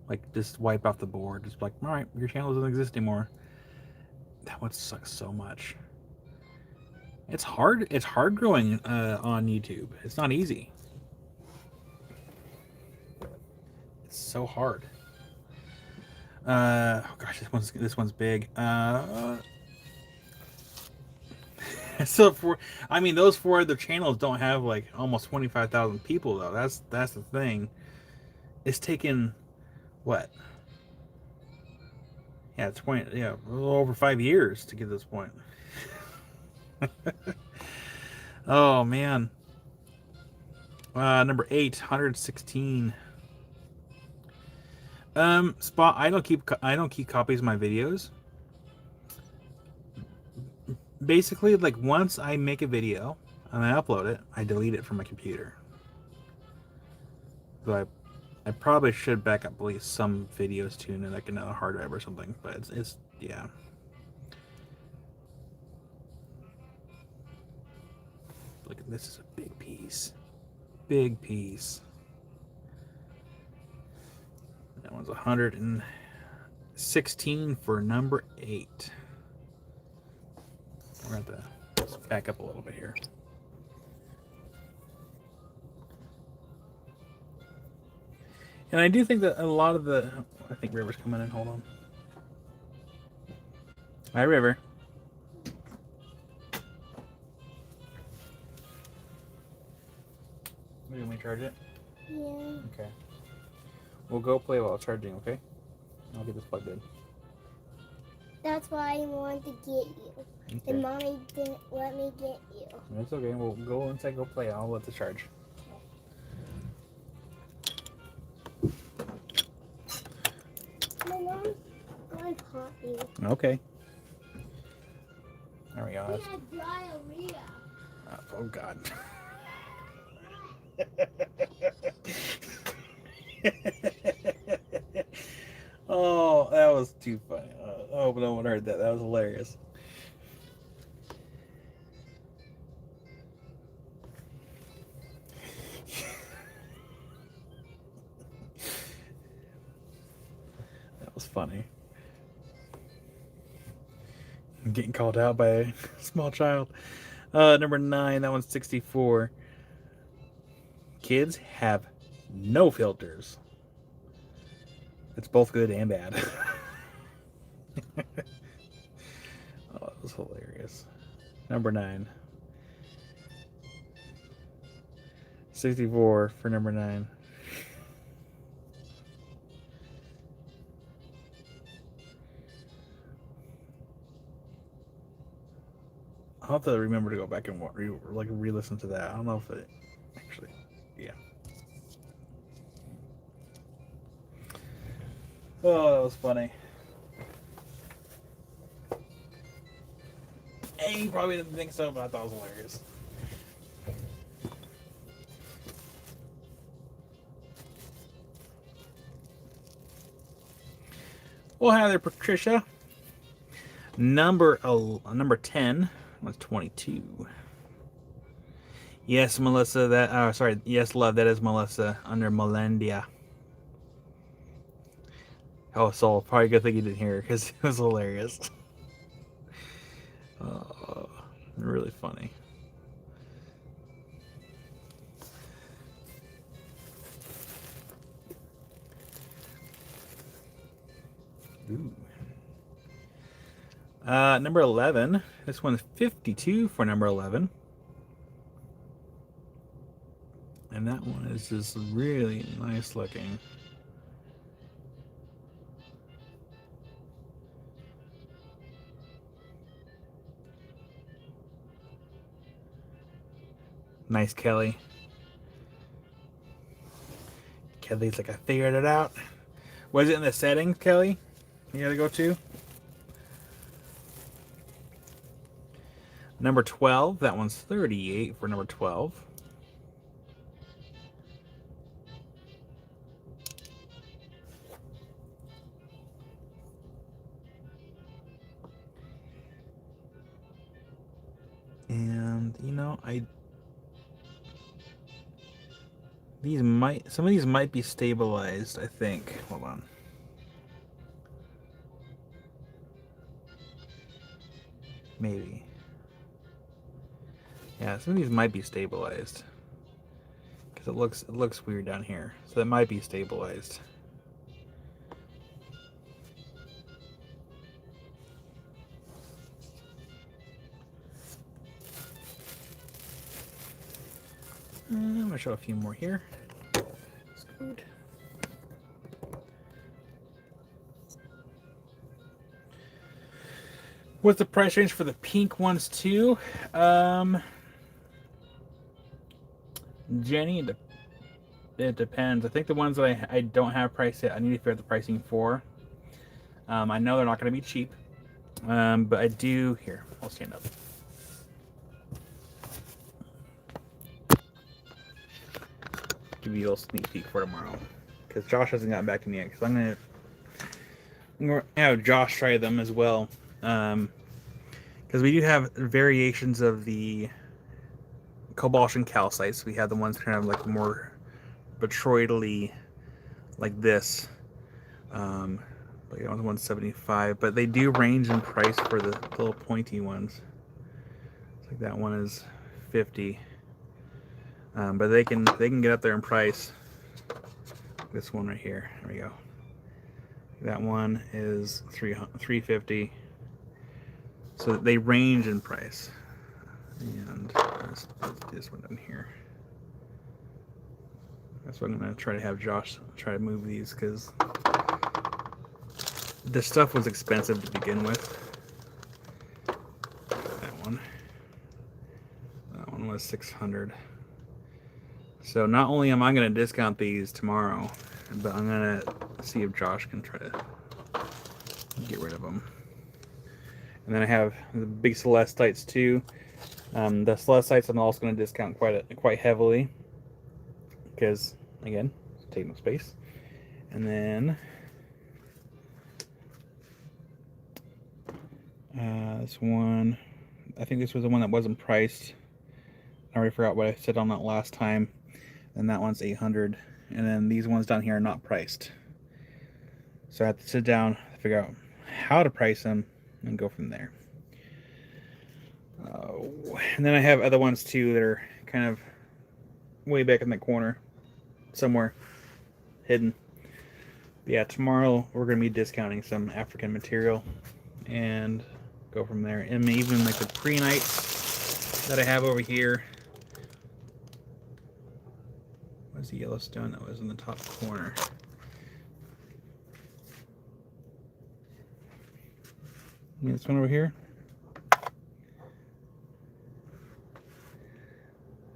Like, just wipe off the board. Just like, all right, your channel doesn't exist anymore. That would suck so much. It's hard. It's hard growing on YouTube. It's not easy. It's so hard. Oh gosh, this one's big. So I mean, those 4 other channels don't have like almost 25,000 people though. That's the thing. It's taken what? Yeah, a little over 5 years to get to this point. Oh man. Number 8, 116. Spot. I don't keep copies of my videos. Basically, like once I make a video and I upload it, I delete it from my computer. So I probably should back up at least some videos to like another hard drive or something. But it's yeah. Look, this is a big piece. Big piece. That one's 116 for number 8. We're going to have to back up a little bit here. And I do think that a lot of the... I think River's coming in. Hold on. Hi, River. You want me to charge it? Yeah. Okay. We'll go play while it's charging, okay? I'll get this plugged in. That's why I wanted to get you. Okay. And Mommy didn't let me get you. It's okay. We'll go inside, go play. I'll let the charge. My mom's going to pop you. Okay. There we go. He had diarrhea. Oh, God. Oh, that was too funny. I hope no one heard that. That was hilarious. That was funny. getting called out by a small child. Number 9, that one's 64. Kids have no filters. It's both good and bad. Oh, that was hilarious. Number 9. 64 for number 9. I'll have to remember to go back and re-listen to that. I don't know if it actually, yeah. Oh, that was funny. And you probably didn't think so, but I thought it was hilarious. Well, hi there, Patricia. Number 10 was 22. Yes, Melissa. Sorry. Yes, love. That is Melissa under Melandia. Oh, Soul. Probably a good thing you didn't hear because it was hilarious. Really funny. Ooh. Number 11. This one's 52 for number 11. And that one is just really nice looking. Nice, Kelly. Kelly's like, I figured it out. Was it in the settings, Kelly? You gotta go to? Number 12. That one's 38 for number 12. And, you know, some of these might be stabilized, I think. Hold on. Maybe. Yeah, some of these might be stabilized. Because it looks weird down here. So that might be stabilized. I'm going to show a few more here. Scoot. What's the price range for the pink ones too? Jenny, it depends. I think the ones that I don't have priced yet, I need to figure out the pricing for. I know they're not going to be cheap. But I do... Here, I'll stand up. Give you a little sneak peek for tomorrow. Because Josh hasn't gotten back to me yet. Because I'm going to have Josh try them as well. Because we do have variations of the cobalt and calcites. We have the ones kind of like more petroidally like this. Like that one's 175, but they do range in price for the little pointy ones. It's like that one is 50. But they can get up there in price. This one right here. There we go. That one is 350. So they range in price. And let's put this one in here. That's what I'm going to try to have Josh try to move these, because this stuff was expensive to begin with. That one was 600. So not only am I going to discount these tomorrow, but I'm going to see if Josh can try to get rid of them. And then I have the big Celestites too. The Celestites I'm also going to discount quite heavily, because again, take no space. And then this one, I think this was the one that wasn't priced. I already forgot what I said on that last time. And that one's 800. And then these ones down here are not priced. So I have to sit down, figure out how to price them, and go from there. And then I have other ones too that are kind of way back in the corner somewhere, hidden. But yeah, tomorrow we're going to be discounting some African material and go from there. And even like the pre-nights that I have over here. What's the Yellowstone that was in the top corner? This one over here.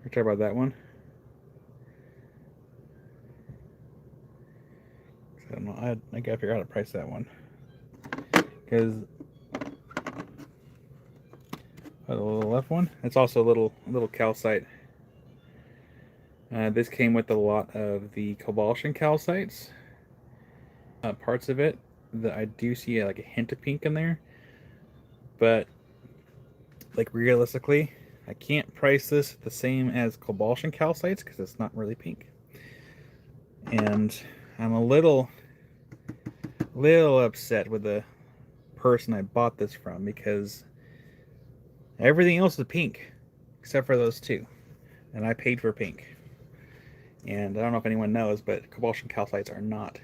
We're talking about that one. I don't know. I gotta figure out how to price that one because the little left one. It's also a little calcite. This came with a lot of the Cobalt calcites. Parts of it that I do see like a hint of pink in there, but like realistically, I can't price this the same as Cobalt calcites because it's not really pink. And I'm a little upset with the person I bought this from because everything else is pink except for those two, and I paid for pink. And I don't know if anyone knows, but Cobalt calcites are not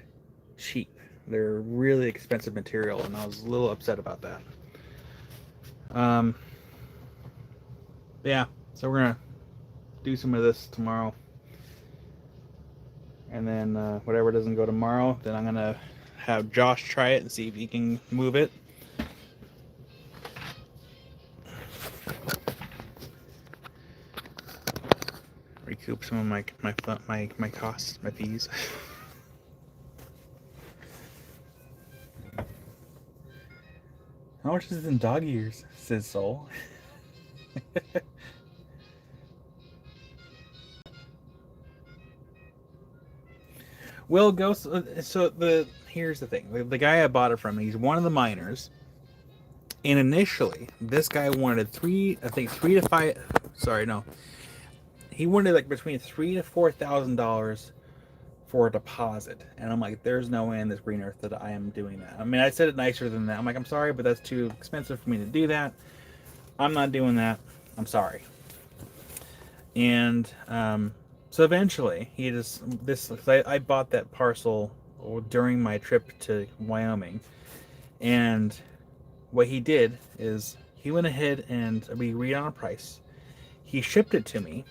cheap. They're really expensive material, and I was a little upset about that. Yeah, so we're gonna do some of this tomorrow, and then whatever doesn't go tomorrow, then I'm gonna have Josh try it and see if he can move it. Recoup some of my costs, my fees. How much is it in dog years? Says Soul. Will go. So here's the thing. The guy I bought it from, he's one of the miners. And initially, this guy wanted three to five. Sorry, no. He wanted like between $3,000 to $4,000 for a deposit, and I'm like, there's no way in this green earth that I am doing that. I mean, I said it nicer than that. I'm like, I'm sorry, but that's too expensive for me to do that. I'm not doing that. I'm sorry. And so eventually, I bought that parcel during my trip to Wyoming, and what he did is he went ahead and we agreed on a price. He shipped it to me,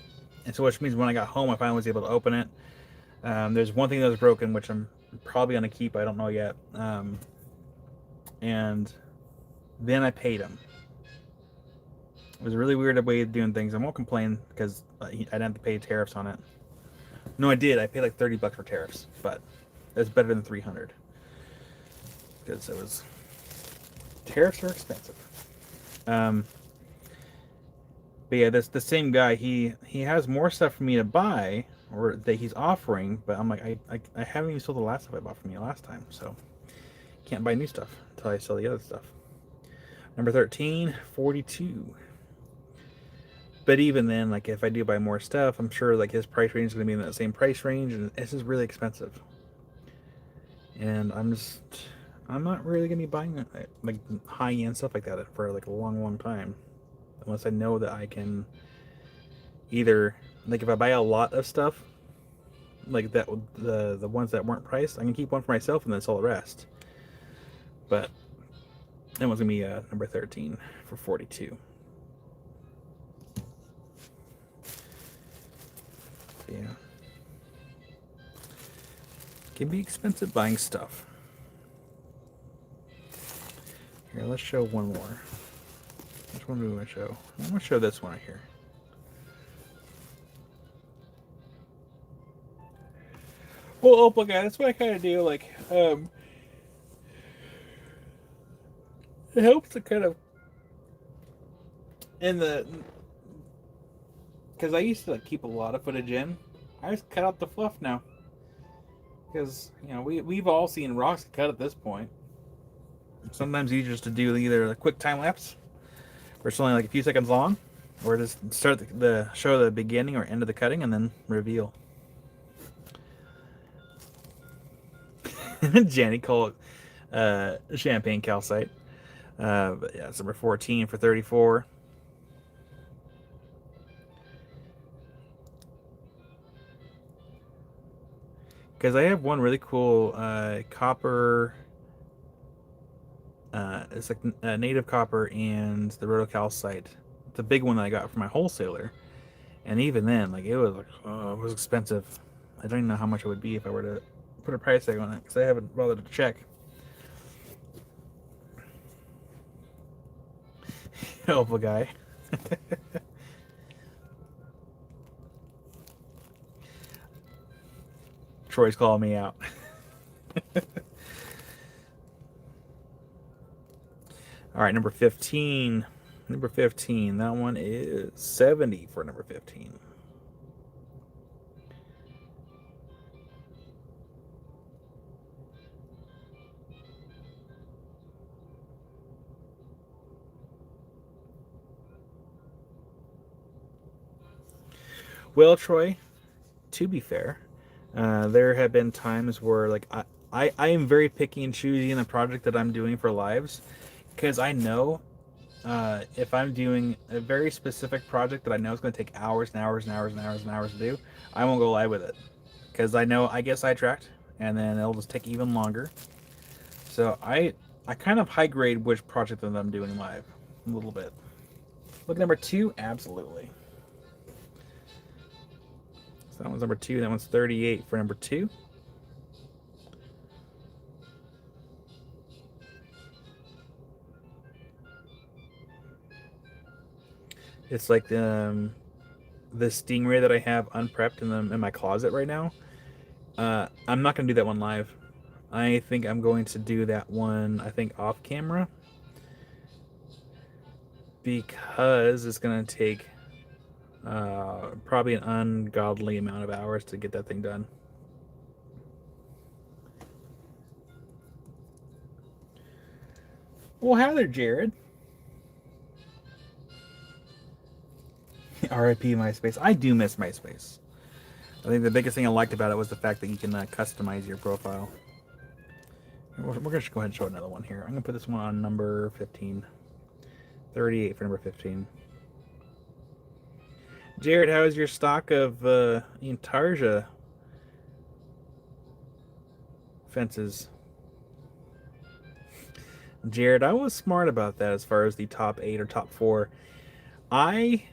and so which means when I got home, I finally was able to open it. There's one thing that was broken, which I'm probably gonna keep. I don't know yet. And then I paid him. It was a really weird way of doing things. I won't complain because I didn't have to pay tariffs on it. No, I did. I paid like $30 for tariffs, but it's better than 300 because it was tariffs are expensive. But yeah, the same guy. He has more stuff for me to buy or that he's offering, but I'm like, I haven't even sold the last stuff I bought from you last time, so can't buy new stuff until I sell the other stuff. Number 13, 42. But even then, like if I do buy more stuff, I'm sure like his price range is gonna be in that same price range, and this is really expensive. And I'm not really gonna be buying like high end stuff like that for like a long time, unless I know that I can either like if I buy a lot of stuff like that, the ones that weren't priced, I can keep one for myself and then sell the rest. But that one's gonna be number 13 for 42. Yeah, can be expensive buying stuff. Here, let's show one more. Which one do we want to show? I'm gonna show this one right here. Well, okay, that's what I kind of do. Like, it helps to kind of because I used to like keep a lot of footage in. I just cut out the fluff now because we've all seen rocks cut at this point. Sometimes easier just to do either a quick time lapse, where it's only like a few seconds long, or just start the show the beginning or end of the cutting and then reveal. Jenny called it champagne calcite. But yeah, it's number 14 for 34. Because I have one really cool copper. It's like native copper and the rhodocalcite. The big one that I got from my wholesaler. And even then, like it was like it was expensive. I don't even know how much it would be if I were to put a price tag on it because I haven't bothered to check. Helpful guy. Troy's calling me out. All right, number 15. Number 15. That one is 70 for number 15. Well, Troy, to be fair, there have been times where like I am very picky and choosy in the project that I'm doing for lives because I know if I'm doing a very specific project that I know is going to take hours and hours and hours and hours and hours to do, I won't go live with it because I know I get sidetracked and then it'll just take even longer. So I kind of high grade which project that I'm doing live a little bit. Look, number 2, absolutely. So that one's number 2. That one's 38 for number 2. It's like the Stingray that I have unprepped in my closet right now. I'm not going to do that one live. I think I'm going to do that one, I think, off camera. Because it's going to take probably an ungodly amount of hours to get that thing done. Well, hi there, Jared. RIP MySpace. I do miss MySpace. I think the biggest thing I liked about it was the fact that you can customize your profile. We're going to go ahead and show another one here. I'm going to put this one on number 15. 38 for number 15. Jared, how is your stock of Intarsia fences? Jared, I was smart about that as far as the top 8 or top 4. I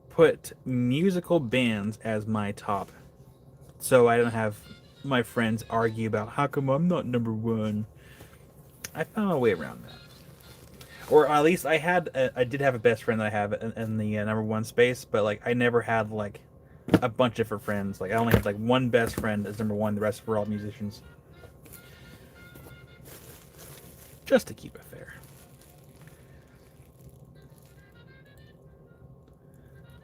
put musical bands as my top, so I don't have my friends argue about how come I'm not number 1. I found a way around that. Or at least I did have a best friend that I have in the number 1 space, but like I never had like a bunch of different friends. Like I only had like one best friend as number 1. The rest were all musicians. Just to keep it fair.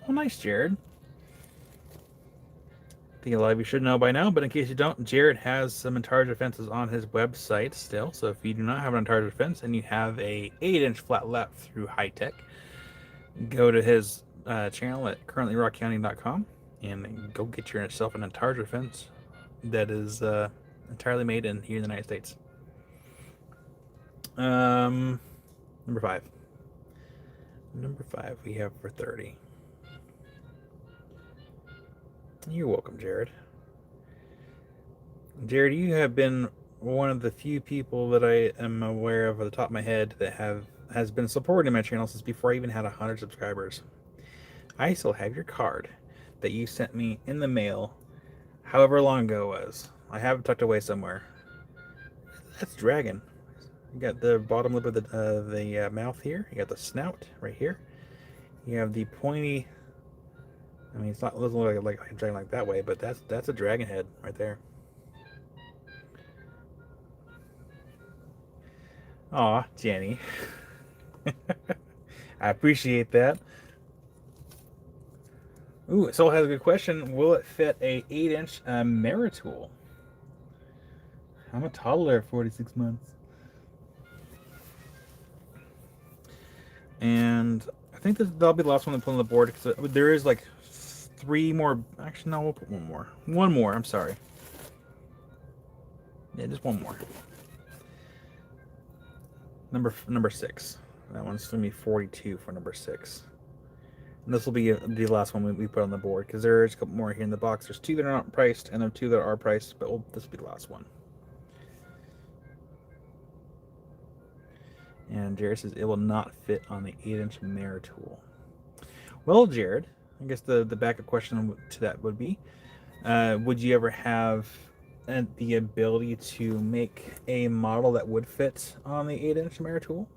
Oh, nice, Jared. I think a lot of you should know by now, but in case you don't, Jared has some Intarsia fences on his website still. So if you do not have an Intarsia fence and you have a 8-inch flat lap through High Tech, go to his channel at currentlyrockcounty.com and go get yourself an Intarsia fence that is entirely made in here in the United States. Number 5. Number 5 we have for 30. You're welcome, Jared. Jared, you have been one of the few people that I am aware of at the top of my head that has been supporting my channel since before I even had 100 subscribers. I still have your card that you sent me in the mail however long ago it was. I have it tucked away somewhere. That's dragon. You got the bottom lip of the mouth here. You got the snout right here. You have the pointy. I mean, it doesn't look like a dragon like that way, but that's a dragon head right there. Aw, Jenny. I appreciate that. Ooh, Soul has a good question. Will it fit a 8-inch Maritool? I'm a toddler at 46 months. And I think that'll be the last one to put on the board because there is like 3 more. Actually, no, we'll put one more. One more, I'm sorry. Yeah, just one more. Number 6. That one's going to be 42 for number 6. And this will be the last one we put on the board, because there's a couple more here in the box. There's 2 that are not priced, and then 2 that are priced, but this will be the last one. And Jared says it will not fit on the 8-inch mirror tool. Well, Jared, I guess the backup question to that would be, would you ever have the ability to make a model that would fit on the 8-inch mirror tool?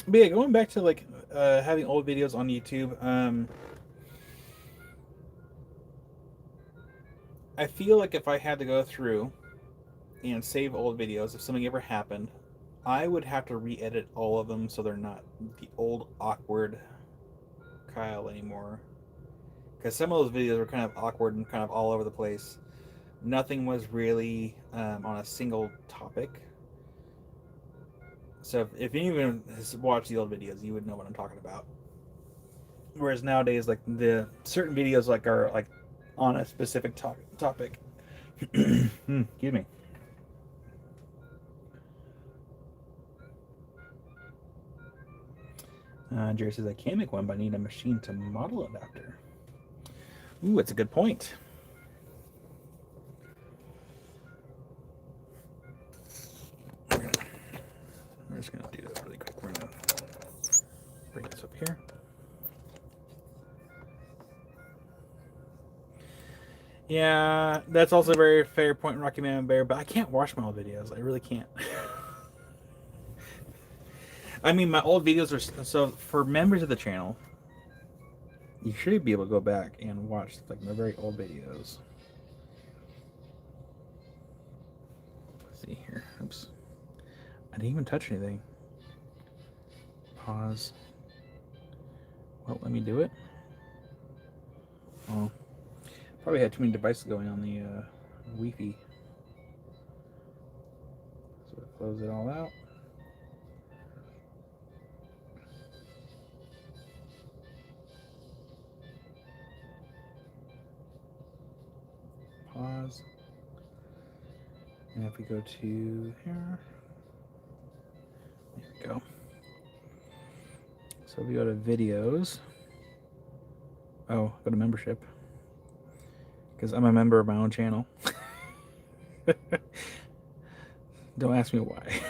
But yeah, going back to like having old videos on YouTube, I feel like if I had to go through and save old videos, if something ever happened, I would have to re-edit all of them so they're not the old awkward Kyle anymore. Because some of those videos were kind of awkward and kind of all over the place. Nothing was really on a single topic. So if anyone has watched the old videos, you would know what I'm talking about. Whereas nowadays, like the certain videos like are like on a specific topic. Excuse me. Jerry says I can make one, but I need a machine to model adapter. Ooh, that's a good point. We're just gonna do this really quick. We're gonna bring this up here. Yeah, that's also a very fair point, Rocky Man Bear, but I can't watch my old videos. I really can't. I mean, my old videos are... So, for members of the channel, you should be able to go back and watch like my very old videos. Let's see here. Oops. I didn't even touch anything. Pause. Well, let me do it. Oh. Probably had too many devices going on the Wi-Fi. So close it all out. Pause. And if we go to here, there we go. So if we go to videos, oh, go to membership, because I'm a member of my own channel. Don't ask me why.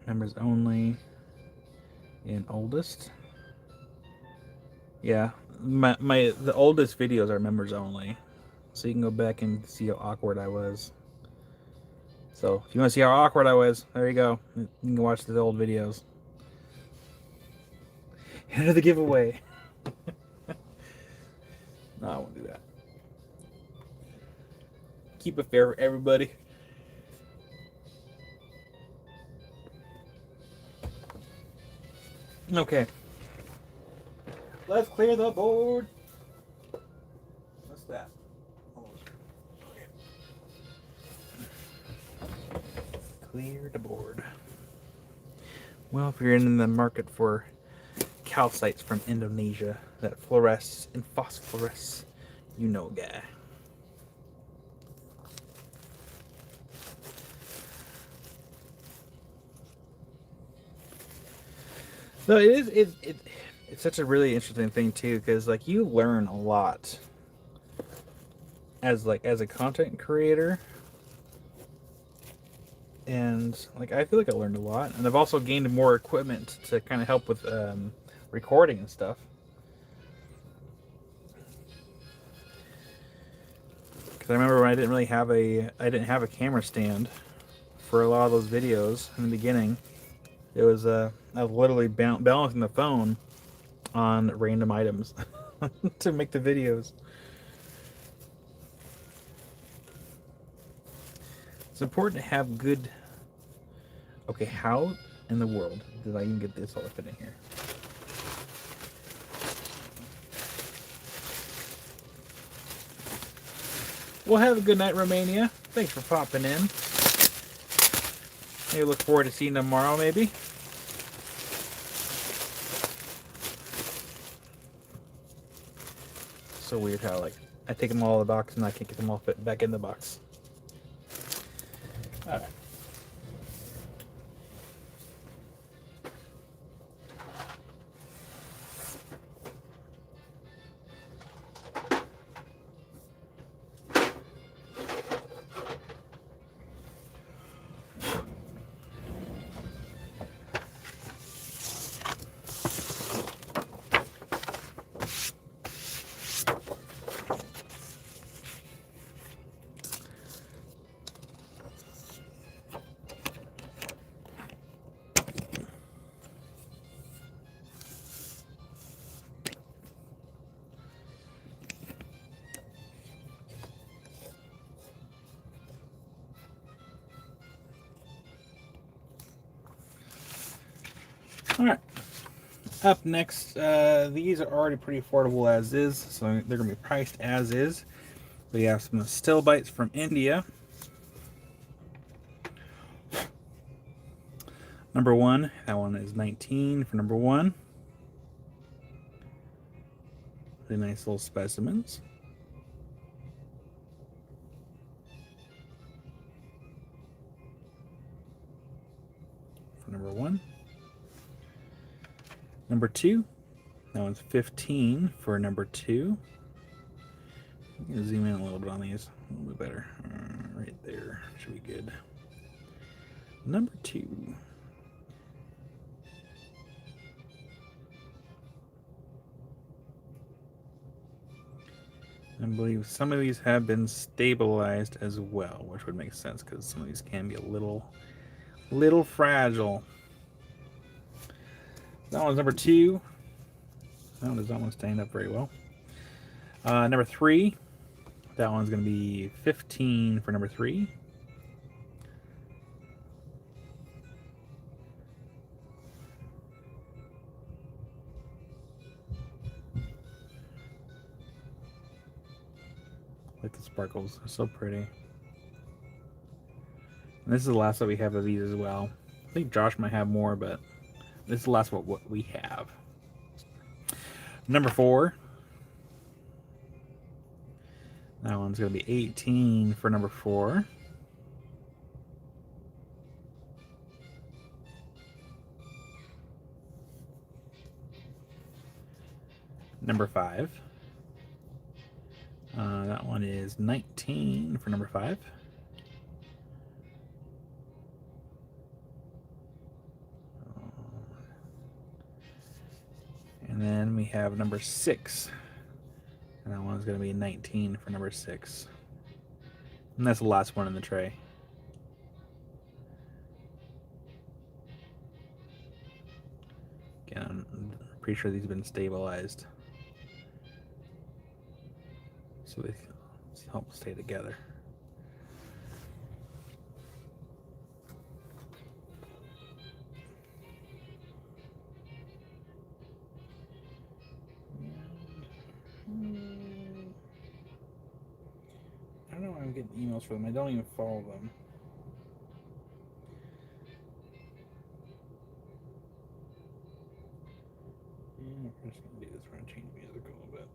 Members only and oldest. Yeah, the oldest videos are members only, so you can go back and see how awkward I was. So if you want to see how awkward I was, there you go. You can watch the old videos. End of the giveaway. No, I won't do that. Keep it fair for everybody. Okay. Let's clear the board. What's that? Okay. Clear the board. Well, if you're in the market for calcites from Indonesia that fluoresce and phosphoresce, you know, guy. No, it's such a really interesting thing too, because like you learn a lot as a content creator, and like I feel like I learned a lot, and I've also gained more equipment to kind of help with recording and stuff. Because I remember when I didn't have a camera stand for a lot of those videos in the beginning. It was I was literally balancing the phone on random items to make the videos. It's important to have good... Okay, how in the world did I even get this all to fit in here? Well, have a good night, Romania. Thanks for popping in. Maybe look forward to seeing you tomorrow, maybe. So weird how like I take them all out of the box and I can't get them all fit back in the box. All right. All right. Up next, these are already pretty affordable as is, so they're going to be priced as is. We have some still bites from India. Number one, that one is 19 for number one. Really nice little specimens. For number one. Number two, that one's 15 for number two. I'm gonna zoom in a little bit on these, a little bit better. Right there, should be good. Number two. I believe some of these have been stabilized as well, which would make sense because some of these can be a little fragile. That one's number two. That one does not want to stand up very well. Number three. That one's going to be 15 for number three. Like the sparkles, they're so pretty. And this is the last that we have of these as well. I think Josh might have more, but this is the last what we have. Number four. That one's going to be 18 for number four. Number five. That one is 19 for number five. And then we have number six. And that one's going to be 19 for number six. And that's the last one in the tray. Again, I'm pretty sure these have been stabilized, so they help stay together. I don't know why I'm getting emails for them. I don't even follow them. We're just gonna do this. We're gonna change the music a little bit.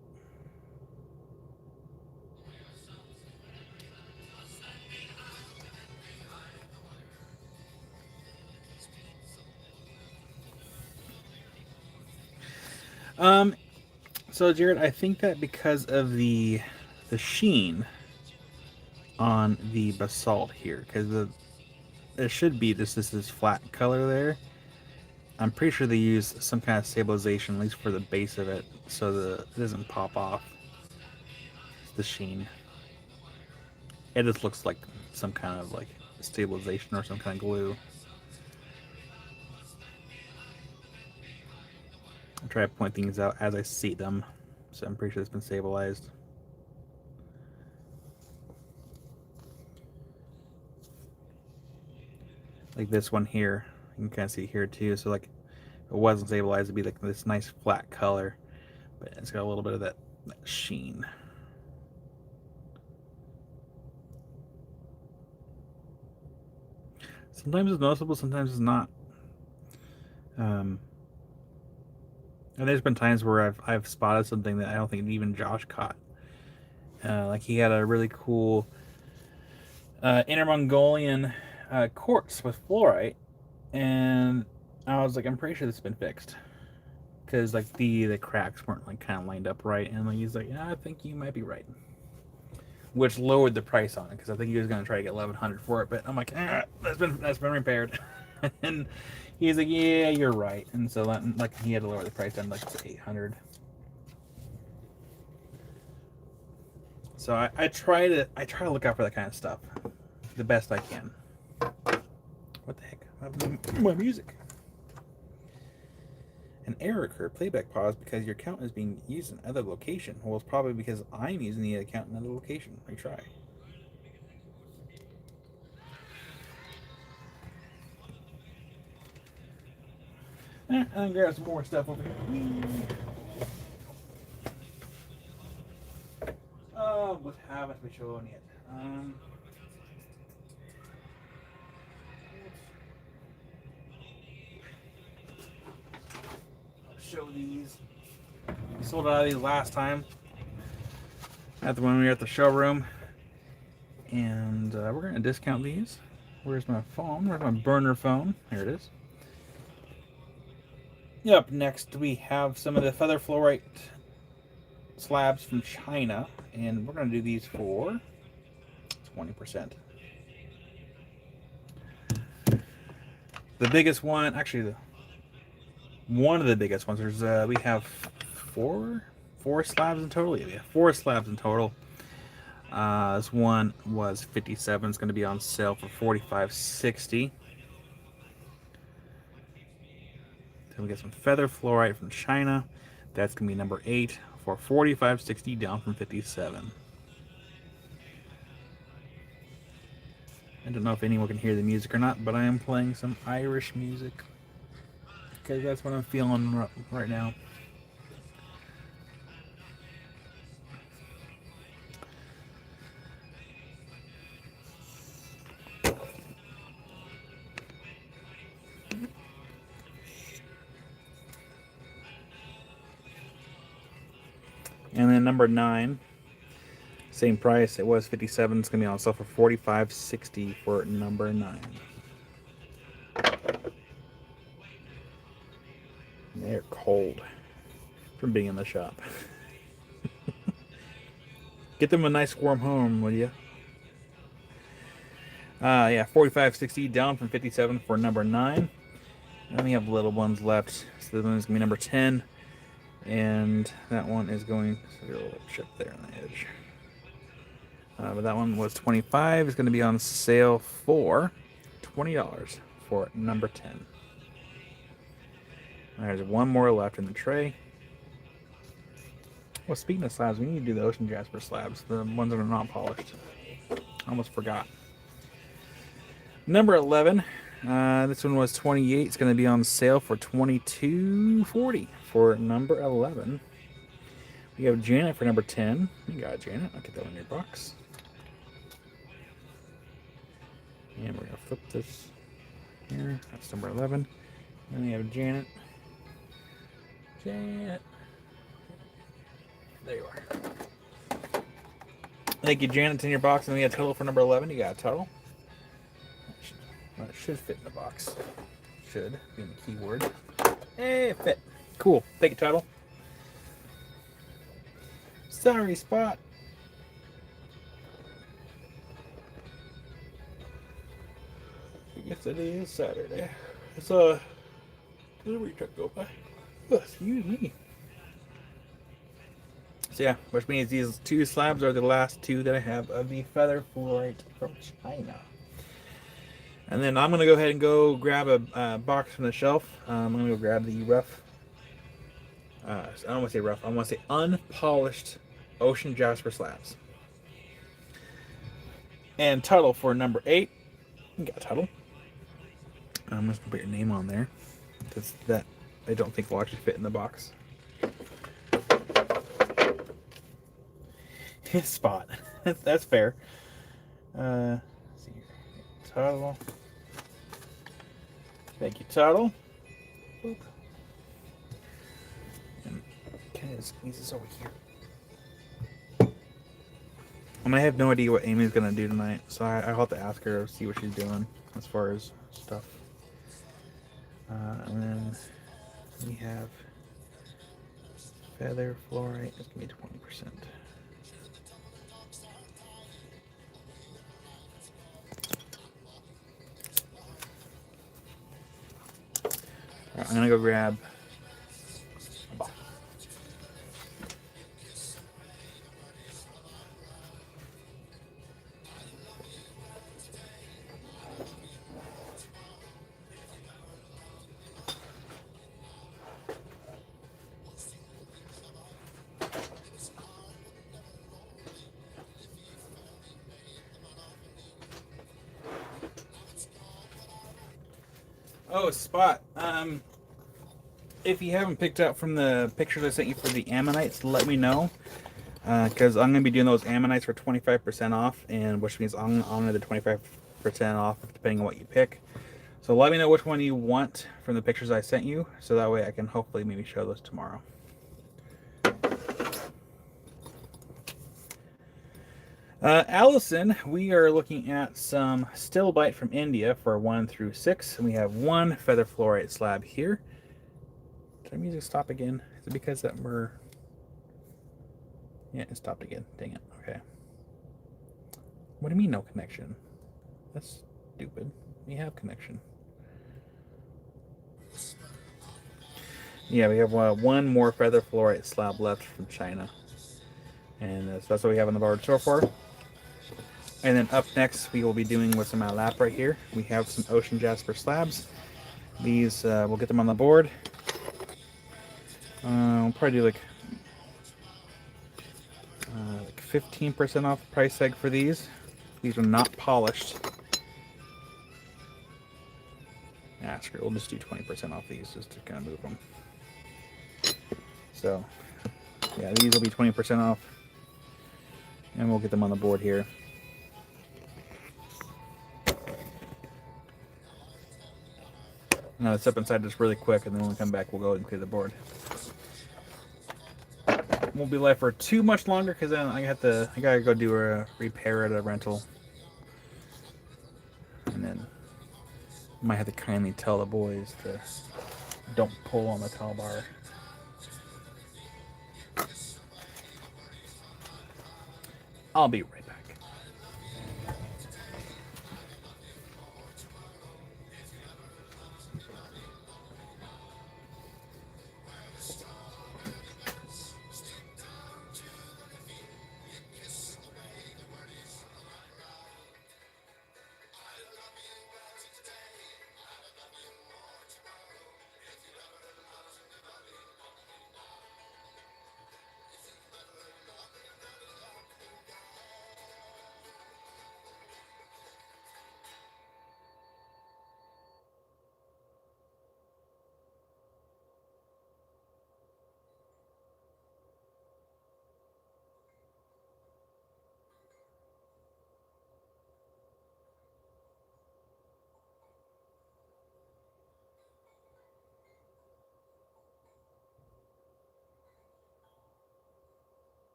So Jared, I think that because of the sheen on the basalt here, because there should be this flat color there. I'm pretty sure they use some kind of stabilization, at least for the base of it, so that it doesn't pop off the sheen. It just looks like some kind of like stabilization or some kind of glue. I'll try to point things out as I see them, so I'm pretty sure it's been stabilized. Like this one here, you can kind of see here too. So like, if it wasn't stabilized, it'd be like this nice flat color, but it's got a little bit of that sheen. Sometimes it's noticeable, sometimes it's not. And there's been times where I've spotted something that I don't think even Josh caught, Like he had a really cool Inner Mongolian quartz with fluorite, and I was like, I'm pretty sure this has been fixed because like the cracks weren't like kind of lined up right, and like, he's like, yeah, I think you might be right, which lowered the price on it because I think he was gonna try to get 1,100 for it, but I'm like, that's been repaired, and he's like, yeah, you're right, and so like he had to lower the price down like to 800. So I try to look out for that kind of stuff the best I can. What the heck? My music. An error occurred. Playback pause because your account is being used in another location. Well, it's probably because I'm using the account in another location. Retry. I'm grab some more stuff over here. Oh, what haven't we shown yet? I'll show these. We sold out of these last time. At the when we were at the showroom, and we're gonna discount these. Where's my phone? Where's my burner phone? Here it is. Up next, we have some of the feather fluorite slabs from China, and we're going to do these for 20%. The biggest one, actually, one of the biggest ones. There's we have four slabs in total. Yeah, we have 4 slabs in total. This one was 57. It's going to be on sale for 45.60. Then we get some feather fluorite from China. That's going to be number 8 for 45.60, down from 57. I don't know if anyone can hear the music or not, but I am playing some Irish music because that's what I'm feeling right now. And then number 9, same price. It was 57. It's gonna be on sale for 45.60 for number 9. They're cold from being in the shop. Get them a nice warm home, will you? Yeah, 45.60, down from 57 for number 9. And we have little ones left. So this one's gonna be number 10. And that one is going to a little chip there on the edge. But that one was 25. It's going to be on sale for $20 for number 10. There's one more left in the tray. Well, speaking of slabs, we need to do the Ocean Jasper slabs, the ones that are not polished. I almost forgot. Number 11. This one was 28. It's going to be on sale for $22.40 for number 11. We have Janet for number 10. You got Janet. I'll get that one in your box. And we're going to flip this here. That's number 11. Then we have Janet. Janet. There you are. Thank you, Janet. It's in your box. And then we got a total for number 11. You got a total. Well, it should fit in the box. Should be the keyword. Hey, it fit. Cool. Thank you, Tuttle. Sorry, Spot. I guess it is Saturday. It's delivery truck go by. Oh, excuse me. So yeah, which means these 2 slabs are the last 2 that I have of the feather fluorite from China. And then I'm gonna go ahead and go grab a box from the shelf. I'm gonna go grab the rough. I don't want to say rough. I want to say unpolished Ocean Jasper slabs. And Tuttle for number 8. You got Tuttle. I'm just gonna put your name on there because that I don't think will actually fit in the box. His Spot. That's fair. Let's see here. Tuttle. Thank you, Tuttle. Boop. And can I squeeze this over here? And I have no idea what Amy's gonna do tonight, so I'll have to ask her to see what she's doing as far as stuff. And then we have feather fluorite. It's gonna be 20%. Alright, I'm gonna go grab a bottle. Oh, Spot. If you haven't picked up from the pictures I sent you for the ammonites, let me know. Because I'm going to be doing those ammonites for 25% off, and which means I'm on the 25% off depending on what you pick. So let me know which one you want from the pictures I sent you, so that way I can hopefully maybe show those tomorrow. Allison, we are looking at some stillbite from India for 1 through 6, and we have 1 feather fluorite slab here. Did our music stop again? Is it because that we're... Yeah, it stopped again. Dang it. Okay. What do you mean no connection? That's stupid. We have connection. Yeah, we have 1 more feather fluorite slab left from China. And so that's what we have on the board so far. And then up next, we will be doing what's in my lap right here. We have some ocean jasper slabs. These, we'll get them on the board. We'll probably do like 15% off the price tag for these. These are not polished. Ah, screw it. We'll just do 20% off these just to kind of move them. So, yeah, these will be 20% off. And we'll get them on the board here. Now let's step inside just really quick, and then when we come back, we'll go ahead and clear the board. Won't be live for too much longer because then I gotta go do a repair at a rental, and then might have to kindly tell the boys to don't pull on the towel bar. I'll be right back.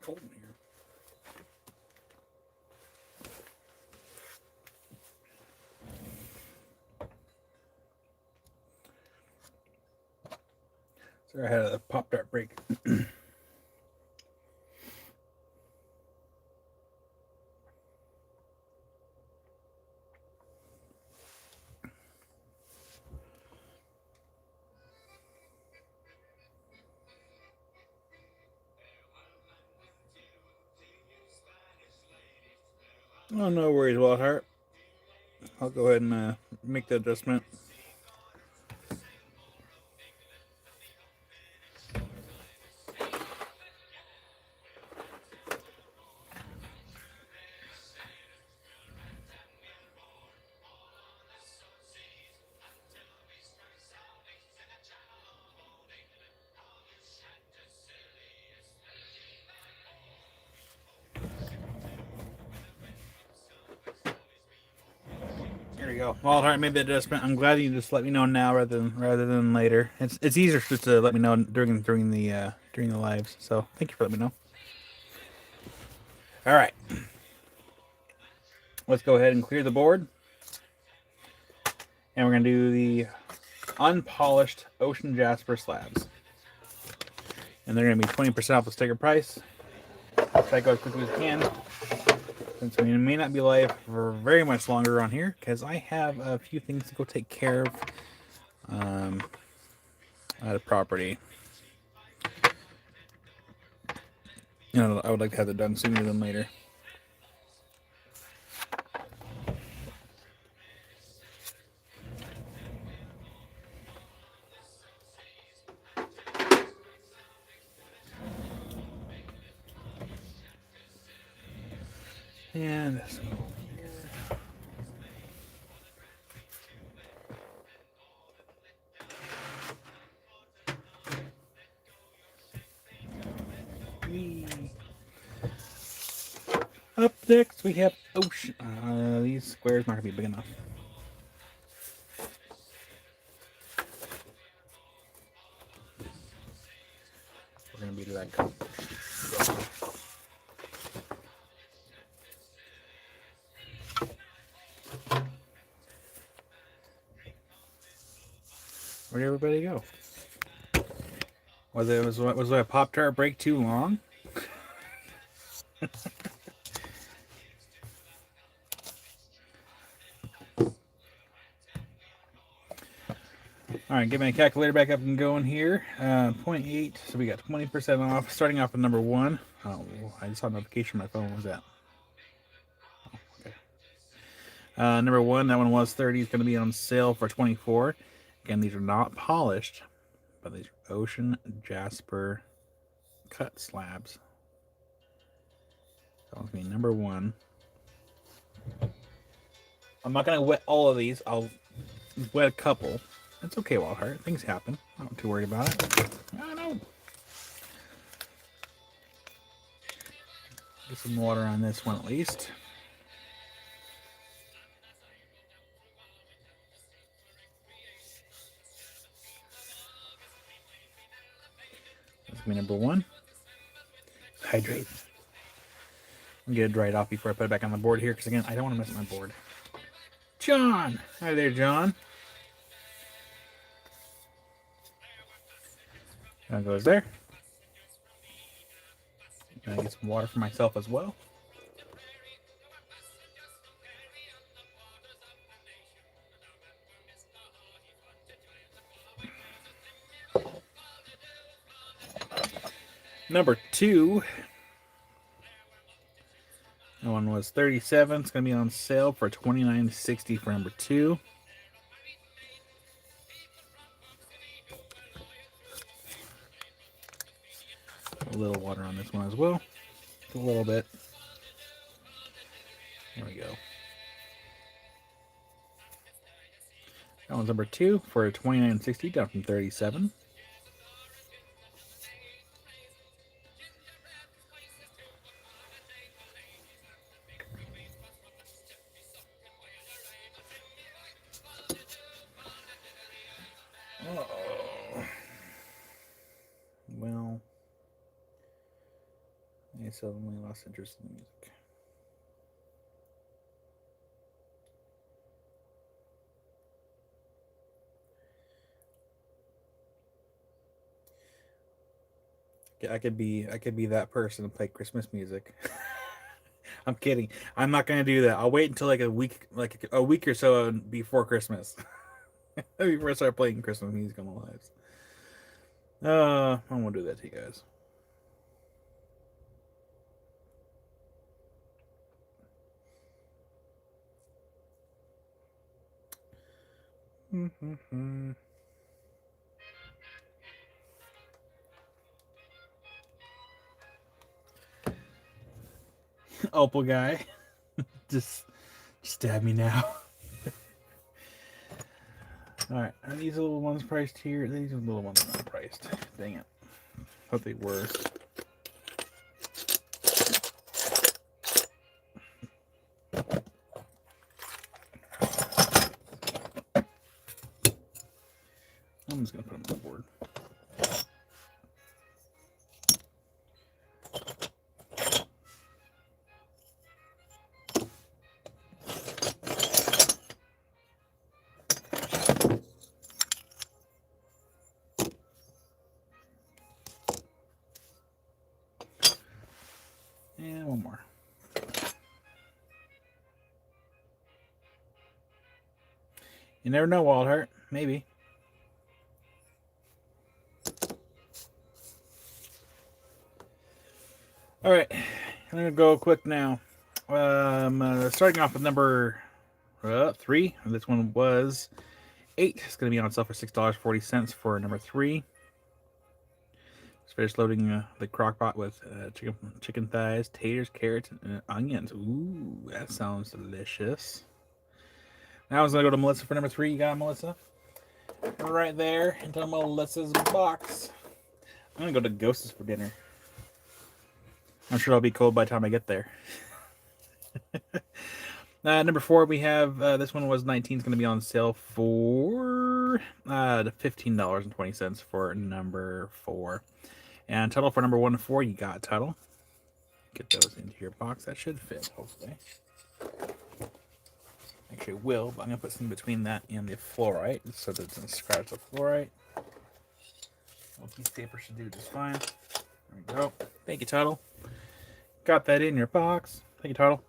cold in here. Sorry, I had a Pop-Tart break. Oh, no worries, Wildheart. I'll go ahead and make the adjustment. There you go. Wildheart made the adjustment. I'm glad you just let me know now rather than later. It's easier just to let me know during the lives. So thank you for letting me know. All right, let's go ahead and clear the board, and we're gonna do the unpolished Ocean Jasper slabs, and they're gonna be 20% off the sticker price. Try to go as quickly as we can, since we may not be live for very much longer on here, because I have a few things to go take care of at a property. I would like to have it done sooner than later. And this one over here. Up next, we have Ocean. These squares not gonna be big enough. We're gonna be like. Where'd everybody go? Was a Pop-Tart break too long? All right, get my calculator back up and going here. 0.8, so we got 20% off. Starting off with number 1. Oh, I just saw a notification on my phone. What was that? Oh, okay. Number 1, that one was 30. It's going to be on sale for 24. Again, these are not polished, but these are Ocean Jasper cut slabs. That one's going to be number 1. I'm not going to wet all of these. I'll wet a couple. It's okay, Wildheart. Things happen. I'm not too worried about it. I know. Get some water on this one at least. That's gonna be number 1. Hydrate. I'm gonna get it dried off before I put it back on the board here, because again, I don't want to mess with my board. John! Hi there, John. That goes there. Gonna get some water for myself as well. Number 2. That one was 37. It's gonna be on sale for $29.60 for number 2. A little water on this one as well. Just a little bit. There we go. That one's number 2 for $29.60, down from 37. Well, I suddenly lost interest in the music. I could be that person and play Christmas music. I'm kidding. I'm not gonna do that. I'll wait until like a week or so before Christmas, before I start playing Christmas music on the lives. I won't do that to you guys. Opal guy, just stab me now. All right, are these little ones priced here? These little ones are not priced. Dang it. Thought they were. I'm just gonna put them on the board. And one more. You never know, Wildheart. Maybe. All right, I'm gonna go quick now. Starting off with number 3. This one was 8. It's gonna be on sale for $6.40 for number 3. Just finished loading the crock pot with chicken thighs, taters, carrots, and onions. Ooh, that sounds delicious. Now I was gonna go to Melissa for number 3. You got it, Melissa? Right there into Melissa's box. I'm gonna go to Ghost's for dinner. I'm sure I'll be cold by the time I get there. Number 4, we have this one was 19. It's going to be on sale for $15.20 for number 4. And total for number 1 to 4, you got total. Get those into your box. That should fit, hopefully. Actually, it will, but I'm going to put some between that and the fluorite so that it doesn't scratch the fluorite. A piece of paper should do just fine. There we go. Thank you, Tuttle. Got that in your box. Thank you, Tuttle.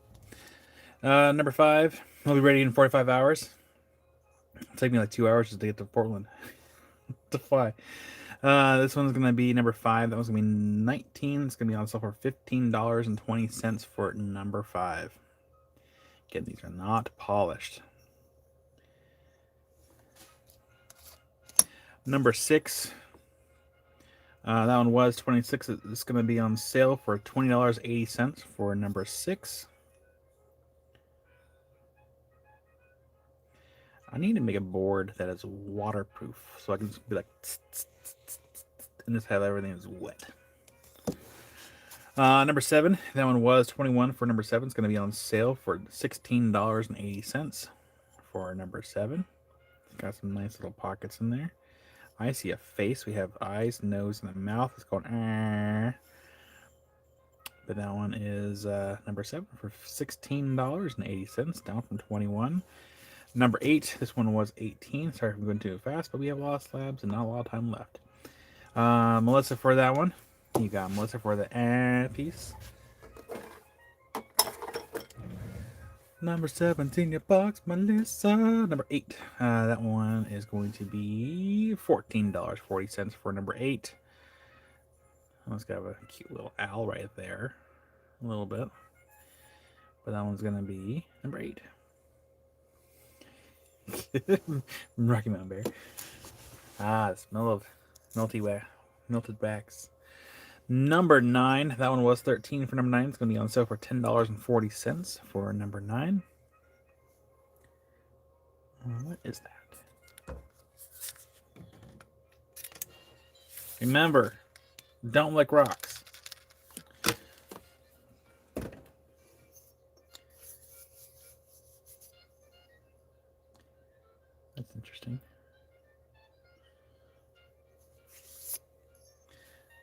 Number 5, I'll be ready in 45 hours. It'll take me like 2 hours just to get to Portland to fly. This one's going to be number 5. That one's going to be 19. It's going to be on sale for $15.20 for number 5. Again, these are not polished. Number 6. That one was 26. It's going to be on sale for $20.80 for number 6. I need to make a board that is waterproof so I can just be like and just have everything is wet. Number 7, that one was 21 for number 7. It's going to be on sale for $16.80 for number 7. It's got some nice little pockets in there. I see a face. We have eyes, nose, and a mouth. It's going but that one is number 7 for $16.80, down from 21. Number 8, this one was 18. Sorry if I'm going too fast, but we have a lot of slabs and not a lot of time left. Melissa for that one. You got Melissa for the piece. Number 17, your box, Melissa. Number 8. That one is going to be $14.40 for number 8. Let's have a cute little owl right there. A little bit. But that one's going to be number 8. Rocky Mountain Bear. The smell of melted wax. Number 9. That one was 13 for number 9. It's going to be on sale for $10.40 for number 9. What is that? Remember, don't lick rocks. That's interesting.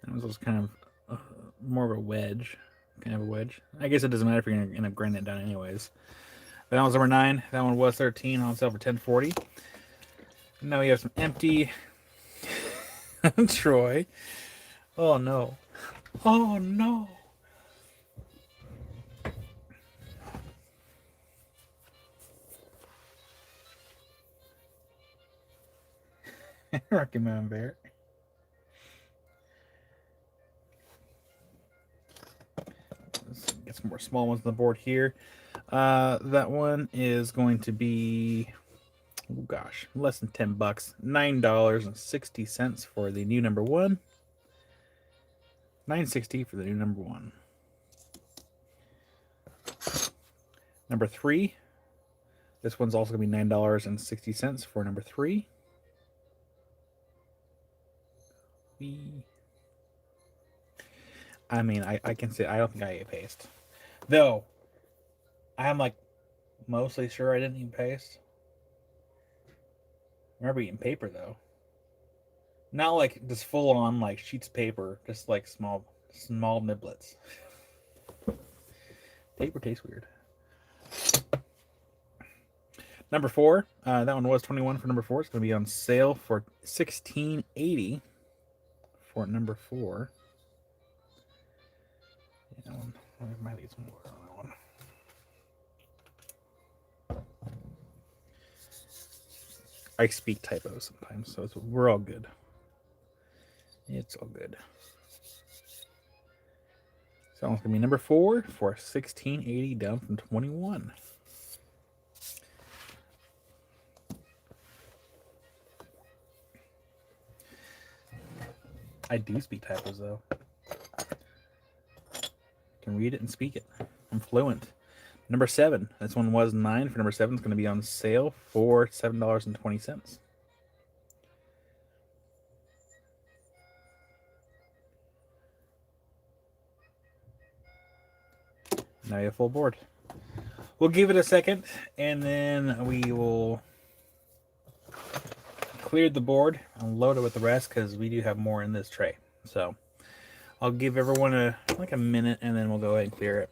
That was kind of more of a wedge. kind of a wedge. I guess it doesn't matter if you're gonna end up grinding it down anyways. But that was number 9. That one was 13 on sale for $10.40. Now we have some empty Troy. Oh no. Oh no. Rocky Mountain Bear. Let's get some more small ones on the board here. That one is going to be, oh gosh, less than $10. $9.60 for the new number 1. $9.60 for the new number 1. Number 3. This one's also going to be $9.60 for number 3. I mean, I can say I don't think I ate paste. Though, I'm like mostly sure I didn't eat paste. I remember eating paper though. Not like just full on like sheets of paper, just like small niblets. Paper tastes weird. Number 4, that one was 21 for number 4. It's going to be on sale for $16.80 for number 4. Yeah, I might need some more on that one. I speak typos sometimes, so we're all good. It's all good. So it's going to be number 4 for $16.80 down from 21. I do speak typos though. Can read it and speak it. I'm fluent. Number 7. This one was 9 for number 7. It's going to be on sale for $7.20. Now you have full board. We'll give it a second, and then we will clear the board and load it with the rest because we do have more in this tray. So I'll give everyone a minute, and then we'll go ahead and clear it.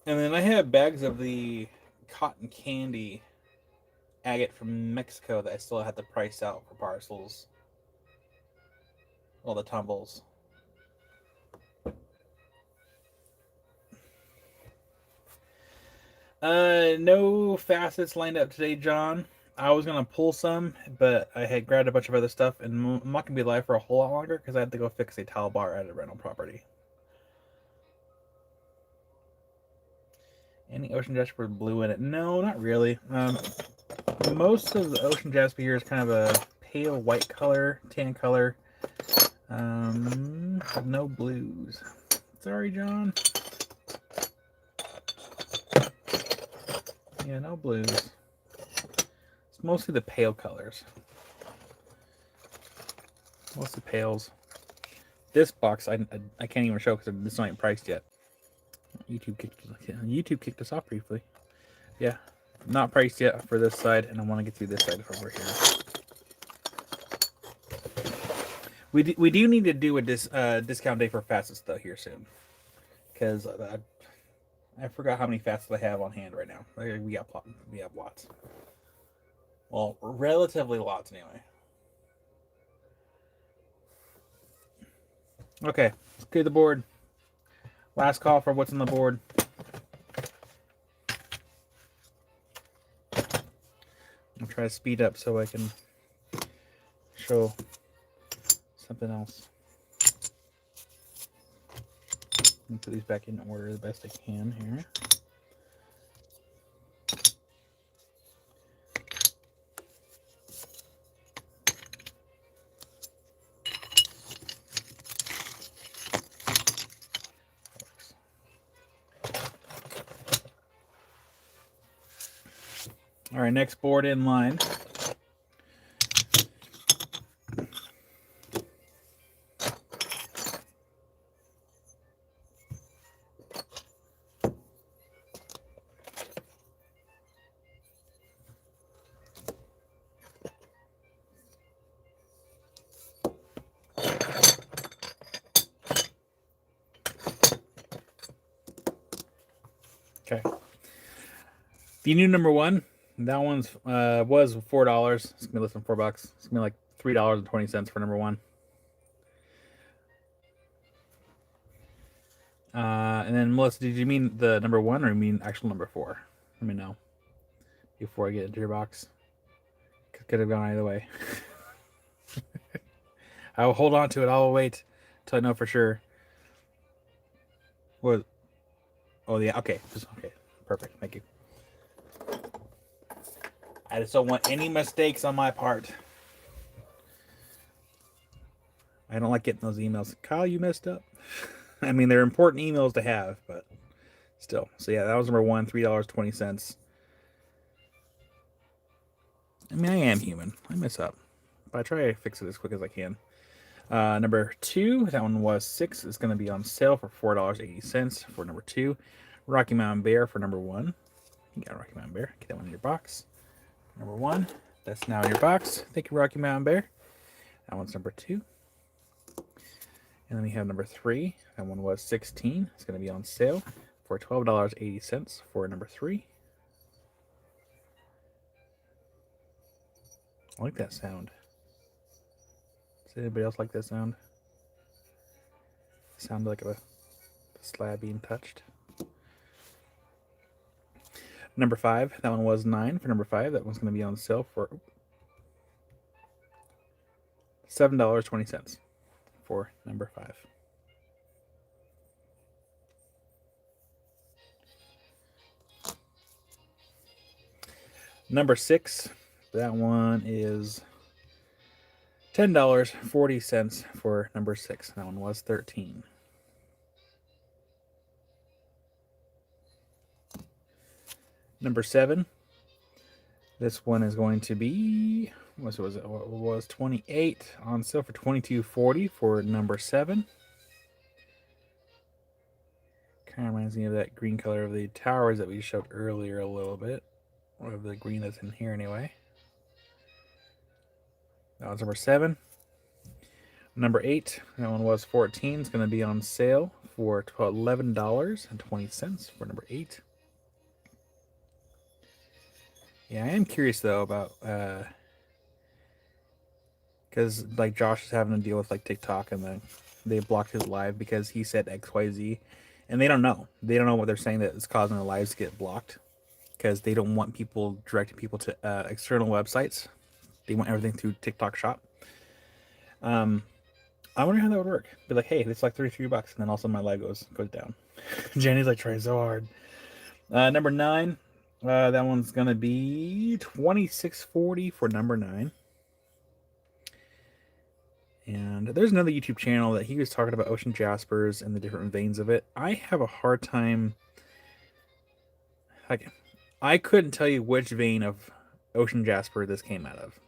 And then I have bags of the cotton candy agate from Mexico that I still had to price out for parcels. All the tumbles. No facets lined up today, John. I was gonna pull some, but I had grabbed a bunch of other stuff, and I'm not gonna be live for a whole lot longer because I had to go fix a towel bar at a rental property. Any ocean jasper blue in it? No, not really. Most of the ocean jasper here is kind of a pale white color, tan color. No blues. Sorry, John. Yeah, no blues. It's mostly the pale colors. Mostly pales. This box I can't even show because it's not even priced yet. YouTube kicked us off briefly. Yeah, not priced yet for this side, and I want to get through this side over here. We do need to do a discount day for facets though here soon, because I forgot how many facets I have on hand right now. We have lots. Well, relatively lots anyway. Okay, let's clear the board. Last call for what's on the board. I'll try to speed up so I can show something else. Let me put these back in order the best I can here. All right, next board in line. The new number one, that one's was $4. It's gonna be less than $4. It's gonna be like $3.20 for number one. And then Melissa, did you mean the number one or you mean actual number four? Let me know before I get into your box. Could have gone either way. I will hold on to it. I'll wait till I know for sure. What? Oh yeah. Okay. Okay. Perfect. Thank you. I just don't want any mistakes on my part. I don't like getting those emails. Kyle, you messed up. I mean, they're important emails to have, but still. So yeah, that was number one, $3.20. I mean, I am human. I mess up, but I try to fix it as quick as I can. Number two, that one was $6. It's going to be on sale for $4.80 for number two. Rocky Mountain Bear for number one. You got Rocky Mountain Bear. Get that one in your box. Number one, that's now in your box. Thank you, Rocky Mountain Bear. That one's number two. And then we have number three. That one was $16. It's going to be on sale for $12.80 for number three. I like that sound. Does anybody else like that sound? Sound like a slab being touched. Number five, that one was $9 for number five. That one's going to be on sale for $7.20 for number five. Number six, that one is $10.40 for number six. That one was $13. Number seven, this one is going to be, what was it? What was $28 on sale for $22.40 for number seven. Kind of reminds me of that green color of the towers that we showed earlier a little bit, or of the green that's in here anyway. That was number seven. Number eight, that one was $14. It's going to be on sale for $11.20 for number eight. Yeah, I am curious though about because like Josh is having to deal with like TikTok and then they blocked his live because he said XYZ, and they don't know. They don't know what they're saying that is causing the lives to get blocked because they don't want people directing people to external websites. They want everything through TikTok Shop. I wonder how that would work. Be like, hey, it's like $33, and then also my live goes down. Jenny's like trying so hard. Number nine. That one's gonna be $26.40 for number 9. And there's another YouTube channel that he was talking about ocean jaspers and the different veins of it. I have a hard time. I couldn't tell you which vein of ocean jasper this came out of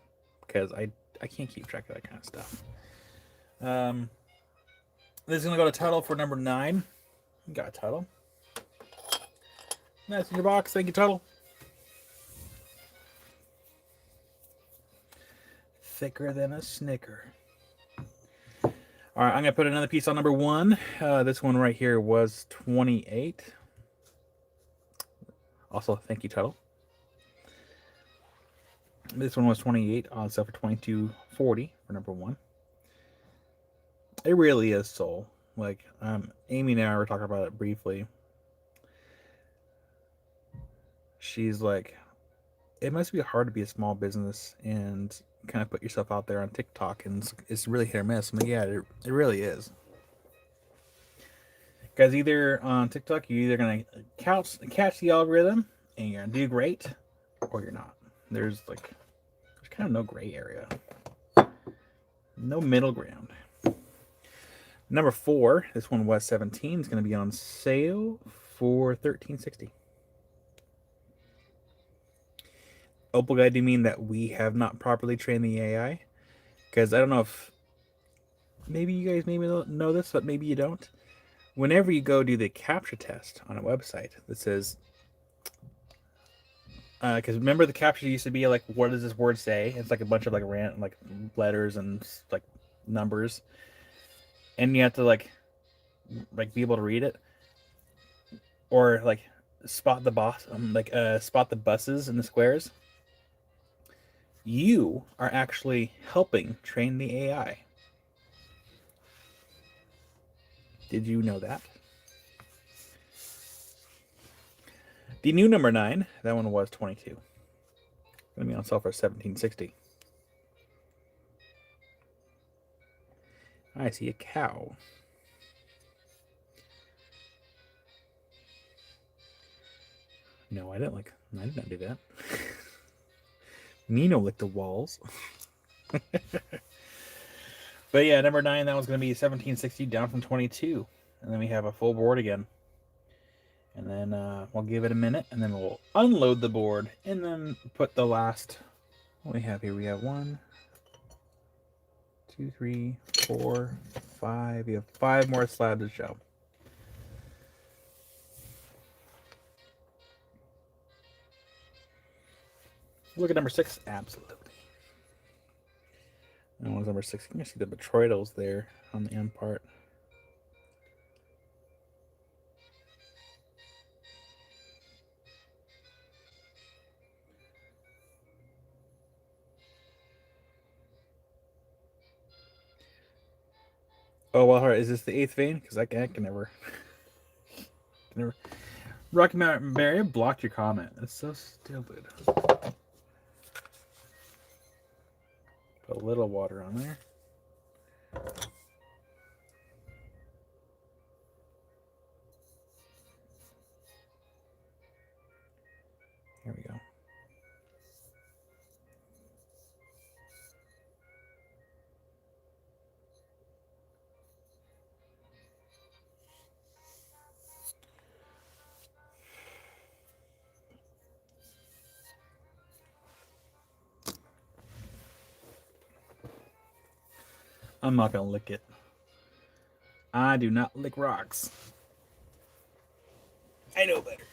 because I can't keep track of that kind of stuff. This is gonna go to Tuttle for number 9. You got Tuttle. That's in your box. Thank you, Tuttle. Thicker than a Snicker. All right, I'm going to put another piece on number 1. This one right here was $28. Also, thank you, Tuttle. This one was $28 on sale for $22.40 for number 1. It really is soul. Like, Amy and I were talking about it briefly. She's like, it must be hard to be a small business and kind of put yourself out there on TikTok, and it's really hit or miss. I mean, yeah, it really is. Because either on TikTok, you're either going to catch the algorithm and you're going to do great, or you're not. There's kind of no gray area. No middle ground. Number 4, this one was $17. It's going to be on sale for $13.60. Opal Guy, do you mean that we have not properly trained the AI? Because I don't know if maybe you guys know this, but maybe you don't. Whenever you go do the CAPTCHA test on a website that says, because remember the CAPTCHA used to be like, what does this word say? It's like a bunch of like letters and like numbers, and you have to like be able to read it, or like spot the spot the buses in the squares, you are actually helping train the AI. Did you know that? The new number 9, that one was 22. Going to be on sale for 1760. I see a cow. No, I did not do that. Nino licked the walls. But yeah, number 9, that one's going to be 1760, down from 22. And then we have a full board again. And then we'll give it a minute, and then we'll unload the board, and then put the last. What we have here? We have 1, 2, 3, 4, 5. We have 5 more slabs to show. Look at number 6. Absolutely. That one's number 6. You can see the betroidals there on the end part. Oh, well, is this the 8th vein? Because I can never. Rocky Mountain Berry blocked your comment. That's so stupid. Put a little water on there. Here we go. I'm not gonna lick it. I do not lick rocks. I know better.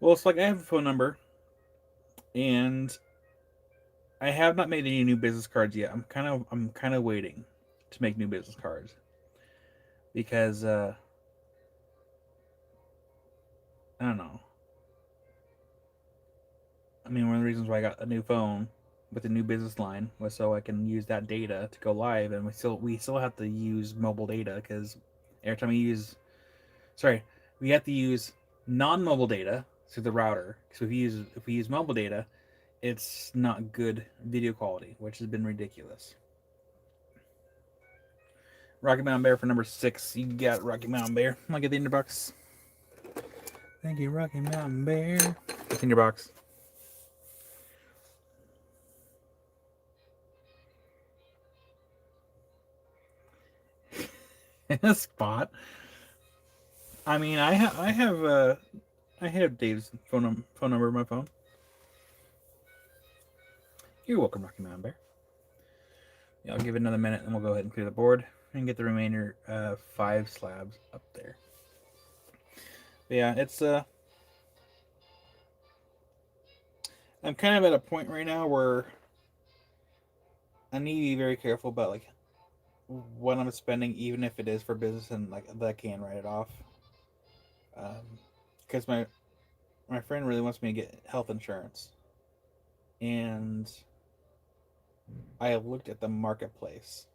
Well, it's like I have a phone number, and I have not made any new business cards yet. I'm kind of waiting to make new business cards because I don't know. I mean, one of the reasons why I got a new phone with a new business line was so I can use that data to go live, and we still have to use mobile data because every time we have to use non-mobile data through the router. So if we use mobile data, it's not good video quality, which has been ridiculous. Rocky Mountain Bear for number 6. You got Rocky Mountain Bear. I'll get the in your box. Thank you, Rocky Mountain Bear. It's in your box. A spot. I mean, I have Dave's phone number on my phone. You're welcome, Rocky Mountain Bear. Yeah, I'll give it another minute, and we'll go ahead and clear the board and get the remainder 5 slabs up there. But yeah, it's I'm kind of at a point right now where I need to be very careful about like what I'm spending, even if it is for business, and like that I can write it off. Because my friend really wants me to get health insurance, and I looked at the marketplace,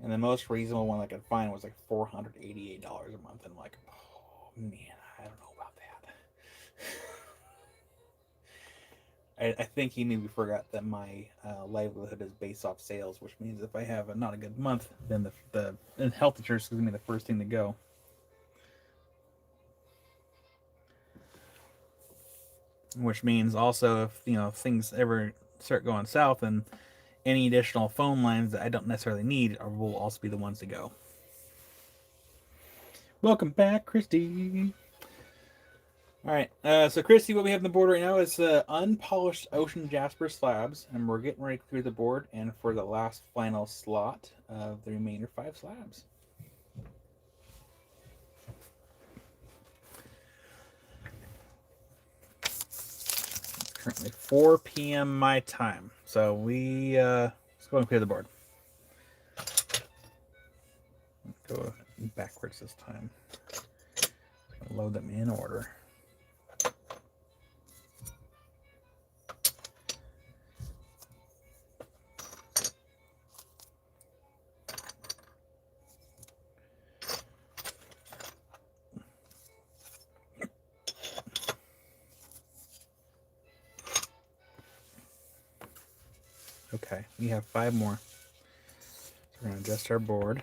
and the most reasonable one I could find was like $488 a month. And I'm like, oh man, I don't know about that. I think he maybe forgot that my livelihood is based off sales, which means if I have not a good month, then the health insurance is going to be the first thing to go. Which means also if things ever start going south, and any additional phone lines that I don't necessarily need will also be the ones to go. Welcome back, Christy. All right, so Christy, what we have on the board right now is unpolished ocean jasper slabs, and we're getting ready to clear the board and for the last final slot of the remainder 5 slabs. Currently 4 p.m. my time, so let's go and clear the board. go backwards this time. Load them in order. Okay, we have 5 more. So we're going to adjust our board.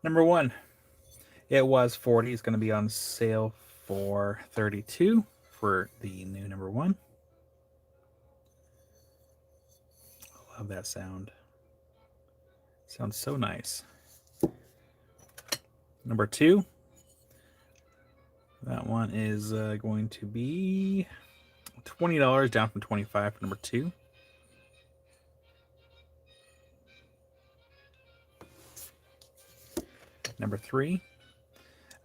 Number 1, it was 40. It's going to be on sale for 32 for the new number 1. I love that sound. Sounds so nice. Number 2, that one is going to be $20, down from $25 for number 2. Number 3,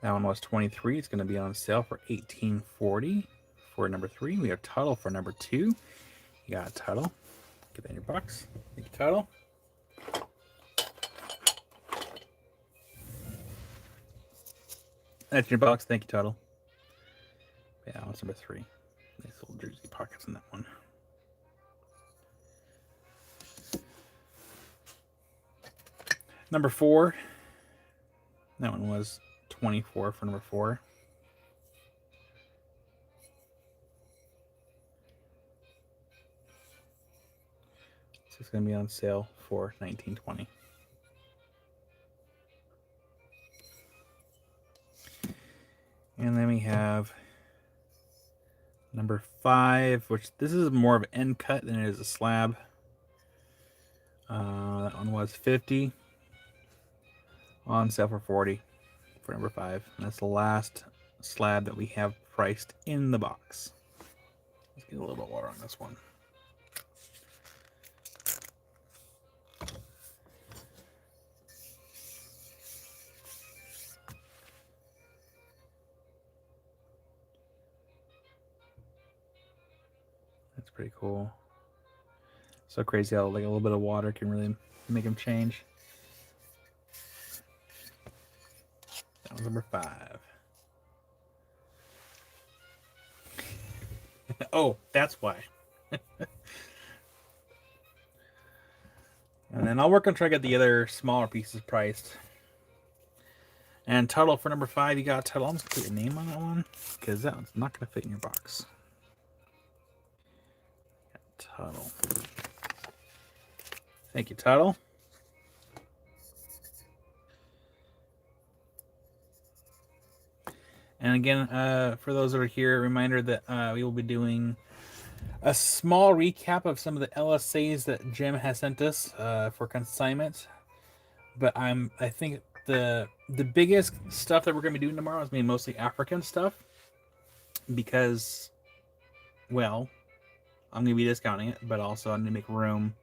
that one was 23. It's going to be on sale for $18.40 for number 3. We have Tuttle for number 2. You got Tuttle. Get that in your box. Thank you, Tuttle. That's in your box. Thank you, Tuttle. Yeah, that's number 3. Nice little jersey pockets in that one. Number 4. That one was 24 for number 4. So it's going to be on sale for $19.20. And then we have number 5, which this is more of an end cut than it is a slab. That one was 50 on sale for 40 for number 5. And that's the last slab that we have priced in the box. Let's get a little bit of water on this one. That's pretty cool. So crazy how like a little bit of water can really make them change. That was number 5. Oh, that's why. And then I'll work on trying to get the other smaller pieces priced. And Tuttle for number 5, you got Tuttle. I'm just going to put your name on that one because that one's not going to fit in your box. Tuttle. Thank you, Tuttle. And again, for those that are here, a reminder that we will be doing a small recap of some of the LSAs that Jim has sent us for consignment. But I think the biggest stuff that we're going to be doing tomorrow is going to be mostly African stuff because, well, I'm going to be discounting it, but also I'm going to make room.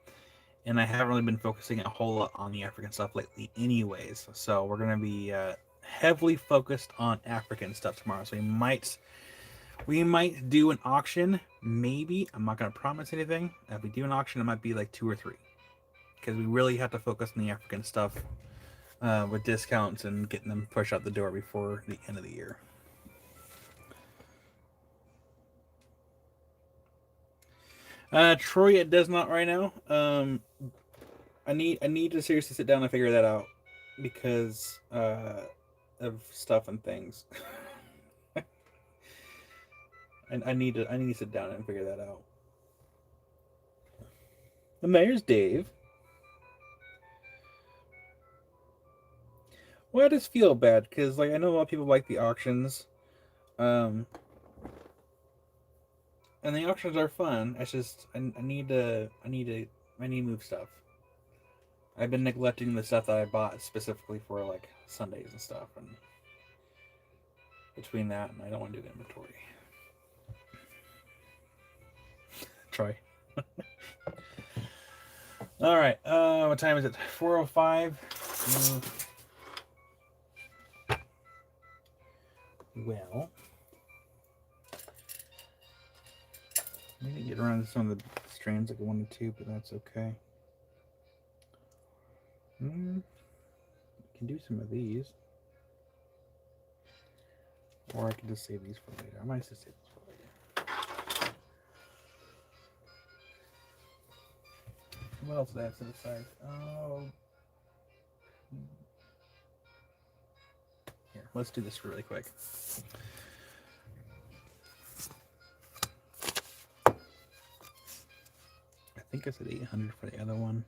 And I haven't really been focusing a whole lot on the African stuff lately anyways. So we're going to be heavily focused on African stuff tomorrow. So we might do an auction, maybe. I'm not going to promise anything. If we do an auction, it might be like 2 or 3. Because we really have to focus on the African stuff with discounts and getting them pushed out the door before the end of the year. Troy, it does not right now. I need to seriously sit down and figure that out because of stuff and things. And I need to sit down and figure that out. The mayor's Dave. Well, I just feel bad because like I know a lot of people like the auctions, and the auctions are fun. It's just I need to move stuff. I've been neglecting the stuff that I bought specifically for like Sundays and stuff, and between that and I don't want to do the inventory. Troy. All right. What time is it? 4:05. Well, let me get around to some of the strains like 1 to 2, but that's okay. Can do some of these. Or I can just save these for later. I might just save these for later. What else did I have to the side? Oh. Here, let's do this really quick. I think I said 800 for the other one.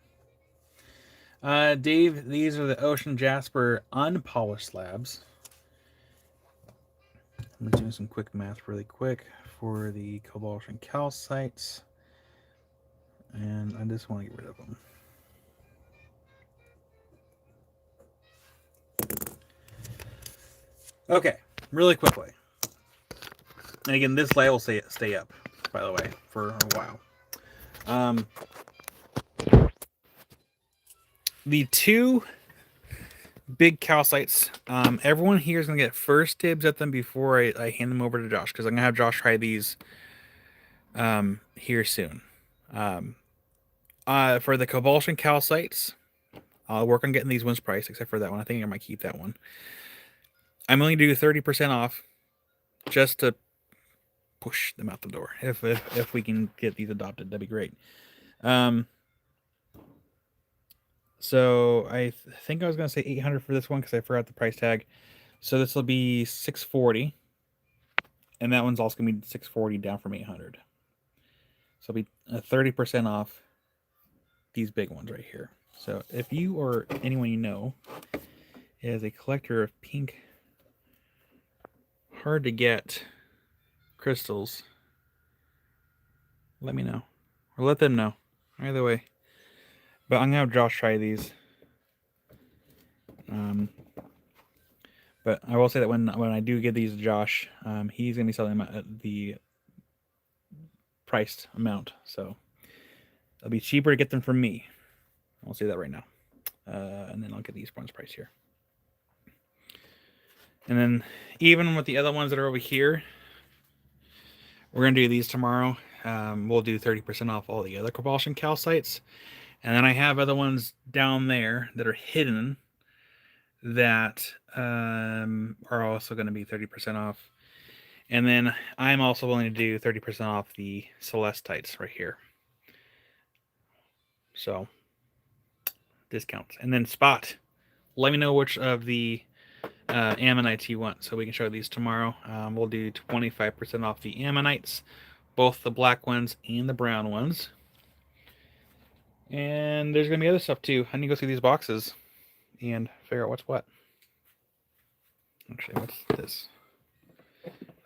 Dave, these are the Ocean Jasper unpolished slabs. I'm just doing some quick math really quick for the cobalt and calcites. And I just want to get rid of them. Okay, really quickly. And again, this light will stay up, by the way, for a while. The two big calcites, everyone here is going to get first dibs at them before I hand them over to Josh, because I'm going to have Josh try these here soon. For the cobalt calcites, I'll work on getting these ones priced, except for that one. I think I might keep that one. I'm only going to do 30% off just to push them out the door. If we can get these adopted, that'd be great. So I think I was going to say 800 for this one because I forgot the price tag. So this will be 640. And that one's also going to be 640 down from 800. So it'll be 30% off these big ones right here. So if you or anyone you know is a collector of pink, hard to get crystals, let me know. Or let them know. Either way. But I'm going to have Josh try these. But I will say that when I do give these to Josh, he's going to be selling them at the priced amount. So it'll be cheaper to get them from me. I'll say that right now. And then I'll get these ones priced here. And then even with the other ones that are over here, we're going to do these tomorrow. We'll do 30% off all the other cobalt and calcites. And then I have other ones down there that are hidden that are also going to be 30% off. And then I'm also willing to do 30% off the celestites right here. So, discounts. And then Spot, let me know which of the ammonites you want so we can show these tomorrow. We'll do 25% off the ammonites, both the black ones and the brown ones. And there's going to be other stuff too. I need to go through these boxes and figure out what's what. Actually, what's this?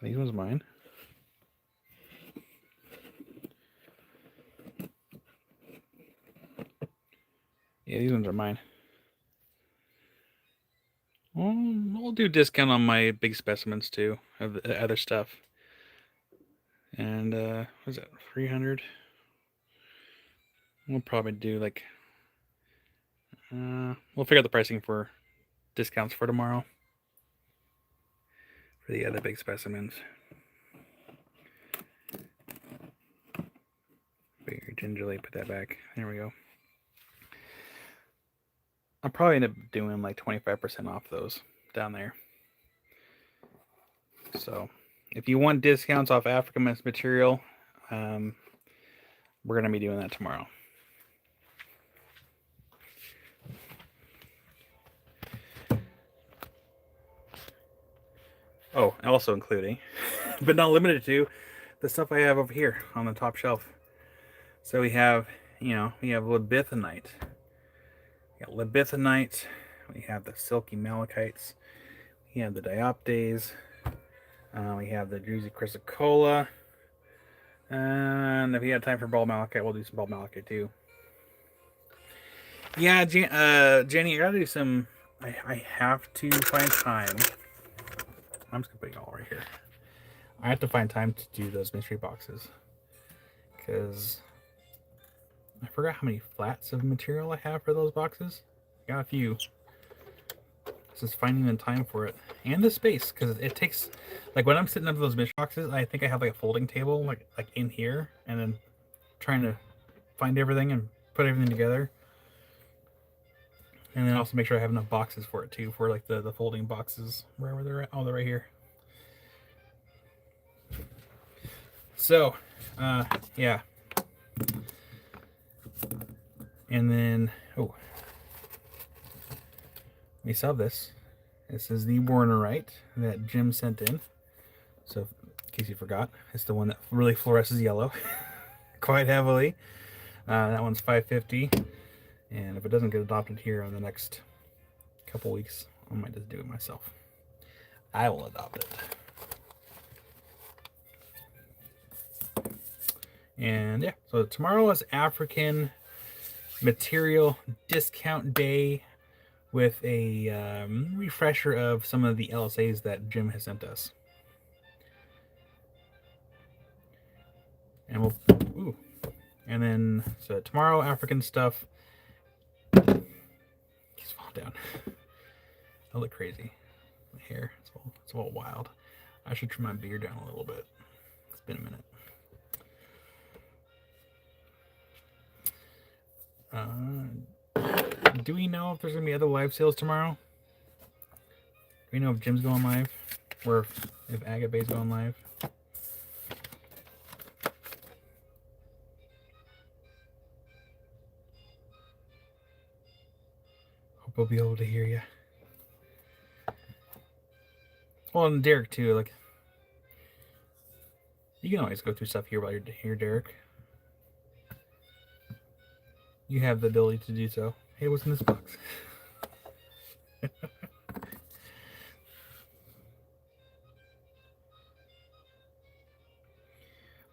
These ones mine. Yeah, these ones are mine. I'll do discount on my big specimens too, of the other stuff. And what is that, 300? We'll probably do like, we'll figure out the pricing for discounts for tomorrow for the other big specimens. Very gingerly put that back. There we go. I'll probably end up doing like 25% off those down there. So if you want discounts off African material, we're going to be doing that tomorrow. Oh, also including, but not limited to, the stuff I have over here on the top shelf. So we have, we have libithinite. We got libithinite. We have the silky malachites. We have the dioptase. We have the druzy chrysocolla. And if we have time for ball malachite, we'll do some ball malachite too. Yeah, Jenny, I gotta do some. I have to find time. I'm just gonna put it all right here. I have to find time to do those mystery boxes because I forgot how many flats of material I have for those boxes. Got a few. It's just finding the time for it and the space, because it takes, like when I'm sitting up those mystery boxes, I think I have like a folding table like in here, and then trying to find everything and put everything together. And then also make sure I have enough boxes for it too, for like the folding boxes, wherever they're at. Oh, they're right here. So, yeah. And then, oh, we saw this. This is the Warnerite that Jim sent in. So, in case you forgot, it's the one that really fluoresces yellow quite heavily. That one's $5.50. And if it doesn't get adopted here in the next couple weeks, I might just do it myself. I will adopt it. And yeah, so tomorrow is African Material Discount Day with a refresher of some of the LSAs that Jim has sent us. And we'll, ooh. And then, so tomorrow, African stuff. He's falling down. I look crazy. My hair, it's all wild. I should trim my beard down a little bit. It's been a minute. Do we know if there's gonna be other live sales tomorrow? Do we know if Jim's going live, or if Agape's going live? Hope I'll be able to hear you. Well, and Derek too. Like, you can always go through stuff here while you're here, Derek. You have the ability to do so. Hey, what's in this box?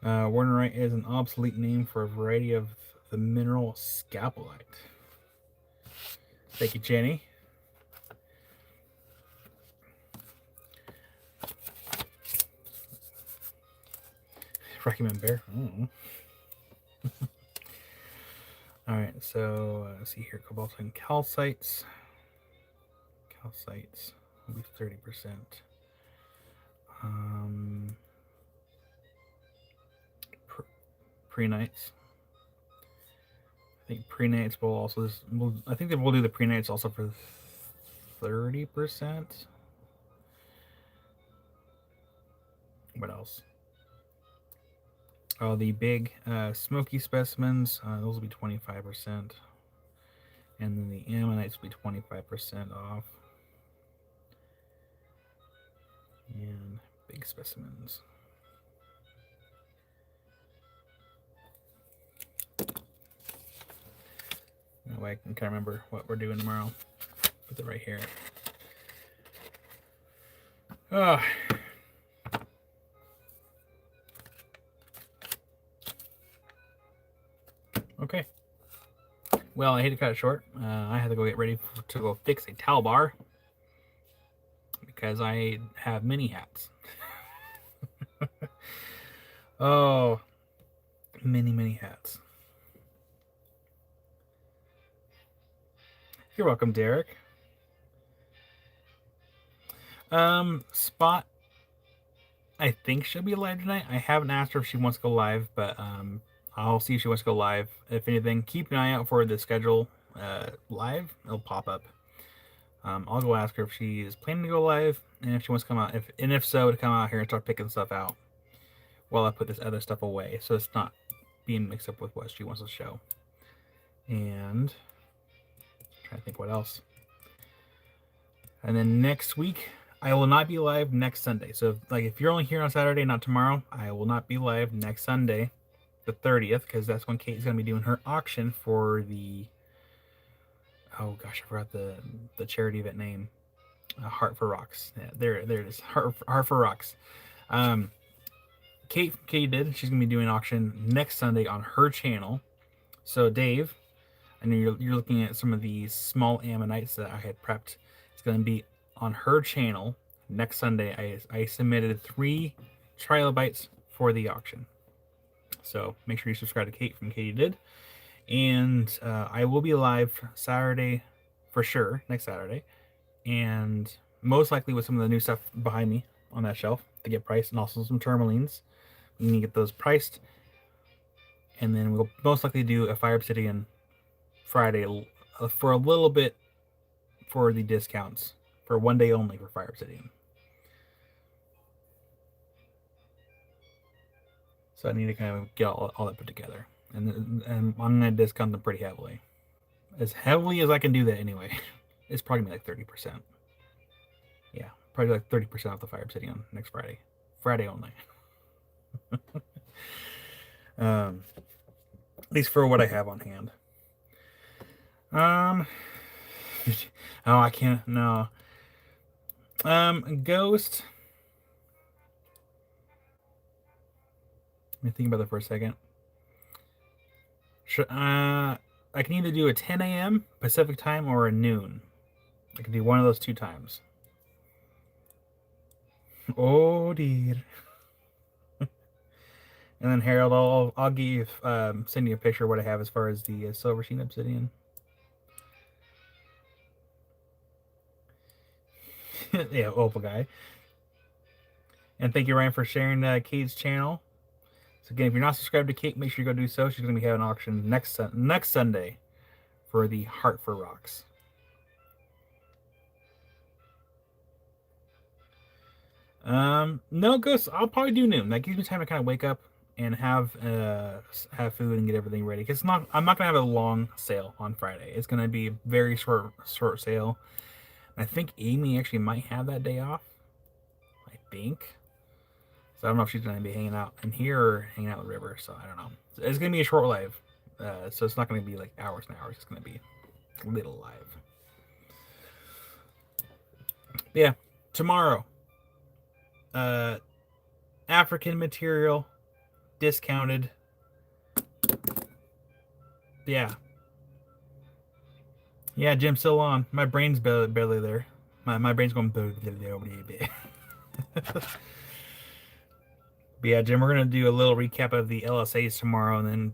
Warnerite is an obsolete name for a variety of the mineral scapulite. Thank you, Jenny. Recommend bear. All right, so let's see here. Cobalt and calcites. Calcites will be 30%. Pre-nights. I think pre-nights will also. I think they will do the pre-nights also for 30%. What else? Oh, the big smoky specimens, those will be 25%. And then the ammonites will be 25% off. And big specimens. That way I can kind of remember what we're doing tomorrow. Put it right here. Oh. Okay. Well, I hate to cut it short. I had to go get ready to go fix a towel bar because I have mini hats. Oh, many hats. You're welcome, Derek. Spot, I think she'll be live tonight. I haven't asked her if she wants to go live, but I'll see if she wants to go live. If anything, keep an eye out for the schedule live. It'll pop up. I'll go ask her if she is planning to go live and if she wants to come out. If so, to come out here and start picking stuff out while I put this other stuff away, so it's not being mixed up with what she wants to show. And I'm trying to think what else. And then next week, I will not be live next Sunday. So, if you're only here on Saturday, not tomorrow, I will not be live next Sunday, the 30th, because that's when Kate's going to be doing her auction for the, oh gosh, I forgot the charity event name. Heart for Rocks. Yeah, there it is. Heart for Rocks. Kate did. She's going to be doing an auction next Sunday on her channel. So, Dave, I know you're looking at some of these small ammonites that I had prepped. It's going to be on her channel next Sunday. I submitted 3 trilobites for the auction. So make sure you subscribe to Kate from Katie Did. And I will be live Saturday for sure, next Saturday. And most likely with some of the new stuff behind me on that shelf to get priced, and also some tourmalines. We need to get those priced. and then we'll most likely do a Fire Obsidian Friday for a little bit for the discounts for 1 day only for Fire Obsidian. So I need to kind of get all that put together, and I'm going to discount them pretty heavily, as heavily as I can do that anyway. It's probably gonna be like 30%. Yeah, probably like 30% off the Fire Obsidian next Friday. Friday only. At least for what I have on hand. Oh, I can't. No. Ghost. Let me think about that for a second. I can either do a 10 a.m. Pacific time or a noon. I can do one of those 2 times. Oh dear. And then Harold, I'll give send you a picture of what I have as far as the silver sheen obsidian. Yeah, Opal guy. And thank you, Ryan, for sharing Kate's channel. So again, if you're not subscribed to Kate, make sure you go do so. She's going to be having an auction next Sunday for the Heart for Rocks. No, Ghost. I'll probably do noon. That gives me time to kind of wake up and have food and get everything ready. Cause I'm not gonna have a long sale on Friday. It's gonna be a very short sale. I think Amy actually might have that day off. I think. So I don't know if she's gonna be hanging out in here or hanging out with River. So I don't know. It's gonna be a short live. So it's not gonna be like hours and hours. It's gonna be a little live. Yeah, tomorrow. African material, discounted. Yeah. Yeah, Jim's still on. My brain's barely there. My brain's going. But yeah, Jim, we're gonna do a little recap of the LSAs tomorrow, and then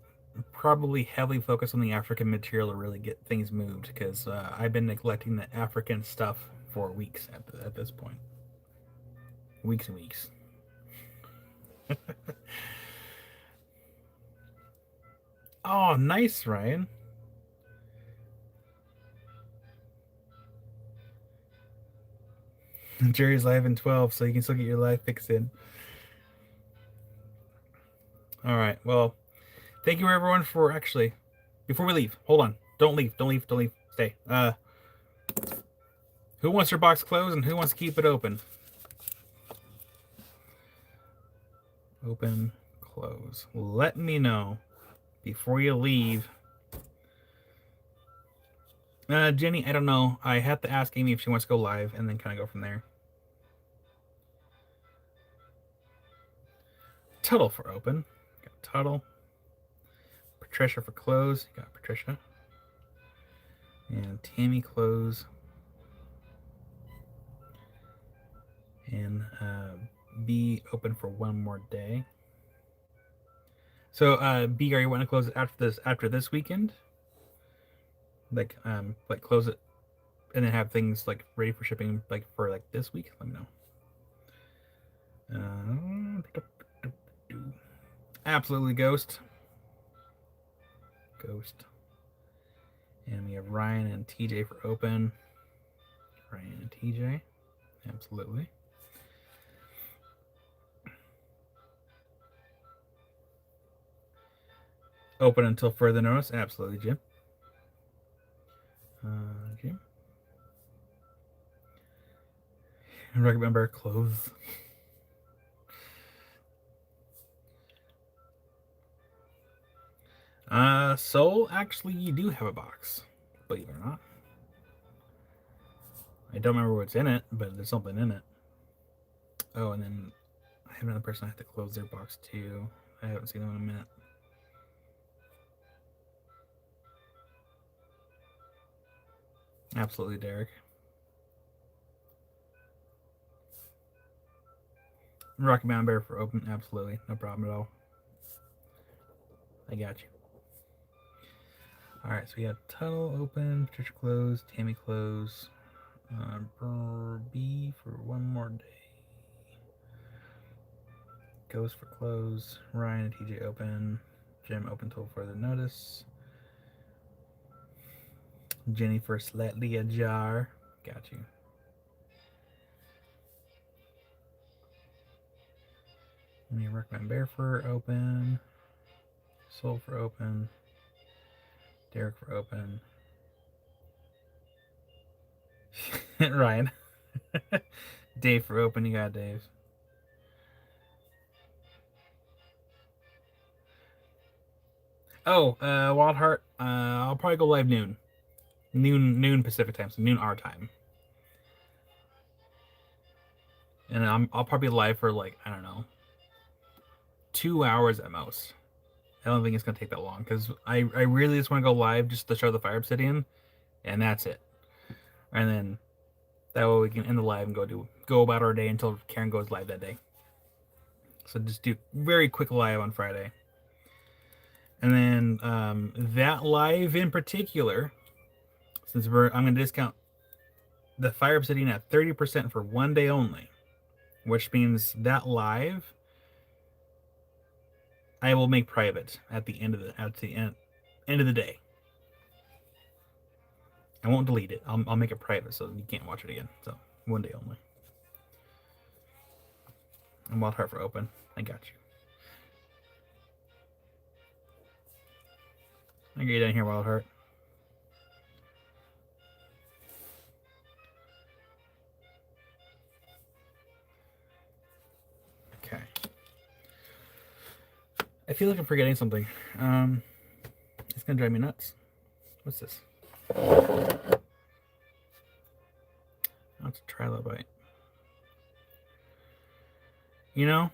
probably heavily focus on the African material to really get things moved, because I've been neglecting the African stuff for weeks at this point. Weeks and weeks. Oh, nice, Ryan. Jerry's live in 12, so you can still get your live fix in. All right. Well, thank you everyone for actually. Before we leave, hold on. Don't leave. Stay. Who wants their box closed and who wants to keep it open? Open, close. Let me know before you leave. Jenny, I don't know. I have to ask Amy if she wants to go live and then kind of go from there. Tuttle for open. Got Tuttle. Patricia for close. Got Patricia. And Tammy close. And B open for one more day. So B, are you want to close it after this weekend? Like close it and then have things like ready for shipping like for like this week? Let me know. Absolutely Ghost. And we have Ryan and TJ for open. Ryan and TJ. Absolutely. Open until further notice. Absolutely, Jim. Jim. Recommend bear clothes. Soul, actually, you do have a box, believe it or not. I don't remember what's in it, but there's something in it. Oh, and then I have another person I have to close their box too. I haven't seen them in a minute. Absolutely, Derek. Rocky Mountain Bear for open. Absolutely. No problem at all. I got you. Alright, so we have Tuttle open, Patricia close, Tammy close, B for one more day. Ghost for close, Ryan and TJ open, Gym open till further notice. Jenny for slightly ajar. Got you. Let me recommend Bear for open. Soul for open. Derek for open. Ryan. Dave for open. You got Dave. Oh, Wild Heart. I'll probably go live noon. Noon Pacific time, so noon our time. And I'll probably be live for like, I don't know, 2 hours at most. I don't think it's gonna take that long because I really just want to go live just to show the Fire Obsidian, and that's it. And then that way we can end the live and go about our day until Karen goes live that day. So just do very quick live on Friday. And then that live in particular, since I'm gonna discount the Fire Obsidian at 30% for 1 day only, which means that live I will make private at the end of the day. I won't delete it. I'll make it private so you can't watch it again. So 1 day only. And Wild Heart for open. I got you. I get you down here, Wild Heart. Okay. I feel like I'm forgetting something. It's gonna drive me nuts. What's this? Oh, it's a trilobite. You know,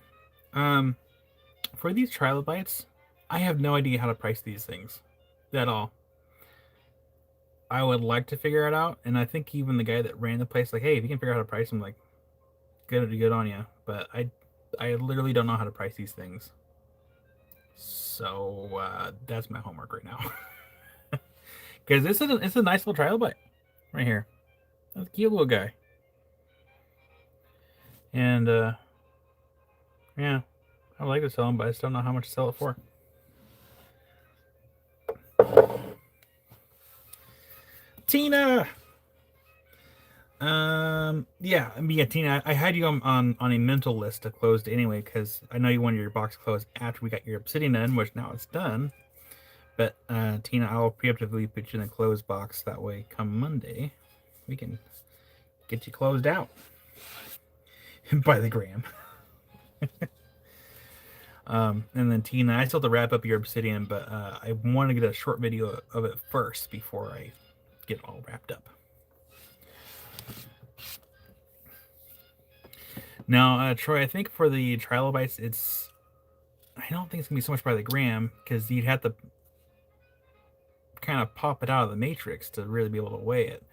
for these trilobites, I have no idea how to price these things at all. I would like to figure it out, and I think even the guy that ran the place, like, hey, if you can figure out how to price them, like, good on you. But I literally don't know how to price these things. So that's my homework right now. Because it's a nice little trilobite right here. That's a cute little guy. And yeah, I would like to sell him, but I just don't know how much to sell it for. Tina. Yeah, Tina, I had you on a mental list to close anyway, because I know you wanted your box closed after we got your obsidian done, which now it's done. But Tina, I'll preemptively put you in the closed box. That way, come Monday, we can get you closed out by the gram. And then Tina, I still have to wrap up your obsidian, but I want to get a short video of it first before I get it all wrapped up. Now, Troy, I think for the trilobites, I don't think it's gonna be so much by the gram, because you'd have to kind of pop it out of the matrix to really be able to weigh it.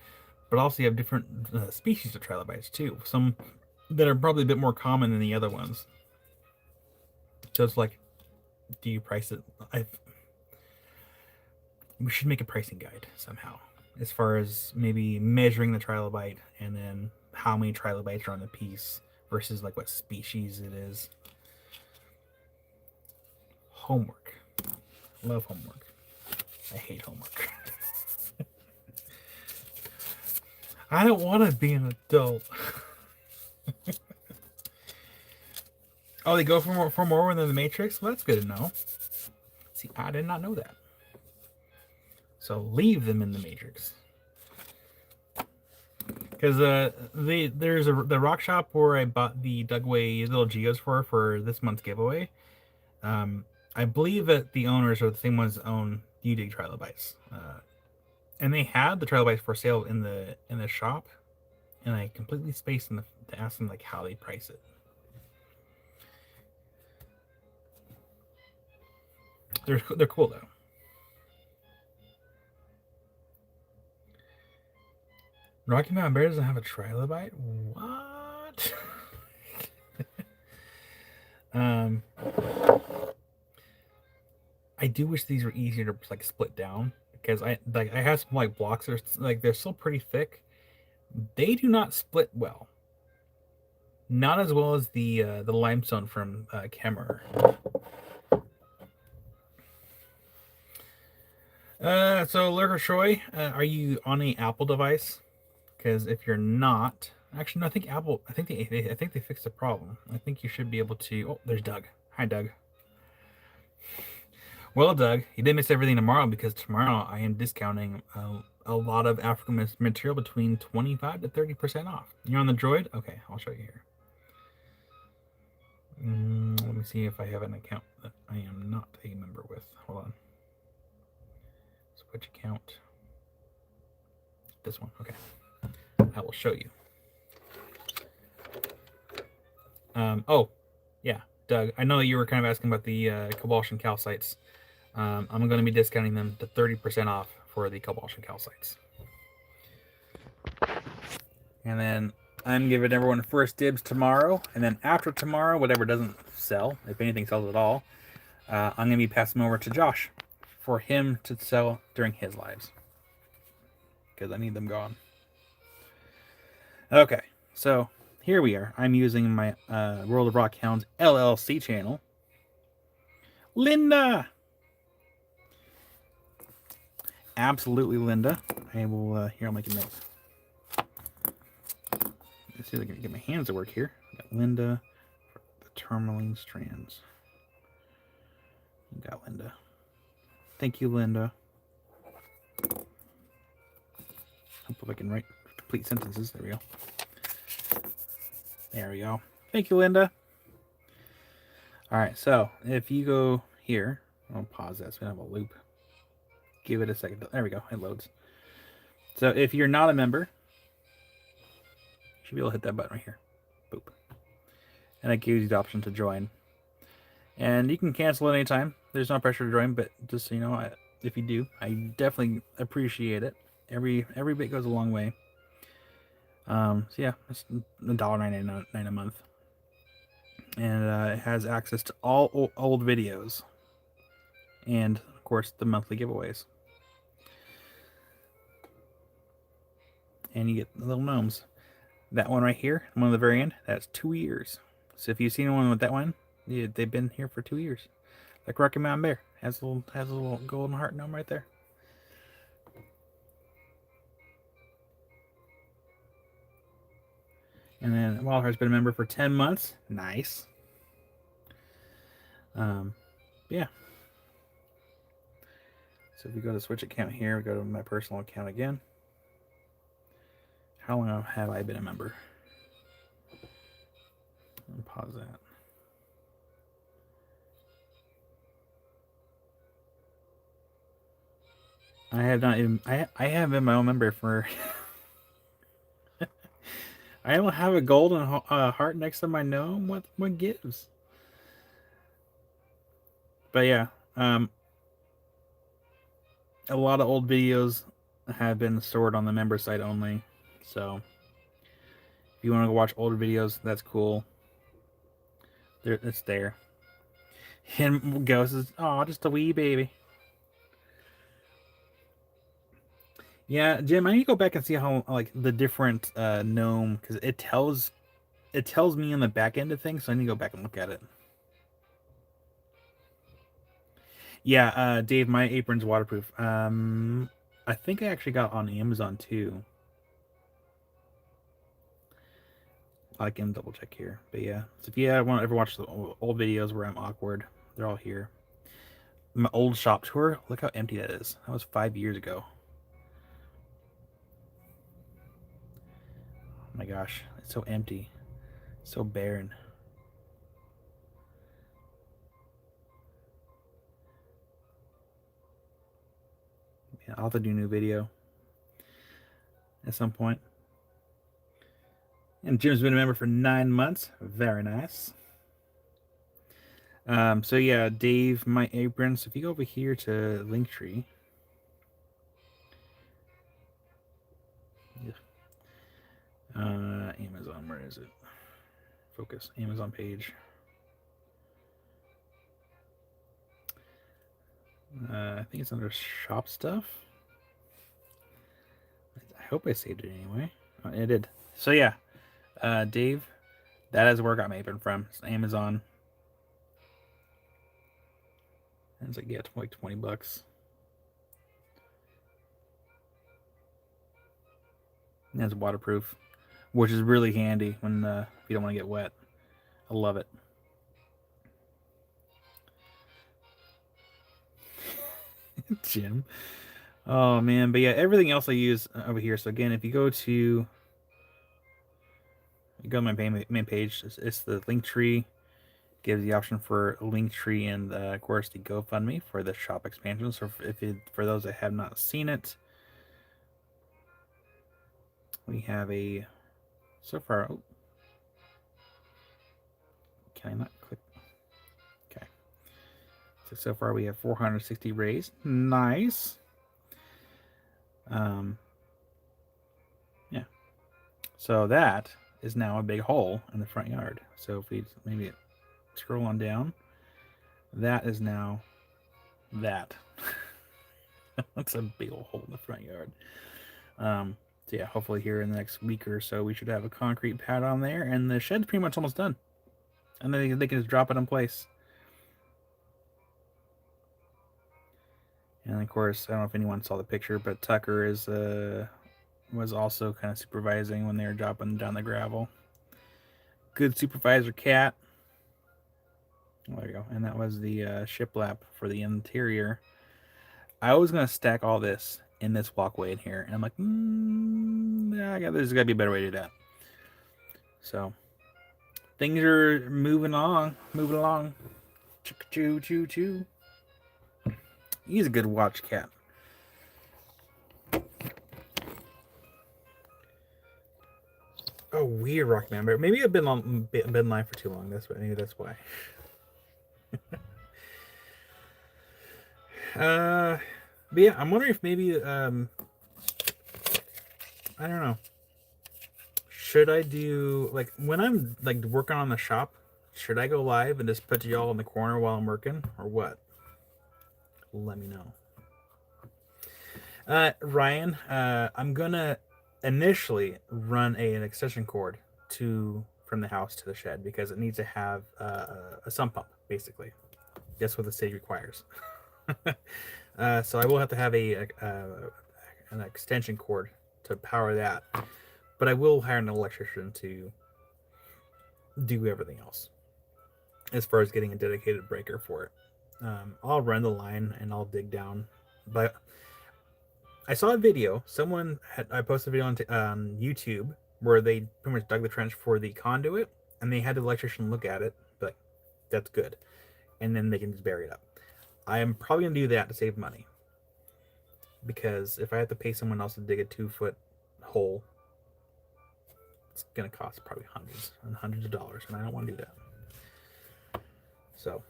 But also, you have different species of trilobites too. Some that are probably a bit more common than the other ones. So it's like, do you price it? We should make a pricing guide somehow, as far as maybe measuring the trilobite and then how many trilobites are on the piece versus like what species it is. Homework. Love homework. I hate homework. I don't want to be an adult. Oh, they go for more than the Matrix? Well, that's good to know. See, I did not know that. So leave them in the Matrix. Because there's the rock shop where I bought the Dugway little geos for this month's giveaway. I believe that the owners are the same ones that own UDig trilobites, and they had the trilobites for sale in the shop, and I completely spaced them to ask them like how they price it. They're cool though. Rocky Mountain Bear doesn't have a trilobite? What? I do wish these were easier to like split down, because I have some like blocks that are like they're still pretty thick. They do not split well. Not as well as the limestone from Kemmerer. So Lurker Troy, are you on a Apple device? Because if you're not, actually, no, I think Apple. I think they fixed the problem. I think you should be able to. Oh, there's Doug. Hi, Doug. Well, Doug, you did miss everything tomorrow because tomorrow I am discounting a lot of African material between 25 to 30% off. You're on the Droid? Okay, I'll show you here. Let me see if I have an account that I am not a member with. Hold on. Switch account. This one. Okay. I will show you. Oh, yeah, Doug. I know you were kind of asking about the Cobulsion calcites. I'm going to be discounting them to 30% off for the Cobulsion calcites. And then I'm giving everyone first dibs tomorrow. And then after tomorrow, whatever doesn't sell, if anything sells at all, I'm going to be passing them over to Josh for him to sell during his lives. Because I need them gone. Okay, so here we are. I'm using my World of Rock Hounds LLC channel. Linda! Absolutely, Linda. I will, here, I'll make a note. Let's see if I can get my hands to work here. Got Linda for the tourmaline strands. You got Linda. Thank you, Linda. Hope I can write complete sentences. There we go. There we go. Thank you, Linda. All right, so if you go here, I'll pause that so we don't have a loop. Give it a second. There we go. It loads. So if you're not a member, you should be able to hit that button right here. Boop. And it gives you the option to join. And you can cancel at any time. There's no pressure to join, but just so you know, if you do, I definitely appreciate it. Every bit goes a long way. So yeah, it's $1.99 a month. And it has access to all old videos. And, of course, the monthly giveaways. And you get the little gnomes. That one right here, one at the very end, that's 2 years. So if you've seen one with that one, yeah, they've been here for 2 years. Like Rocky Mountain Bear has a little golden heart gnome right there. And then Wildheart's been a member for 10 months. Nice. Yeah. So if we go to switch account here, we go to my personal account again. How long have I been a member? Pause that. I have not even. I have been my own member for. I don't have a golden heart next to my gnome. What gives? But yeah, a lot of old videos have been stored on the member site only. So if you want to go watch older videos, that's cool. It's there. And Ghost is, oh, just a wee baby. Yeah, Jim, I need to go back and see how like the different gnome, because it tells me on the back end of things, so I need to go back and look at it. Yeah, Dave, my apron's waterproof. I think I actually got on Amazon too. I can double check here, but yeah. So if you want to ever watch the old videos where I'm awkward, they're all here. My old shop tour, look how empty that is. That was 5 years ago. Oh my gosh, it's so empty, so barren. Yeah, I'll have to do a new video at some point. And Jim's been a member for 9 months. Very nice. So yeah, Dave, my apron. So if you go over here to Linktree, Amazon, where is it? Focus, Amazon page. I think it's under shop stuff. I hope I saved it anyway. Oh, it did. So yeah, Dave, that is where I got my apron from. It's Amazon. And it's like, yeah, like $20. And it's waterproof, which is really handy when if you don't want to get wet. I love it. Jim. Oh man, but yeah, everything else I use over here. So again, if you go to my main page, it's the link tree. Gives the option for link tree and of course the GoFundMe for the shop expansion. So for those that have not seen it, we have a so far. Oh, can I not click? Okay. So far we have 460 raised. Nice. Yeah. So that is now a big hole in the front yard. So if we maybe scroll on down, that is now that. That's a big old hole in the front yard. So yeah, hopefully here in the next week or so, we should have a concrete pad on there, and the shed's pretty much almost done. And then they can just drop it in place. And of course, I don't know if anyone saw the picture, but Tucker was also kind of supervising when they were dropping down the gravel. Good supervisor cat. There you go. And that was the shiplap for the interior. I was gonna stack all this in this walkway in here, and I'm like, yeah, there's got to be a better way to do that. So things are moving along. Choo choo choo. He's a good watch cat. Oh, weird rock member. Maybe I've been live for too long. Maybe that's why. But yeah, I'm wondering if maybe I don't know. Should I do like when I'm like working on the shop? Should I go live and just put y'all in the corner while I'm working, or what? Let me know. Ryan, I'm gonna initially run an extension cord from the house to the shed because it needs to have a sump pump, basically. That's what the stage requires. So I will have to have an extension cord to power that, but I will hire an electrician to do everything else as far as getting a dedicated breaker for it. I'll run the line and I'll dig down, but I saw a video. I posted a video on YouTube where they pretty much dug the trench for the conduit, and they had the electrician look at it, but that's good, and then they can just bury it up. I am probably gonna do that to save money, because if I have to pay someone else to dig a 2-foot hole, it's gonna cost probably hundreds and hundreds of dollars, and I don't want to do that. So.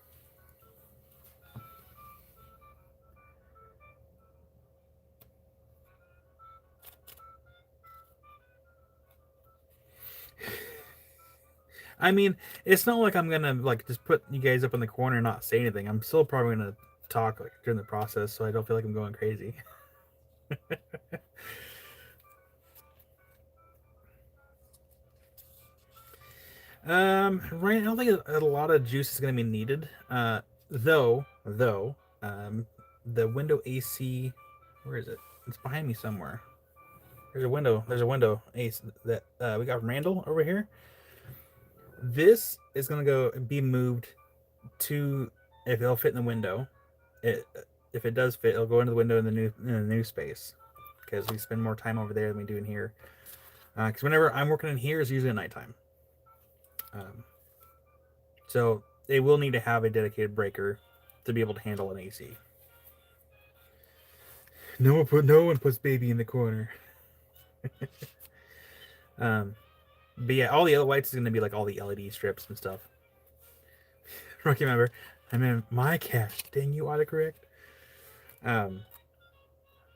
I mean, it's not like I'm gonna like just put you guys up in the corner and not say anything. I'm still probably gonna talk like during the process, so I don't feel like I'm going crazy. Right. I don't think a lot of juice is gonna be needed. Though, the window AC, where is it? It's behind me somewhere. There's a window ace that we got from Randall over here. This is gonna be moved to, if it'll fit in the window. If it does fit, it'll go into the window in the new space, because we spend more time over there than we do in here. Because whenever I'm working in here, it's usually at nighttime. So they will need to have a dedicated breaker to be able to handle an AC. No one puts baby in the corner. But yeah, all the other lights is going to be like all the LED strips and stuff. Rookie member, I'm in my cache. Dang you, autocorrect.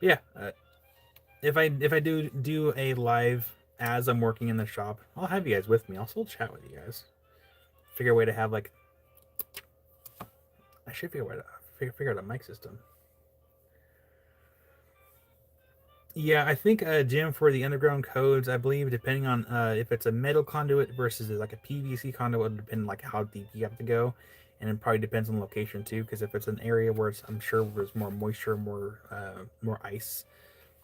Yeah. If I do a live as I'm working in the shop, I'll have you guys with me. I'll still chat with you guys. Figure a way to have like. I should figure out a mic system. Yeah, I think Jim, for the underground codes, I believe depending on if it's a metal conduit versus like a PVC conduit, would depend like how deep you have to go, and it probably depends on the location too. Because if it's an area where I'm sure there's more moisture, more ice,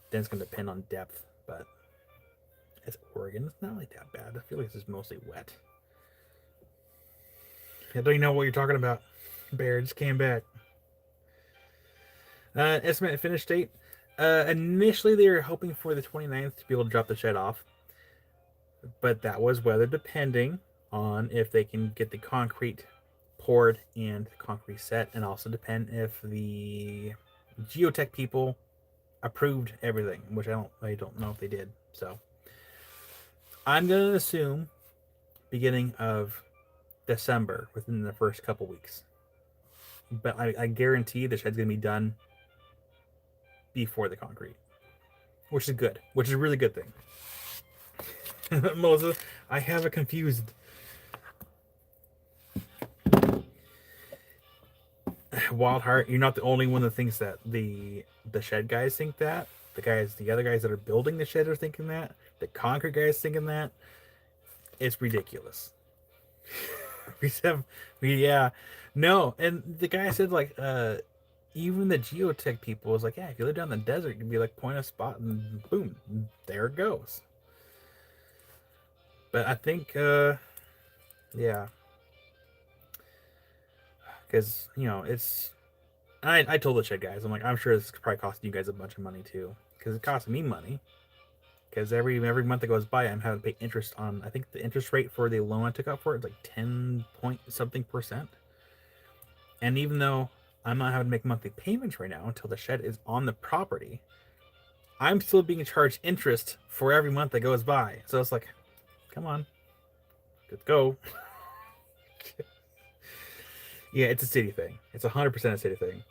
then it's going to depend on depth. But It's Oregon. It's not like that bad. I feel like this is mostly wet. I don't even know what you're talking about. Bear just came back. Estimated finish date. Initially, they were hoping for the 29th to be able to drop the shed off, but that was weather depending on if they can get the concrete poured and the concrete set, and also depend if the geotech people approved everything, which I don't know if they did. So I'm gonna assume beginning of December, within the first couple weeks. But I guarantee the shed's gonna be done before the concrete, which is good, which is a really good thing. Melissa, I have a confused. Wild Heart, you're not the only one that thinks that. The shed guys think that. The other guys that are building the shed are thinking that. The concrete guys thinking that. It's ridiculous. Yeah, no, and the guy said like, even the geotech people was like, yeah, if you live down in the desert, you can be like, point a spot and boom, there it goes. But I think, yeah, because it's. I told the shed guys, I'm like, I'm sure this could probably cost you guys a bunch of money too, because it costs me money. Because every month that goes by, I'm having to pay interest on. I think the interest rate for the loan I took out for it is like 10 point something percent. And even though I'm not having to make monthly payments right now until the shed is on the property, I'm still being charged interest for every month that goes by. So it's like, come on, let's go. Yeah, it's a city thing. It's 100% a city thing.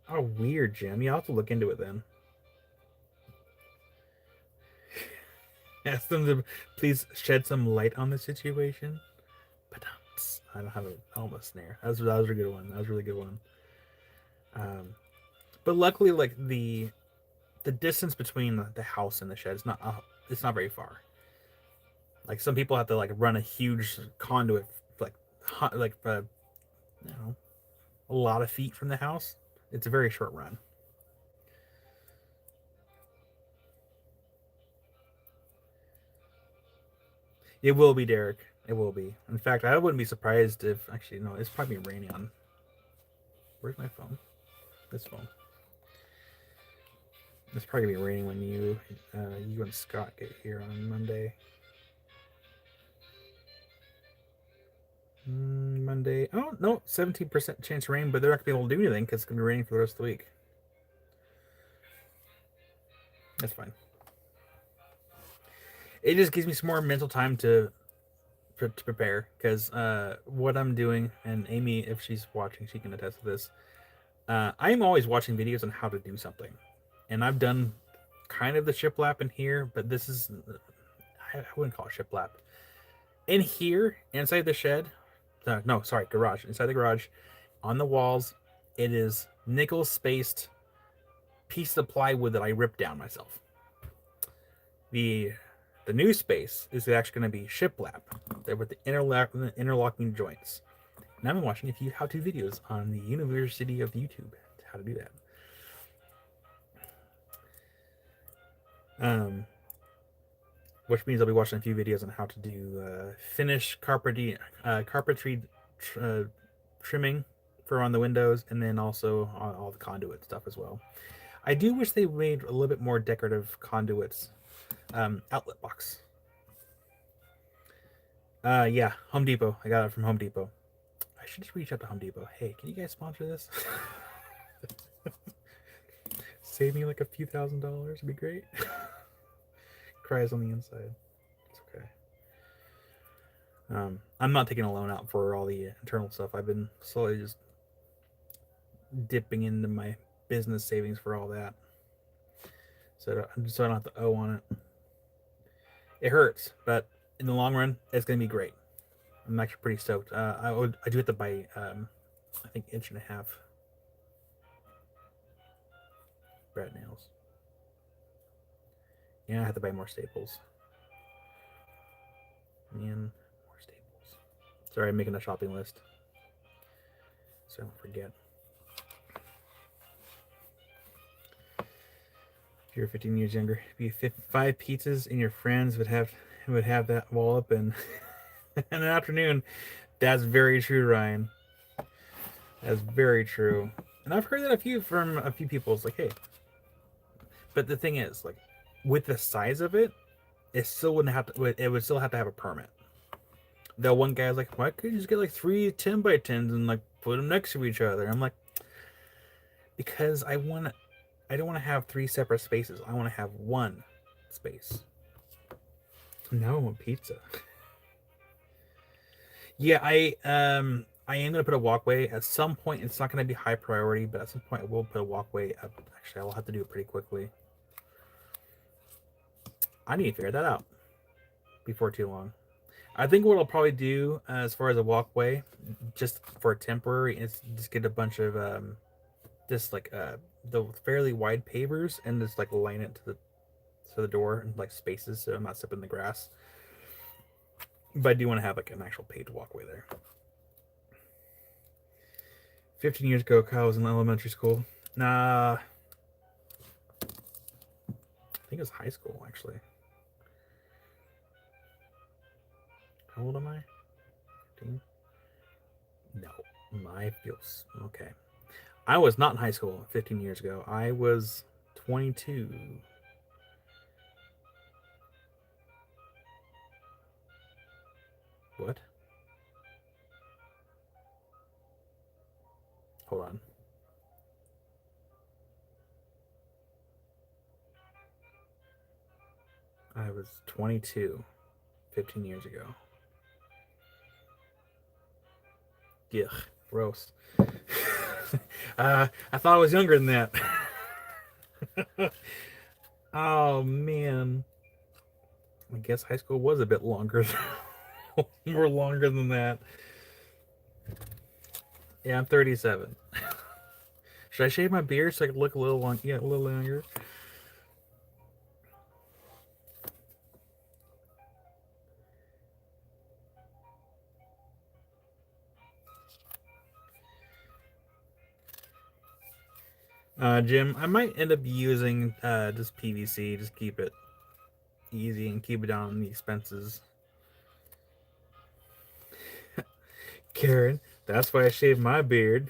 Oh, weird, Jim. You have to look into it then. Ask them to please shed some light on the situation. But I don't have a snare. That was a good one. That was a really good one. Um, but luckily, like the distance between the house and the shed is not it's not very far. Like some people have to like run a huge conduit like you know a lot of feet from the house. It's a very short run. It will be, Derek. It will be. In fact, I wouldn't be surprised if actually no, it's probably raining on. Where's my phone? This phone. It's probably gonna be raining when you and Scott get here on Monday. Monday. Oh no, 17% chance of rain, but they're not gonna be able to do anything because it's gonna be raining for the rest of the week. That's fine. It just gives me some more mental time to prepare because what I'm doing, and Amy, if she's watching, she can attest to this. I'm always watching videos on how to do something, and I've done kind of the shiplap in here, but this is I wouldn't call it shiplap. In here, inside the shed, no, sorry, garage. Inside the garage, on the walls, it is nickel spaced piece of plywood that I ripped down myself. The the new space is actually going to be shiplap, there with the interlocking joints. And I've been watching a few how-to videos on the University of YouTube how to do that. Which means I'll be watching a few videos on how to do finish carpentry trimming for on the windows, and then also on all the conduit stuff as well. I do wish they made a little bit more decorative conduits. Outlet box. Yeah, Home Depot. I got it from Home Depot. I should just reach out to Home Depot. Hey, can you guys sponsor this? Save me like a few $1,000s. It'd be great. Cries on the inside. It's okay. I'm not taking a loan out for all the internal stuff. I've been slowly just dipping into my business savings for all that, so I don't have to owe on it. It hurts, but in the long run, it's gonna be great. I'm actually pretty stoked. I do have to buy I think 1.5 inch rat nails. Yeah, I have to buy more staples. Man, more staples. Sorry, I'm making a shopping list so I don't forget. If you were 15 years younger, be 5 pizzas, and your friends would have that wallop in in an afternoon. That's very true, Ryan. That's very true. And I've heard that from a few people. It's like, hey, but the thing is, like, with the size of it, it still wouldn't have to. It would still have to have a permit. That one guy's like, why could you just get like 3 10 by 10s and like put them next to each other? I'm like, because I don't want to have 3 separate spaces. I want to have one space. Now I want pizza. Yeah, I am gonna put a walkway at some point. It's not gonna be high priority, but at some point I will put a walkway up. Actually, I'll have to do it pretty quickly. I need to figure that out before too long. I think what I'll probably do as far as a walkway, just for a temporary, is just get a bunch of just like the fairly wide pavers and just like line it to the door and like spaces so I'm not stepping in the grass. But I do want to have like an actual paved walkway there. 15 years ago, Kyle was in elementary school. Nah, I think it was high school actually. How old am I? 15? No, my feels okay. I was not in high school 15 years ago. I was 22. What? Hold on. I was 22 15 years ago. Yuck, gross. I thought I was younger than that. Oh man. I guess high school was a bit longer. More longer than that. Yeah, I'm 37. Should I shave my beard so I can look a little long? Yeah, a little younger. Jim, I might end up using just PVC. Just keep it easy and keep it down on the expenses. Karen, that's why I shaved my beard.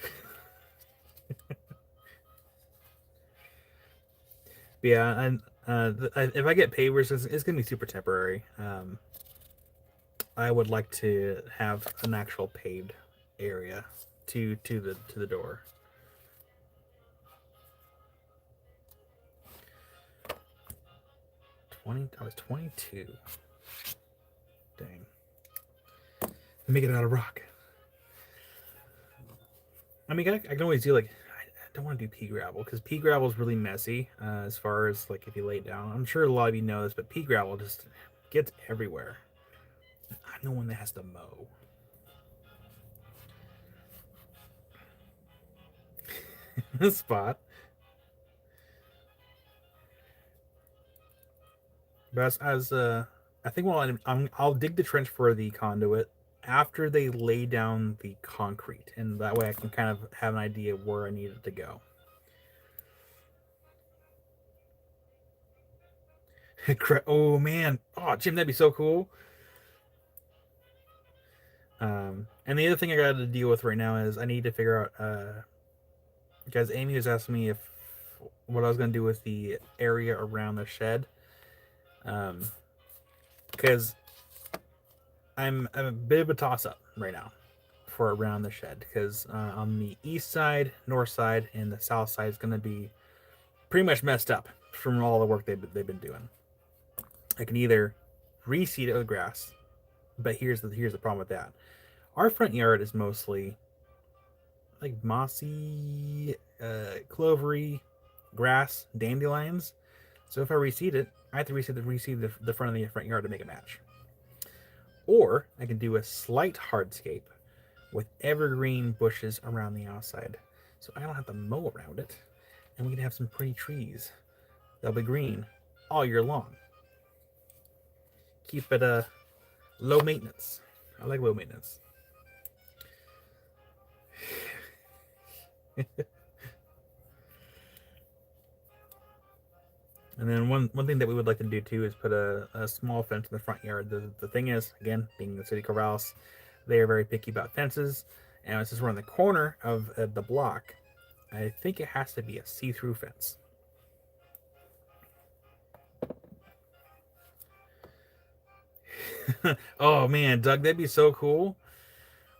Yeah, and if I get pavers, it's gonna be super temporary. I would like to have an actual paved area to the door. 20. I was 22. Dang. Make it out of rock. I mean, I can always do like I don't want to do pea gravel because pea gravel is really messy as far as like if you lay it down. I'm sure a lot of you know this, but pea gravel just gets everywhere. I'm the one that has to mow. This spot. But I think I'll dig the trench for the conduit after they lay down the concrete, and that way I can kind of have an idea of where I need it to go. Oh man, oh Jim, that'd be so cool. And the other thing I got to deal with right now is I need to figure out because Amy was asking me if what I was gonna do with the area around the shed. Because I'm a bit of a toss up right now for around the shed because on the east side, north side, and the south side is gonna be pretty much messed up from all the work they've been doing. I can either reseed it with grass, but here's the problem with that. Our front yard is mostly like mossy, clovery grass, dandelions. So if I reseed it, I have to reseed the front of the front yard to make it match. Or I can do a slight hardscape with evergreen bushes around the outside, so I don't have to mow around it, and we can have some pretty trees that'll be green all year long. Keep it low maintenance. I like low maintenance. And then one thing that we would like to do too is put a small fence in the front yard. The thing is, again, being the city corrals, they are very picky about fences. And since we're on the corner of the block, I think it has to be a see-through fence. Oh man, Doug, that'd be so cool.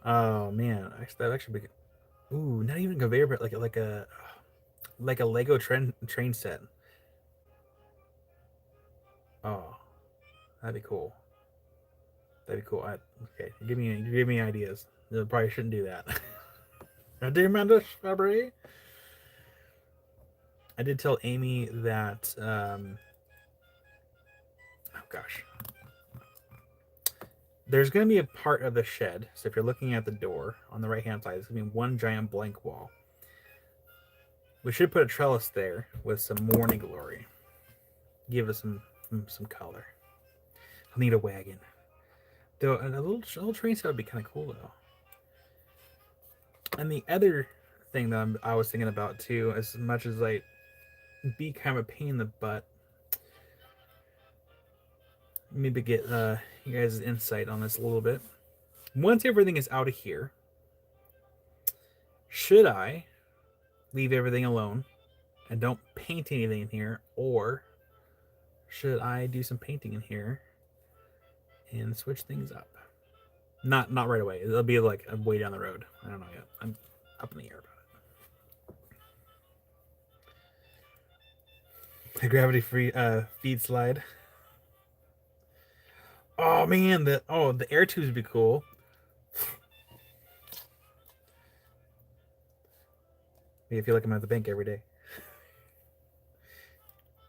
Oh man, actually, that'd actually be. Ooh, not even a conveyor belt, like a Lego train set. Oh, that'd be cool. That'd be cool. Okay, give me ideas. I probably shouldn't do that. I did Amanda Fabry. I did tell Amy that. Oh gosh, there's going to be a part of the shed. So if you're looking at the door on the right hand side, there's going to be one giant blank wall. We should put a trellis there with some morning glory. Give us some color. I'll need a wagon. Though a little train set would be kind of cool though. And the other thing that I was thinking about too, as much as like be kind of a pain in the butt, maybe get you guys' insight on this a little bit. Once everything is out of here, should I leave everything alone and don't paint anything in here, or should I do some painting in here and switch things up? Not right away. It'll be like way down the road. I don't know yet. I'm up in the air about it. The gravity free feed slide. Oh man, the air tubes would be cool. Maybe I feel like I'm at the bank every day.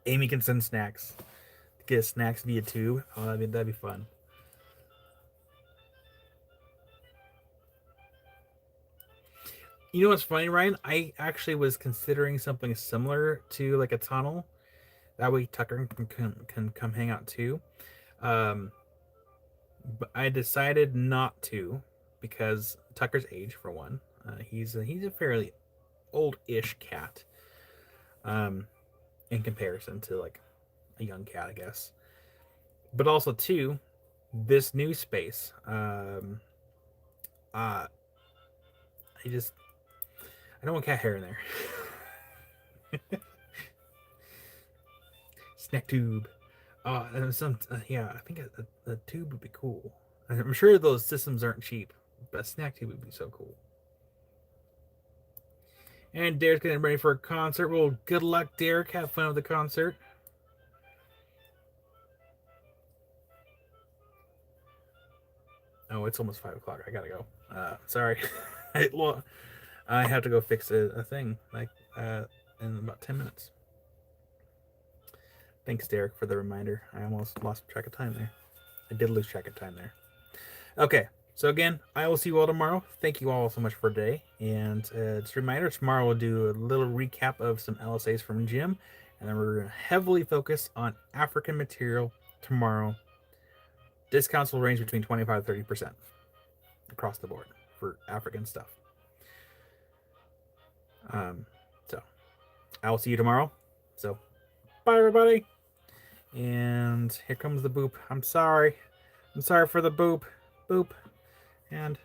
Amy can send snacks. Get snacks via tube. Oh, that'd be fun. You know what's funny, Ryan? I actually was considering something similar to like a tunnel. That way Tucker can come hang out too. Um, but I decided not to because Tucker's age, for one. He's a fairly old-ish cat. In comparison to like a young cat, I guess. But also too, this new space. I just I don't want cat hair in there. Snack tube. Yeah, I think a tube would be cool. I'm sure those systems aren't cheap, but a snack tube would be so cool. And Derek's getting ready for a concert. Well, good luck, Derek. Have fun with the concert. Oh, it's almost 5 o'clock. I gotta go. Sorry. I have to go fix a thing in about 10 minutes. Thanks, Derek, for the reminder. I almost lost track of time there. I did lose track of time there. Okay, so again, I will see you all tomorrow. Thank you all so much for today. And just a reminder, tomorrow we'll do a little recap of some LSAs from Jim. And then we're going to heavily focus on African material tomorrow. Discounts will range between 25 to 30% across the board for African stuff. So I will see you tomorrow. So bye, everybody. And here comes the boop. I'm sorry for the boop. And